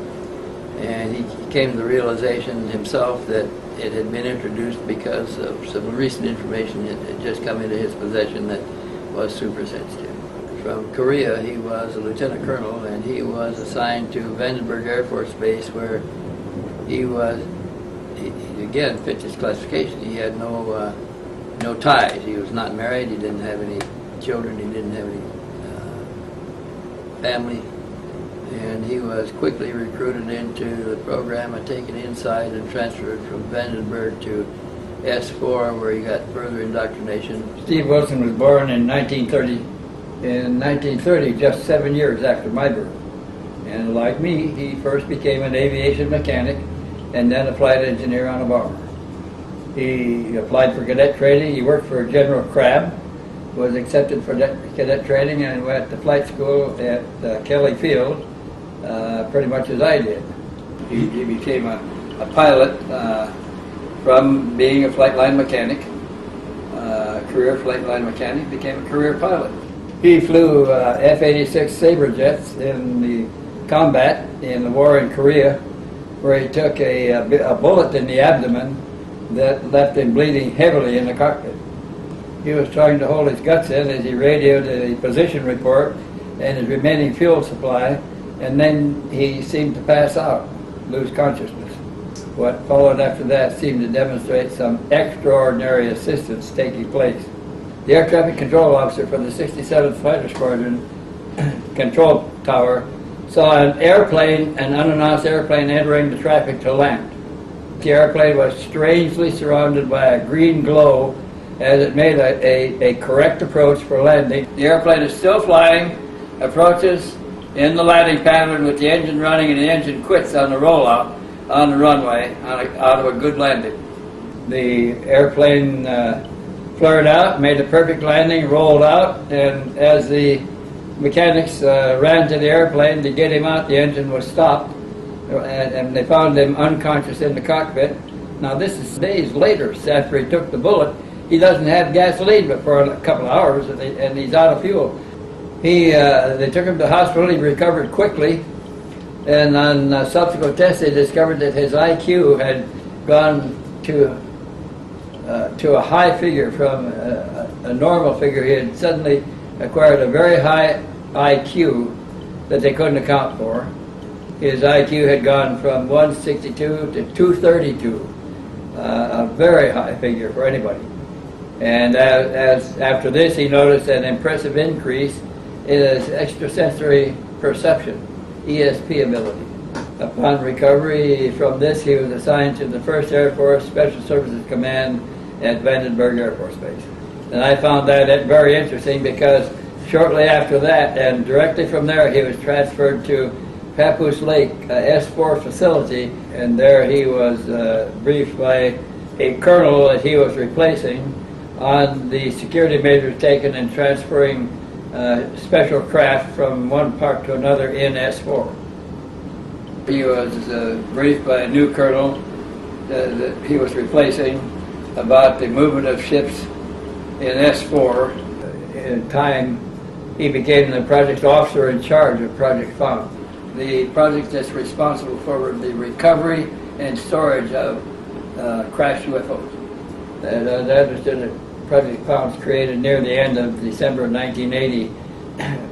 and he came to the realization himself that it had been introduced because of some recent information that had just come into his possession that was super sensitive. From Korea, he was a lieutenant colonel, and he was assigned to Vandenberg Air Force Base, where he again fit his classification. He had no ties. He was not married. He didn't have any children. He didn't have any family. And he was quickly recruited into the program and taken inside and transferred from Vandenberg to S4, where he got further indoctrination. Steve Wilson was born in 1930. In 1930, just 7 years after my birth. And like me, he first became an aviation mechanic and then a flight engineer on a bomber. He applied for cadet training. He worked for General Crabb, was accepted for cadet training, and went to flight school at Kelly Field, pretty much as I did. He became a pilot from being a flight line mechanic, career flight line mechanic, became a career pilot. He flew F-86 Sabre jets in the combat in the war in Korea, where he took a bullet in the abdomen that left him bleeding heavily in the cockpit. He was trying to hold his guts in as he radioed a position report and his remaining fuel supply, and then he seemed to pass out, lose consciousness. What followed after that seemed to demonstrate some extraordinary assistance taking place. The air traffic control officer for the 67th Fighter Squadron control tower saw an unannounced airplane entering the traffic to land. The airplane was strangely surrounded by a green glow as it made a correct approach for landing. The airplane is still flying, approaches in the landing pattern with the engine running, and the engine quits on the rollout on the runway out of a good landing. The airplane flared out, made a perfect landing, rolled out, and as the mechanics ran to the airplane to get him out, the engine was stopped, and they found him unconscious in the cockpit. Now this is days later, after he took the bullet. He doesn't have gasoline but for a couple of hours, and he's out of fuel. They took him to the hospital. He recovered quickly, and on subsequent tests they discovered that his IQ had gone to a high figure from a normal figure. He had suddenly acquired a very high IQ that they couldn't account for. His IQ had gone from 162 to 232, a very high figure for anybody. And as after this, he noticed an impressive increase in his extrasensory perception, ESP ability. Upon recovery from this, he was assigned to the 1st Air Force Special Services Command at Vandenberg Air Force Base. And I found that very interesting because shortly after that, and directly from there, he was transferred to Papoose Lake S4 facility, and there he was briefed by a colonel that he was replacing on the security measures taken in transferring special craft from one part to another in S4. He was briefed by a new colonel that he was replacing about the movement of ships in S4. In time, he became the project officer in charge of Project Found, the project that's responsible for the recovery and storage of crashed UFOs. As I understood it, Project Found, created near the end of December of 1980,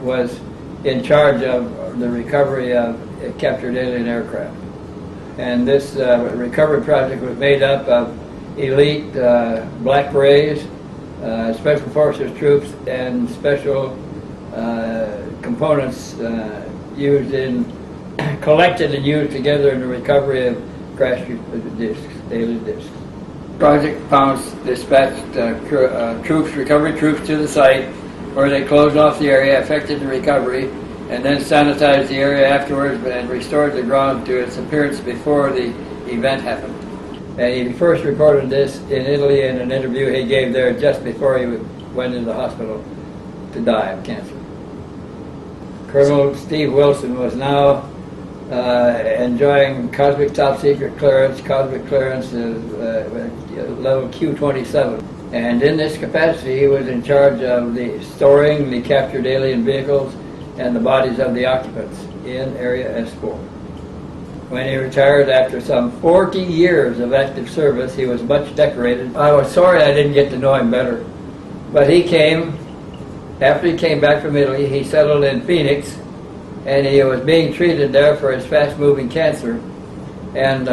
was in charge of the recovery of captured alien aircraft. And this recovery project was made up of elite black berets Special Forces troops and special components used in collected and used together in the recovery of crashed discs, daily discs. Project Pounce dispatched recovery troops to the site where they closed off the area, affected the recovery, and then sanitized the area afterwards and restored the ground to its appearance before the event happened. And he first reported this in Italy in an interview he gave there just before he went into the hospital to die of cancer. Colonel Steve Wilson was now enjoying cosmic top secret clearance. Cosmic clearance is level Q27. And in this capacity, he was in charge of the storing the captured alien vehicles and the bodies of the occupants in Area S4. When he retired after some 40 years of active service, he was much decorated. I was sorry I didn't get to know him better. But he came, after he came back from Italy, he settled in Phoenix, and he was being treated there for his fast-moving cancer. And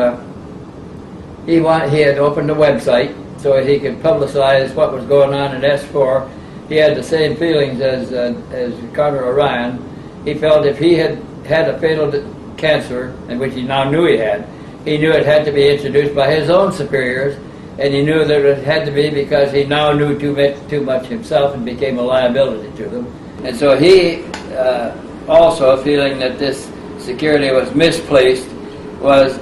he had opened a website so he could publicize what was going on in S4. He had the same feelings as Connor Orion. He felt if he had had a fatal cancer, and which he now knew he knew it had to be introduced by his own superiors, and he knew that it had to be because he now knew too much himself and became a liability to them. And so he, also feeling that this security was misplaced,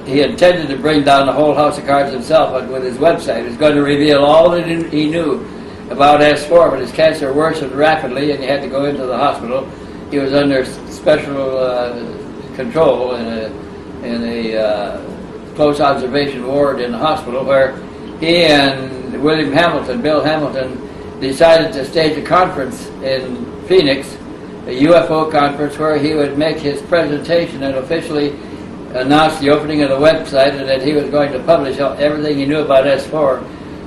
he intended to bring down the whole house of cards himself, but with his website he was going to reveal all that he knew about S4, but his cancer worsened rapidly and he had to go into the hospital. He was under special control in a close observation ward in the hospital, where he and Bill Hamilton, decided to stage a conference in Phoenix, a UFO conference, where he would make his presentation and officially announce the opening of the website, and that he was going to publish everything he knew about S4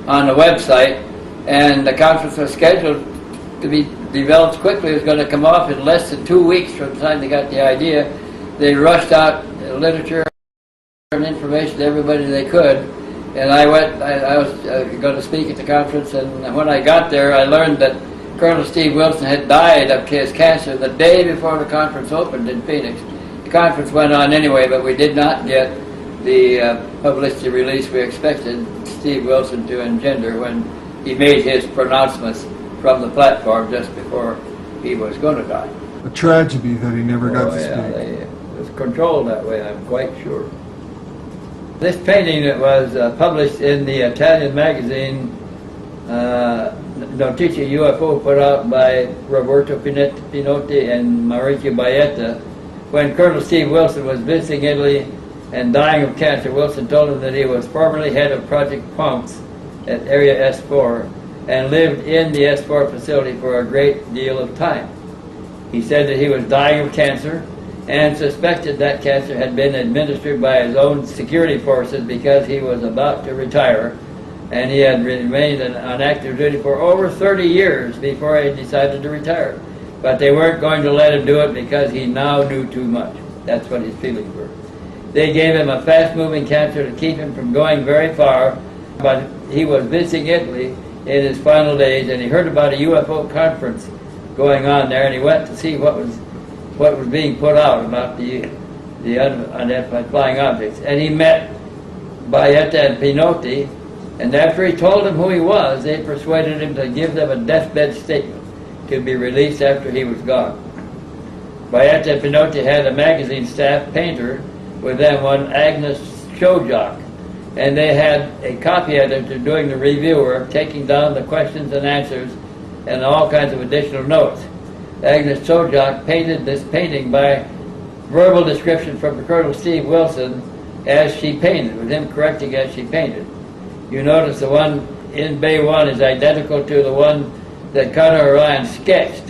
on the website. And the conference was scheduled to be developed quickly. It was going to come off in less than 2 weeks from the time they got the idea. They rushed out literature and information to everybody they could. And I was going to speak at the conference, and when I got there, I learned that Colonel Steve Wilson had died of his cancer the day before the conference opened in Phoenix. The conference went on anyway, but we did not get the publicity release we expected Steve Wilson to engender when he made his pronouncements from the platform just before he was going to die. A tragedy that he never got to speak. It was controlled that way, I'm quite sure. This painting that was published in the Italian magazine Notizie UFO, put out by Roberto Pinotti and Maurizio Baetta. When Colonel Steve Wilson was visiting Italy and dying of cancer, Wilson told him that he was formerly head of Project Pounce at Area S4 and lived in the S4 facility for a great deal of time. He said that he was dying of cancer and suspected that cancer had been administered by his own security forces because he was about to retire, and he had remained on active duty for over 30 years before he decided to retire. But they weren't going to let him do it because he now knew too much. That's what his feelings were. They gave him a fast-moving cancer to keep him from going very far, but he was visiting Italy in his final days, and he heard about a UFO conference going on there, and he went to see what was being put out about the unidentified flying objects. And he met Baetta and Pinotti, and after he told them who he was, they persuaded him to give them a deathbed statement to be released after he was gone. Baetta and Pinotti had a magazine staff painter with them, one Agnes Shojak, and they had a copy editor doing the review work, taking down the questions and answers and all kinds of additional notes. Agnes Shojak painted this painting by verbal description from Colonel Steve Wilson as she painted, with him correcting as she painted. You notice the one in Bay 1 is identical to the one that Connor Orion sketched.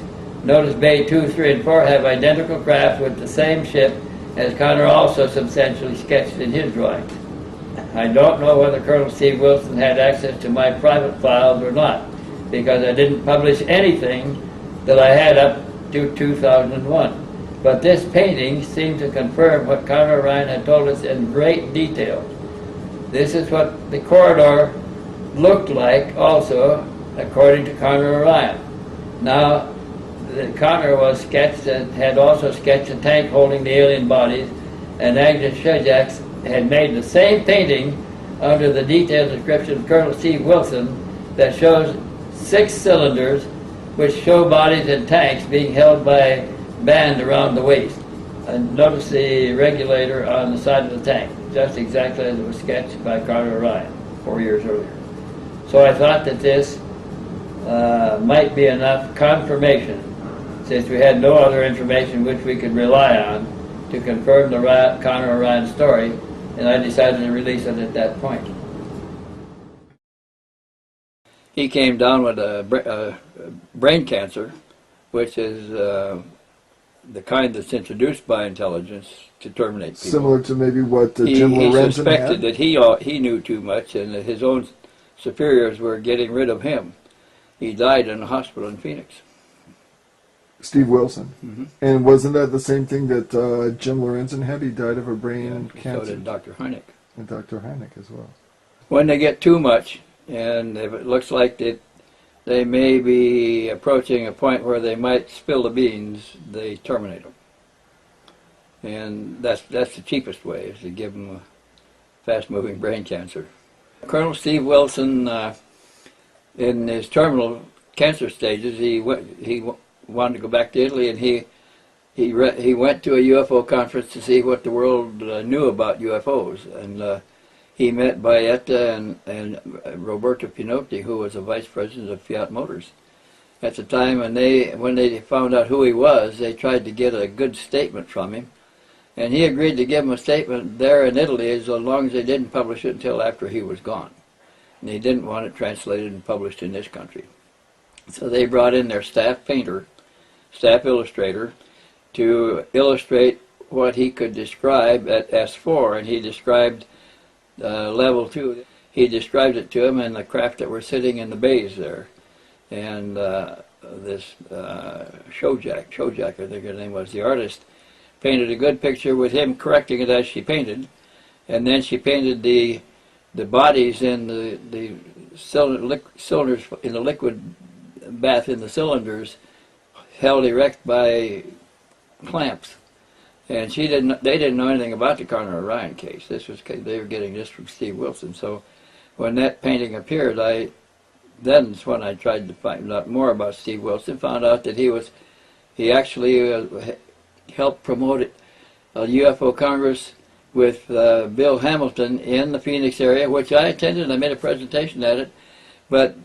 Notice Bay 2, 3, and 4 have identical crafts with the same ship as Connor also substantially sketched in his drawings. I don't know whether Colonel Steve Wilson had access to my private files or not, because I didn't publish anything that I had up to 2001. But this painting seemed to confirm what Connor Orion had told us in great detail. This is what the corridor looked like also according to Connor Orion. Now, Connor was sketched and had also sketched a tank holding the alien bodies, and Agnes Shejak had made the same painting under the detailed description of Colonel Steve Wilson that shows 6 cylinders which show bodies in tanks being held by a band around the waist. And notice the regulator on the side of the tank, just exactly as it was sketched by Connor Orion 4 years earlier. So I thought that this might be enough confirmation, since we had no other information which we could rely on to confirm the Connor Orion story, and I decided to release it at that point. He came down with a brain cancer, which is the kind that's introduced by intelligence to terminate people. Similar to maybe what Jim Lorenzen had? He suspected that he knew too much and that his own superiors were getting rid of him. He died in a hospital in Phoenix. Steve Wilson. Mm-hmm. And wasn't that the same thing that Jim Lorenzen had? He died of a brain cancer. So did Dr. Hynek. And Dr. Hynek as well. When they get too much, and if it looks like that they may be approaching a point where they might spill the beans, they terminate them. And that's the cheapest way, is to give them a fast-moving brain cancer. Colonel Steve Wilson, in his terminal cancer stages, he wanted to go back to Italy, and he went to a UFO conference to see what the world knew about UFOs. And he met Baetta and Roberto Pinotti, who was a vice president of Fiat Motors. At the time, when they found out who he was, they tried to get a good statement from him. And he agreed to give them a statement there in Italy as long as they didn't publish it until after he was gone. And he didn't want it translated and published in this country. So they brought in their staff painter, staff illustrator, to illustrate what he could describe at S4, and he described level 2. He described it to him and the craft that were sitting in the bays there. And this Shojak, I think her name was, the artist, painted a good picture with him correcting it as she painted, and then she painted the bodies in the cylinders in the liquid bath in the cylinders, held erect by clamps. And they didn't know anything about the Connor Orion case. They were getting this from Steve Wilson. So when that painting appeared, that's when I tried to find out more about Steve Wilson. Found out that he actually helped promote a UFO Congress with Bill Hamilton in the Phoenix area, which I attended. I made a presentation at it. But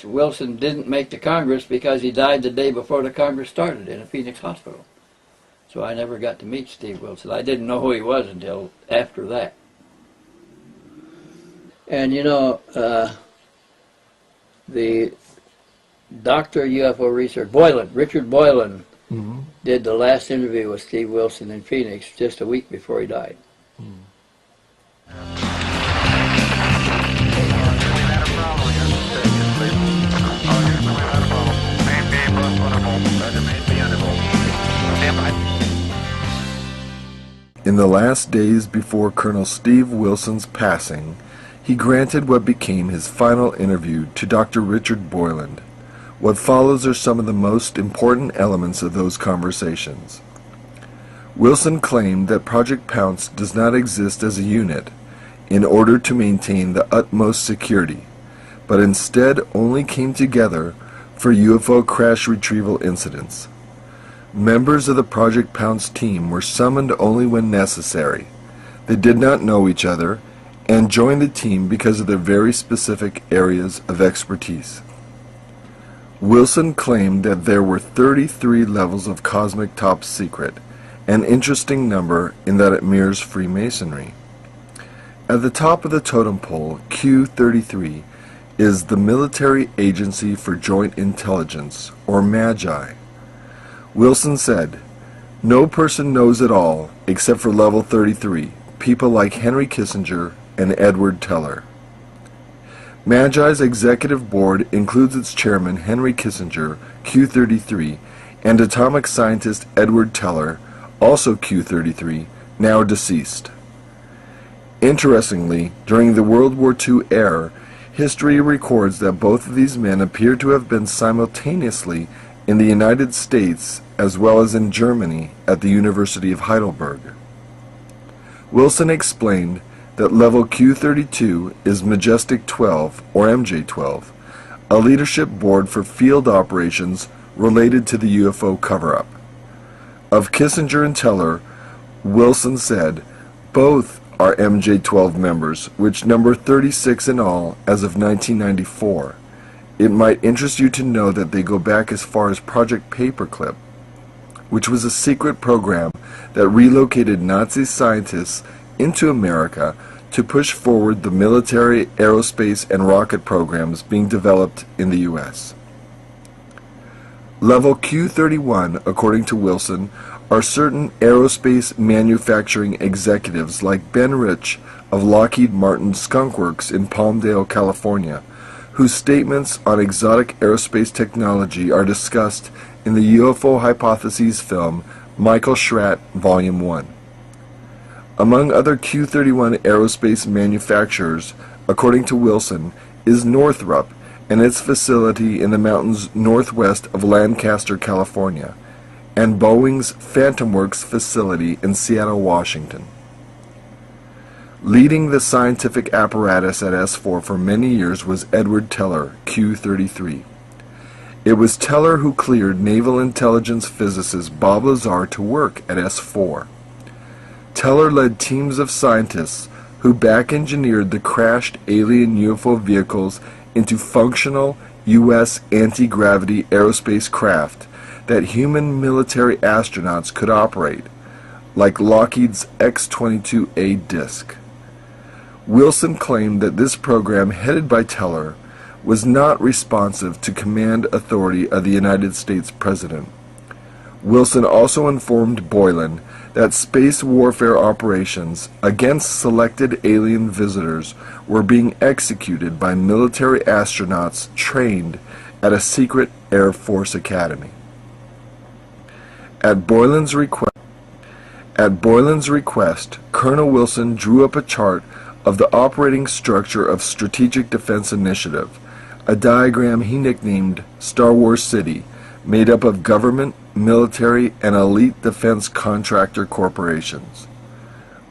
Wilson didn't make the Congress because he died the day before the Congress started in a Phoenix hospital. So I never got to meet Steve Wilson. I didn't know who he was until after that. And you know, the Dr. UFO Research, Richard Boylan, mm-hmm. did the last interview with Steve Wilson in Phoenix just a week before he died. In the last days before Colonel Steve Wilson's passing, he granted what became his final interview to Dr. Richard Boylan. What follows are some of the most important elements of those conversations. Wilson claimed that Project Pounce does not exist as a unit in order to maintain the utmost security, but instead only came together for UFO crash retrieval incidents. Members of the Project Pounce team were summoned only when necessary. They did not know each other and joined the team because of their very specific areas of expertise. Wilson claimed that there were 33 levels of cosmic top secret, an interesting number in that it mirrors Freemasonry. At the top of the totem pole, Q33, is the Military Agency for Joint Intelligence, or MAGI. Wilson said, "No person knows it all except for level 33, people like Henry Kissinger and Edward Teller." MAGI's executive board includes its chairman Henry Kissinger, Q33, and atomic scientist Edward Teller, also Q33, now deceased. Interestingly, during the World War II era, History records that both of these men appear to have been simultaneously in the United States as well as in Germany at the University of Heidelberg. Wilson explained that level Q32 is Majestic 12, or MJ12, a leadership board for field operations related to the UFO cover-up. Of Kissinger and Teller, Wilson said, both are MJ12 members, which number 36 in all as of 1994. It might interest you to know that they go back as far as Project Paperclip, which was a secret program that relocated Nazi scientists into America to push forward the military, aerospace, and rocket programs being developed in the U.S. Level Q31, according to Wilson, are certain aerospace manufacturing executives like Ben Rich of Lockheed Martin Skunk Works in Palmdale, California, whose statements on exotic aerospace technology are discussed in the UFO Hypotheses film Michael Schratt, Volume 1. Among other Q-31 aerospace manufacturers, according to Wilson, is Northrop and its facility in the mountains northwest of Lancaster, California, and Boeing's Phantom Works facility in Seattle, Washington. Leading the scientific apparatus at S4 for many years was Edward Teller, Q-33. It was Teller who cleared naval intelligence physicist Bob Lazar to work at S4. Teller led teams of scientists who back-engineered the crashed alien UFO vehicles into functional U.S. anti-gravity aerospace craft that human military astronauts could operate, like Lockheed's X-22A disc. Wilson claimed that this program, headed by Teller, was not responsive to command authority of the United States President. Wilson also informed Boylan that space warfare operations against selected alien visitors were being executed by military astronauts trained at a secret Air Force academy. At Boylan's request, Colonel Wilson drew up a chart of the operating structure of Strategic Defense Initiative, a diagram he nicknamed Star Wars City, made up of government, military, and elite defense contractor corporations.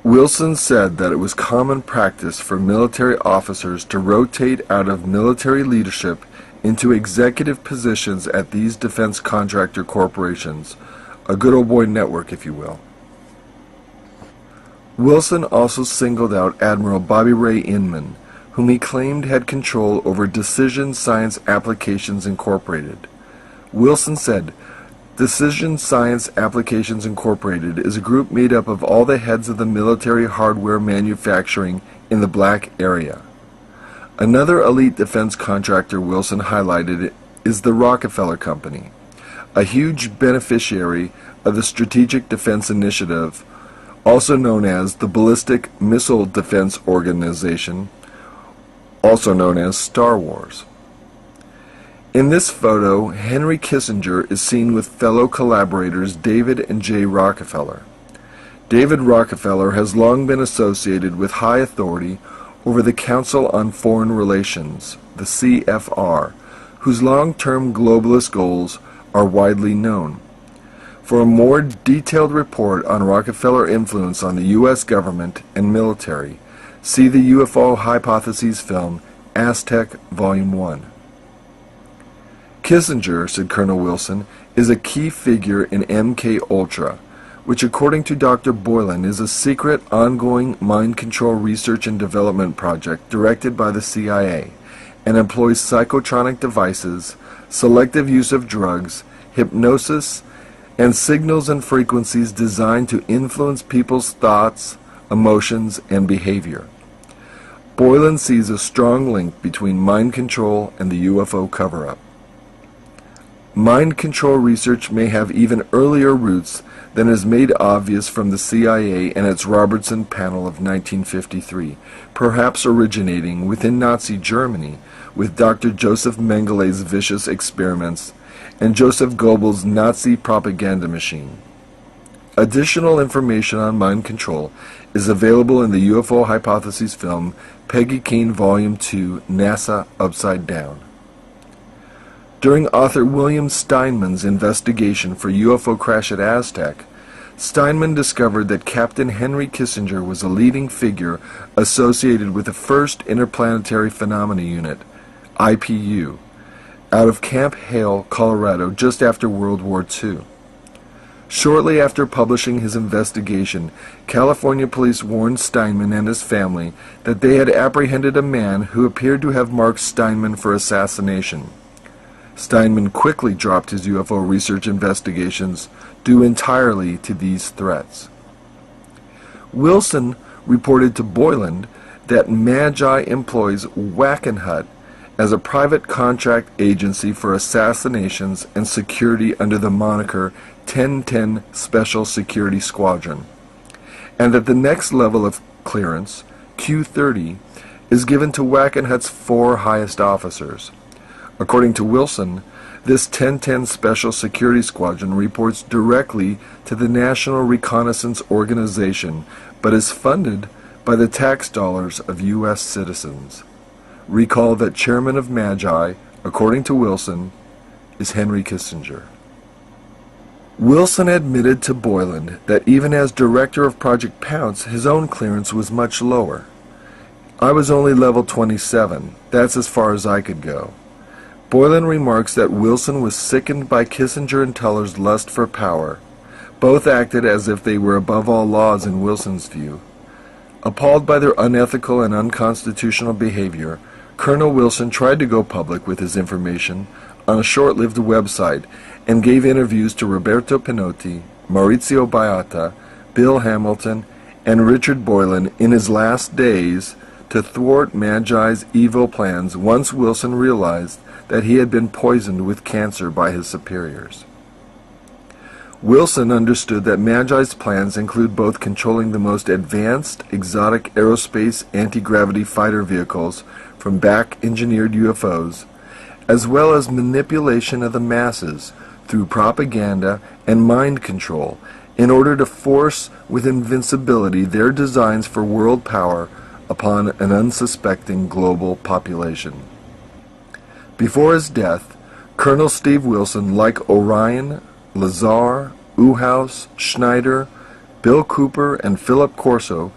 Wilson said that it was common practice for military officers to rotate out of military leadership into executive positions at these defense contractor corporations, a good old boy network, if you will. Wilson also singled out Admiral Bobby Ray Inman, whom he claimed had control over Decision Science Applications Incorporated. Wilson said, Decision Science Applications Incorporated is a group made up of all the heads of the military hardware manufacturing in the black area. Another elite defense contractor Wilson highlighted is the Rockefeller Company, a huge beneficiary of the Strategic Defense Initiative, also known as the Ballistic Missile Defense Organization, also known as Star Wars. In this photo, Henry Kissinger is seen with fellow collaborators David and Jay Rockefeller. David Rockefeller has long been associated with high authority over the Council on Foreign Relations, the CFR, whose long-term globalist goals are widely known. For a more detailed report on Rockefeller influence on the U.S. government and military, see the UFO Hypotheses film Aztec Volume 1. Kissinger, said Colonel Wilson, is a key figure in MK-Ultra, which according to Dr. Boylan is a secret ongoing mind control research and development project directed by the CIA and employs psychotronic devices, selective use of drugs, hypnosis, and signals and frequencies designed to influence people's thoughts, emotions, and behavior. Boylan sees a strong link between mind control and the UFO cover-up. Mind control research may have even earlier roots than is made obvious from the CIA and its Robertson panel of 1953, perhaps originating within Nazi Germany with Dr. Joseph Mengelé's vicious experiments and Joseph Goebbels' Nazi propaganda machine. Additional information on mind control is available in the UFO Hypotheses film Peggy Keane Volume 2, NASA Upside Down. During author William Steinman's investigation for UFO crash at Aztec, Steinman discovered that Captain Henry Kissinger was a leading figure associated with the first Interplanetary Phenomena Unit, IPU, out of Camp Hale, Colorado, just after World War II. Shortly after publishing his investigation, California police warned Steinman and his family that they had apprehended a man who appeared to have marked Steinman for assassination. Steinman quickly dropped his UFO research investigations due entirely to these threats. Wilson reported to Boylan that Magi employs Wackenhut as a private contract agency for assassinations and security under the moniker 1010 Special Security Squadron, and that the next level of clearance, Q30, is given to Wackenhut's 4 highest officers. According to Wilson, this 1010 Special Security Squadron reports directly to the National Reconnaissance Organization, but is funded by the tax dollars of U.S. citizens. Recall that Chairman of Magi, according to Wilson, is Henry Kissinger. Wilson admitted to Boylan that even as director of Project Pounce, his own clearance was much lower. I was only level 27. That's as far as I could go. Boylan remarks that Wilson was sickened by Kissinger and Teller's lust for power. Both acted as if they were above all laws in Wilson's view. Appalled by their unethical and unconstitutional behavior, Colonel Wilson tried to go public with his information on a short-lived website and gave interviews to Roberto Pinotti, Maurizio Baiata, Bill Hamilton, and Richard Boylan in his last days to thwart Magi's evil plans once Wilson realized that he had been poisoned with cancer by his superiors. Wilson understood that Magi's plans include both controlling the most advanced exotic aerospace anti-gravity fighter vehicles from back-engineered UFOs, as well as manipulation of the masses through propaganda and mind control in order to force with invincibility their designs for world power upon an unsuspecting global population. Before his death, Colonel Steve Wilson, like Orion, Lazar, Uhaus, Schneider, Bill Cooper, and Philip Corso,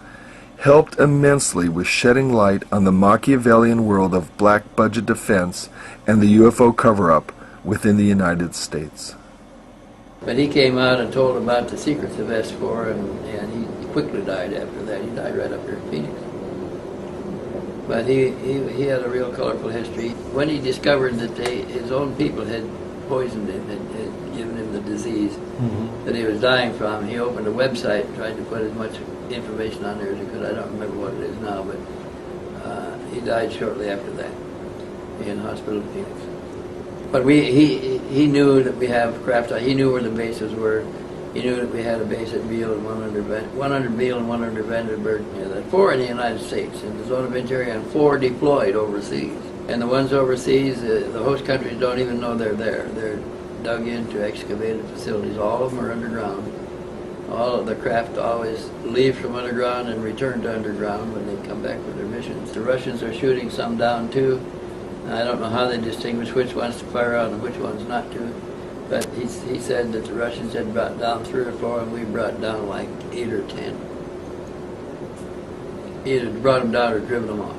helped immensely with shedding light on the Machiavellian world of black budget defense and the UFO cover-up within the United States. But he came out and told about the secrets of S4, and he quickly died after that. He died right up here in Phoenix. But he had a real colorful history. When he discovered that his own people had poisoned him, had given him the disease that he was dying from, he opened a website and tried to put as much information on there as he could. I don't remember what it is now, but he died shortly after that in hospital in Phoenix. But he knew that we have craft. He knew where the bases were. He knew that we had a base at Beale and 100 Beale and 100 Vandenberg. There 4 in the United States, in the zone of interior, and 4 deployed overseas. And the ones overseas, the host countries don't even know they're there. They're dug into excavated facilities. All of them are underground. All of the craft always leave from underground and return to underground when they come back for their missions. The Russians are shooting some down too. I don't know how they distinguish which ones to fire on and which ones not to. But he said that the Russians had brought down 3 or 4, and we brought down like 8 or 10. Either brought them down or driven them off.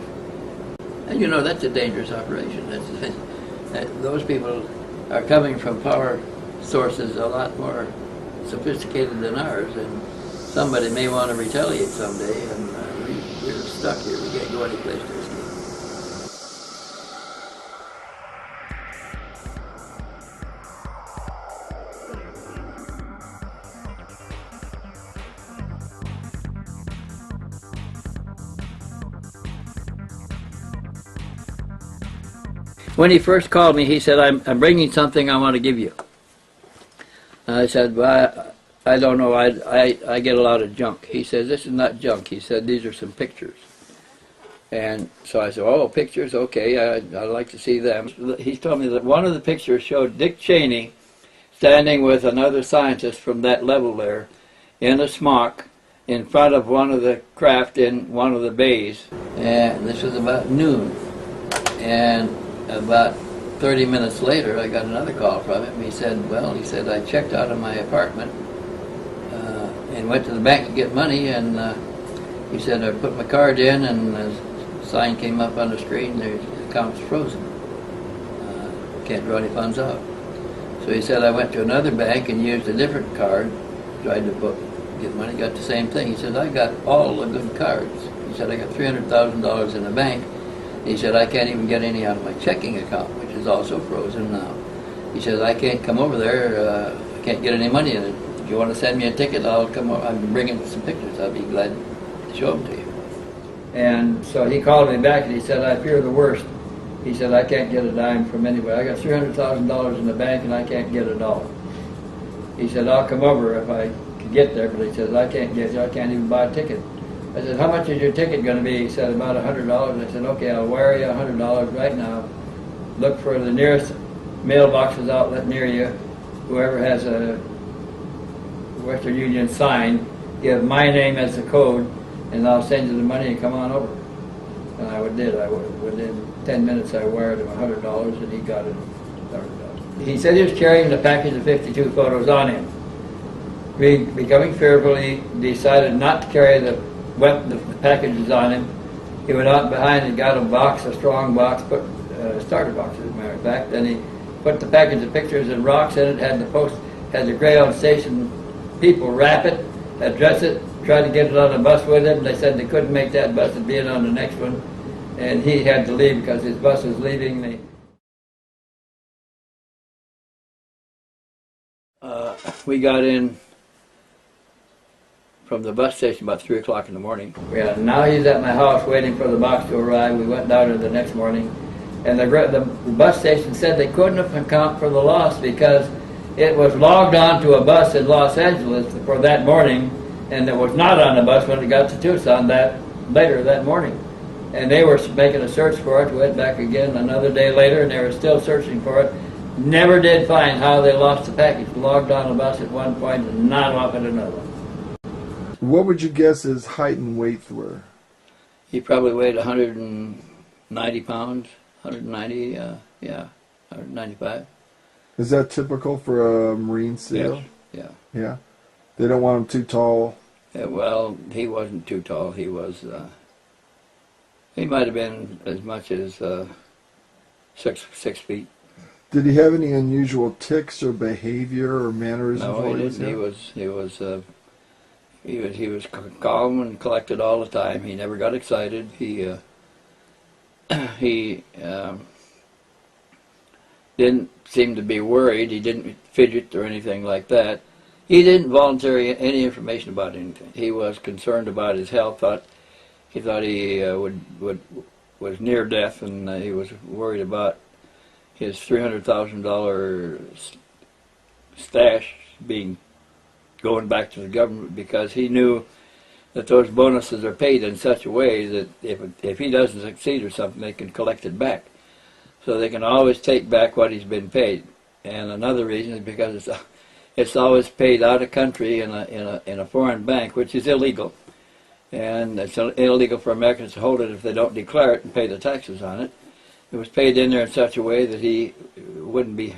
And you know, that's a dangerous operation. Those people are coming from power sources a lot more sophisticated than ours, and somebody may want to retaliate someday, and we're stuck here. We can't go any place to escape. When he first called me, he said, I'm bringing something I want to give you. I said, well, I don't know, I get a lot of junk. He says, this is not junk. He said, these are some pictures. And so I said, oh, pictures, okay, I'd like to see them. He told me that one of the pictures showed Dick Cheney standing with another scientist from that level there, in a smock in front of one of the craft in one of the bays. And this was about noon. And about 30 minutes later, I got another call from him. He said, I checked out of my apartment and went to the bank to get money, and he said, I put my card in, and a sign came up on the screen, the account's frozen. Can't draw any funds out. So he said, I went to another bank and used a different card, tried to get money, got the same thing. He said, I got all the good cards. He said, I got $300,000 in the bank. He said, I can't even get any out of my checking account, which is also frozen now. He says, I can't come over there, I can't get any money in it. If you want to send me a ticket, I'll come over. I'm bringing some pictures. I'll be glad to show them to you. And so he called me back and he said, I fear the worst. He said, I can't get a dime from anybody. I got $300,000 in the bank and I can't get a dollar. He said, I'll come over if I can get there, but he says, I can't get you. I can't even buy a ticket. I said, how much is your ticket going to be? He said, about $100. I said, okay, I'll wire you $100 right now. Look for the nearest mailboxes outlet near you. Whoever has a Western Union sign, give my name as the code, and I'll send you the money and come on over. And I did. Within 10 minutes, I wired him $100, and he got it. He said he was carrying the package of 52 photos on him. Becoming fearful, he decided not to carry the packages on him. He went out behind and got a box, a strong box, put a starter box as a matter of fact. Then he put the package of pictures and rocks in it, had the Greyhound station people wrap it, address it, tried to get it on a bus with him. They said they couldn't make that bus and be in on the next one. And he had to leave because his bus was leaving. We got in from the bus station about 3 o'clock in the morning. Yeah, now he's at my house waiting for the box to arrive. We went down there the next morning, and the bus station said they couldn't account for the loss because it was logged on to a bus in Los Angeles for that morning, and it was not on the bus when it got to Tucson later that morning. And they were making a search for it. We went back again another day later, and they were still searching for it. Never did find how they lost the package. Logged on a bus at one point and not off at another. What would you guess his height and weight were? He probably weighed 190 pounds, 190, 195. Is that typical for a Marine SEAL? Yes. Yeah? They don't want him too tall? Yeah, well, he wasn't too tall. He was, he might have been as much as 6 feet. Did he have any unusual tics or behavior or mannerisms? No, he didn't. He was calm and collected all the time. He never got excited. He didn't seem to be worried. He didn't fidget or anything like that. He didn't volunteer any information about anything. He was concerned about his health. He thought he was near death, and he was worried about his $300,000 stash going back to the government, because he knew that those bonuses are paid in such a way that if he doesn't succeed or something, they can collect it back. So they can always take back what he's been paid. And another reason is because it's always paid out of country in a foreign bank, which is illegal. And it's illegal for Americans to hold it if they don't declare it and pay the taxes on it. It was paid in there in such a way that he wouldn't be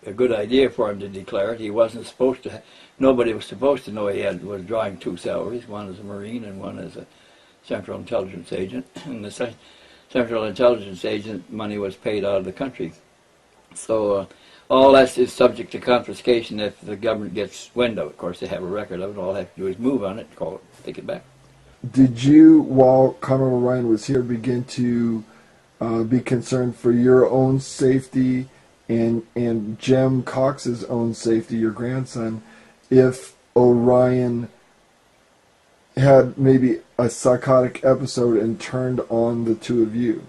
a good idea for him to declare it. He wasn't supposed to. Nobody was supposed to know he was drawing 2 salaries, one as a Marine and one as a Central Intelligence Agent. And the Central Intelligence Agent money was paid out of the country. So all that is subject to confiscation if the government gets wind of it. Of course, they have a record of it. All they have to do is move on it, call it, take it back. Did you, while Commodore Ryan was here, begin to be concerned for your own safety and Jem Cox's own safety, your grandson, if Orion had maybe a psychotic episode and turned on the two of you?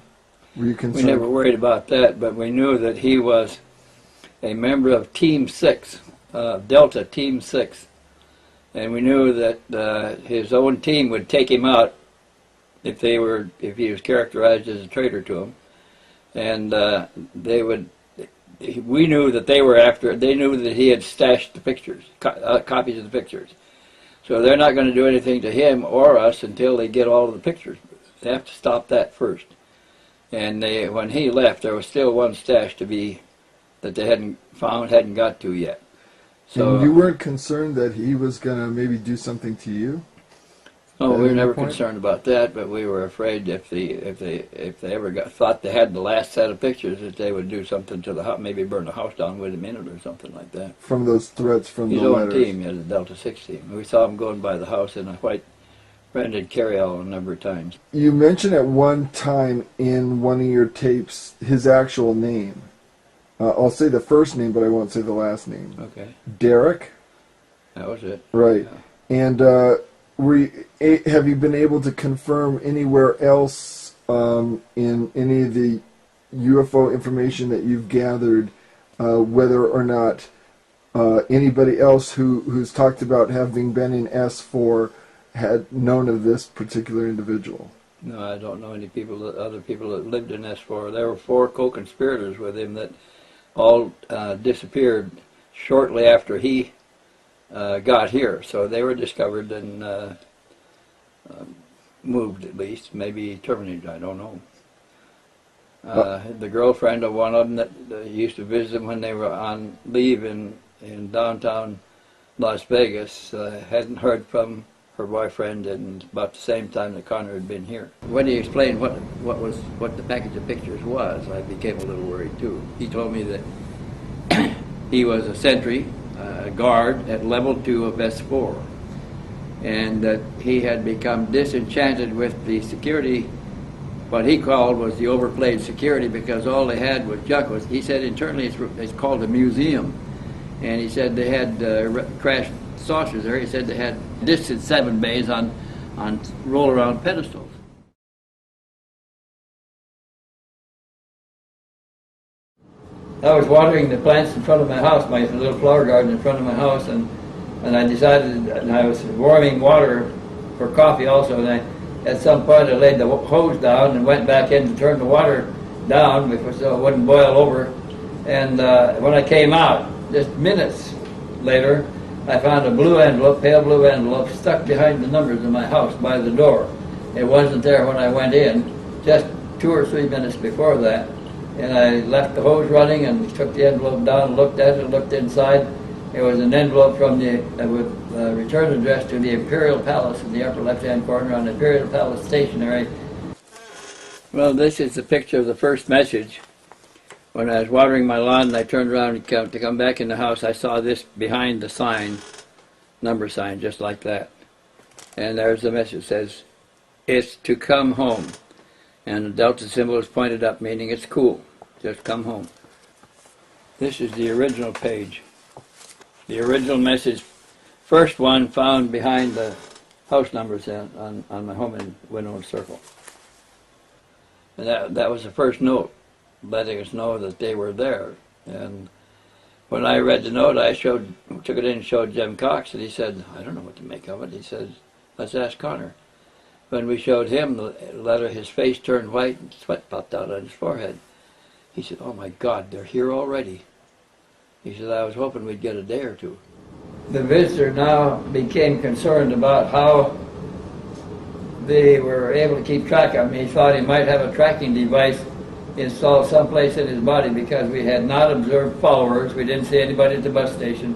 Were you concerned? We never worried about that, but we knew that he was a member of Team 6, Delta Team 6, and we knew that his own team would take him out if he was characterized as a traitor to him, and we knew that they were after. They knew that he had stashed the pictures, copies of the pictures. So they're not going to do anything to him or us until they get all of the pictures. They have to stop that first. And when he left, there was still one stash to be that they hadn't found, hadn't got to yet. So and you weren't concerned that he was going to maybe do something to you? no, we were never concerned about that, but we were afraid if they ever thought they had the last set of pictures, that they would do something to the house, maybe burn the house down with him in it or something like that. From those threats from his the own letters? team, he had a Delta 6 team. We saw him going by the house in a white rented carryall a number of times. You mentioned at one time in one of your tapes his actual name. I'll say the first name, but I won't say the last name. Okay. Derek? That was it. Right. Yeah. And have you been able to confirm anywhere else in any of the UFO information that you've gathered whether or not anybody else who's talked about having been in S4 had known of this particular individual? No, I don't know any other people that lived in S4. There were 4 co-conspirators with him that all disappeared shortly after he got here. So they were discovered and moved, at least, maybe terminated, I don't know. The girlfriend of one of them that used to visit them when they were on leave in downtown Las Vegas hadn't heard from her boyfriend in about the same time that Connor had been here. When he explained what the package of pictures was, I became a little worried too. He told me that he was a sentry, a guard at level 2 of S4, and that he had become disenchanted with the security. What he called was the overplayed security, because all they had was junk. He said internally it's called a museum, and he said they had crashed saucers there. He said they had distant 7 bays on roll-around pedestals. I was watering the plants in front of my house, my little flower garden in front of my house, and I decided, and I was warming water for coffee also, and at some point I laid the hose down and went back in to turn the water down so it wouldn't boil over. And when I came out, just minutes later, I found a blue envelope, pale blue envelope, stuck behind the numbers in my house by the door. It wasn't there when I went in, just 2 or 3 minutes before that. And I left the hose running and took the envelope down, looked at it, looked inside. It was an envelope from with return address to the Imperial Palace in the upper left-hand corner on Imperial Palace Stationery. Well, this is the picture of the first message. When I was watering my lawn and I turned around to come back in the house, I saw this behind the sign, number sign, just like that. And there's the message. It says, "It's to come home." And the Delta symbol is pointed up, meaning it's cool. Just come home. This is the original page. The original message, first one found behind the house numbers on my home in Winona Circle. And that was the first note, letting us know that they were there. And when I read the note, I took it in and showed Jim Cox, and he said, "I don't know what to make of it." He said, "Let's ask Connor." When we showed him the letter, his face turned white and sweat popped out on his forehead. He said, "Oh my God, they're here already." He said, "I was hoping we'd get a day or 2. The visitor now became concerned about how they were able to keep track of me. He thought he might have a tracking device installed someplace in his body, because we had not observed followers. We didn't see anybody at the bus station.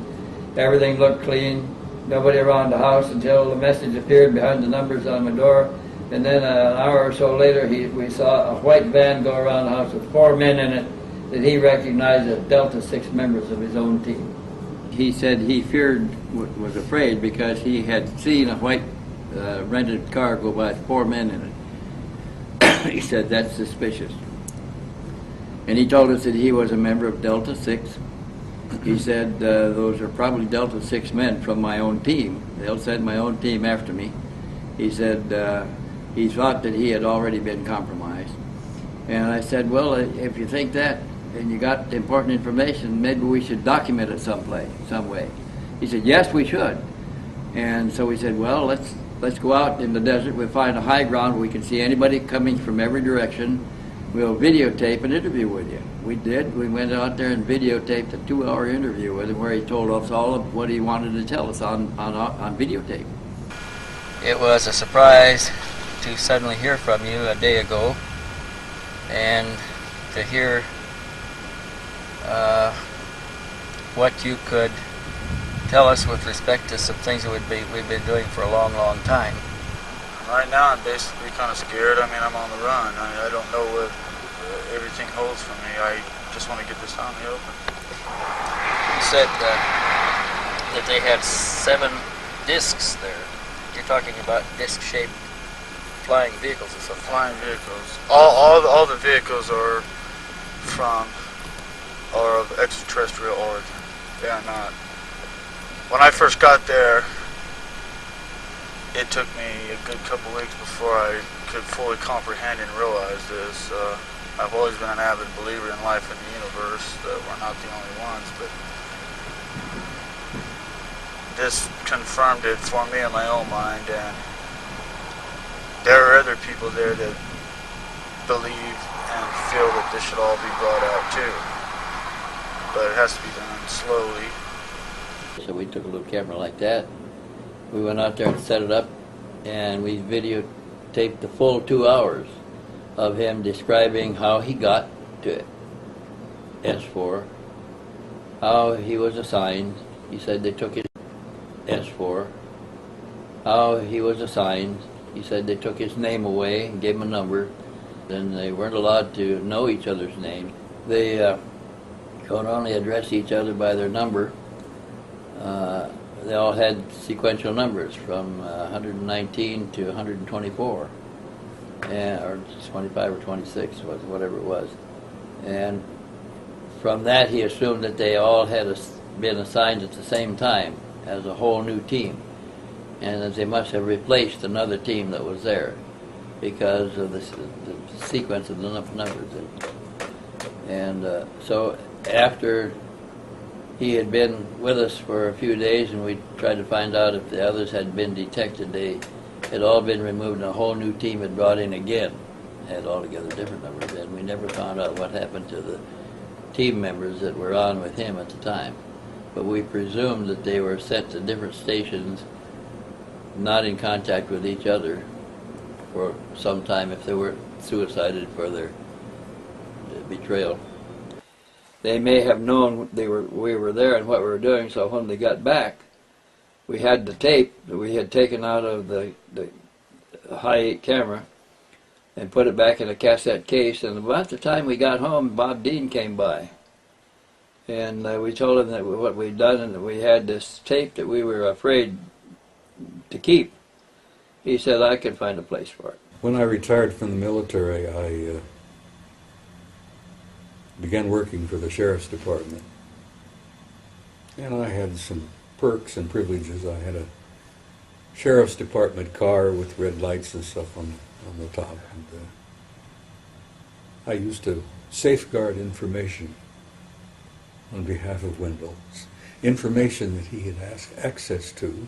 Everything looked clean. Nobody around the house until the message appeared behind the numbers on my door. And then an hour or so later, we saw a white van go around the house with 4 men in it that he recognized as Delta 6 members of his own team. He said he was afraid, because he had seen a white rented car go by with 4 men in it. He said, "That's suspicious." And he told us that he was a member of Delta 6. He said, "Those are probably Delta 6 men from my own team. They'll send my own team after me." He said he thought that he had already been compromised. And I said, "Well, if you think that and you got important information, maybe we should document it some way." He said, "Yes, we should." And so we said, "Well, let's go out in the desert. We'll find a high ground where we can see anybody coming from every direction, we'll videotape an interview with you. We did. We went out there and videotaped a 2-hour interview with him where he told us all of what he wanted to tell us on videotape. It was a surprise to suddenly hear from you a day ago and to hear what you could tell us with respect to some things that we've been doing for a long, long time. Right now I'm basically kind of scared. I mean, I'm on the run. I don't know what everything holds for me. I just want to get this out in the open. You said that they had 7 discs there. You're talking about disc-shaped flying vehicles or something. Flying vehicles. All the vehicles are of extraterrestrial origin. They are not. When I first got there, it took me a good couple weeks before I could fully comprehend and realize this. I've always been an avid believer in life in the universe, that we're not the only ones, but this confirmed it for me in my own mind, and there are other people there that believe and feel that this should all be brought out too. But it has to be done slowly. So we took a little camera like that. We went out there and set it up, and we videotaped the full 2 hours of him describing how he got to S4, how he was assigned. He said they took his S4, how he was assigned. He said they took his name away and gave him a number. Then they weren't allowed to know each other's names. They could only address each other by their number. They all had sequential numbers from 119 to 124, or 25 or 26, whatever it was. And from that, he assumed that they all had been assigned at the same time as a whole new team, and that they must have replaced another team that was there because of the sequence of the numbers. And so after he had been with us for a few days, and we tried to find out if the others had been detected. They had all been removed, and a whole new team had brought in again, had altogether different numbers, and we never found out what happened to the team members that were on with him at the time. But we presumed that they were sent to different stations, not in contact with each other for some time if they were suicided for their betrayal. They may have known we were there and what we were doing, so when they got back, we had the tape that we had taken out of the high 8 camera and put it back in a cassette case, and about the time we got home, Bob Dean came by. And we told him that what we'd done and that we had this tape that we were afraid to keep. He said, I can find a place for it. When I retired from the military, I began working for the Sheriff's Department. And I had some perks and privileges. I had a Sheriff's Department car with red lights and stuff on the top. And I used to safeguard information on behalf of Wendell. Information that he had asked access to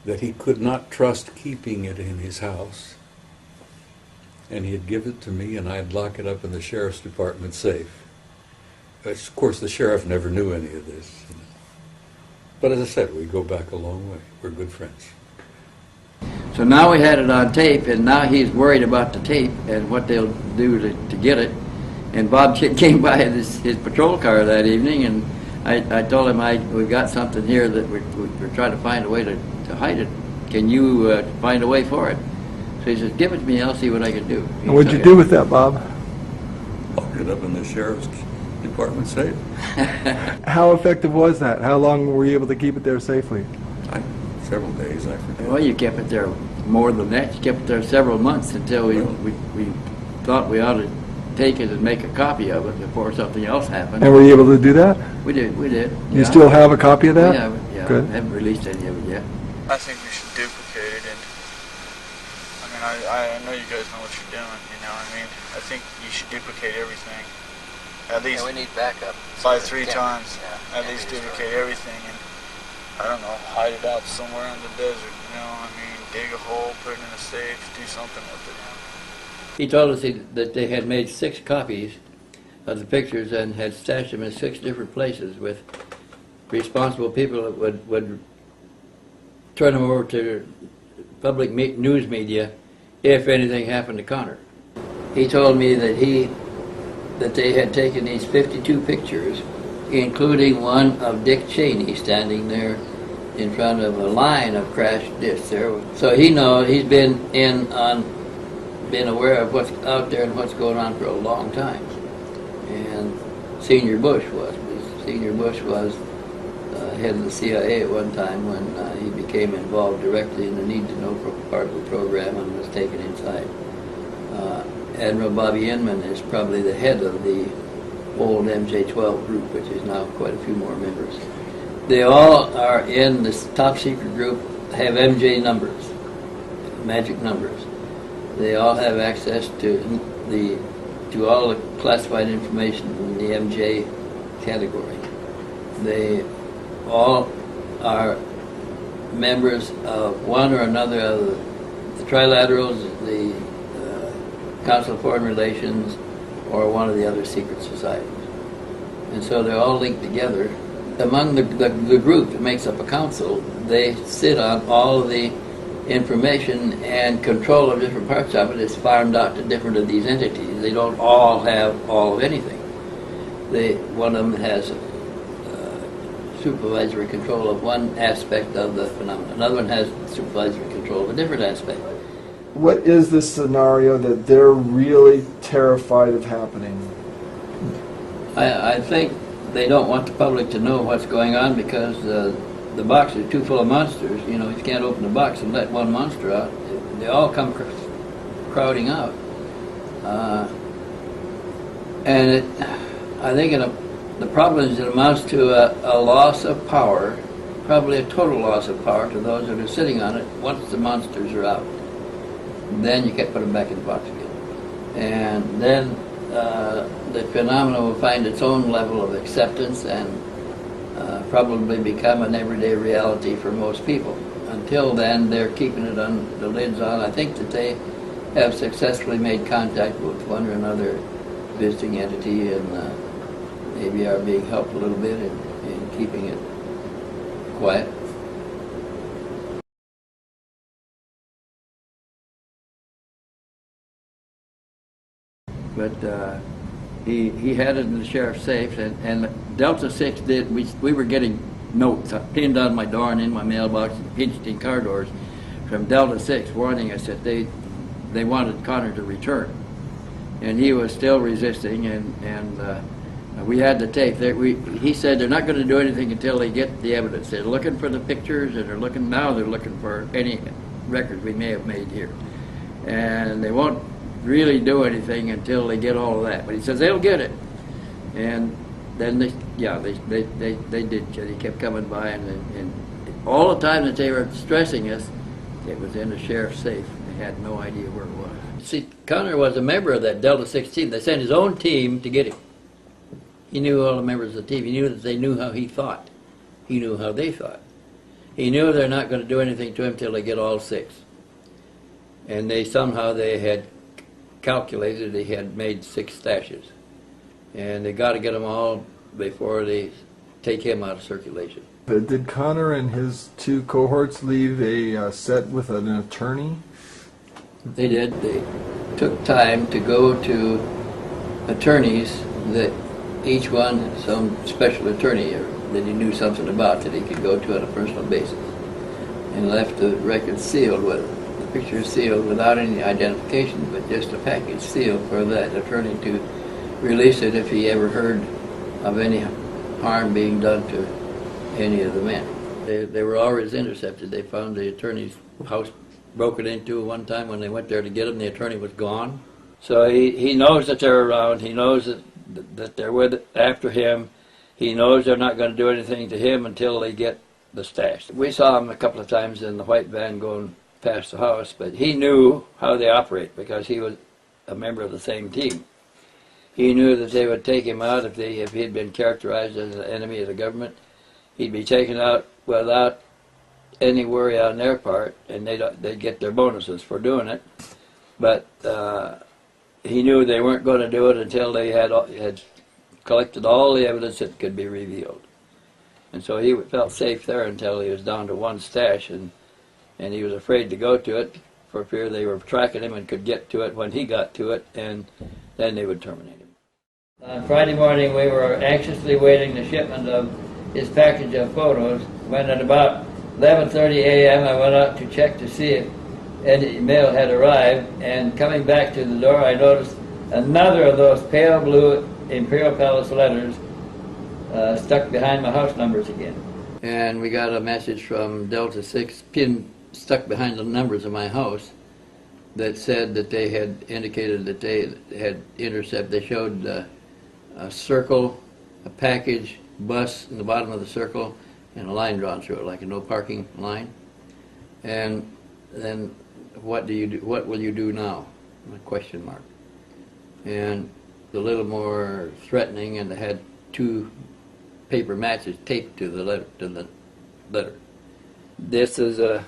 that he could not trust keeping it in his house. And he'd give it to me, and I'd lock it up in the Sheriff's Department safe. Of course, the sheriff never knew any of this. But as I said, we go back a long way. We're good friends. So now we had it on tape, and now he's worried about the tape and what they'll do to get it. And Bob came by his patrol car that evening, and I told him, we've got something here that we're trying to find a way to hide it. Can you find a way for it? So he says, give it to me, I'll see what I can do. And what'd you do with that, Bob? Locked it up in the Sheriff's Department safe. How effective was that? How long were you able to keep it there safely? Several days, I forget. Well, you kept it there more than that. You kept it there several months until we thought we ought to take it and make a copy of it before something else happened. And were you able to do that? We did. You still have a copy of that? Yeah. Good. I haven't released any of it yet. I think we should duplicate it, and I know you guys know what you're doing, I think you should duplicate everything. At least we need backup. By 3 times. At least duplicate everything, and I don't know, hide it out somewhere in the desert, dig a hole, put it in a safe, do something with it. He told us that they had made 6 copies of the pictures and had stashed them in 6 different places with responsible people that would turn them over to public news media if anything happened to Connor. He told me that they had taken these 52 pictures, including one of Dick Cheney standing there in front of a line of crashed discs there. So he's been aware of what's out there and what's going on for a long time. And Senior Bush was head of the CIA at one time when he became involved directly in the need-to-know part of the program and was taken inside. Admiral Bobby Inman is probably the head of the old MJ-12 group, which is now quite a few more members. They all are in this top secret group, have MJ numbers, magic numbers. They all have access to all the classified information in the MJ category. They all are members of one or another of the Trilaterals, the Council of Foreign Relations, or one of the other secret societies. And so they're all linked together. Among the group that makes up a council, they sit on all of the information, and control of different parts of it is farmed out to different of these entities. They don't all have all of anything. One of them has supervisory control of one aspect of the phenomenon. Another one has supervisory control of a different aspect. What is this scenario that they're really terrified of happening? I think they don't want the public to know what's going on because the box is too full of monsters. You know, you can't open the box and let one monster out. They all come crowding out. I think the problem is it amounts to a loss of power, probably a total loss of power to those that are sitting on it once the monsters are out. Then you can't put them back in the box again. And then the phenomenon will find its own level of acceptance and probably become an everyday reality for most people. Until then, they're keeping it on the lids on. I think that they have successfully made contact with one or another visiting entity and maybe are being helped a little bit in keeping it quiet. But he had it in the sheriff's safe, and Delta 6 did. We were getting notes pinned on my door and in my mailbox and pinched in car doors from Delta 6 warning us that they wanted Connor to return. And he was still resisting, and we had the tape. He said they're not going to do anything until they get the evidence. They're looking for the pictures, and they're looking for any record we may have made here. And they won't really do anything until they get all of that. But he says they'll get it. And then they did. He kept coming by, and all the time that they were stressing us, it was in the sheriff's safe. They had no idea where it was. See, Connor was a member of that Delta 6 team. They sent his own team to get him. He knew all the members of the team. He knew that they knew how he thought. He knew how they thought. He knew they're not going to do anything to him till they get all 6. And somehow they had calculated they had made 6 stashes. And they got to get them all before they take him out of circulation. Did Connor and his 2 cohorts leave a set with an attorney? They did. They took time to go to attorneys that each one, some special attorney that he knew something about that he could go to on a personal basis, and left the record sealed with the picture sealed without any identification, but just a package sealed for that attorney to release it if he ever heard of any harm being done to any of the men. They were always intercepted. They found the attorney's house broken into one time when they went there to get him. The attorney was gone. So he knows that they're around. He knows that they're after him. He knows they're not going to do anything to him until they get the stash. We saw him a couple of times in the white van going past the house, but he knew how they operate because he was a member of the same team. He knew that they would take him out if he had been characterized as an enemy of the government. He'd be taken out without any worry on their part, and they'd get their bonuses for doing it. But he knew they weren't going to do it until they had collected all the evidence that could be revealed. And so he felt safe there until he was down to one stash, and he was afraid to go to it for fear they were tracking him and could get to it when he got to it, and then they would terminate him. On Friday morning, we were anxiously waiting the shipment of his package of photos, when at about 11:30 a.m. I went out to check to see if any mail had arrived, and coming back to the door, I noticed another of those pale blue Imperial Palace letters stuck behind my house numbers again. And we got a message from Delta 6, stuck behind the numbers of my house, that said that they had indicated that they had intercepted. They showed a circle, a package, bus in the bottom of the circle, and a line drawn through it, like a no parking line. And then, what do you do? What will you do now? A question mark. And a little more threatening, and they had 2 paper matches taped to the letter. This is a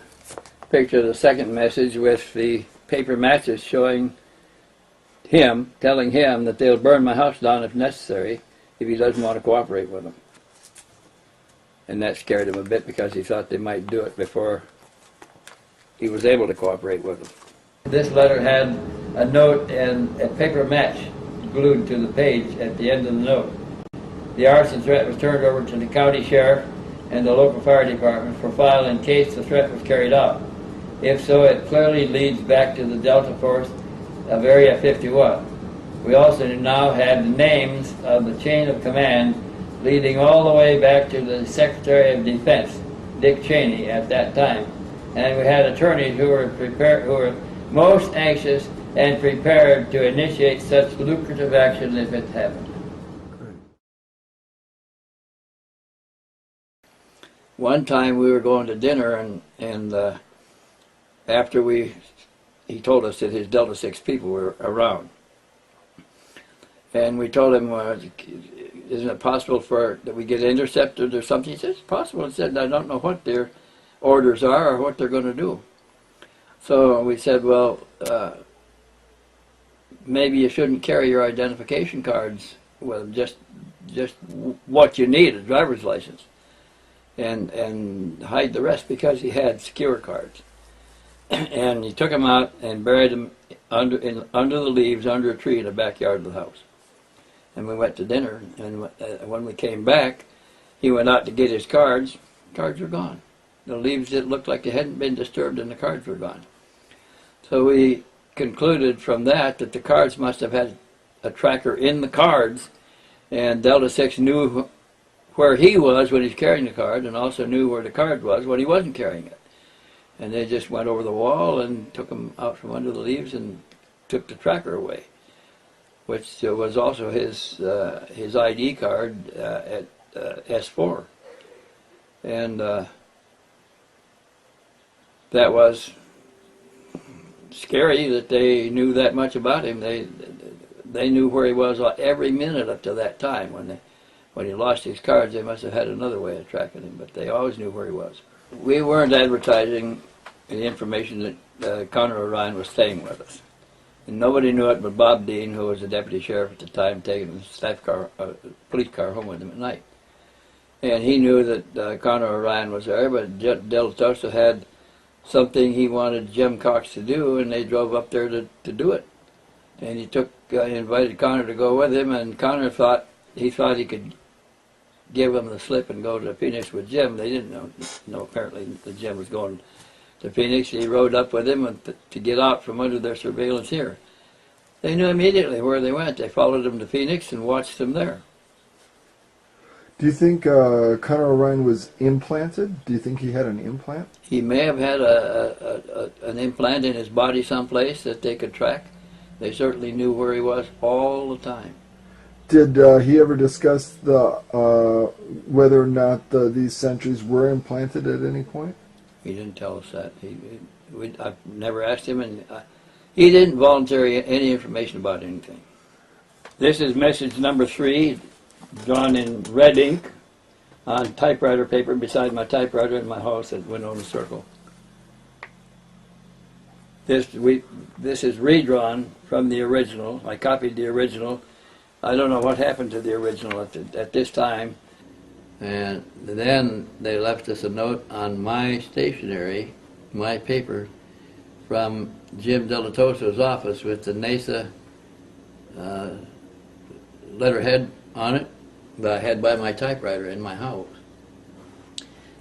picture of the second message with the paper matches showing him, telling him that they'll burn my house down if necessary if he doesn't want to cooperate with them. And that scared him a bit because he thought they might do it before he was able to cooperate with them. This letter had a note and a paper match glued to the page at the end of the note. The arson threat was turned over to the county sheriff and the local fire department for file in case the threat was carried out. If so, it clearly leads back to the Delta Force of Area 51. We also now had the names of the chain of command leading all the way back to the Secretary of Defense, Dick Cheney, at that time. And we had attorneys who were most anxious and prepared to initiate such lucrative action if it happened. One time we were going to dinner, and after he told us that his Delta 6 people were around. And we told him, isn't it possible that we get intercepted or something? He said, it's possible. He said, I don't know what their orders are or what they're going to do. So we said, well, maybe you shouldn't carry your identification cards with just what you need, a driver's license, and hide the rest, because he had secure cards. And he took them out and buried them under the leaves under a tree in the backyard of the house. And we went to dinner, and when we came back, he went out to get his cards. Cards were gone. The leaves that looked like they hadn't been disturbed, and the cards were gone. So we concluded from that the cards must have had a tracker in the cards, and Delta 6 knew where he was when he was carrying the card, and also knew where the card was when he wasn't carrying it. And they just went over the wall and took him out from under the leaves and took the tracker away, which was also his ID card at S4. And that was scary that they knew that much about him. They knew where he was every minute up to that time. When he lost his cards, they must have had another way of tracking him, but they always knew where he was. We weren't advertising the information that Connor Orion was staying with us. And nobody knew it but Bob Dean, who was the deputy sheriff at the time, taking the police car home with him at night. And he knew that Connor Orion was there, but Del Tosa had something he wanted Jim Cox to do, and they drove up there to do it. And he invited Connor to go with him, and Connor thought he could give him the slip and go to Phoenix with Jim. They didn't know apparently that Jim was going to Phoenix. He rode up with him to get out from under their surveillance here. They knew immediately where they went. They followed him to Phoenix and watched him there. Do you think Connor Orion was implanted? Do you think he had an implant? He may have had an implant in his body someplace that they could track. They certainly knew where he was all the time. Did he ever discuss whether or not these sentries were implanted at any point? He didn't tell us that. I've never asked him, and he didn't volunteer any information about anything. This is message number 3, drawn in red ink on typewriter paper beside my typewriter in my house at Winona Circle. This is redrawn from the original. I copied the original. I don't know what happened to the original at this time. And then they left us a note on my stationery, my paper, from Jim Delatoso's office with the NASA letterhead on it that I had by my typewriter in my house.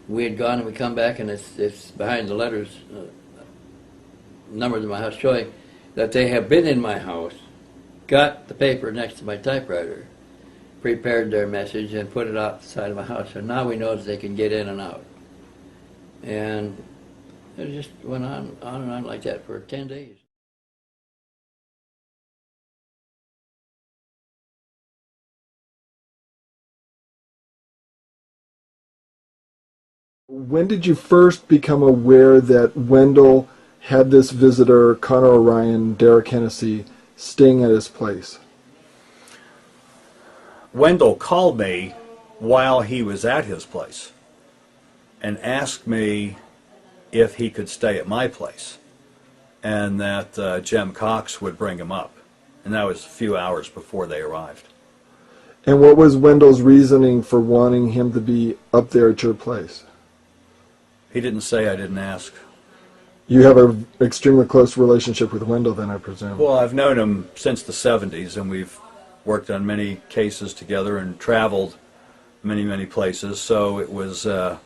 We had gone and we come back, and it's behind the letters, numbers in my house, showing that they have been in my house, got the paper next to my typewriter, prepared their message, and put it outside of my house. So now we know that they can get in and out. And it just went on and on like that for 10 days. When did you first become aware that Wendell had this visitor, Connor Orion, Derek Hennessy, staying at his place? Wendell called me while he was at his place and asked me if he could stay at my place, and that Jim Cox would bring him up. And that was a few hours before they arrived. And what was Wendell's reasoning for wanting him to be up there at your place? He didn't say, I didn't ask. You have an extremely close relationship with Wendell then, I presume. Well, I've known him since the 70s, and we've worked on many cases together and traveled many places, so it was a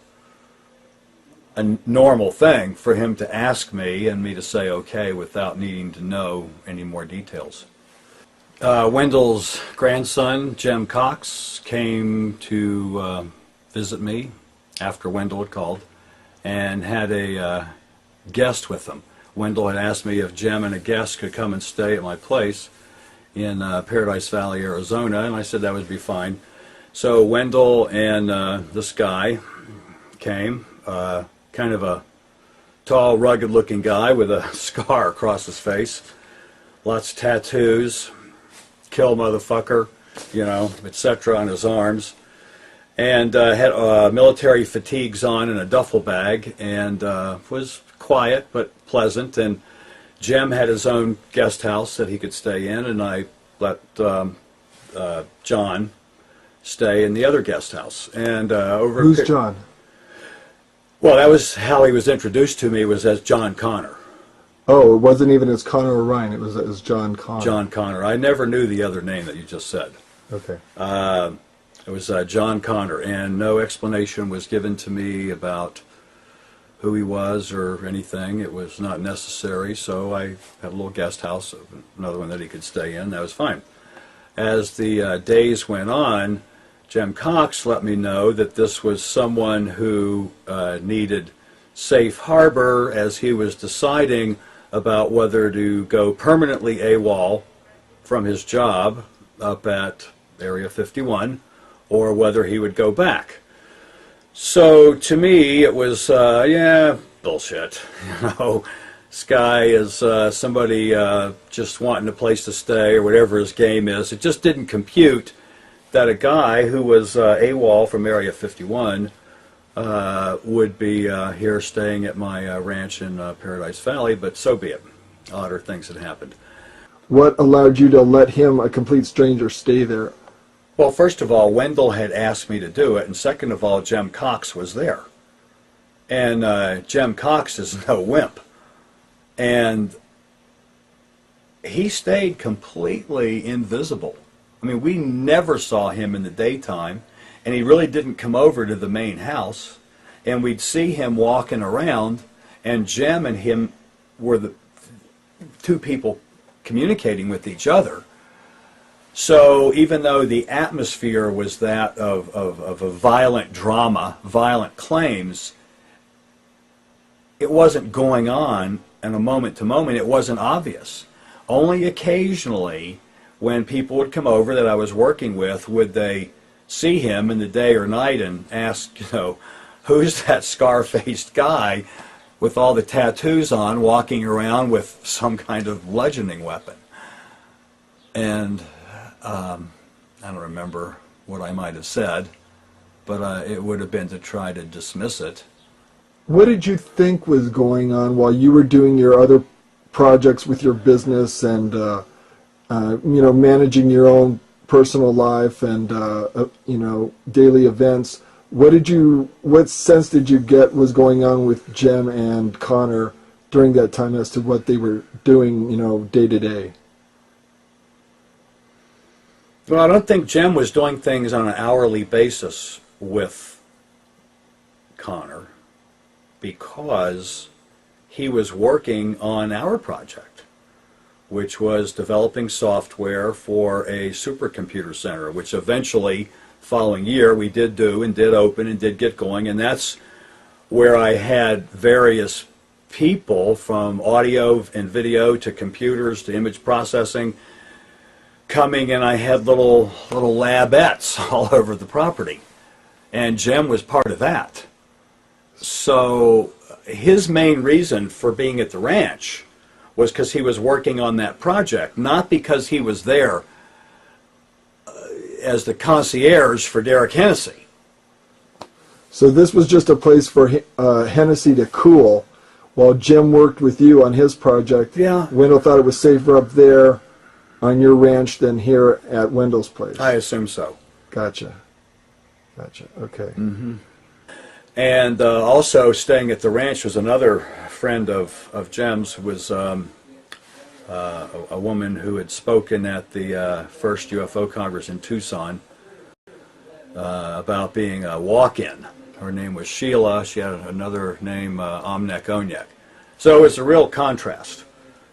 normal thing for him to ask me and me to say okay without needing to know any more details. Wendell's grandson, Jim Cox, came to visit me after Wendell had called and had a guest with him. Wendell had asked me if Jim and a guest could come and stay at my place in Paradise Valley, Arizona, and I said that would be fine. So Wendell and this guy came, kind of a tall, rugged-looking guy with a scar across his face, lots of tattoos, kill motherfucker, you know, etc. on his arms, and had military fatigues on and a duffel bag, and was quiet but pleasant. And Jim had his own guest house that he could stay in, and I let John stay in the other guest house. And Who's John? Well, that was how he was introduced to me, was as John Connor. Oh, it wasn't even as Connor Orion, it was as John Connor. John Connor. I never knew the other name that you just said. Okay. It was John Connor, and no explanation was given to me about who he was or anything. It was not necessary, so I had a little guest house, another one that he could stay in. That was fine. As the days went on, Jim Cox let me know that this was someone who needed safe harbor as he was deciding about whether to go permanently AWOL from his job up at Area 51 or whether he would go back. So to me it was, yeah, bullshit. You know, this guy is somebody just wanting a place to stay or whatever his game is. It just didn't compute that a guy who was AWOL from Area 51 would be here staying at my ranch in Paradise Valley, but so be it. Odder things had happened. What allowed you to let him, a complete stranger, stay there? Well, first of all, Wendell had asked me to do it, and second of all, Jim Cox was there. And Jim Cox is no wimp. And he stayed completely invisible. I mean, we never saw him in the daytime, and he really didn't come over to the main house. And we'd see him walking around, and Jim and him were the two people communicating with each other. So even though the atmosphere was that of a violent drama, violent claims, it wasn't going on in a moment to moment. It wasn't obvious. Only occasionally, when people would come over that I was working with, would they see him in the day or night and ask, you know, who's that scar-faced guy with all the tattoos on walking around with some kind of bludgeoning weapon? And I don't remember what I might have said, but it would have been to try to dismiss it. What did you think was going on while you were doing your other projects with your business and managing your own personal life and daily events. What sense did you get was going on with Jim and Connor during that time as to what they were doing, day to day? Well, I don't think Jim was doing things on an hourly basis with Connor because he was working on our project, which was developing software for a supercomputer center, which eventually, following year, we did do and did open and did get going, and that's where I had various people from audio and video to computers to image processing coming, and I had little labettes all over the property, and Jim was part of that. So his main reason for being at the ranch was because he was working on that project, not because he was there as the concierge for Derek Hennessy. So this was just a place for Hennessy to cool while Jim worked with you on his project. Yeah. Wendell thought it was safer up there on your ranch than here at Wendell's place. I assume so. Gotcha. Okay. Mm-hmm. And also staying at the ranch was another friend of Jim's, who was a woman who had spoken at the first UFO Congress in Tucson about being a walk-in. Her name was Sheila. She had another name, Omnek Onyek. So it's a real contrast.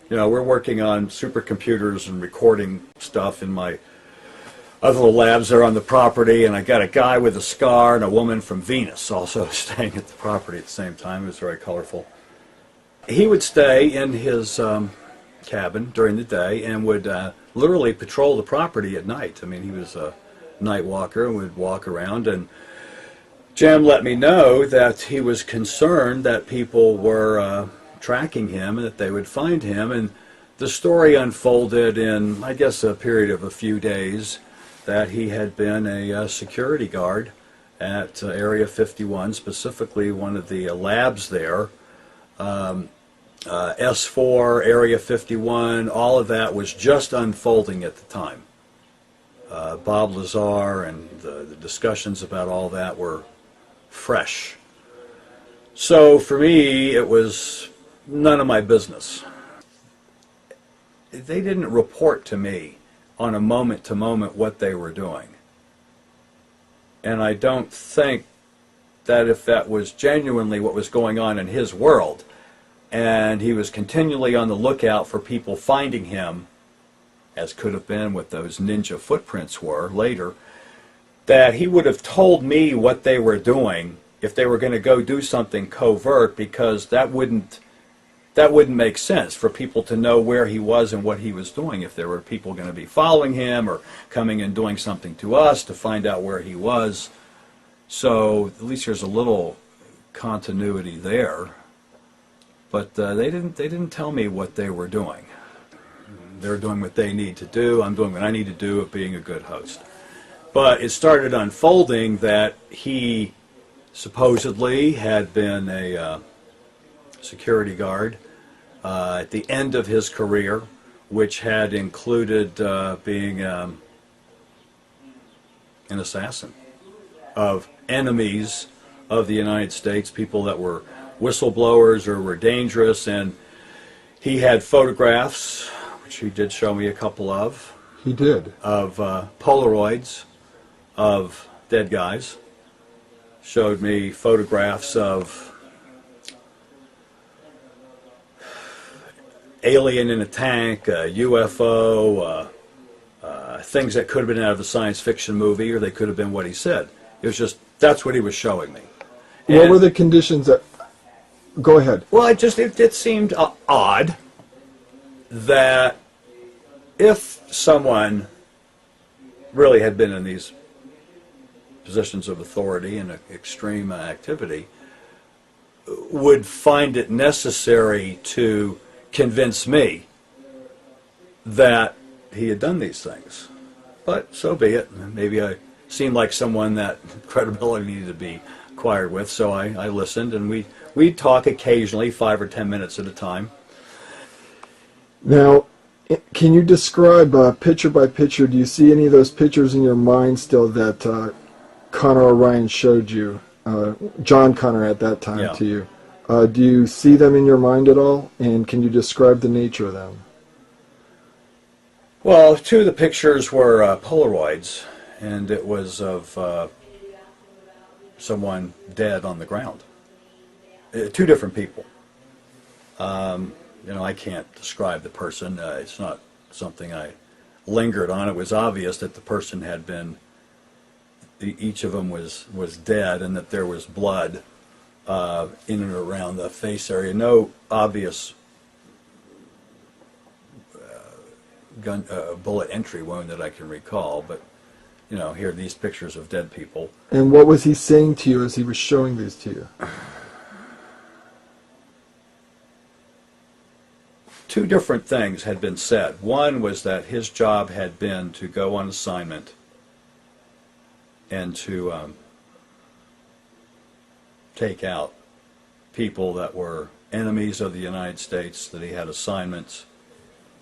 We're working on supercomputers and recording stuff in my other little labs there on the property, and I got a guy with a scar and a woman from Venus also staying at the property at the same time. It was very colorful. He would stay in his cabin during the day and would literally patrol the property at night. I mean, he was a night walker and would walk around, and Jim let me know that he was concerned that people were tracking him and that they would find him, and the story unfolded in, I guess, a period of a few days that he had been a security guard at Area 51, specifically one of the labs there. S4, Area 51, all of that was just unfolding at the time. Bob Lazar and the discussions about all that were fresh. So for me, it was none of my business. They didn't report to me on a moment-to-moment what they were doing. And I don't think that if that was genuinely what was going on in his world, and he was continually on the lookout for people finding him, as could have been what those ninja footprints were later, that he would have told me what they were doing if they were going to go do something covert, because that wouldn't make sense for people to know where he was and what he was doing if there were people going to be following him or coming and doing something to us to find out where he was. So at least there's a little continuity there. But they didn't tell me what they were doing. They're doing what they need to do. I'm doing what I need to do of being a good host. But it started unfolding that he supposedly had been a security guard at the end of his career, which had included being an assassin of enemies of the United States, people that were whistleblowers or were dangerous, and he had photographs, which he did show me a couple of. He did. Of Polaroids of dead guys. Showed me photographs of alien in a tank, UFO, things that could have been out of a science fiction movie, or they could have been what he said. It was just, that's what he was showing me. What were the conditions that... Go ahead. Well, it seemed odd that if someone really had been in these positions of authority and extreme activity, would find it necessary to convince me that he had done these things. But so be it. Maybe I seemed like someone that credibility needed to be acquired with, so I listened, and we'd talk occasionally, 5 or 10 minutes at a time. Now, can you describe picture by picture? Do you see any of those pictures in your mind still that Connor O'Ryan showed you, John Connor at that time to you? Do you see them in your mind at all? And can you describe the nature of them? Well, two of the pictures were Polaroids, and it was of someone dead on the ground. Two different people. You know, I can't describe the person. It's not something I lingered on. It was obvious that the person had been, each of them was dead, and that there was blood in and around the face area. No obvious bullet entry wound that I can recall, but, you know, here are these pictures of dead people. And what was he saying to you as he was showing these to you? Two different things had been said. One was that his job had been to go on assignment and to take out people that were enemies of the United States, that he had assignments,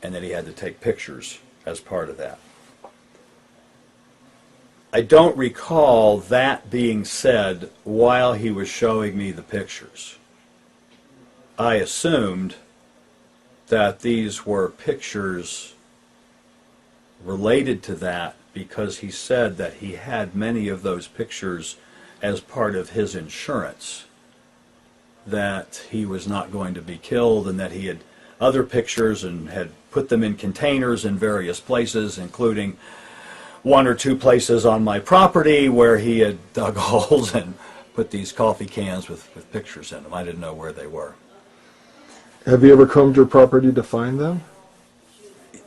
and that he had to take pictures as part of that. I don't recall that being said while he was showing me the pictures. I assumed that these were pictures related to that because he said that he had many of those pictures as part of his insurance, that he was not going to be killed, and that he had other pictures and had put them in containers in various places, including one or two places on my property where he had dug holes and put these coffee cans with pictures in them. I didn't know where they were. Have you ever combed your property to find them?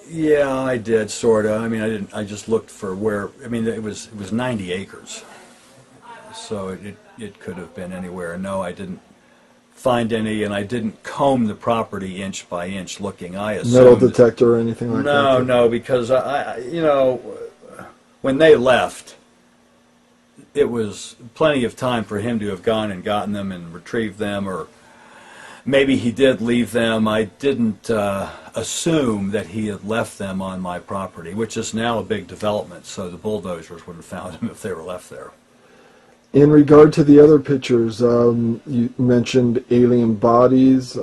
Yeah, I did, sort of. I mean, I didn't. I just looked for where. I mean, it was 90 acres, so it could have been anywhere. No, I didn't find any, and I didn't comb the property inch by inch looking. I assumed Metal detector or anything like that? No, because I, you know, when they left, it was plenty of time for him to have gone and gotten them and retrieved them, or maybe he did leave them. I didn't assume that he had left them on my property, which is now a big development, so the bulldozers would have found them if they were left there. In regard to the other pictures, you mentioned alien bodies.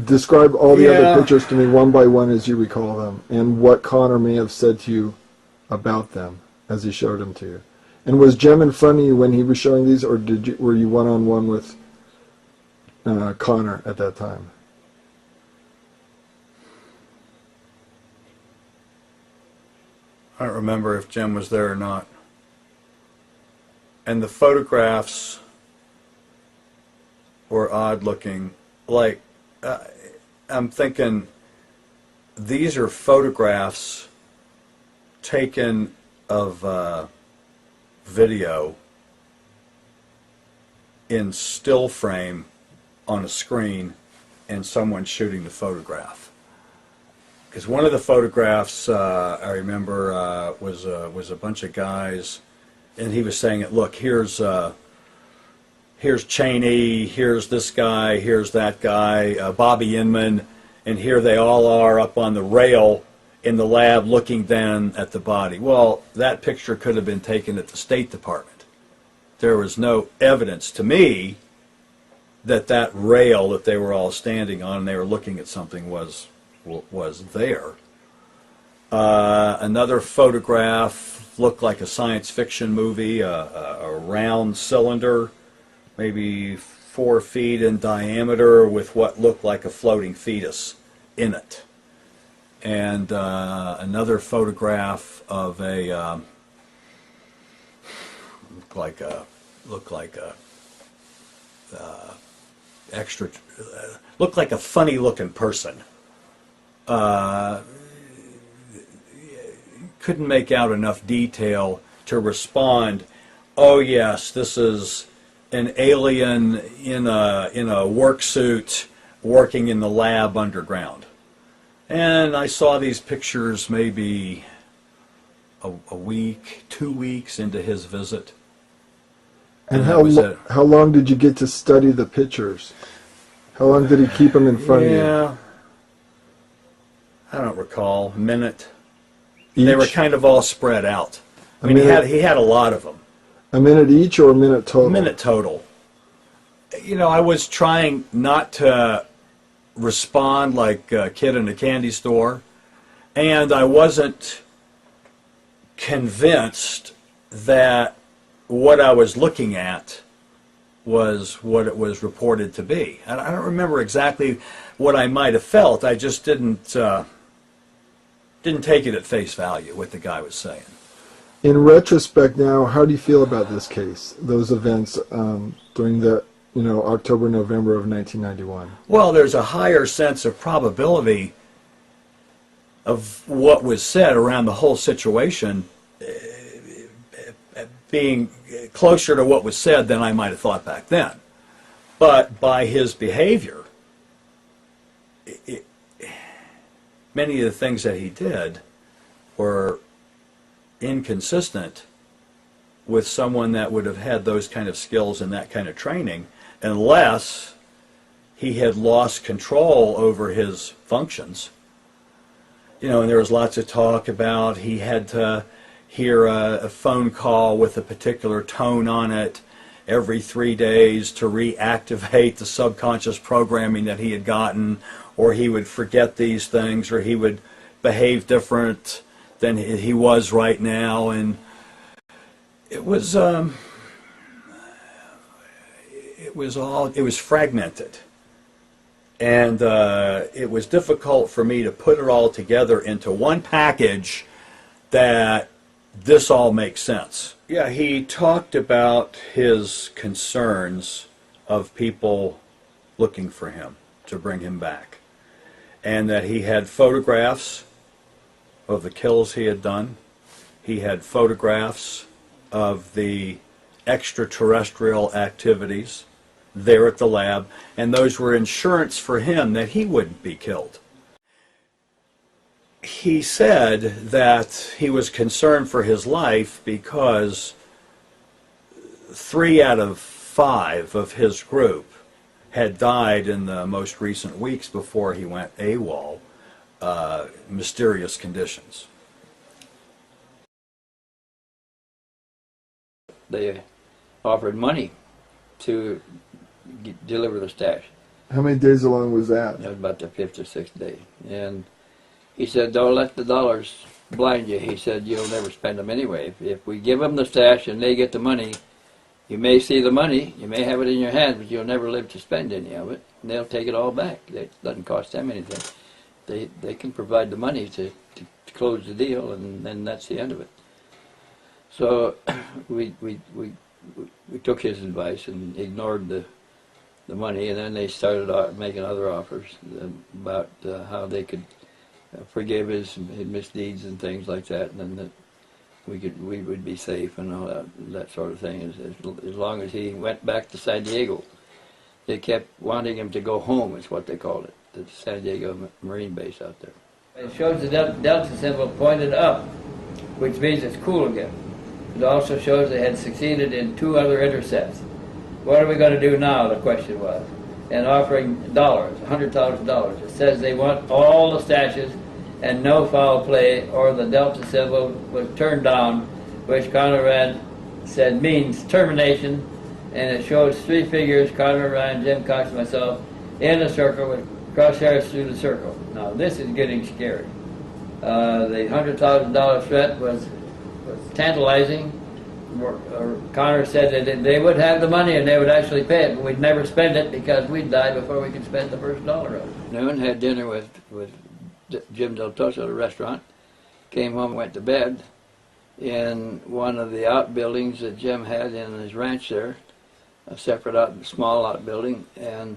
Describe all the other pictures to me one by one as you recall them, and what Connor may have said to you about them as he showed them to you. And was Jem in front of you when he was showing these, or were you one-on-one with Connor at that time? I don't remember if Jem was there or not. And the photographs were odd looking. Like, I'm thinking, these are photographs taken of video in still frame on a screen, and someone shooting the photograph. Because one of the photographs I remember was a bunch of guys, and he was saying, "Look, here's Cheney, here's this guy, here's that guy, Bobby Inman, and here they all are up on the rail in the lab looking down at the body." Well, that picture could have been taken at the State Department. There was no evidence to me that that rail that they were all standing on and they were looking at something was there. Another photograph looked like a science fiction movie, a round cylinder, maybe 4 feet in diameter, with what looked like a floating fetus in it. And another photograph of a looked like a funny looking person. Couldn't make out enough detail to respond, "Oh yes, this is an alien in a work suit working in the lab underground." And I saw these pictures maybe a week, 2 weeks into his visit. And how long did you get to study the pictures? How long did he keep them in front of you? I don't recall, a minute. They were Each? kind of all spread out. I A mean, minute? he had a lot of them. A minute each or a minute total? A minute total. You know, I was trying not to respond like a kid in a candy store, and I wasn't convinced that what I was looking at was what it was reported to be. And I don't remember exactly what I might have felt. I just didn't take it at face value, what the guy was saying. In retrospect now, how do you feel about this case, those events during the October, November of 1991? Well, there's a higher sense of probability of what was said around the whole situation being closer to what was said than I might have thought back then. But by his behavior, many of the things that he did were inconsistent with someone that would have had those kind of skills and that kind of training, unless he had lost control over his functions. You know, and there was lots of talk about he had to hear a phone call with a particular tone on it every 3 days to reactivate the subconscious programming that he had gotten, or he would forget these things, or he would behave different than he was right now. And it was fragmented, and it was difficult for me to put it all together into one package that this all makes sense. Yeah, he talked about his concerns of people looking for him to bring him back, and that he had photographs of the kills he had done. He had photographs of the extraterrestrial activities there at the lab, and those were insurance for him that he wouldn't be killed. He said that he was concerned for his life because 3 out of 5 of his group had died in the most recent weeks before he went AWOL, mysterious conditions. They offered money to deliver the stash. How many days along was that? That was about the 5th or 6th day. And he said, don't let the dollars blind you. He said, you'll never spend them anyway. If we give them the stash and they get the money, you may see the money, you may have it in your hand, but you'll never live to spend any of it. And they'll take it all back. It doesn't cost them anything. They can provide the money to close the deal, and then that's the end of it. So we took his advice and ignored the money, and then they started making other offers about how they could forgive his misdeeds and things like that, and then that we would be safe and all that sort of thing. As long as he went back to San Diego, they kept wanting him to go home. Is what they called it, the San Diego Marine Base out there. It shows the delta symbol pointed up, which means it's cool again. It also shows they had succeeded in 2 other intercepts. What are we going to do now, the question was. And offering dollars, $100,000. It says they want all the stashes and no foul play, or the delta symbol was turned down, which Conrad said means termination, and it shows 3 figures, Conrad, Ryan, Jim Cox, and myself, in a circle with crosshairs through the circle. Now this is getting scary. The $100,000 threat was tantalizing. Connor said that they would have the money and they would actually pay it, but we'd never spend it because we'd die before we could spend the first dollar of it. Noon, had dinner with Jim Del Toso at a restaurant, came home, went to bed in one of the outbuildings that Jim had in his ranch there, a separate small outbuilding, and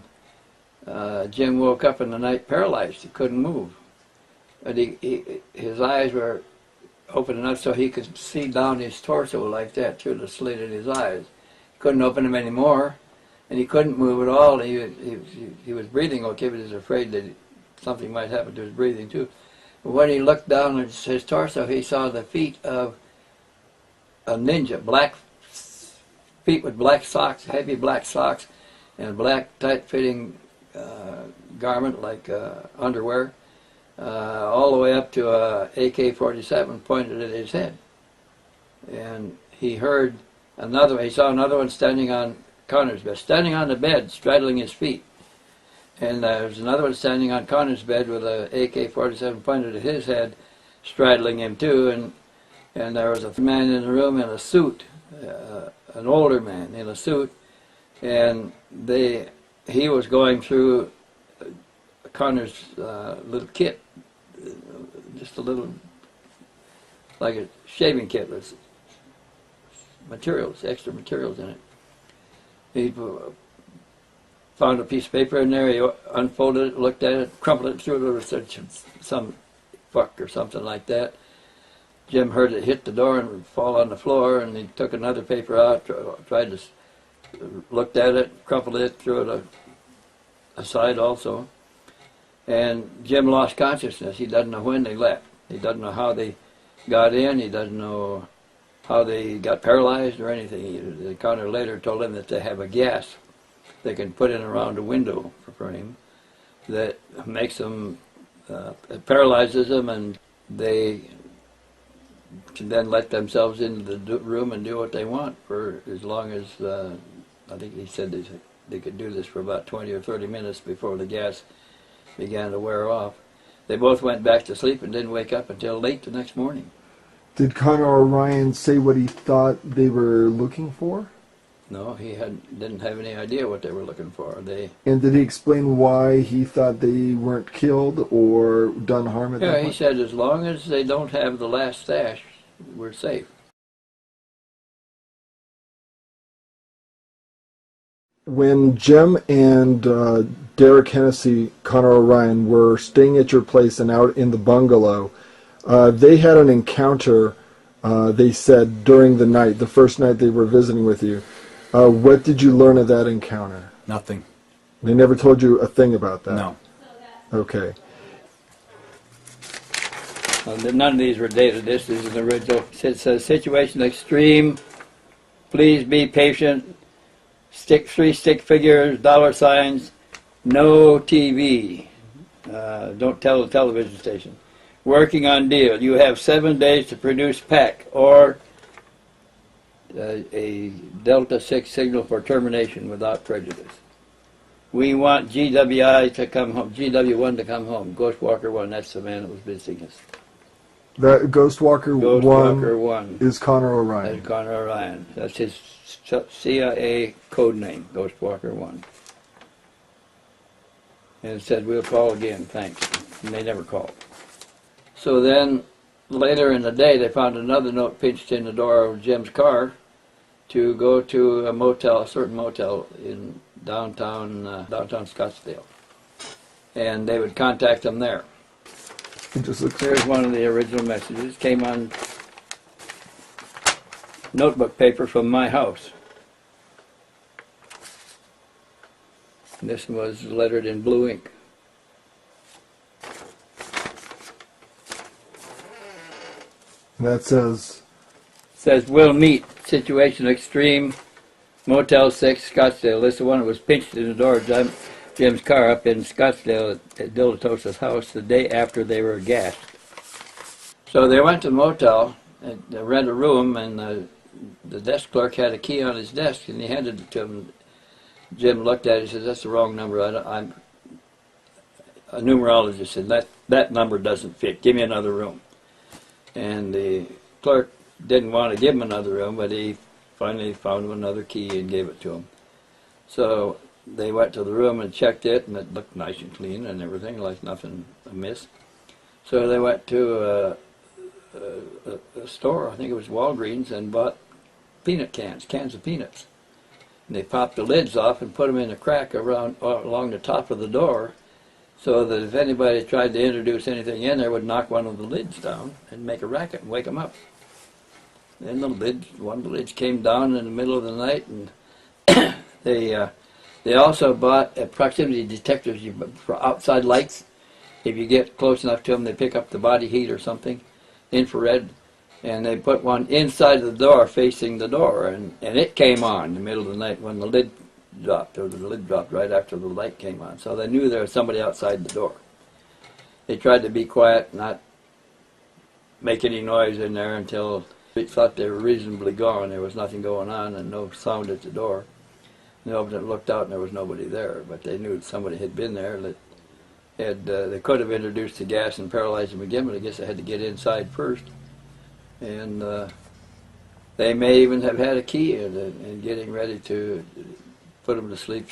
Jim woke up in the night paralyzed. He couldn't move. But his eyes were open enough so he could see down his torso like that through the slit in his eyes. He couldn't open them anymore, and he couldn't move at all. He was breathing okay, but he was afraid that something might happen to his breathing too. But when he looked down at his torso, he saw the feet of a ninja, black feet with black socks, heavy black socks, and a black tight-fitting garment like underwear. all the way up to a AK-47 pointed at his head. And he heard he saw another one standing on Connor's bed, standing on the bed, straddling his feet. And there was another one standing on Connor's bed with a AK-47 pointed at his head, straddling him too. And there was a man in the room in a suit, an older man in a suit, and he was going through Connor's little kit, just a little, like a shaving kit with materials, extra materials in it. He found a piece of paper in there, he unfolded it, looked at it, crumpled it through, there was some fuck or something like that. Jim heard it hit the door and fall on the floor, and he took another paper out, tried to, looked at it, crumpled it, threw it aside also. And Jim lost consciousness. He doesn't know when they left. He doesn't know how they got in. He doesn't know how they got paralyzed or anything. Connor later told him that they have a gas they can put in around the window for him that makes them, it paralyzes them, and they can then let themselves into the room and do what they want for as long as, I think he said they could do this for about 20 or 30 minutes before the gas began to wear off. They both went back to sleep and didn't wake up until late the next morning. Did Connor O'Ryan say what he thought they were looking for? No, he didn't have any idea what they were looking for. And did he explain why he thought they weren't killed or done harm at that point? Yeah, he said as long as they don't have the last stash, we're safe. When Jim and Derek Hennessy, Connor O'Ryan, were staying at your place and out in the bungalow, they had an encounter, they said, during the night, the first night they were visiting with you. What did you learn of that encounter? Nothing. They never told you a thing about that? No. Okay. None of these were dated. This is an original. It says, situation extreme, please be patient, three stick figures, $signs, no TV, don't tell the television station. Working on deal. You have 7 days to produce pack or a Delta 6 signal for termination without prejudice. We want GWI to come home, GW1 to come home. Ghostwalker 1, that's the man that was visiting us. That Ghostwalker 1 is Connor O'Ryan. That's Connor O'Ryan. That's his CIA code name, Ghostwalker 1. And it said, we'll call again, thanks. And they never called. So then, later in the day, they found another note pinched in the door of Jim's car to go to a motel, a certain motel in downtown Scottsdale. And they would contact them there. Here's one of the original messages. Came on notebook paper from my house. And this was lettered in blue ink. That says? Says, we'll meet. Situation extreme. Motel 6, Scottsdale. This is the one that was pinched in the door of Jim's car up in Scottsdale at Dilatosa's house the day after they were gassed. So they went to the motel and they rented a room, and the desk clerk had a key on his desk, and he handed it to him. Jim looked at it and said, that's the wrong number. I'm a numerologist, and that number doesn't fit. Give me another room. And the clerk didn't want to give him another room, but he finally found him another key and gave it to him. So they went to the room and checked it, and it looked nice and clean and everything, like nothing amiss. So they went to a store, I think it was Walgreens, and bought peanut cans of peanuts. And they popped the lids off and put them in a crack along the top of the door, so that if anybody tried to introduce anything in there, would knock one of the lids down and make a racket and wake them up. Then one of the lids came down in the middle of the night, and they also bought proximity detectors for outside lights. If you get close enough to them, they pick up the body heat or something, infrared, and they put one inside the door facing the door, and it came on in the middle of the night when the lid dropped, or the lid dropped right after the light came on. So they knew there was somebody outside the door. They tried to be quiet, not make any noise in there until we thought they were reasonably gone. There was nothing going on and no sound at the door. They opened it, looked out, and there was nobody there. But they knew somebody had been there. That had they could have introduced the gas and paralyzed them again, but I guess they had to get inside first. And they may even have had a key in getting ready to put them to sleep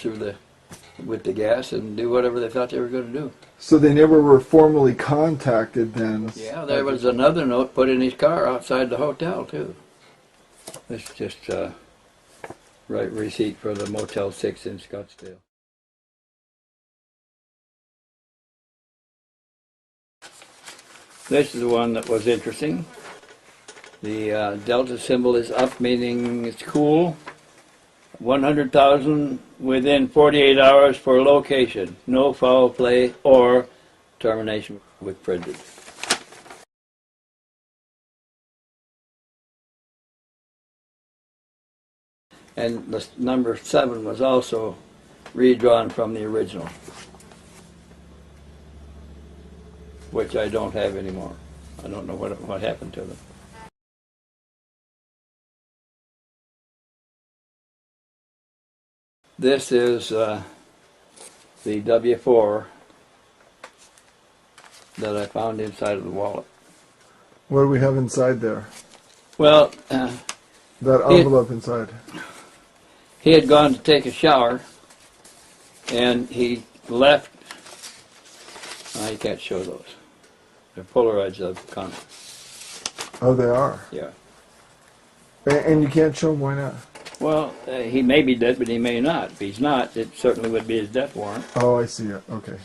with the gas and do whatever they thought they were going to do. So they never were formally contacted then? Yeah, there was another note put in his car outside the hotel, too. It's just right receipt for the Motel 6 in Scottsdale. This is the one that was interesting. The delta symbol is up, meaning it's cool. 100,000 within 48 hours for location. No foul play or termination with prejudice. And the number 7 was also redrawn from the original, which I don't have anymore. I don't know what happened to them. This is the W4 that I found inside of the wallet. What do we have inside there? Well, that envelope inside. He had gone to take a shower, and he left. You can't show those. They're Polaroids of Connor. Oh, they are? Yeah. And you can't show them, why not? Well, he may be dead, but he may not. If he's not, it certainly would be his death warrant. Oh, I see it. Okay.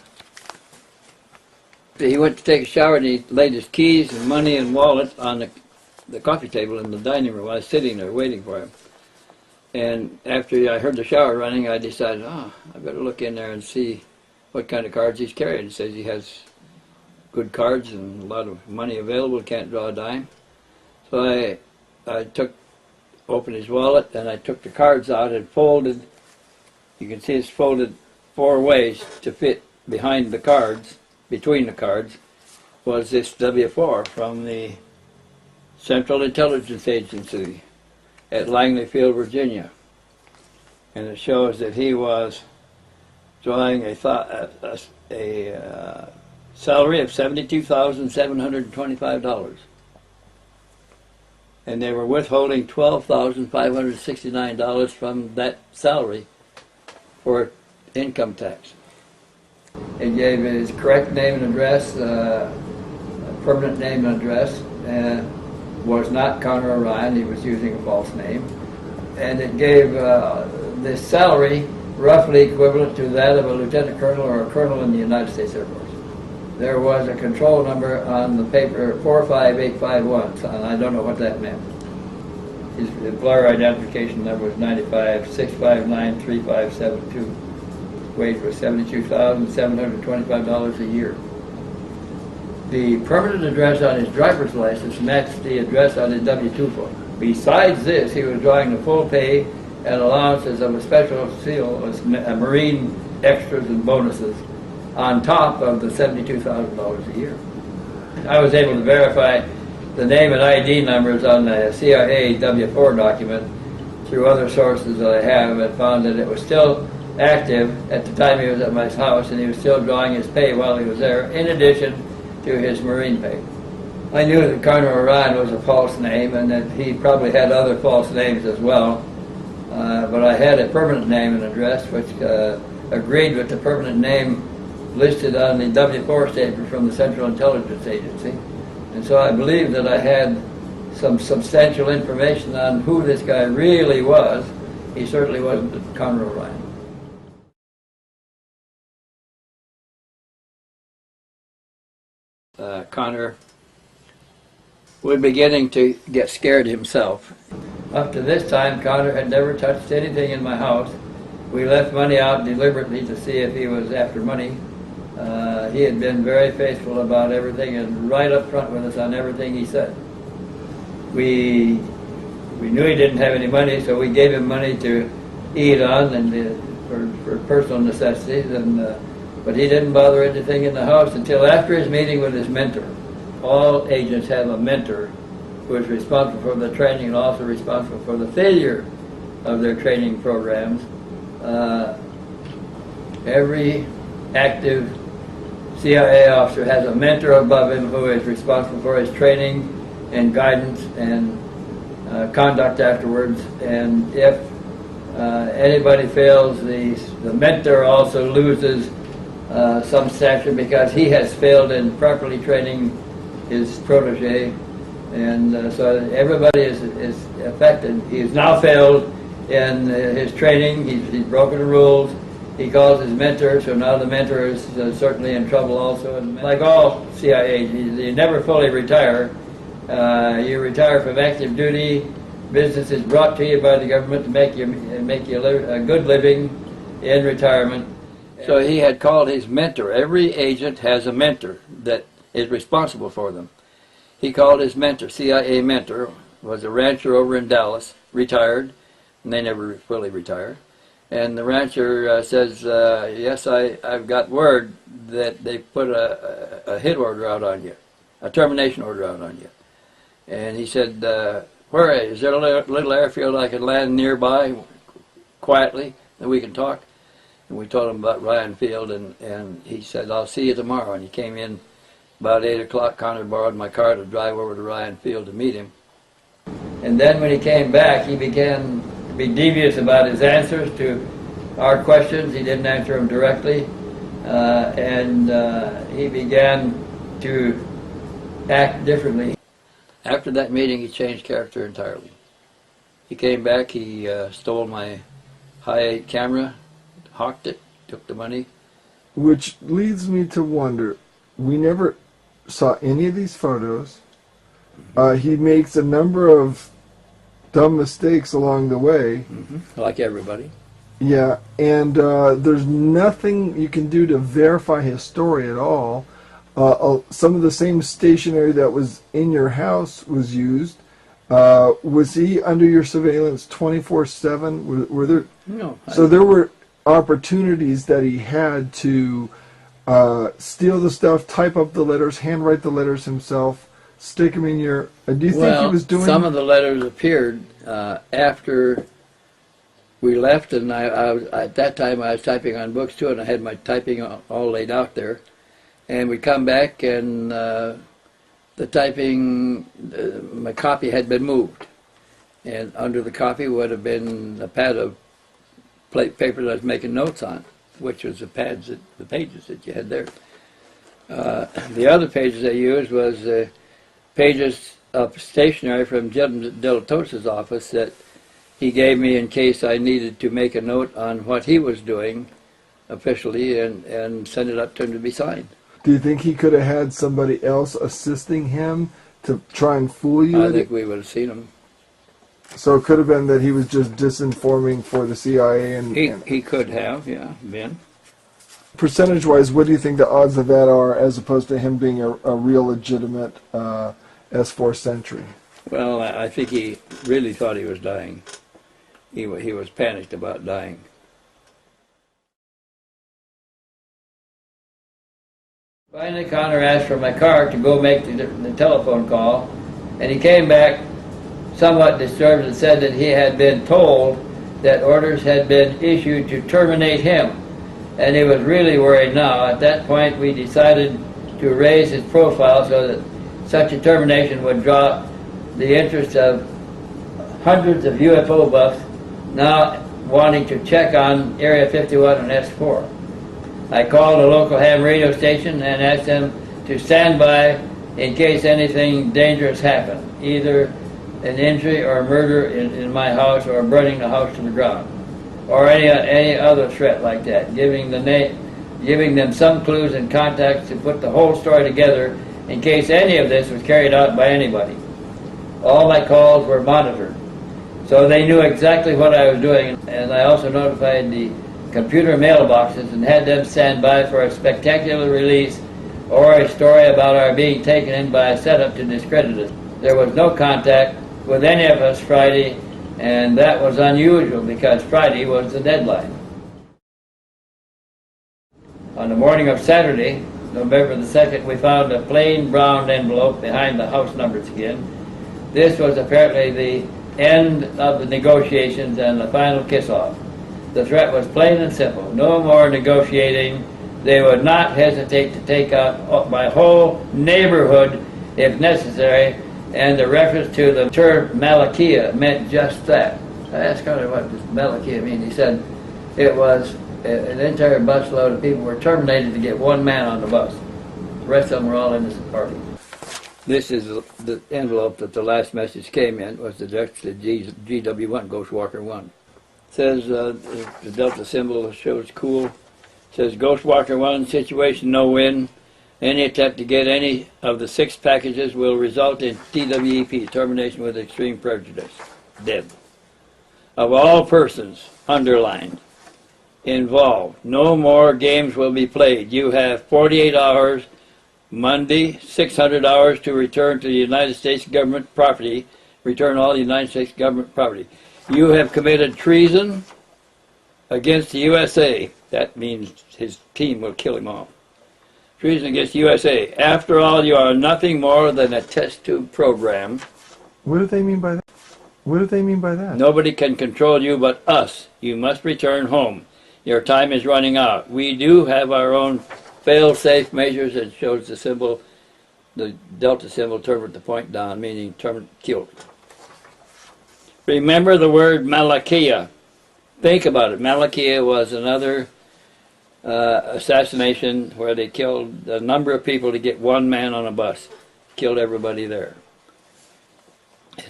He went to take a shower, and he laid his keys and money and wallet on the coffee table in the dining room. I was sitting there waiting for him. And after I heard the shower running, I decided, I better look in there and see what kind of cards he's carrying. He says he has good cards and a lot of money available, can't draw a dime. So I opened his wallet, and I took the cards out and folded. You can see it's folded 4 ways to fit behind the cards, between the cards, was this W4 from the Central Intelligence Agency at Langley Field, Virginia. And it shows that he was drawing a salary of $72,725. And they were withholding $12,569 from that salary for income tax. It gave his correct name and address, permanent name and address, was not Connor Orion, he was using a false name. And it gave this salary roughly equivalent to that of a lieutenant colonel or a colonel in the United States Air Force. There was a control number on the paper, 45851, and I don't know what that meant. His employer identification number was 95-659-3572. Wage was $72,725 a year. The permanent address on his driver's license matched the address on his W-2 form. Besides this, he was drawing the full pay and allowances of a special seal, Marine extras and bonuses, on top of the $72,000 a year. I was able to verify the name and ID numbers on the CIA W-4 document through other sources that I have, and found that it was still active at the time he was at my house, and he was still drawing his pay while he was there, in addition to his Marine pay. I knew that Connor Orion was a false name, and that he probably had other false names as well, but I had a permanent name and address which agreed with the permanent name listed on the W-4 statement from the Central Intelligence Agency. And so I believe that I had some substantial information on who this guy really was. He certainly wasn't Connor Orion. Connor was beginning to get scared himself. Up to this time, Connor had never touched anything in my house. We left money out deliberately to see if he was after money. He had been very faithful about everything and right up front with us on everything he said. We knew he didn't have any money, so we gave him money to eat on and for personal necessities, and But he didn't bother anything in the house until after his meeting with his mentor. All agents have a mentor who is responsible for the training and also responsible for the failure of their training programs. Every active CIA officer has a mentor above him who is responsible for his training and guidance and conduct afterwards. And if anybody fails, the mentor also loses some section because he has failed in properly training his protege. And so everybody is affected. He's now failed in his training. He's broken the rules. He calls his mentor, so now the mentor is certainly in trouble also. And like all CIA, you never fully retire. You retire from active duty. Business is brought to you by the government to make you a good living in retirement. So he had called his mentor. Every agent has a mentor that is responsible for them. He called his mentor, CIA mentor, was a rancher over in Dallas, retired, and they never fully retired. And the rancher says, yes, I've got word that they put a hit order out on you, a termination order out on you. And he said, where is there a little airfield I can land nearby quietly that we can talk? And we told him about Ryan Field, and he said, I'll see you tomorrow. And he came in about 8 o'clock. Connor borrowed my car to drive over to Ryan Field to meet him. And then when he came back, he began to be devious about his answers to our questions. He didn't answer them directly. And he began to act differently. After that meeting, he changed character entirely. He came back, he stole my high-8 camera, hawked it, took the money. Which leads me to wonder, we never saw any of these photos. He makes a number of dumb mistakes along the way. Like everybody. Yeah, and there's nothing you can do to verify his story at all. Some of the same stationery that was in your house was used. Was he under your surveillance 24/7? Were there? No. So there were opportunities that he had to steal the stuff, type up the letters, handwrite the letters himself, stick them in your... do you think he was doing... some of the letters appeared after we left, and I was, at that time I was typing on books too, and I had my typing all laid out there. And we come back, and the typing, my copy had been moved. And under the copy would have been a pad of paper that I was making notes on, which was the pages that you had there. The other pages I used was pages of stationery from Jim Dilatos's office that he gave me in case I needed to make a note on what he was doing officially and send it up to him to be signed. Do you think he could have had somebody else assisting him to try and fool you? I think we would have seen him. So it could have been that he was just disinforming for the CIA and... He could have, yeah, been. Percentage-wise, what do you think the odds of that are as opposed to him being a real legitimate S4 sentry? Well, I think he really thought he was dying. He was panicked about dying. Finally, Connor asked for my car to go make the telephone call, and he came back somewhat disturbed and said that he had been told that orders had been issued to terminate him, and he was really worried now. At that point, we decided to raise his profile so that such a termination would draw the interest of hundreds of UFO buffs now wanting to check on Area 51 and S4. I called a local ham radio station and asked them to stand by in case anything dangerous happened, either an injury or murder in my house or burning the house to the ground, or any other threat like that, giving them some clues and contacts to put the whole story together in case any of this was carried out by anybody. All my calls were monitored, so they knew exactly what I was doing, and I also notified the computer mailboxes and had them stand by for a spectacular release or a story about our being taken in by a setup to discredit us. There was no contact with any of us Friday, and that was unusual because Friday was the deadline. On the morning of Saturday, November the 2nd, we found a plain brown envelope behind the house numbers again. This was apparently the end of the negotiations and the final kiss-off. The threat was plain and simple. No more negotiating. They would not hesitate to take out my whole neighborhood if necessary, and the reference to the term Malakia meant just that. I asked Carter what does Malakia mean. He said it was an entire busload of people were terminated to get one man on the bus. The rest of them were all innocent parties. This is the envelope that the last message came in, was addressed to GW1, Ghostwalker 1. It says the Delta symbol shows cool. It says Ghostwalker 1, situation no win. Any attempt to get any of the 6 packages will result in TWEP, termination with extreme prejudice. Dead. Of all persons, underlined, involved, no more games will be played. You have 48 hours, Monday, 600 hours to return to the United States government property, return all the United States government property. You have committed treason against the USA. That means his team will kill him all. Treason against the USA. After all, you are nothing more than a test tube program. What do they mean by that? What do they mean by that? Nobody can control you but us. You must return home. Your time is running out. We do have our own fail-safe measures. It shows the symbol, the Delta symbol turned with the point down, meaning killed. Remember the word Malakia. Think about it. Malakia was another assassination where they killed a number of people to get one man on a bus. Killed everybody there.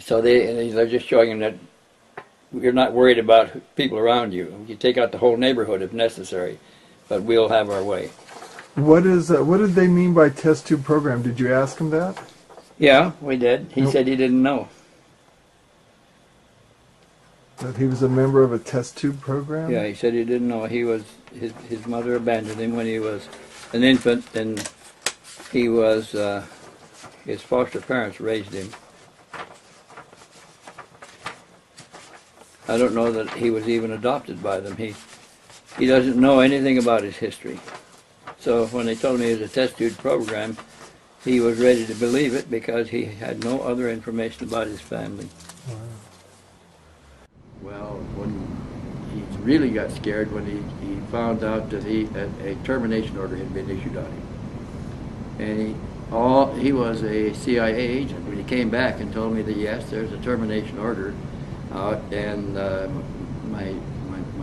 So they're just showing them that you're not worried about people around you. You take out the whole neighborhood if necessary, but we'll have our way. What did they mean by test tube program? Did you ask him that? Yeah, we did. He said he didn't know. That he was a member of a test tube program? Yeah, he said he didn't know. He was his mother abandoned him when he was an infant, and he was his foster parents raised him. I don't know that he was even adopted by them. He doesn't know anything about his history. So when they told me it was a test tube program, he was ready to believe it because he had no other information about his family. Wow. Well, when he really got scared when he found out that a termination order had been issued on him. And he was a CIA agent. When he came back and told me that yes, there's a termination order out, and my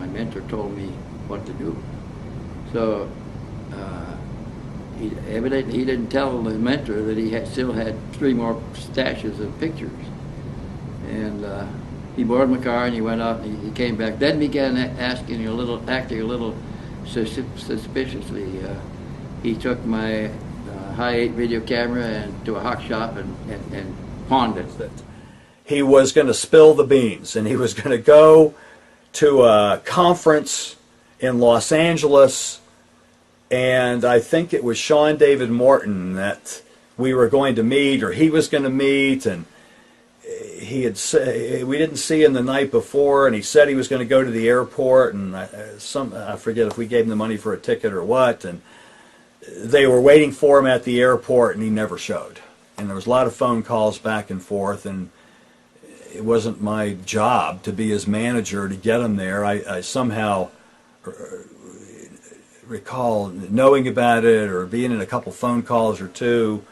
mentor told me what to do. So evidently he didn't tell the mentor that he still had 3 more stashes of pictures. And he boarded my car and he went out and he came back. Then began acting a little suspiciously. He took my high-8 video camera and to a hawk shop and pawned it. He was going to spill the beans, and he was going to go to a conference in Los Angeles, and I think it was Sean David Morton that we were going to meet, or he was going to meet, and he had we didn't see him the night before, and he said he was going to go to the airport, and I forget if we gave him the money for a ticket or what, and they were waiting for him at the airport, and he never showed. And there was a lot of phone calls back and forth, and it wasn't my job to be his manager to get him there. I somehow recall knowing about it or being in a couple phone calls or two.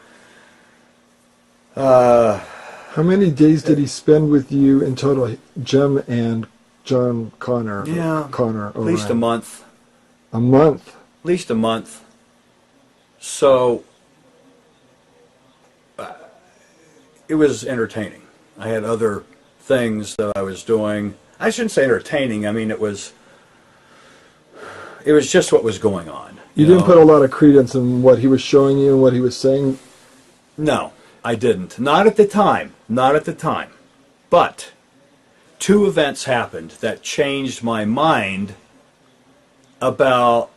How many days did he spend with you in total, Jim and John Connor? Yeah, Connor. at least a month. A month? At least a month. So it was entertaining. I had other things that I was doing. I shouldn't say entertaining. I mean, it was just what was going on. You didn't put a lot of credence in what he was showing you and what he was saying? No, I didn't. Not at the time. Not at the time. But 2 events happened that changed my mind about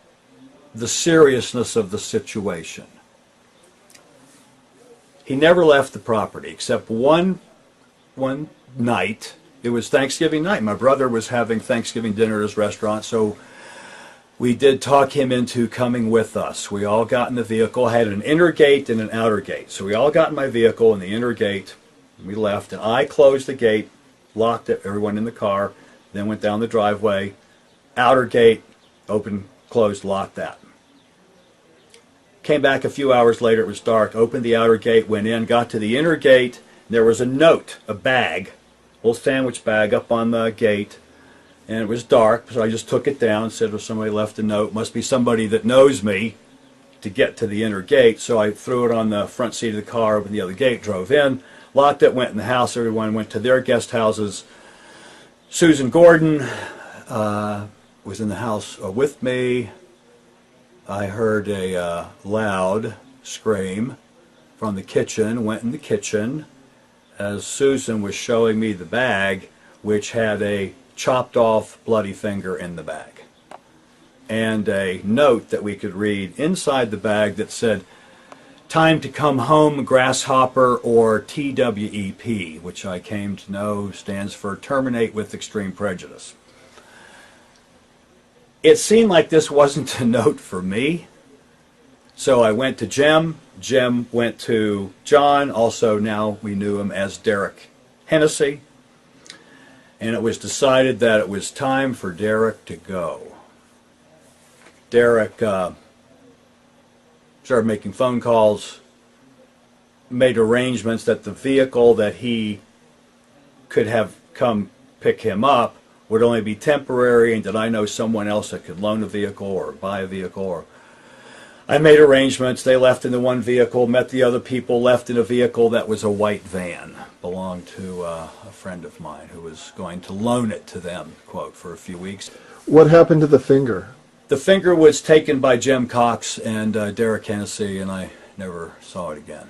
the seriousness of the situation. He never left the property except one night. It was Thanksgiving night. My brother was having Thanksgiving dinner at his restaurant, so we did talk him into coming with us. We all got in the vehicle, had an inner gate and an outer gate. So we all got in my vehicle in the inner gate, and we left, and I closed the gate, locked it, everyone in the car, then went down the driveway, outer gate, open, closed, locked that. Came back a few hours later, it was dark, opened the outer gate, went in, got to the inner gate, there was a note, a bag, a little sandwich bag up on the gate, and it was dark, so I just took it down, said, well, somebody left a note, must be somebody that knows me to get to the inner gate, so I threw it on the front seat of the car, opened the other gate, drove in, locked it, went in the house, everyone went to their guest houses. Susan Gordon was in the house with me. I heard a loud scream from the kitchen, went in the kitchen as Susan was showing me the bag, which had a chopped off bloody finger in the bag, and a note that we could read inside the bag that said, "Time to come home, grasshopper," or TWEP, which I came to know stands for Terminate with Extreme Prejudice. It seemed like this wasn't a note for me, so I went to Jim. Jim went to John, also now we knew him as Derek Hennessy, and it was decided that it was time for Derek to go. Derek started making phone calls, made arrangements that the vehicle that he could have come pick him up would only be temporary, and did I know someone else that could loan a vehicle or buy a vehicle. Or I made arrangements. They left in the one vehicle, met the other people, left in a vehicle that was a white van, belonged to a friend of mine who was going to loan it to them, quote, for a few weeks. What happened to the finger? The finger was taken by Jim Cox and Derek Hennessy, and I never saw it again.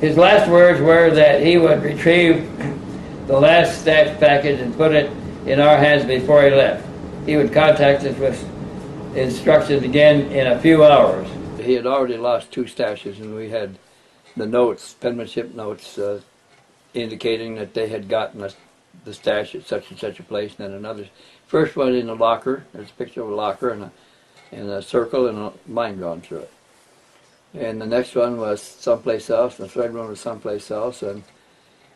His last words were that he would retrieve the last stash package and put it in our hands before he left. He would contact us with instructions again in a few hours. He had already lost 2 stashes, and we had the notes, penmanship notes, indicating that they had gotten the stash at such and such a place, and then another. First one in a locker. There's a picture of a locker and a circle and a line drawn through it. And the next one was someplace else, and the third one was someplace else, and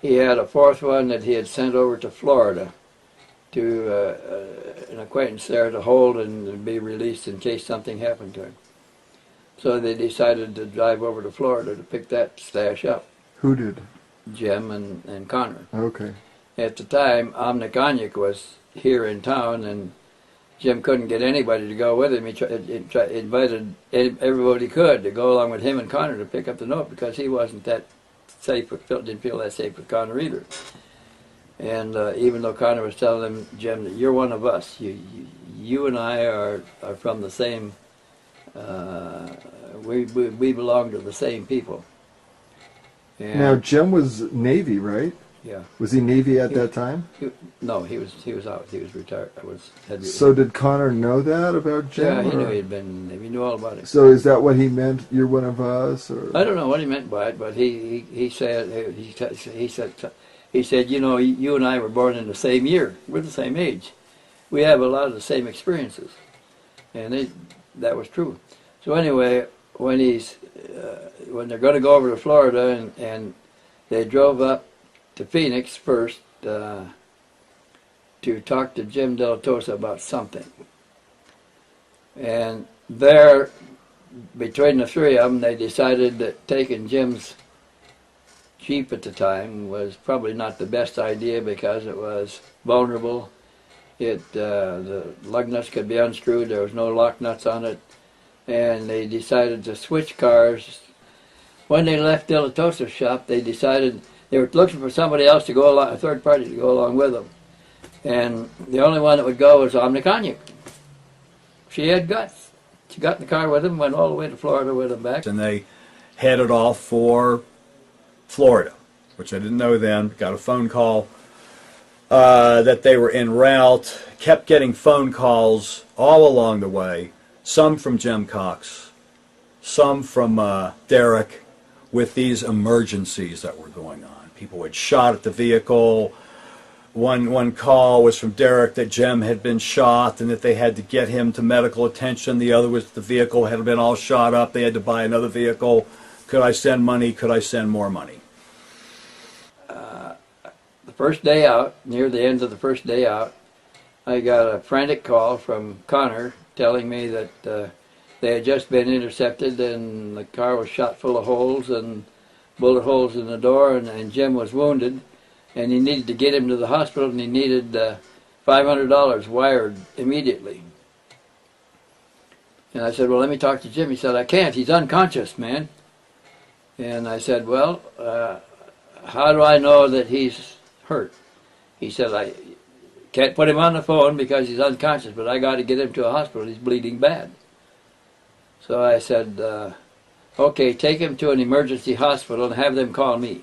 he had a 4th one that he had sent over to Florida to an acquaintance there to hold and be released in case something happened to him. So they decided to drive over to Florida to pick that stash up. Who did? Jim and Connor. Okay. At the time, Omniconic was here in town, and Jim couldn't get anybody to go with him. He invited everybody he could to go along with him and Connor to pick up the note, because he wasn't that safe, didn't feel that safe with Connor either. And even though Connor was telling him, Jim, that you're one of us. You and I are from the same, we belong to the same people. And now, Jim was Navy, right? Yeah. Was he Navy at that time? No, he was out. He was retired. So did Connor know that about Jim? Yeah, he knew he'd been. He knew all about it. So is that what he meant? You're one of us, or? I don't know what he meant by it, but he said, you know, you and I were born in the same year. We're the same age. We have a lot of the same experiences, and that was true. So anyway, when they're going to go over to Florida, and they drove up to Phoenix first to talk to Jim De La Tosa about something. And there, between the 3 of them, they decided that taking Jim's Jeep at the time was probably not the best idea, because it was vulnerable. The lug nuts could be unscrewed. There was no lock nuts on it. And they decided to switch cars. When they left De La Tosa's shop, they decided they were looking for somebody else to go along, a third party to go along with them. And the only one that would go was Omniconic. She had guts. She got in the car with him, went all the way to Florida with him back. And they headed off for Florida, which I didn't know then. Got a phone call that they were en route. Kept getting phone calls all along the way. Some from Jim Cox, some from Derek, with these emergencies that were going on. People had shot at the vehicle, One call was from Derek that Jim had been shot and that they had to get him to medical attention. The other was the vehicle had been all shot up. They had to buy another vehicle. Could I send money? Could I send more money? The first day out, near the end of the first day out, I got a frantic call from Connor telling me that they had just been intercepted and the car was shot full of holes and bullet holes in the door, and Jim was wounded, and he needed to get him to the hospital, and he needed $500 wired immediately. And I said, well, let me talk to Jim. He said, I can't. He's unconscious, man. And I said, well, how do I know that he's hurt? He said, I can't put him on the phone because he's unconscious, but I got to get him to a hospital. He's bleeding bad. So I said, okay, take him to an emergency hospital and have them call me.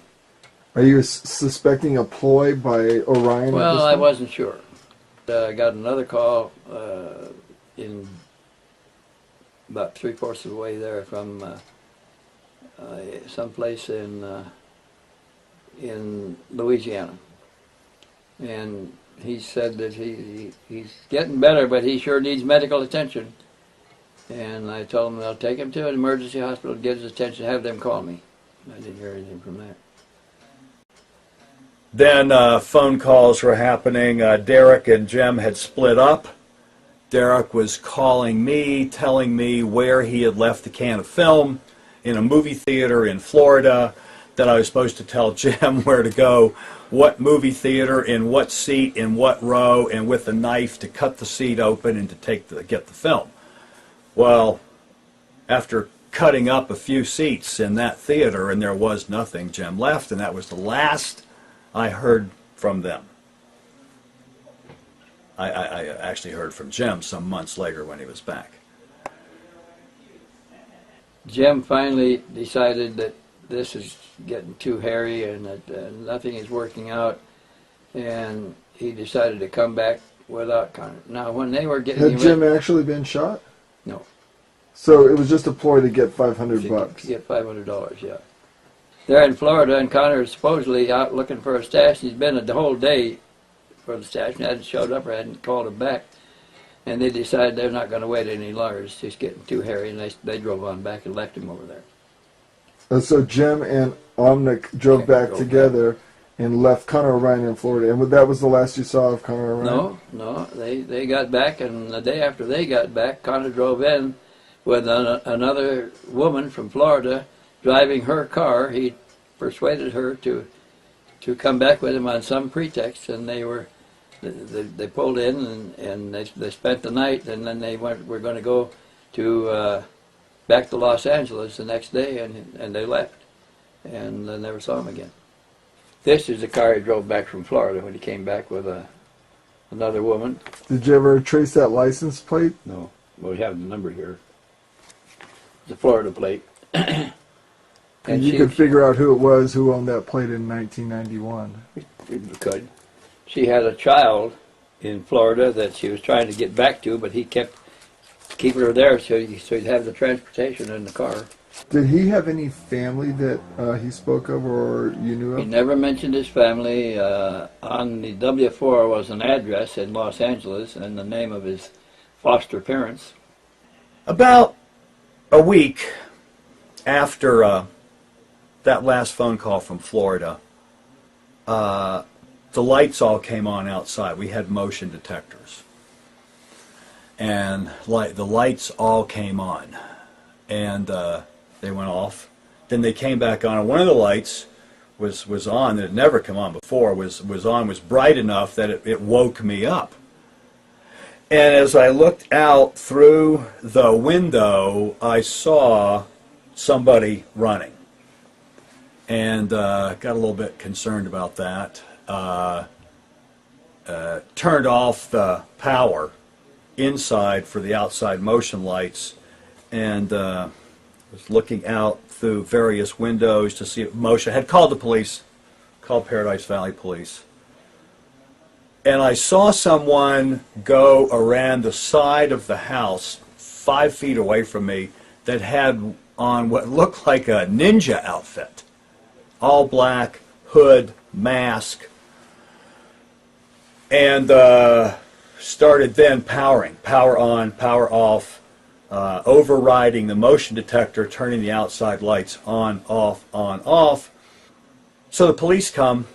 Are you suspecting a ploy by Orion? Well, I wasn't sure. I got another call in about 3/4 of the way there from someplace in Louisiana, and he said that he's getting better, but he sure needs medical attention. And I told him I'll take him to an emergency hospital, get his attention, have them call me. I didn't hear anything from that. Then phone calls were happening. Derek and Jim had split up. Derek was calling me, telling me where he had left the can of film in a movie theater in Florida, that I was supposed to tell Jim where to go, what movie theater, in what seat, in what row, and with a knife to cut the seat open and to get the film. Well, after cutting up a few seats in that theater and there was nothing, Jim left, and that was the last I heard from them. I actually heard from Jim some months later when he was back. Jim finally decided that this is getting too hairy and that nothing is working out, and he decided to come back without Connor. Now, when they were getting... Had Jim actually been shot? No. So it was just a ploy to get $500. To get $500, yeah. They're in Florida, and Connor is supposedly out looking for a stash. He's been the whole day for the stash and hadn't showed up or hadn't called him back. And they decided they're not going to wait any longer. It's just getting too hairy, and they drove on back and left him over there. So Jim and Omnic drove back together and left Connor Orion in Florida. And that was the last you saw of Connor Orion? No. They got back, and the day after they got back, Connor drove in with another woman from Florida driving her car. He persuaded her to come back with him on some pretext, and they pulled in and they spent the night, and then we're going to go to back to Los Angeles the next day, and they left, and I never saw him again. This is the car he drove back from Florida when he came back with another woman. Did you ever trace that license plate? No. Well, we have the number here. It's a Florida plate. And you could figure out who it was who owned that plate in 1991. We could. She had a child in Florida that she was trying to get back to, but he kept keeping her there so he'd have the transportation in the car. Did he have any family that he spoke of or you knew of? He never mentioned his family. On the W-4 was an address in Los Angeles and the name of his foster parents. About a week after that last phone call from Florida, the lights all came on outside. We had motion detectors. And the lights all came on. And they went off. Then they came back on. And one of the lights was on that had never come on before, was bright enough that it woke me up. And as I looked out through the window, I saw somebody running. And got a little bit concerned about that. Turned off the power inside for the outside motion lights, and was looking out through various windows to see if motion. Had called the police, called Paradise Valley Police. And I saw someone go around the side of the house 5 feet away from me that had on what looked like a ninja outfit. All black, hood, mask. and started then powering, power on, power off, overriding the motion detector, turning the outside lights on, off. So the police come,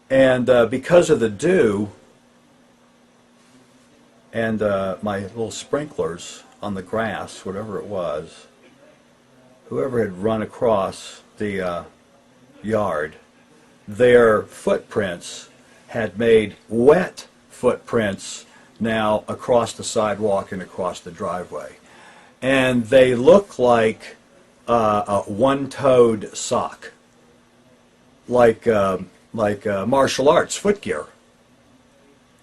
and because of the dew and my little sprinklers on the grass, whatever it was, whoever had run across the yard, their footprints had made wet footprints now across the sidewalk and across the driveway. And they look like a one-toed sock, like martial arts footgear,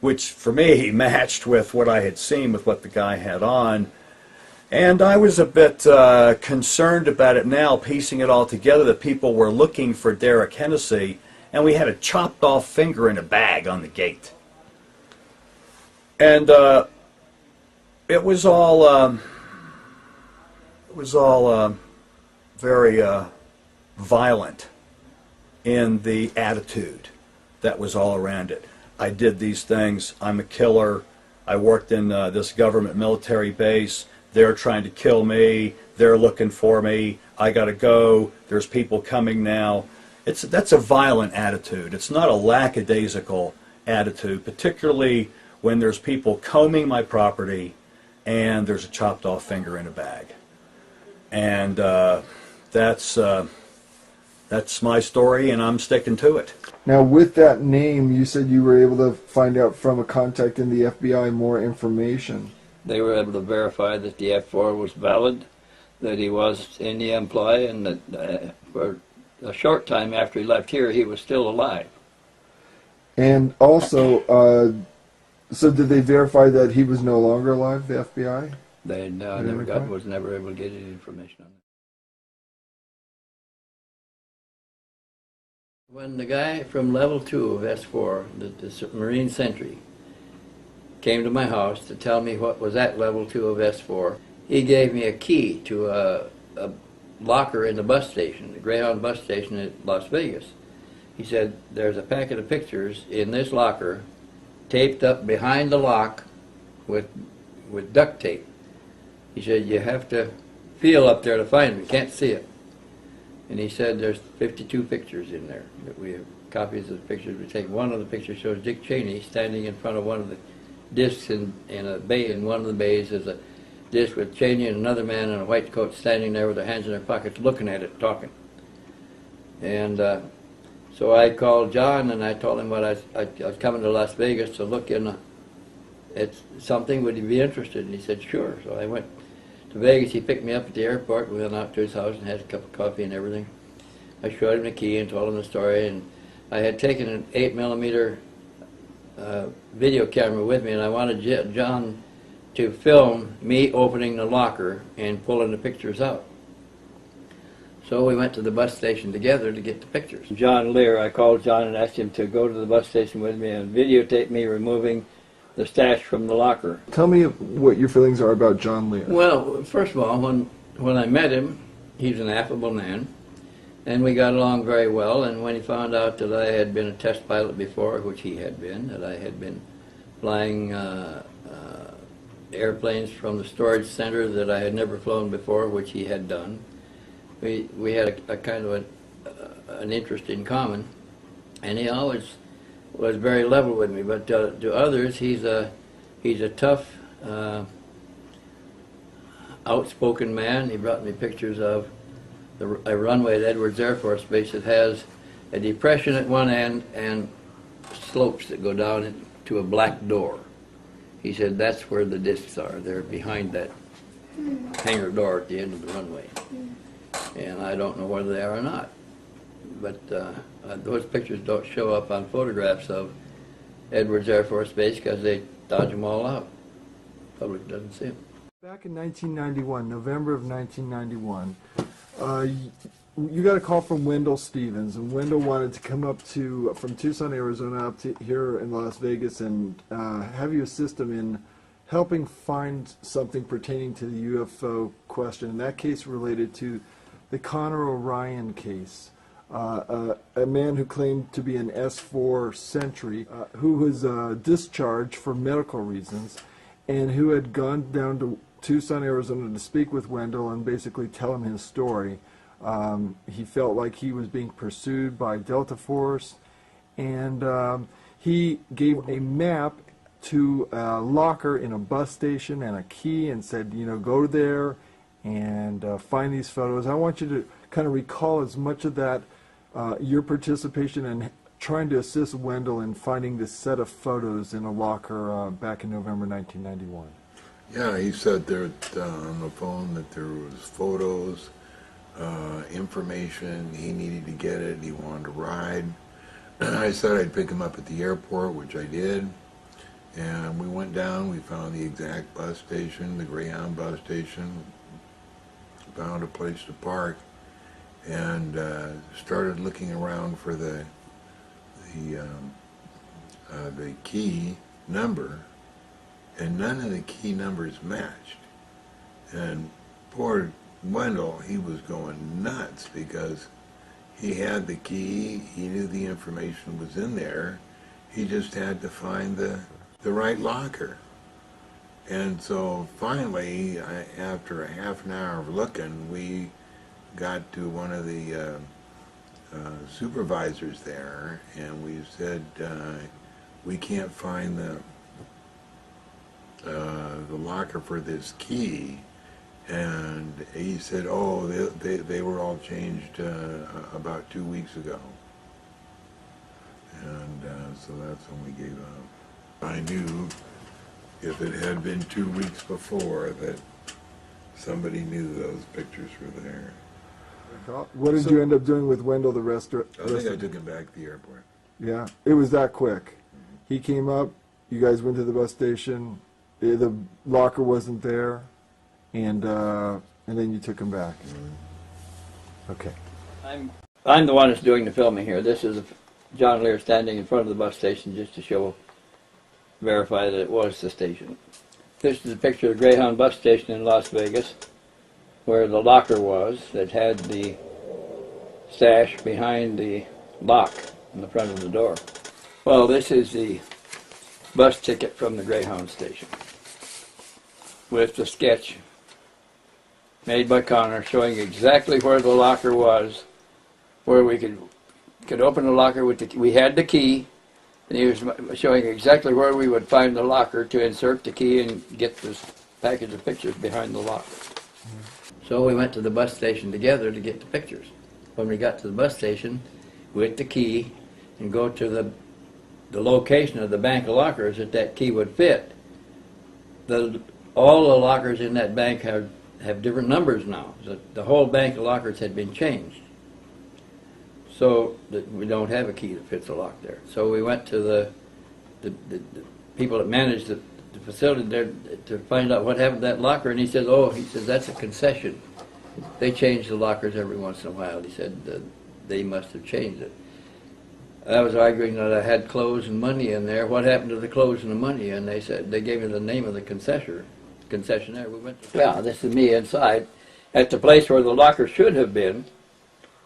which for me matched with what I had seen with what the guy had on. And I was a bit concerned about it now, piecing it all together, that people were looking for Derek Hennessy, and we had a chopped off finger in a bag on the gate. And it was all very violent in the attitude that was all around it. I did these things. I'm a killer. I worked in this government military base. They're trying to kill me. They're looking for me. I got to go. There's people coming now. That's a violent attitude. It's not a lackadaisical attitude, particularly when there's people combing my property and there's a chopped off finger in a bag. And that's my story, and I'm sticking to it. Now, with that name, you said you were able to find out from a contact in the FBI more information. They were able to verify that the F4 was valid, that he was in the employ, and that for a short time after he left here, he was still alive. And also, so did they verify that he was no longer alive, the FBI? They was never able to get any information on that. When the guy from level 2 of S4, the Marine Sentry, came to my house to tell me what was at level 2 of S4, he gave me a key to a locker in the bus station, the Greyhound bus station at Las Vegas. He said, there's a packet of pictures in this locker taped up behind the lock with duct tape. He said, you have to feel up there to find them. You can't see it. And he said there's 52 pictures in there. We have copies of the pictures we take. One of the pictures shows Dick Cheney standing in front of one of the discs in a bay. In one of the bays is a disc with Cheney and another man in a white coat standing there with their hands in their pockets looking at it, talking. And so I called John and I told him what I was coming to Las Vegas to look in at something. Would he be interested? And he said, sure. So I went to Vegas. He picked me up at the airport. We went out to his house and had a cup of coffee and everything. I showed him the key and told him the story. And I had taken an 8mm video camera with me, and I wanted John to film me opening the locker and pulling the pictures out. So we went to the bus station together to get the pictures. John Lear, I called John and asked him to go to the bus station with me and videotape me removing the stash from the locker. Tell me what your feelings are about John Lear. Well, first of all, when I met him, he was an affable man, and we got along very well. And when he found out that I had been a test pilot before, which he had been, that I had been flying airplanes from the storage center that I had never flown before, which he had done, we had a kind of an interest in common, and he always was very level with me. But to others, he's a tough, outspoken man. He brought me pictures of a runway at Edwards Air Force Base that has a depression at one end and slopes that go down to a black door. He said that's where the discs are. They're behind that hangar door at the end of the runway. And I don't know whether they are or not. But those pictures don't show up on photographs of Edwards Air Force Base because they dodge them all out. The public doesn't see them. Back in 1991, November of 1991, you got a call from Wendell Stevens, and Wendell wanted to come up from Tucson, Arizona, up to here in Las Vegas and have you assist him in helping find something pertaining to the UFO question. In that case related to the Connor O'Ryan case. a man who claimed to be an S4 sentry, who was discharged for medical reasons, and who had gone down to Tucson, Arizona to speak with Wendell and basically tell him his story. He felt like he was being pursued by Delta Force, and he gave a map to a locker in a bus station and a key and said, you know, go there and find these photos. I want you to kind of recall as much of that, your participation in trying to assist Wendell in finding this set of photos in a locker back in November 1991. Yeah, he said there on the phone that there was photos, information, he needed to get it, he wanted to ride. I said I'd pick him up at the airport, which I did, and we went down, we found the exact bus station, the Greyhound bus station, found a place to park, and started looking around for the key number, and none of the key numbers matched. And poor Wendell, he was going nuts because he had the key, he knew the information was in there, he just had to find the right locker. And so finally, after a half an hour of looking, we got to one of the supervisors there, and we said, we can't find the locker for this key. And he said, oh, they were all changed about 2 weeks ago. And so that's when we gave up. I knew if it had been 2 weeks before that somebody knew those pictures were there. What did you end up doing with Wendell the rest of I think I took him back to the airport. Yeah, it was that quick. He came up, you guys went to the bus station, the locker wasn't there, and then you took him back. Okay. I'm the one that's doing the filming here. This is John Lear standing in front of the bus station just to verify that it was the station. This is a picture of the Greyhound bus station in Las Vegas, where the locker was that had the stash behind the lock in the front of the door. Well, this is the bus ticket from the Greyhound station with the sketch made by Connor showing exactly where the locker was, where we could open the locker with we had the key, and he was showing exactly where we would find the locker to insert the key and get this package of pictures behind the locker. So we went to the bus station together to get the pictures. When we got to the bus station with the key and go to the location of the bank of lockers that key would fit, all the lockers in that bank have different numbers now. The whole bank of lockers had been changed. So we don't have a key that fits a lock there. So we went to the people that managed the facility there to find out what happened to that locker, and he says, that's a concession. They change the lockers every once in a while. He said they must have changed it. I was arguing that I had clothes and money in there. What happened to the clothes and the money? And they said they gave me the name of the concessionaire. We went to, this is me inside at the place where the locker should have been,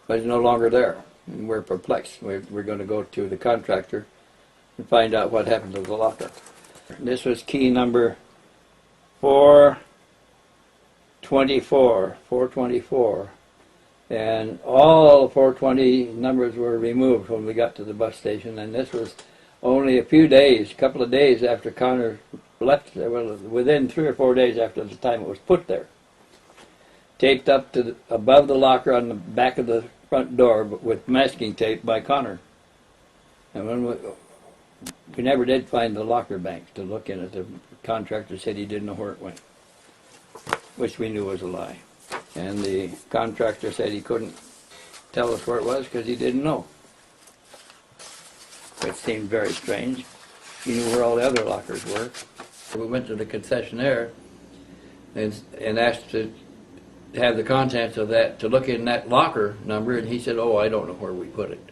but it's no longer there. And we're perplexed. We're going to go to the contractor and find out what happened to the locker. This was key number 424, and all 420 numbers were removed when we got to the bus station, and this was only a couple of days after Connor left there, well, within 3 or 4 days after the time it was put there. Taped up to above the locker on the back of the front door with masking tape by Connor. And when we never did find the locker bank to look in it. The contractor said he didn't know where it went, which we knew was a lie. And the contractor said he couldn't tell us where it was because he didn't know. It seemed very strange. He knew where all the other lockers were. We went to the concessionaire and asked to have the contents of that, to look in that locker number, and he said, I don't know where we put it.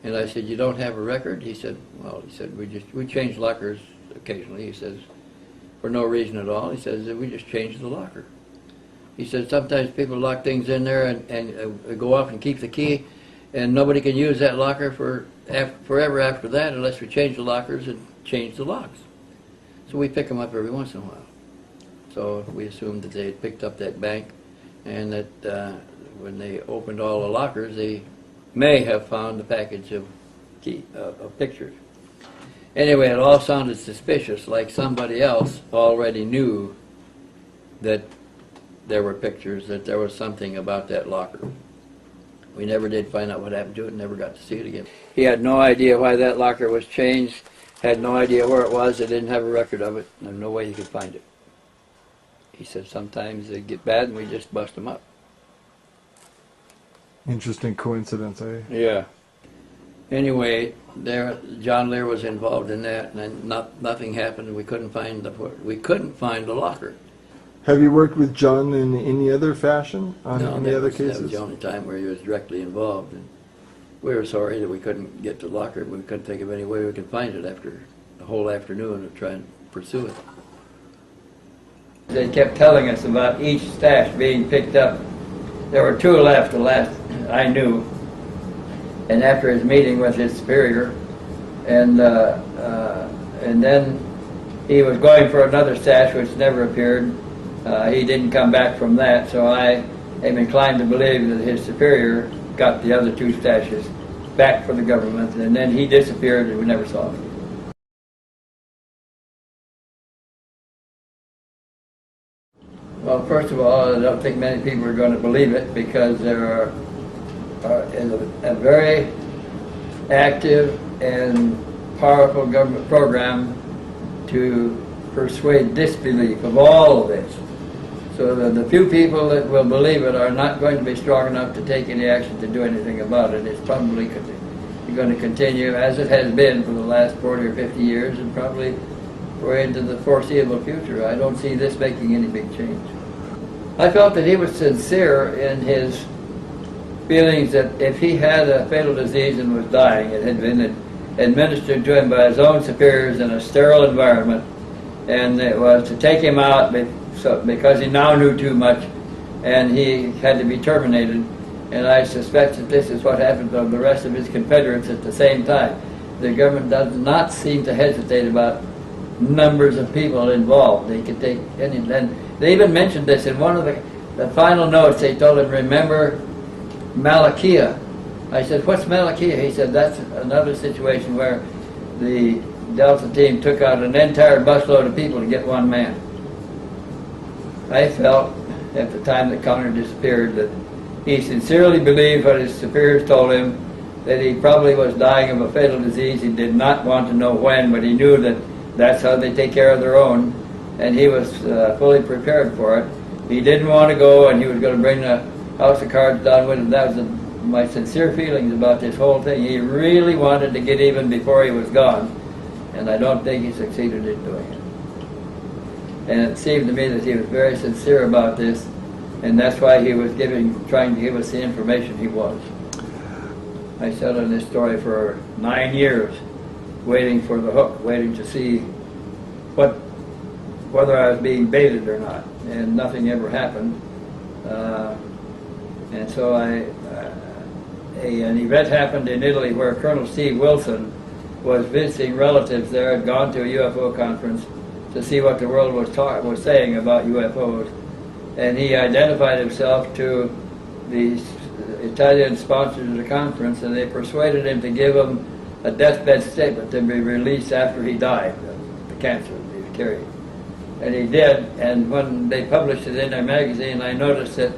And I said, you don't have a record? He said, we change lockers occasionally. He says, for no reason at all. He says, we just changed the locker. He said, sometimes people lock things in there and go off and keep the key, And nobody can use that locker forever after that unless we change the lockers and change the locks. So we pick them up every once in a while. So we assumed that they had picked up that bank, and that when they opened all the lockers, they may have found a package of pictures. Anyway, it all sounded suspicious, like somebody else already knew that there were pictures, that there was something about that locker. We never did find out what happened to it, never got to see it again. He had no idea why that locker was changed, had no idea where it was, they didn't have a record of it, there's no way he could find it. He said sometimes they get bad and we just bust them up. Interesting coincidence, eh? Yeah. Anyway, John Lear was involved in that, and nothing happened. We couldn't find the locker. Have you worked with John in any other fashion on No, any other that cases? was the only time where he was directly involved. And we were sorry that we couldn't get the locker. We couldn't think of any way we could find it after the whole afternoon of trying to pursue it. They kept telling us about each stash being picked up. There were 2 left, the last I knew. And after his meeting with his superior, and then he was going for another stash which never appeared. He didn't come back from that, so I am inclined to believe that his superior got the other 2 stashes back for the government, and then he disappeared and we never saw him. Well, first of all, I don't think many people are going to believe it because there is a very active and powerful government program to persuade disbelief of all of this. So the few people that will believe it are not going to be strong enough to take any action to do anything about it. It's probably going to continue as it has been for the last 40 or 50 years and probably for into the foreseeable future. I don't see this making any big change. I felt that he was sincere in his feelings that if he had a fatal disease and was dying, it had been administered to him by his own superiors in a sterile environment, and it was to take him out because he now knew too much and he had to be terminated. And I suspect that this is what happened to the rest of his Confederates at the same time. The government does not seem to hesitate about numbers of people involved. They could take any, and they even mentioned this in one of the final notes. They told him, remember Malakia. I said, what's Malakia? He said, that's another situation where the Delta team took out an entire busload of people to get one man. I felt at the time that Connor disappeared that he sincerely believed what his superiors told him, that he probably was dying of a fatal disease. He did not want to know when, but he knew that that's how they take care of their own, and he was fully prepared for it. He didn't want to go, and he was going to bring the house of cards down with him. That was my sincere feelings about this whole thing. He really wanted to get even before he was gone, and I don't think he succeeded in doing it. And it seemed to me that he was very sincere about this, and that's why he was trying to give us the information he was. I sat on this story for 9 years, waiting for the hook, waiting to see whether I was being baited or not, and nothing ever happened. And so an event happened in Italy where Colonel Steve Wilson was visiting relatives there, had gone to a UFO conference to see what the world was saying about UFOs. And he identified himself to the Italian sponsors of the conference, and they persuaded him to give him a deathbed statement to be released after he died, the cancer that he was carrying. And he did, and when they published it in their magazine, I noticed that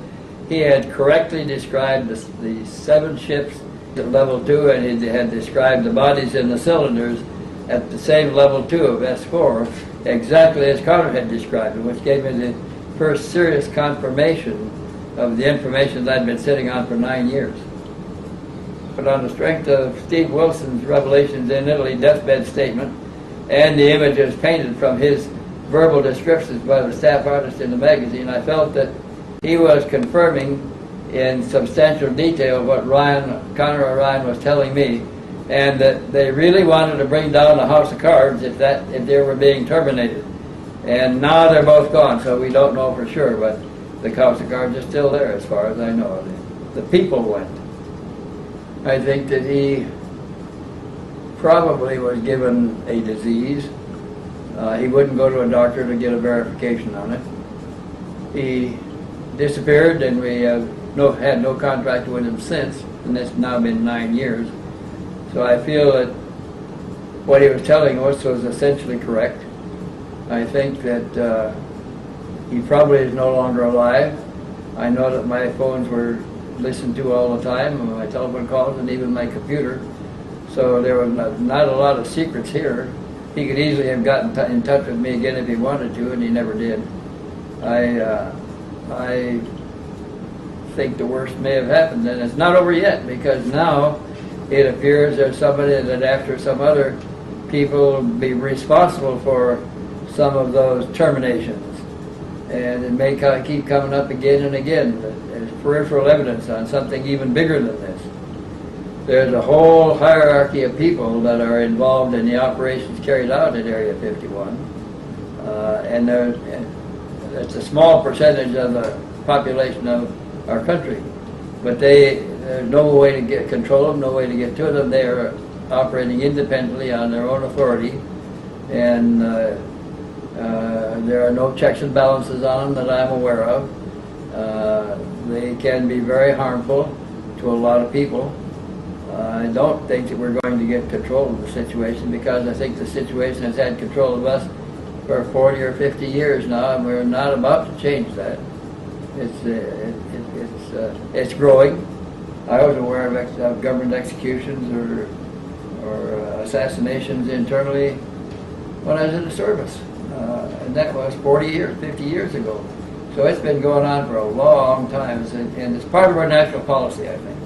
he had correctly described the 7 ships at level 2, and he had described the bodies in the cylinders at the same level 2 of S4, exactly as Carter had described it, which gave me the first serious confirmation of the information that I'd been sitting on for 9 years. But on the strength of Steve Wilson's revelations in Italy deathbed statement and the images painted from his verbal descriptions by the staff artist in the magazine, I felt that he was confirming in substantial detail what Connor O'Ryan was telling me, and that they really wanted to bring down the House of Cards if they were being terminated. And now they're both gone, so we don't know for sure, but the House of Cards is still there as far as I know. The people went. I think that he probably was given a disease. He wouldn't go to a doctor to get a verification on it. He disappeared, and we have had no contact with him since, and it's now been 9 years. So I feel that what he was telling us was essentially correct. I think that he probably is no longer alive. I know that my phones were listened to all the time, my telephone calls, and even my computer. So there was not a lot of secrets here. He could easily have gotten in touch with me again if he wanted to, and he never did. I think the worst may have happened, and it's not over yet, because now it appears there's somebody that after some other people be responsible for some of those terminations. And it may keep coming up again and again. There's peripheral evidence on something even bigger than this. There's a whole hierarchy of people that are involved in the operations carried out at Area 51. And it's a small percentage of the population of our country. But there's no way to control them, no way to get to them. They are operating independently on their own authority. And there are no checks and balances on them that I'm aware of. They can be very harmful to a lot of people. I don't think that we're going to get control of the situation, because I think the situation has had control of us for 40 or 50 years now, and we're not about to change that. It's growing. I was aware of government executions or assassinations internally when I was in the service. And that was 40 years, 50 years ago. So it's been going on for a long time, and it's part of our national policy, I think.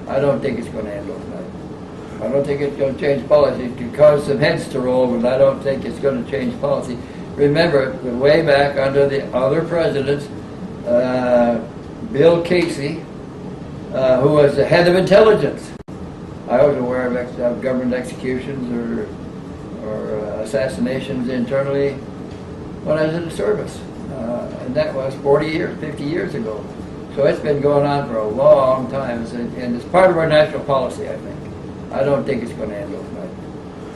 I don't think it's going to end overnight. I don't think it's going to change policy. It could cause some heads to roll, but I don't think it's going to change policy. Remember, way back under the other presidents, Bill Casey, who was the head of intelligence. I was aware of government executions or assassinations internally when I was in the service. And that was 40 years, 50 years ago. So it's been going on for a long time, and it's part of our national policy, I think. I don't think it's going to end overnight.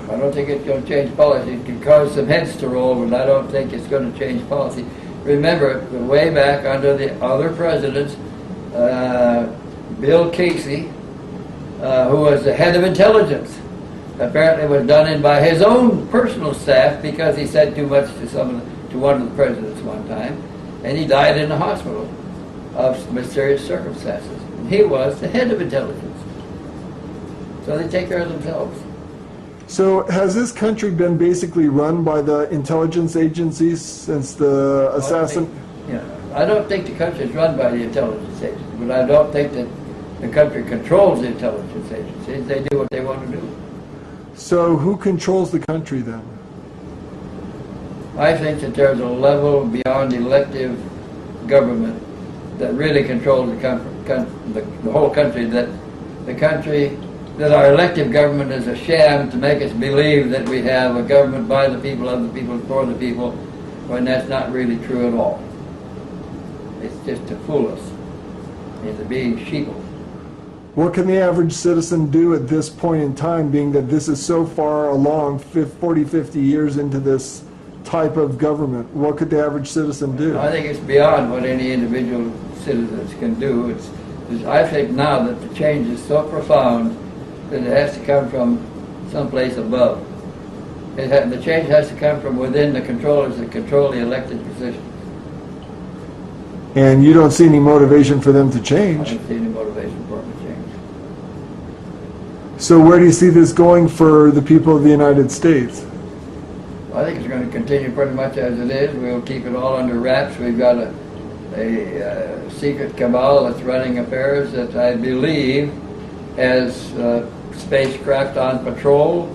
I don't think it's going to change policy. It could cause some heads to roll, but I don't think it's going to change policy. Remember, way back under the other presidents, Bill Casey, who was the head of intelligence, apparently was done in by his own personal staff because he said too much to one of the presidents one time, and he died in the hospital of mysterious circumstances. And he was the head of intelligence. So they take care of themselves. So has this country been basically run by the intelligence agencies since the assassin? I don't think the country is run by the intelligence agencies, but I don't think that the country controls the intelligence agencies. They do what they want to do. So who controls the country then? I think that there's a level beyond elective government that really controls the whole country, that our elective government is a sham to make us believe that we have a government by the people, of the people, for the people, when that's not really true at all. It's just to fool us into being sheeple. What can the average citizen do at this point in time, being that this is so far along, 40, 50 years into this type of government? What could the average citizen do? I think it's beyond what any individual citizens can do. I think now that the change is so profound that it has to come from someplace above. The change has to come from within the controllers that control the elected positions. And you don't see any motivation for them to change? I don't see any motivation for them to change. So where do you see this going for the people of the United States? I think it's going to continue pretty much as it is. We'll keep it all under wraps. We've got a secret cabal that's running affairs that I believe has spacecraft on patrol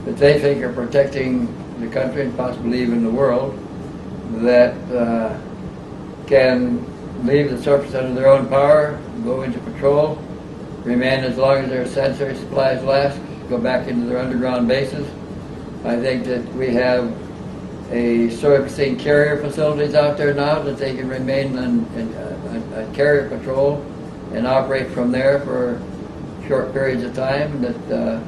that they think are protecting the country and possibly even the world, that can leave the surface under their own power, go into patrol, remain as long as their sensory supplies last, go back into their underground bases. I think that we have a servicing carrier facilities out there now that they can remain on carrier patrol and operate from there for short periods of time that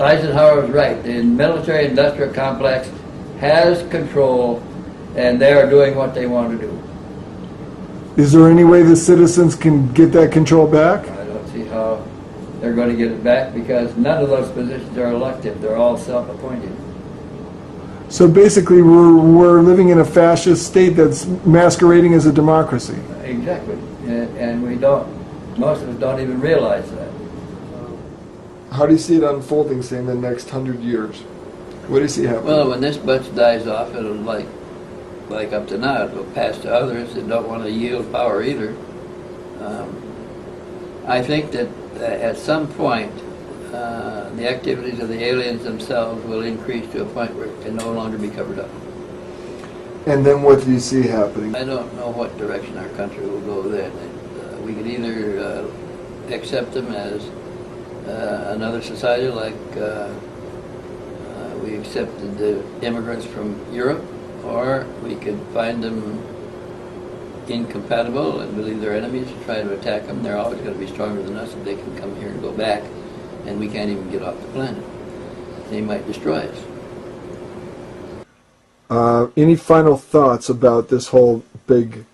Eisenhower was right. The military-industrial complex has control, and they are doing what they want to do. Is there any way the citizens can get that control back? I don't see how they're going to get it back, because none of those positions are elective. They're all self-appointed. So basically, we're living in a fascist state that's masquerading as a democracy. Exactly, and we don't. Most of us don't even realize that. How do you see it unfolding, say, in the next 100 years? What do you see happening? Well, when this bunch dies off, it'll like up to now, it'll pass to others that don't want to yield power either. I think that at some point, the activities of the aliens themselves will increase to a point where it can no longer be covered up. And then what do you see happening? I don't know what direction our country will go then. We could either accept them as another society like we accepted the immigrants from Europe, or we could find them incompatible and believe they're enemies and try to attack them. They're always going to be stronger than us if they can come here and go back, and we can't even get off the planet. They might destroy us. Any final thoughts about this whole big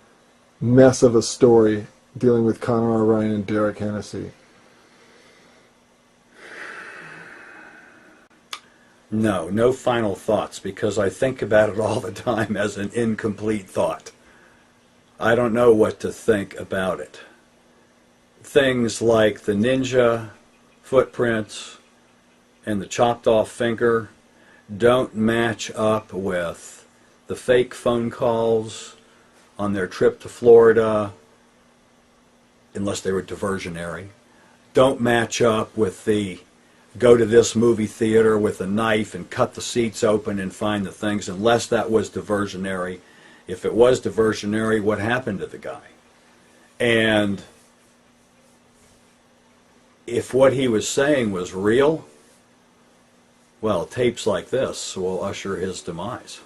mess of a story dealing with Conor R. Ryan and Derek Hennessy? No final thoughts, because I think about it all the time as an incomplete thought. I don't know what to think about it. Things like the ninja footprints and the chopped off finger don't match up with the fake phone calls on their trip to Florida, unless they were diversionary. Don't match up with the go to this movie theater with a knife and cut the seats open and find the things, unless that was diversionary. If it was diversionary, what happened to the guy? And if what he was saying was real, well, tapes like this will usher his demise.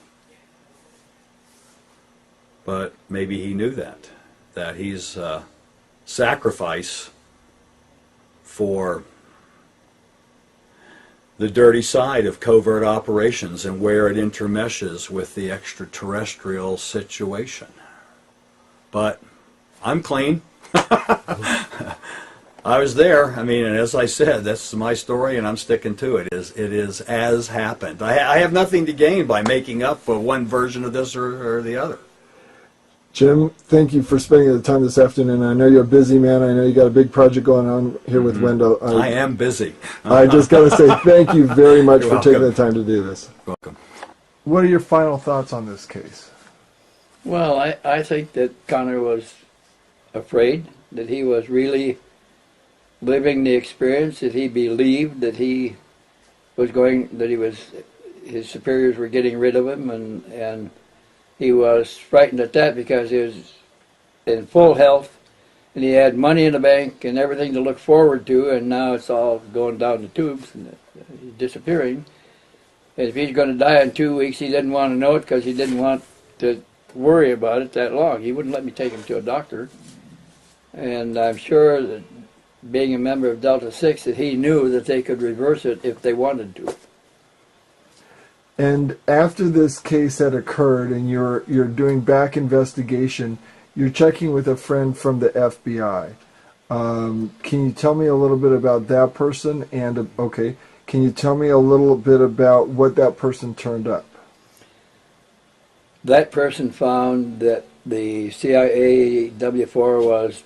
But maybe he knew that he's a sacrifice for the dirty side of covert operations and where it intermeshes with the extraterrestrial situation. But I'm clean. I was there. I mean, and as I said, that's my story, and I'm sticking to it. It is as happened. I have nothing to gain by making up for one version of this or the other. Jim, thank you for spending the time this afternoon. I know you're a busy man. I know you got a big project going on here with Wendell. I am busy. I just got to say thank you very much You're for welcome. taking the time to do this. Welcome. What are your final thoughts on this case? Well, I think that Connor was afraid, that he was really living the experience, that he believed that he was his superiors were getting rid of him, and he was frightened at that because he was in full health and he had money in the bank and everything to look forward to, and now it's all going down the tubes and he's disappearing. And if he's going to die in 2 weeks, he didn't want to know it because he didn't want to worry about it that long. He wouldn't let me take him to a doctor. And I'm sure that being a member of Delta 6 that he knew that they could reverse it if they wanted to. And after this case had occurred and you're doing back investigation, you're checking with a friend from the FBI. Can you tell me a little bit about that person? And, can you tell me a little bit about what that person turned up? That person found that the CIA W-4 was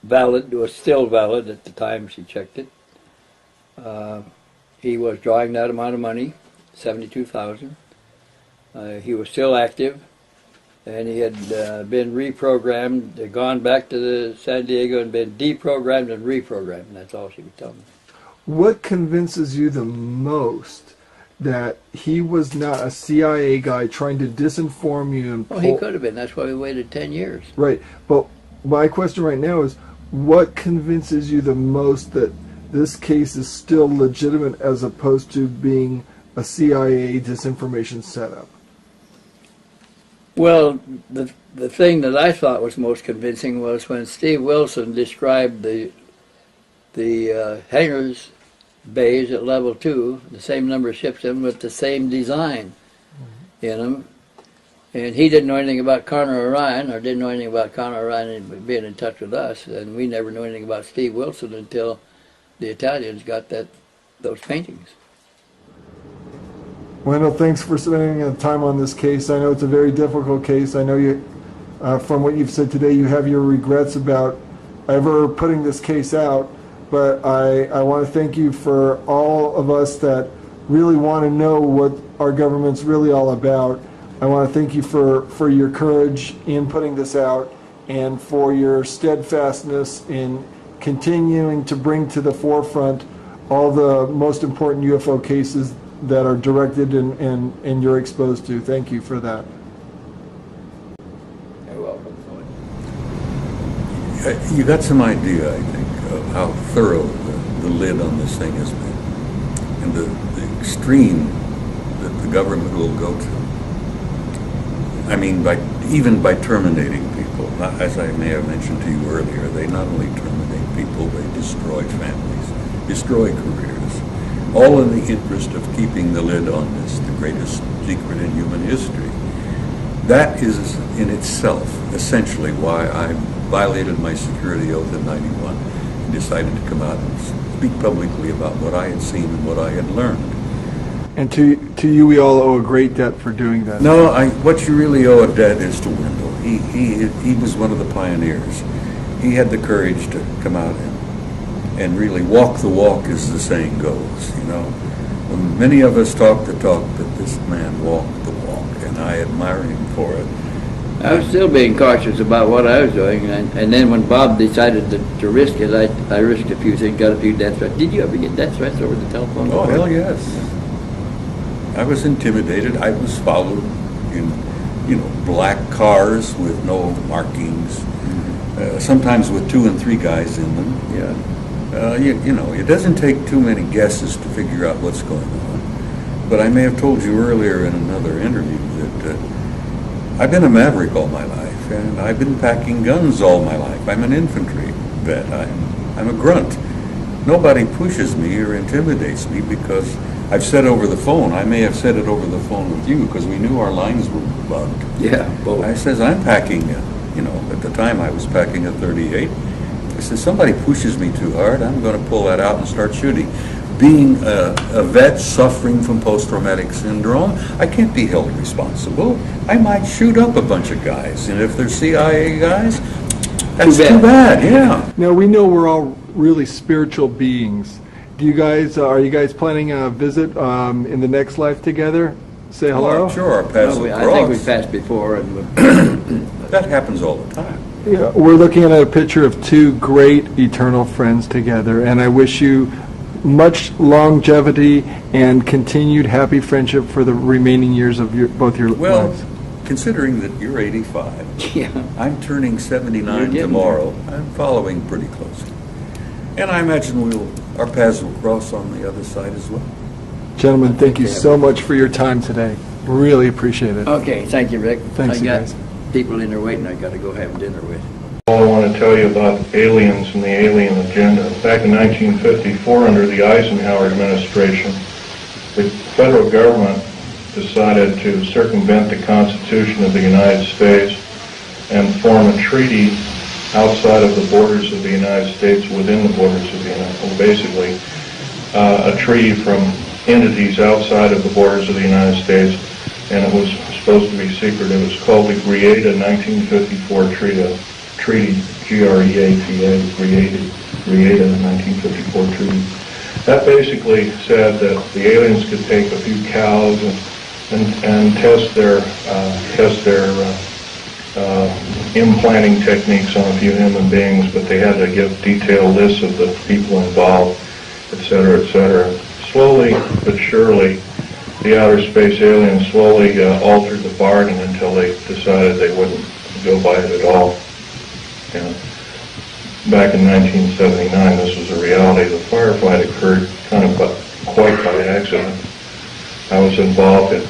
valid, was still valid at the time she checked it. He was drawing that amount of money, $72,000. He was still active, and he had been reprogrammed, gone back to San Diego and been deprogrammed and reprogrammed. That's all she would tell me. What convinces you the most that he was not a CIA guy trying to disinform you and Well, he could have been. That's why we waited 10 years. Right, but my question right now is, what convinces you the most that this case is still legitimate as opposed to being a CIA disinformation setup? Well, the thing that I thought was most convincing was when Steve Wilson described the hangars bays at level 2, the same number of ships in them with the same design in them. And he didn't know anything about Connor Orion, or didn't know anything about Connor Orion being in touch with us, and we never knew anything about Steve Wilson until the Italians got those paintings. Wendell, thanks for spending the time on this case. I know it's a very difficult case. I know you, from what you've said today, you have your regrets about ever putting this case out, but I want to thank you for all of us that really want to know what our government's really all about. I want to thank you for your courage in putting this out and for your steadfastness in continuing to bring to the forefront all the most important UFO cases that are directed and you're exposed to. Thank you for that. You're welcome. You got some idea, I think, of how thorough the lid on this thing has been, and the extreme that the government will go to. I mean, even by terminating people. As I may have mentioned to you earlier, they not only terminate people, they destroy families, destroy careers, all in the interest of keeping the lid on this, the greatest secret in human history. That is in itself essentially why I violated my security oath in '91 and decided to come out and speak publicly about what I had seen and what I had learned. And to you, we all owe a great debt for doing that. No, what you really owe a debt is to Wendell. He was one of the pioneers. He had the courage to come out and really walk the walk, as the saying goes, you know. Many of us talk the talk, but this man walked the walk, and I admire him for it. I was still being cautious about what I was doing, and then when Bob decided to risk it, I risked a few things, got a few death threats. Did you ever get death threats over the telephone? Oh, hell yes. I was intimidated. I was followed in, black cars with no markings, sometimes with 2 and 3 guys in them. Yeah. It doesn't take too many guesses to figure out what's going on. But I may have told you earlier in another interview that I've been a maverick all my life, and I've been packing guns all my life. I'm an infantry vet. I'm a grunt. Nobody pushes me or intimidates me because I've said over the phone, I may have said it over the phone with you because we knew our lines were bugged. Yeah, both. I says, I'm packing, at the time I was packing a .38. I said, somebody pushes me too hard, I'm going to pull that out and start shooting. Being a vet suffering from post-traumatic syndrome, I can't be held responsible. I might shoot up a bunch of guys, and if they're CIA guys, that's too bad, yeah. Now, we know we're all really spiritual beings. Are you guys planning a visit in the next life together? Say hello? Oh, sure, our paths will I think we passed before. That happens all the time. Yeah, we're looking at a picture of 2 great eternal friends together, and I wish you much longevity and continued happy friendship for the remaining years of both your lives. Considering that you're 85, yeah. I'm turning 79 tomorrow. I'm following pretty closely. And I imagine our paths will cross on the other side as well. Gentlemen, thank you so much for your time today. Really appreciate it. Okay, thank you, Rick. Thanks, I got guys. people in there waiting I got to go have dinner with. All I want to tell you about aliens and the alien agenda. Back in 1954, under the Eisenhower administration, the federal government decided to circumvent the Constitution of the United States and form a treaty outside of the borders of the United States, within the borders of the United States, basically a treaty from entities outside of the borders of the United States, and it was supposed to be secret. It was called the Greada 1954 Treaty, G-R-E-A-T-A, Greada 1954 Treaty. That basically said that the aliens could take a few cows and test their implanting techniques on a few human beings, but they had to give detailed lists of the people involved, etc., etc. Slowly but surely, the outer space aliens slowly altered the bargain until they decided they wouldn't go by it at all. And back in 1979, this was a reality. The firefight occurred kind of quite by accident. I was involved in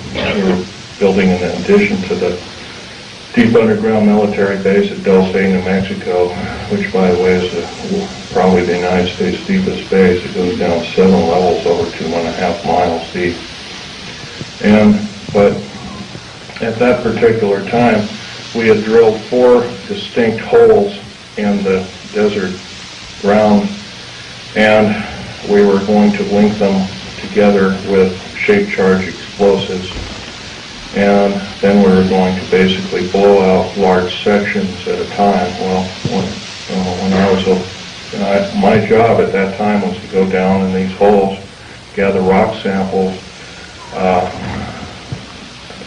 building an addition to the deep underground military base at Dulce, New Mexico, which, by the way, is probably the United States deepest base. It goes down 7 levels over 2.5 miles deep. But at that particular time, we had drilled 4 distinct holes in the desert ground, and we were going to link them together with shape charge explosives, and then we were going to basically blow out large sections at a time. Well, when I was my job at that time was to go down in these holes, gather rock samples,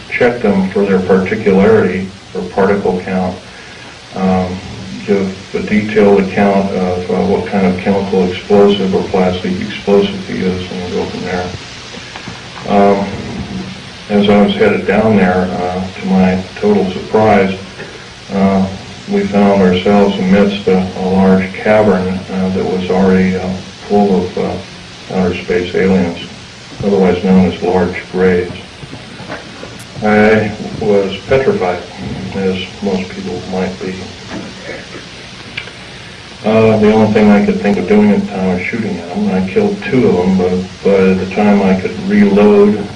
check them for their particularity, for particle count, give a detailed account of what kind of chemical explosive or plastic explosive to use, and go from there. As I was headed down there, to my total surprise, we found ourselves amidst a large cavern that was already full of outer space aliens, otherwise known as large graves. I was petrified, as most people might be. The only thing I could think of doing at the time was shooting at them. I killed 2 of them, but at the time I could reload and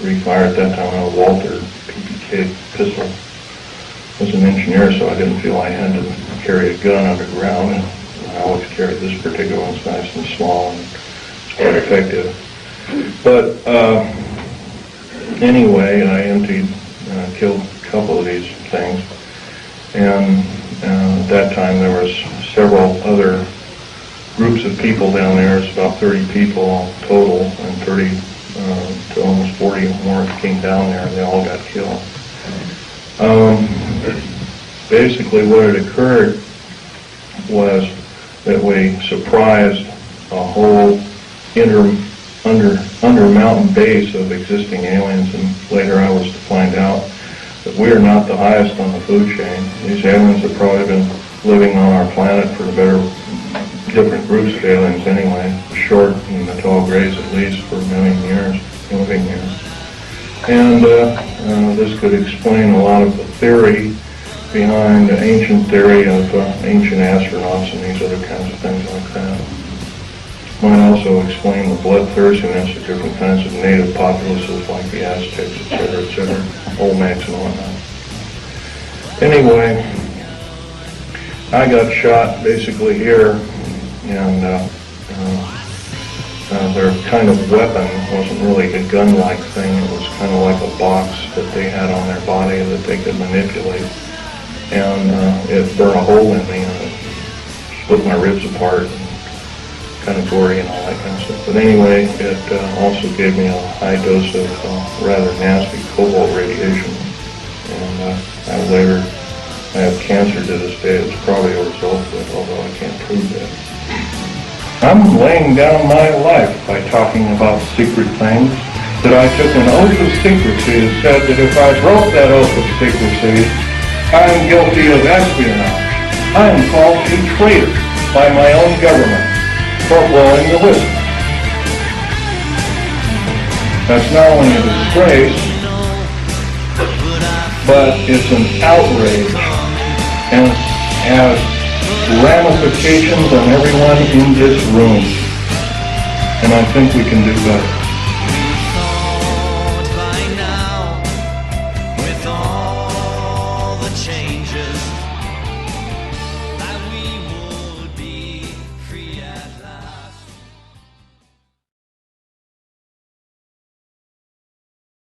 refire. At that time I had a Walter PPK pistol. I was an engineer, so I didn't feel I had to carry a gun underground. And I always carried this particular one. It's nice and small and it's quite effective. But anyway, I killed a couple of these things, and at that time there was several other groups of people down there. It's about 30 people total, and 30 to almost 40 more came down there, and they all got killed. Basically what had occurred was that we surprised a whole under mountain base of existing aliens, and later I was to find out that we are not the highest on the food chain. These aliens have probably been living on our planet for different groups of aliens anyway, the short and the tall grays at least, for a million years, living here. And this could explain a lot of the theory behind the ancient theory of ancient astronauts and these other kinds of things like that. Might also explain the bloodthirstiness of different kinds of native populaces like the Aztecs, etc., Olmecs and whatnot. Anyway, I got shot basically here, and their kind of weapon wasn't really a gun-like thing. It was kind of like a box that they had on their body that they could manipulate, and it burned a hole in me and it split my ribs apart. Kind of gory and all that kind of stuff. But anyway, it also gave me a high dose of rather nasty cobalt radiation. And I have cancer to this day. It's probably a result of it, although I can't prove that. I'm laying down my life by talking about secret things, that I took an oath of secrecy and said that if I broke that oath of secrecy, I am guilty of espionage. I am called a traitor by my own government for blowing the whistle. That's not only a disgrace, but it's an outrage and has ramifications on everyone in this room. And I think we can do better.